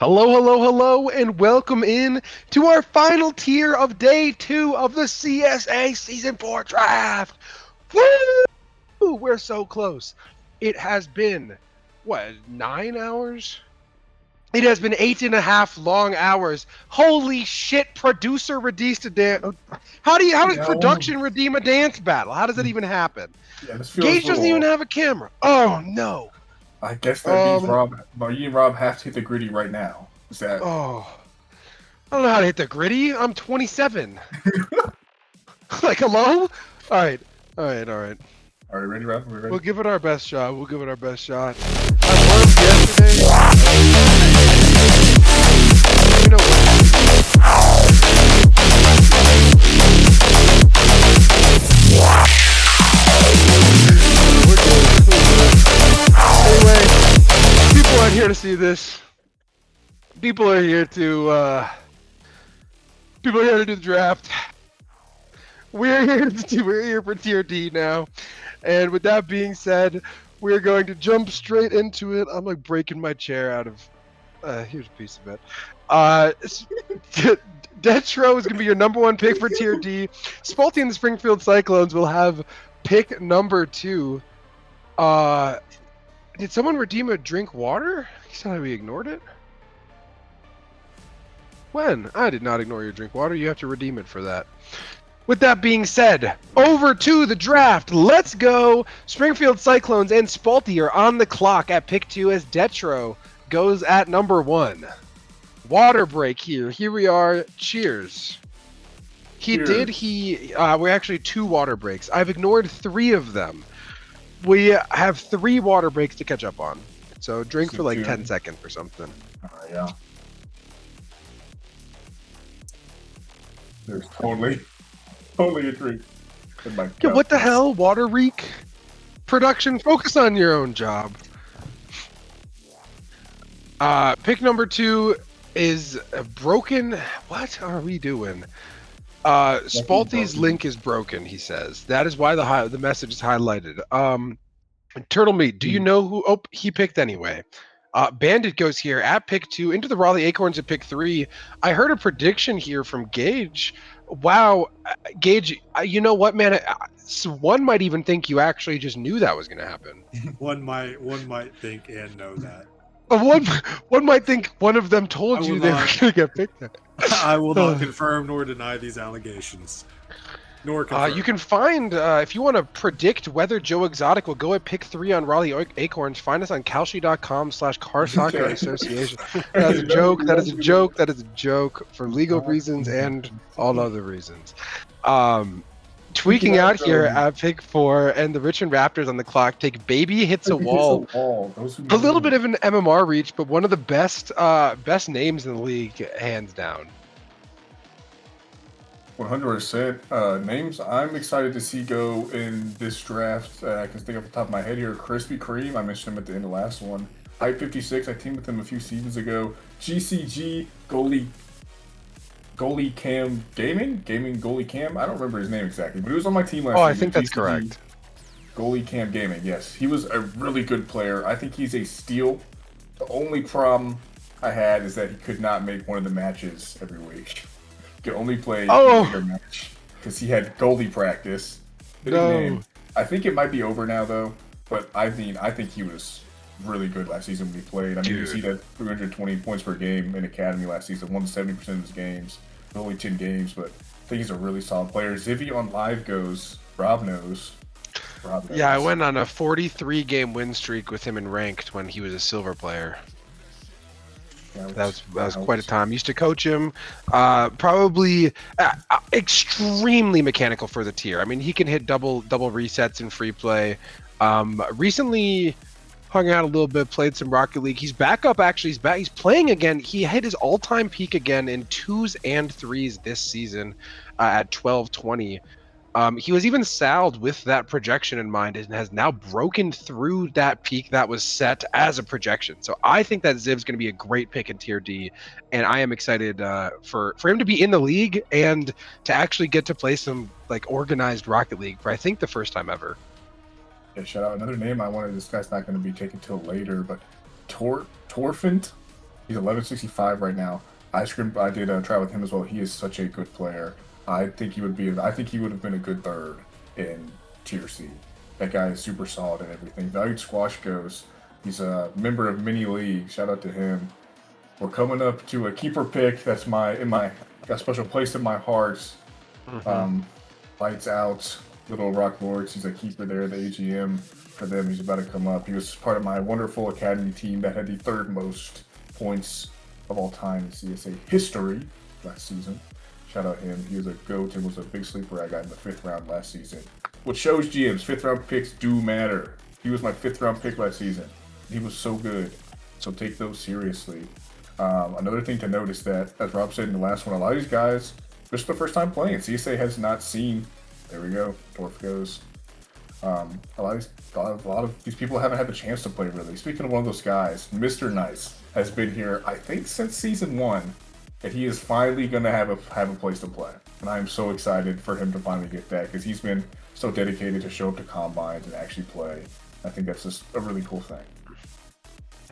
Hello, hello, hello, and welcome in to our final tier of day 2 of the CSA Season 4 draft. Woo! We're so close. It has been, 9 hours? It has been 8.5 long hours. Holy shit, producer reduced a dance. How does production redeem a dance battle? How does that even happen? Yeah, this feels Gage a doesn't little even have a camera. Oh, no. I guess that means you and Rob have to hit the gritty right now. Is that? Oh, I don't know how to hit the gritty. I'm 27. Like, hello? All right. Are you ready, Rob? Are we ready? We'll give it our best shot. I worked yesterday. You know what? We're good. Anyway, people aren't here to see this. People are here to do the draft. We're here for tier D now. And with that being said, we're going to jump straight into it. I'm like breaking my chair out of here's a piece of it. Detro is gonna be your number 1 pick for tier D. Spalty and the Springfield Cyclones will have pick number 2. Did someone redeem a drink water? He said we ignored it. When? I did not ignore your drink water. You have to redeem it for that. With that being said, over to the draft. Let's go. Springfield Cyclones and Spalty are on the clock at pick 2 as Detro goes at number 1. Water break here. Here we are. Cheers. We're actually 2 water breaks. I've ignored 3 of them. We have 3 water breaks to catch up on. So drink for like 10 seconds or something. Yeah. There's totally a drink. Yeah, what the hell, Water Reek? Production, focus on your own job. Pick number 2 is broken. What are we doing? Spalty's link is broken, he says. That is why the message is highlighted. Turtle Meat, do you know who? Oh, he picked anyway. Bandit goes here at pick 2 into the Raleigh Acorns at pick 3. I heard a prediction here from Gage. Wow, Gage, you know what, man? One might even think you actually just knew that was going to happen. One might think and know that. One might think one of them told you they were going to get picked. I will not confirm nor deny these allegations. Nor confirm. You can find, if you want to predict whether Joe Exotic will go at pick 3 on Raleigh Acorns, find us on Kalshi.com/Car Soccer Association. That is a joke. That is a joke. That is a joke for legal reasons and all other reasons. Tweaking out here at pick 4, and the Richmond Raptors on the clock take Baby Hits a Wall. A little bit of an MMR reach, but one of the best names in the league, hands down. 100%. Names I'm excited to see go in this draft. I can think off the top of my head here. Krispy Kreme, I mentioned him at the end of the last one. Hype 56, I teamed with him a few seasons ago. GCG, Goalie Cam Gaming Goalie Cam. I don't remember his name exactly, but he was on my team last season. I think that's correct. Goalie Cam Gaming, yes. He was a really good player. I think he's a steal. The only problem I had is that he could not make one of the matches every week. He could only play a match because he had goalie practice. No. I think it might be over now though, but I think he was really good last season when he played. I mean, you see that 320 points per game in Academy last season, won 70% of his games. Only 10 games, but I think he's a really solid player. Zivy on live goes, Rob knows. Yeah, I went on a 43-game win streak with him in ranked when he was a silver player. Yeah, that was quite a time. Used to coach him. Probably extremely mechanical for the tier. I mean, he can hit double resets in free play. Recently hung out a little bit, played some Rocket League. He's back up, actually. He's playing again. He hit his all-time peak again in 2s and 3s this season at 12-20. He was even salved with that projection in mind and has now broken through that peak that was set as a projection. So I think that Ziv's going to be a great pick in Tier D, and I am excited for him to be in the league and to actually get to play some like organized Rocket League for I think the first time ever. Yeah, shout out another name I wanted to discuss, not going to be taken till later, but Torfint. He's 1165 right now. I did try with him as well. He is such a good player. I think he would have been a good third in Tier C. That guy is super solid and everything. Valued Squash goes. He's a member of Mini League. Shout out to him. We're coming up to a keeper pick. That's got a special place in my heart. Lights out. Little Rock Lords. He's a keeper there. The AGM for them. He's about to come up. He was part of my wonderful academy team that had the third most points of all time in CSA history last season. Shout out him. He was a GOAT and was a big sleeper I got in the 5th round last season. What shows GMs, 5th round picks do matter. He was my 5th round pick last season. He was so good. So take those seriously. Another thing to note is that, as Rob said in the last one, a lot of these guys, this is the first time playing. CSA has not seen. There we go. Dwarf goes. A lot of these people haven't had the chance to play really. Speaking of one of those guys, Mr. Nice has been here, I think, since season 1, and he is finally going to have a place to play. And I'm so excited for him to finally get that because he's been so dedicated to show up to combines and actually play. I think that's just a really cool thing.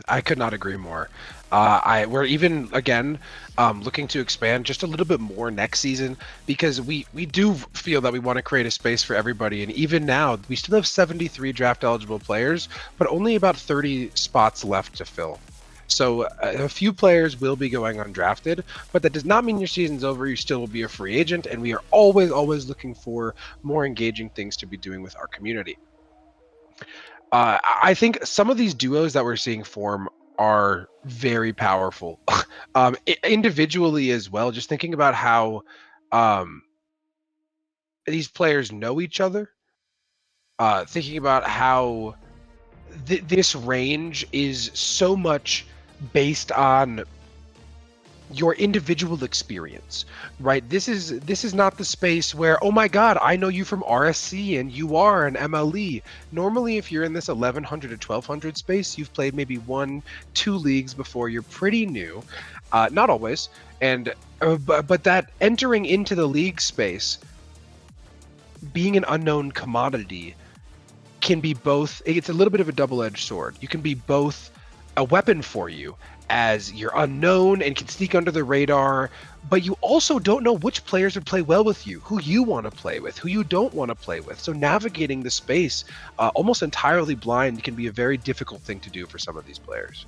I could not agree more. We're even again looking to expand just a little bit more next season because we do feel that we want to create a space for everybody. And even now, we still have 73 draft eligible players, but only about 30 spots left to fill. So a few players will be going undrafted, but that does not mean your season's over. You still will be a free agent, and we are always looking for more engaging things to be doing with our community. I think some of these duos that we're seeing form are very powerful, individually as well. Just thinking about how these players know each other, thinking about how this range is so much based on your individual experience, right? This is not the space where, oh my god, I know you from RSC and you are an MLE. Normally, if you're in this 1100 to 1200 space, you've played maybe 1-2 leagues before. You're pretty new, not always, and but that entering into the league space, being an unknown commodity, can be both. It's a little bit of a double-edged sword. You can be both a weapon for you, as you're unknown and can sneak under the radar, but you also don't know which players would play well with you, who you want to play with, who you don't want to play with. So navigating the space almost entirely blind can be a very difficult thing to do for some of these players.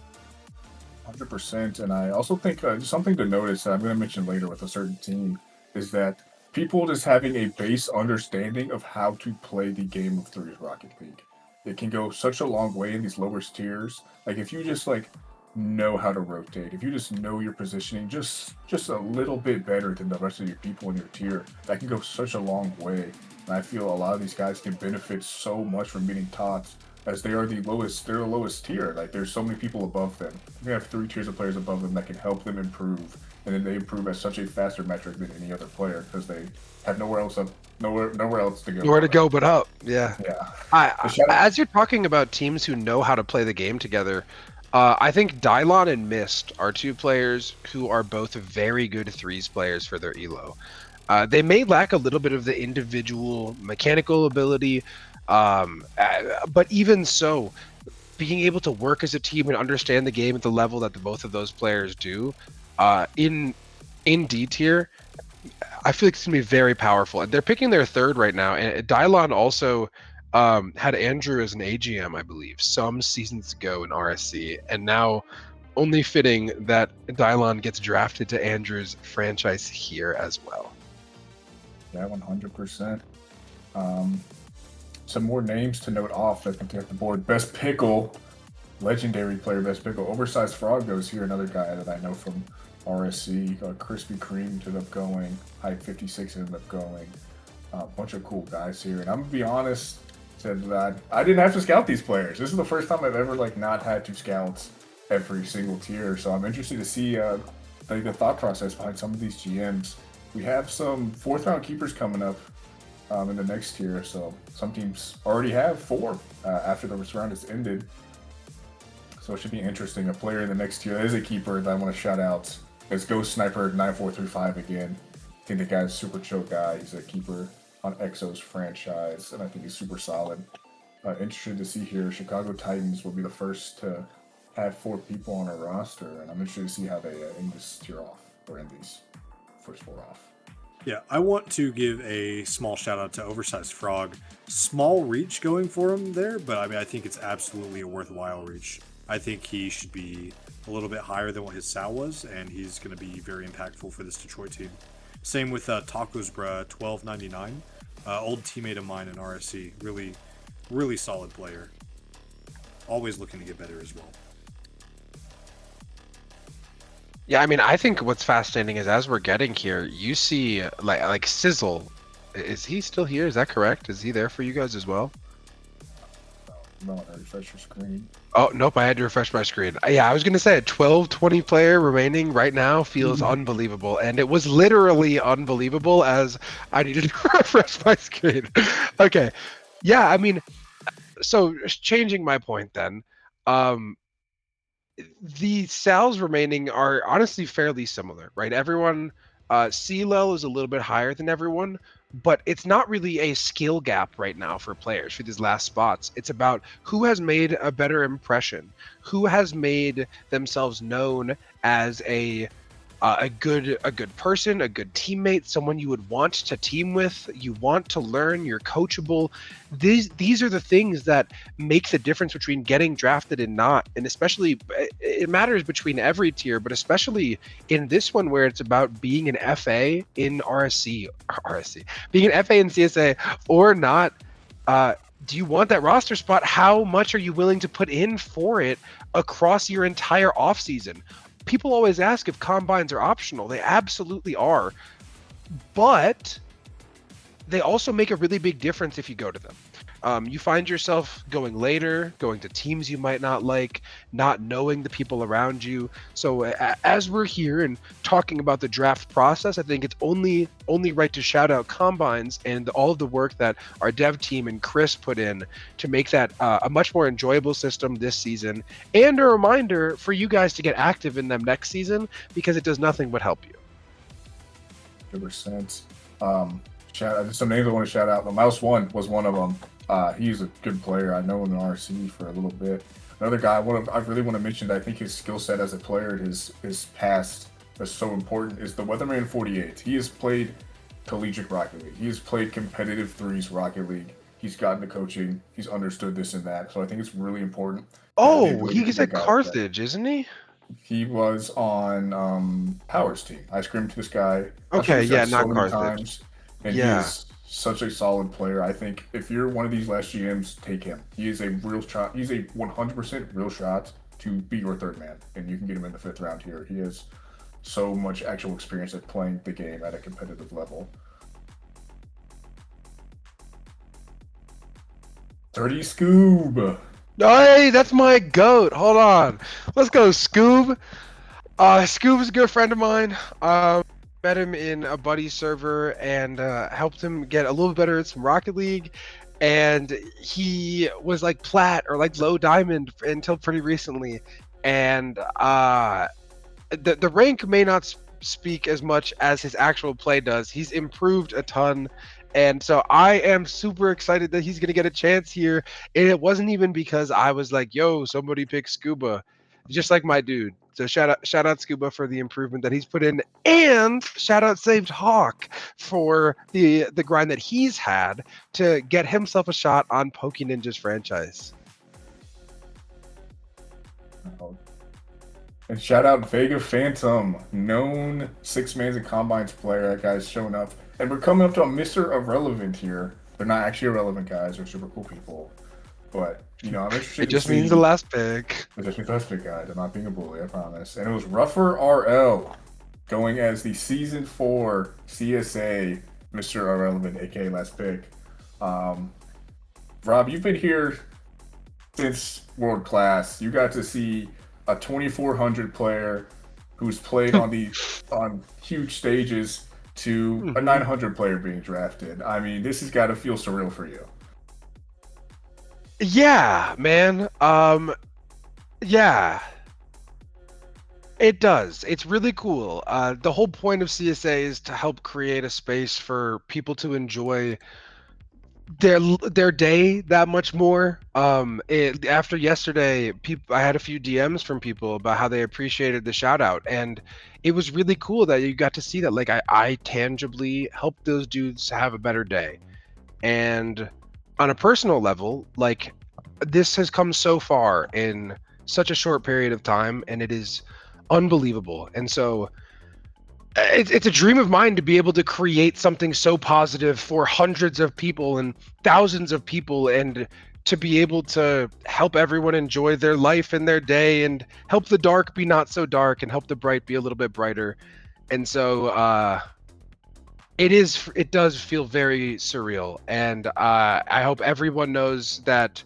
100%. And I also think something to notice that I'm going to mention later with a certain team is that people just having a base understanding of how to play the game of Threes Rocket League. It can go such a long way in these lower tiers. Like if you just know how to rotate, if you just know your positioning just a little bit better than the rest of your people in your tier, that can go such a long way. And I feel a lot of these guys can benefit so much from being taught, as they're the lowest tier. Like there's so many people above them. We have 3 tiers of players above them that can help them improve, and then they improve at such a faster metric than any other player because they have nowhere else to go. Nowhere to go but up. Yeah. Yeah. As you're talking about teams who know how to play the game together, I think Dylon and Mist are 2 players who are both very good threes players for their elo. They may lack a little bit of the individual mechanical ability, but even so, being able to work as a team and understand the game at the level that both of those players do in D tier, I feel like it's going to be very powerful. And they're picking their 3rd right now. And Dylon also had Andrew as an AGM, I believe, some seasons ago in RSC, and now only fitting that Dylon gets drafted to Andrew's franchise here as well. Yeah, 100%. Some more names to note off that can take the board. Best Pickle, legendary player, Best Pickle. Oversized Frog goes here, another guy that I know from RSC. Krispy Kreme ended up going. Hype 56 ended up going. A bunch of cool guys here. And I'm going to be honest, said that I didn't have to scout these players. This is the first time I've ever not had to scout every single tier. So I'm interested to see the thought process behind some of these GMs. We have some 4th round keepers coming up in the next tier. So some teams already have 4 after the round is ended. So it should be interesting. A player in the next tier that is a keeper that I want to shout out is Ghost Sniper 9435 again. I think the guy's a super chill guy. He's a keeper on EXO's franchise, and I think he's super solid. Interested to see here, Chicago Titans will be the first to have 4 people on our roster, and I'm interested to see how they end this tier off, or end these first 4 off. Yeah, I want to give a small shout out to Oversized Frog. Small reach going for him there, but I mean, I think it's absolutely a worthwhile reach. I think he should be a little bit higher than what his SAL was, and he's going to be very impactful for this Detroit team. Same with Tacos Bruh 1299, old teammate of mine in RSC. Really, really solid player. Always looking to get better as well. Yeah, I mean, I think what's fascinating is as we're getting here, you see like Sizzle. Is he still here? Is that correct? Is he there for you guys as well? No, refresh your screen. Oh, nope, I had to refresh my screen. Yeah, I was going to say a 12-20 player remaining right now feels unbelievable. And it was literally unbelievable as I needed to refresh my screen. Okay. Yeah, I mean, so changing my point then. The sales remaining are honestly fairly similar, right? Everyone, CLEL is a little bit higher than everyone, but it's not really a skill gap right now for players for these last spots. It's about who has made a better impression, who has made themselves known as a good person, a good teammate, someone you would want to team with, you want to learn, you're coachable. These are the things that make the difference between getting drafted and not. And especially it matters between every tier, but especially in this one where it's about being an FA in RSC, being an FA in CSA or not. Do you want that roster spot? How much are you willing to put in for it across your entire offseason? People always ask if combines are optional. They absolutely are. But they also make a really big difference if you go to them. You find yourself going later, going to teams you might not like, not knowing the people around you. So as we're here and talking about the draft process, I think it's only right to shout out combines and all of the work that our dev team and Chris put in to make that a much more enjoyable system this season, and a reminder for you guys to get active in them next season because it does nothing but help you. 100%. Some names I want to shout out. Mouse One was one of them. He's a good player. I know him in RC for a little bit. Another guy I really want to mention that I think his skill set as a player, his past is so important, is the Weatherman 48. He has played collegiate Rocket League. He has played competitive threes Rocket League. He's gotten to coaching. He's understood this and that. So I think it's really important. Oh, he's at Carthage, isn't he? He was on Power's team. I scrimmed to this guy. Okay, yeah, so not many Carthage. times, and Yeah. he is such a solid player. I think if you're one of these last GMs, take him. He is a real shot. He's a 100% real shot to be your third man, and you can get him in the 5th round here. He has so much actual experience at playing the game at a competitive level. 30 Scoob. Hey, that's my goat. Hold on. Let's go, Scoob. Scoob is a good friend of mine. Met him in a buddy server and helped him get a little better at some Rocket League. And he was like plat or like low diamond until pretty recently. And the rank may not speak as much as his actual play does. He's improved a ton. And so I am super excited that he's going to get a chance here. And it wasn't even because I was like, yo, somebody pick Scuba. Just like my dude. So shout out Scuba for the improvement that he's put in. And shout out Saved Hawk for the grind that he's had to get himself a shot on Poke Ninja's franchise. And shout out Vega Phantom, known 6-mans and combines player. That guy's showing up. And we're coming up to a Mr. Irrelevant here. They're not actually irrelevant guys. They're super cool people. But, I'm interested It just means the last pick. It just means the last pick, guys. I'm not being a bully, I promise. And it was Ruffer RL going as the Season 4 CSA Mr. Irrelevant, aka last pick. Rob, you've been here since World Class. You got to see a 2400 player who's played on huge stages to a 900 player being drafted. I mean, this has got to feel surreal for you. Yeah, man. Yeah. It does. It's really cool. The whole point of CSA is to help create a space for people to enjoy their day that much more. After yesterday, I had a few DMs from people about how they appreciated the shout out, and it was really cool that you got to see that. Like I tangibly helped those dudes have a better day, and on a personal level, like this has come so far in such a short period of time, and it is unbelievable. And so it's a dream of mine to be able to create something so positive for hundreds of people and thousands of people, and to be able to help everyone enjoy their life and their day, and help the dark be not so dark, and help the bright be a little bit brighter. And so it does feel very surreal, and I hope everyone knows that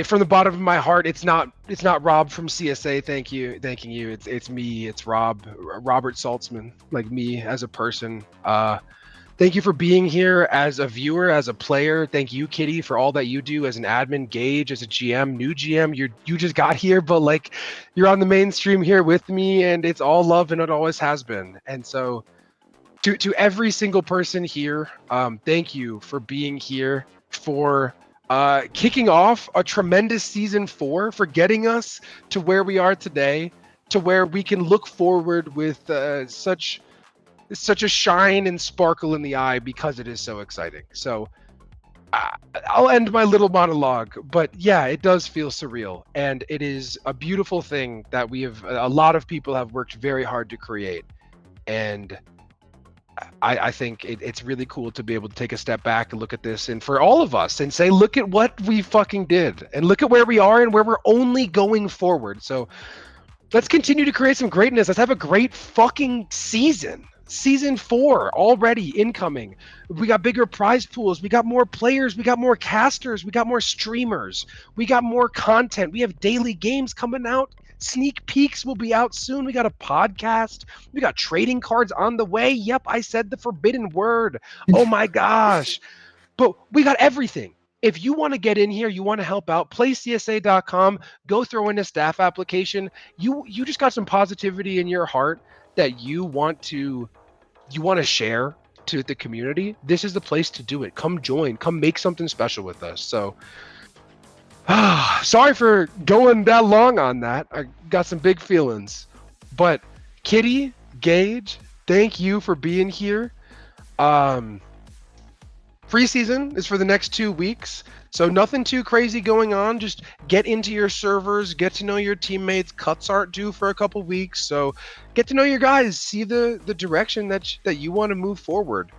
from the bottom of my heart, it's not Rob from CSA thanking you. It's me. It's Robert Saltzman, like me as a person. Thank you for being here as a viewer, as a player. Thank you, Kitty, for all that you do as an admin. Gage, as a GM, new GM. You just got here, but like you're on the mainstream here with me, and it's all love, and it always has been. And so, to every single person here, thank you for being here, for kicking off a tremendous season 4, for getting us to where we are today, to where we can look forward with such a shine and sparkle in the eye, because it is so exciting. So I'll end my little monologue, but yeah, it does feel surreal, and it is a beautiful thing that a lot of people have worked very hard to create. And I think it's really cool to be able to take a step back and look at this, and for all of us, and say, look at what we fucking did, and look at where we are and where we're only going forward. So let's continue to create some greatness. Let's have a great fucking season. Season 4 already incoming. We got bigger prize pools. We got more players. We got more casters. We got more streamers. We got more content. We have daily games coming out. Sneak peeks will be out soon. We got a podcast. We got trading cards on the way. Yep, I said the forbidden word. Oh my gosh. But we got everything. If you want to get in here, you want to help out, playcsa.com, go throw in a staff application. You just got some positivity in your heart that you want to share to the community. This is the place to do it. Come join. Come make something special with us. So sorry for going that long on that. I got some big feelings. But Kitty, Gage, thank you for being here. Preseason is for the next 2 weeks, so nothing too crazy going on. Just get into your servers, get to know your teammates. Cuts aren't due for a couple weeks, so get to know your guys. See the direction that you want to move forward.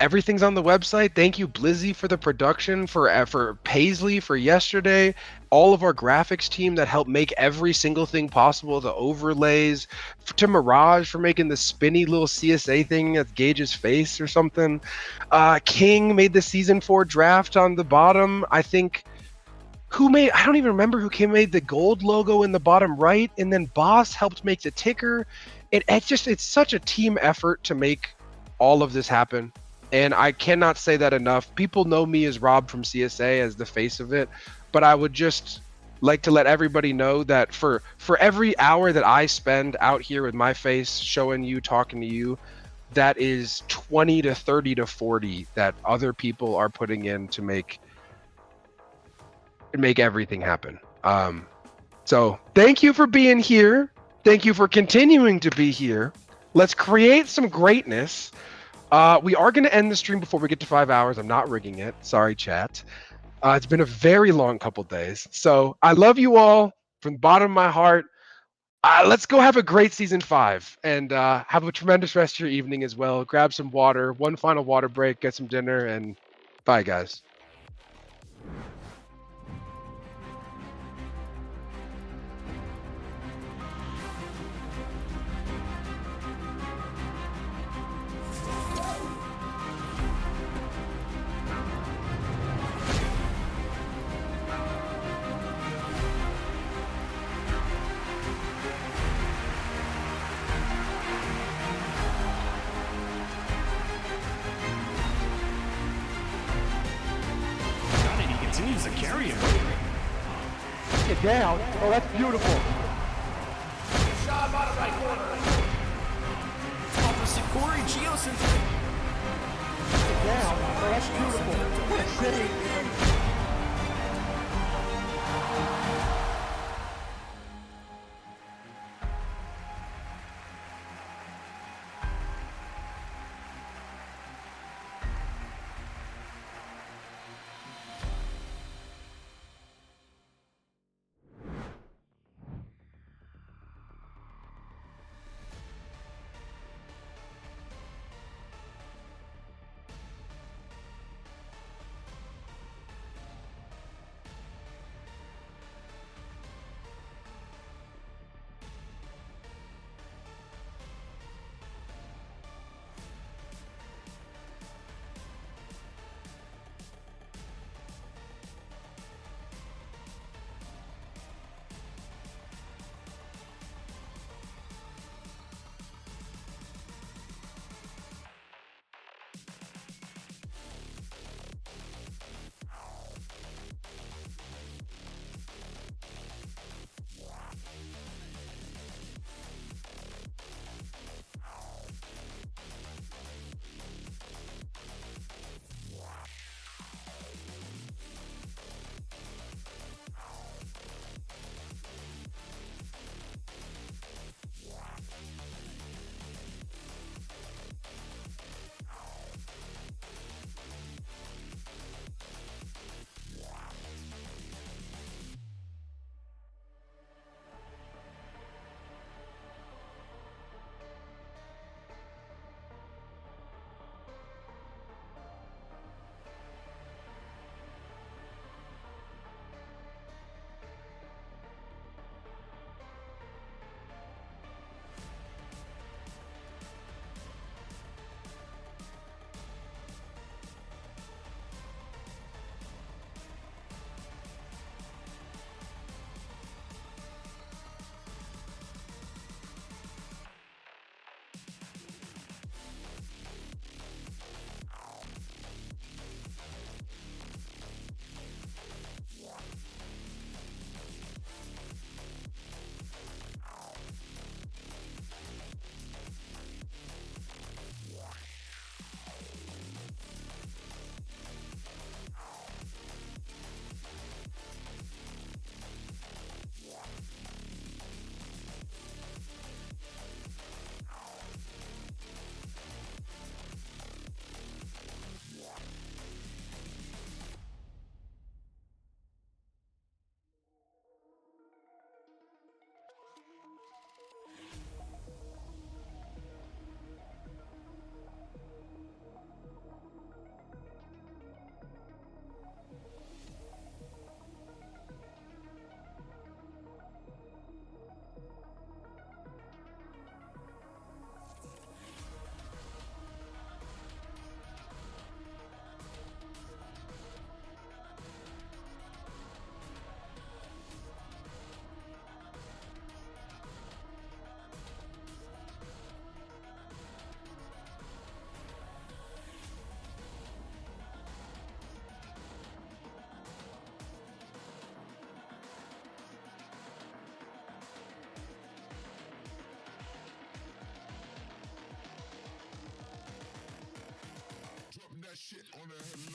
Everything's on the website. Thank you, Blizzy, for the production, for Paisley for yesterday, all of our graphics team that helped make every single thing possible, the overlays, to Mirage for making the spinny little CSA thing that's Gage's face or something. King made the season 4 draft on the bottom. I think I don't even remember who made the gold logo in the bottom right, and then Boss helped make the ticker. It's such a team effort to make all of this happen. And I cannot say that enough. People know me as Rob from CSA, as the face of it, but I would just like to let everybody know that for every hour that I spend out here with my face, showing you, talking to you, that is 20 to 30 to 40 that other people are putting in to make everything happen. So thank you for being here. Thank you for continuing to be here. Let's create some greatness. We are going to end the stream before we get to 5 hours. I'm not rigging it. Sorry, chat. It's been a very long couple days. So I love you all from the bottom of my heart. Let's go have a great season 5 and have a tremendous rest of your evening as well. Grab some water, one final water break, get some dinner, and bye, guys. Continues to carry him. Get down. Oh, that's beautiful. Shot by the right corner. Opposite Corey, Geosynth. Down. Oh, that's beautiful. What a save. that shit on the head.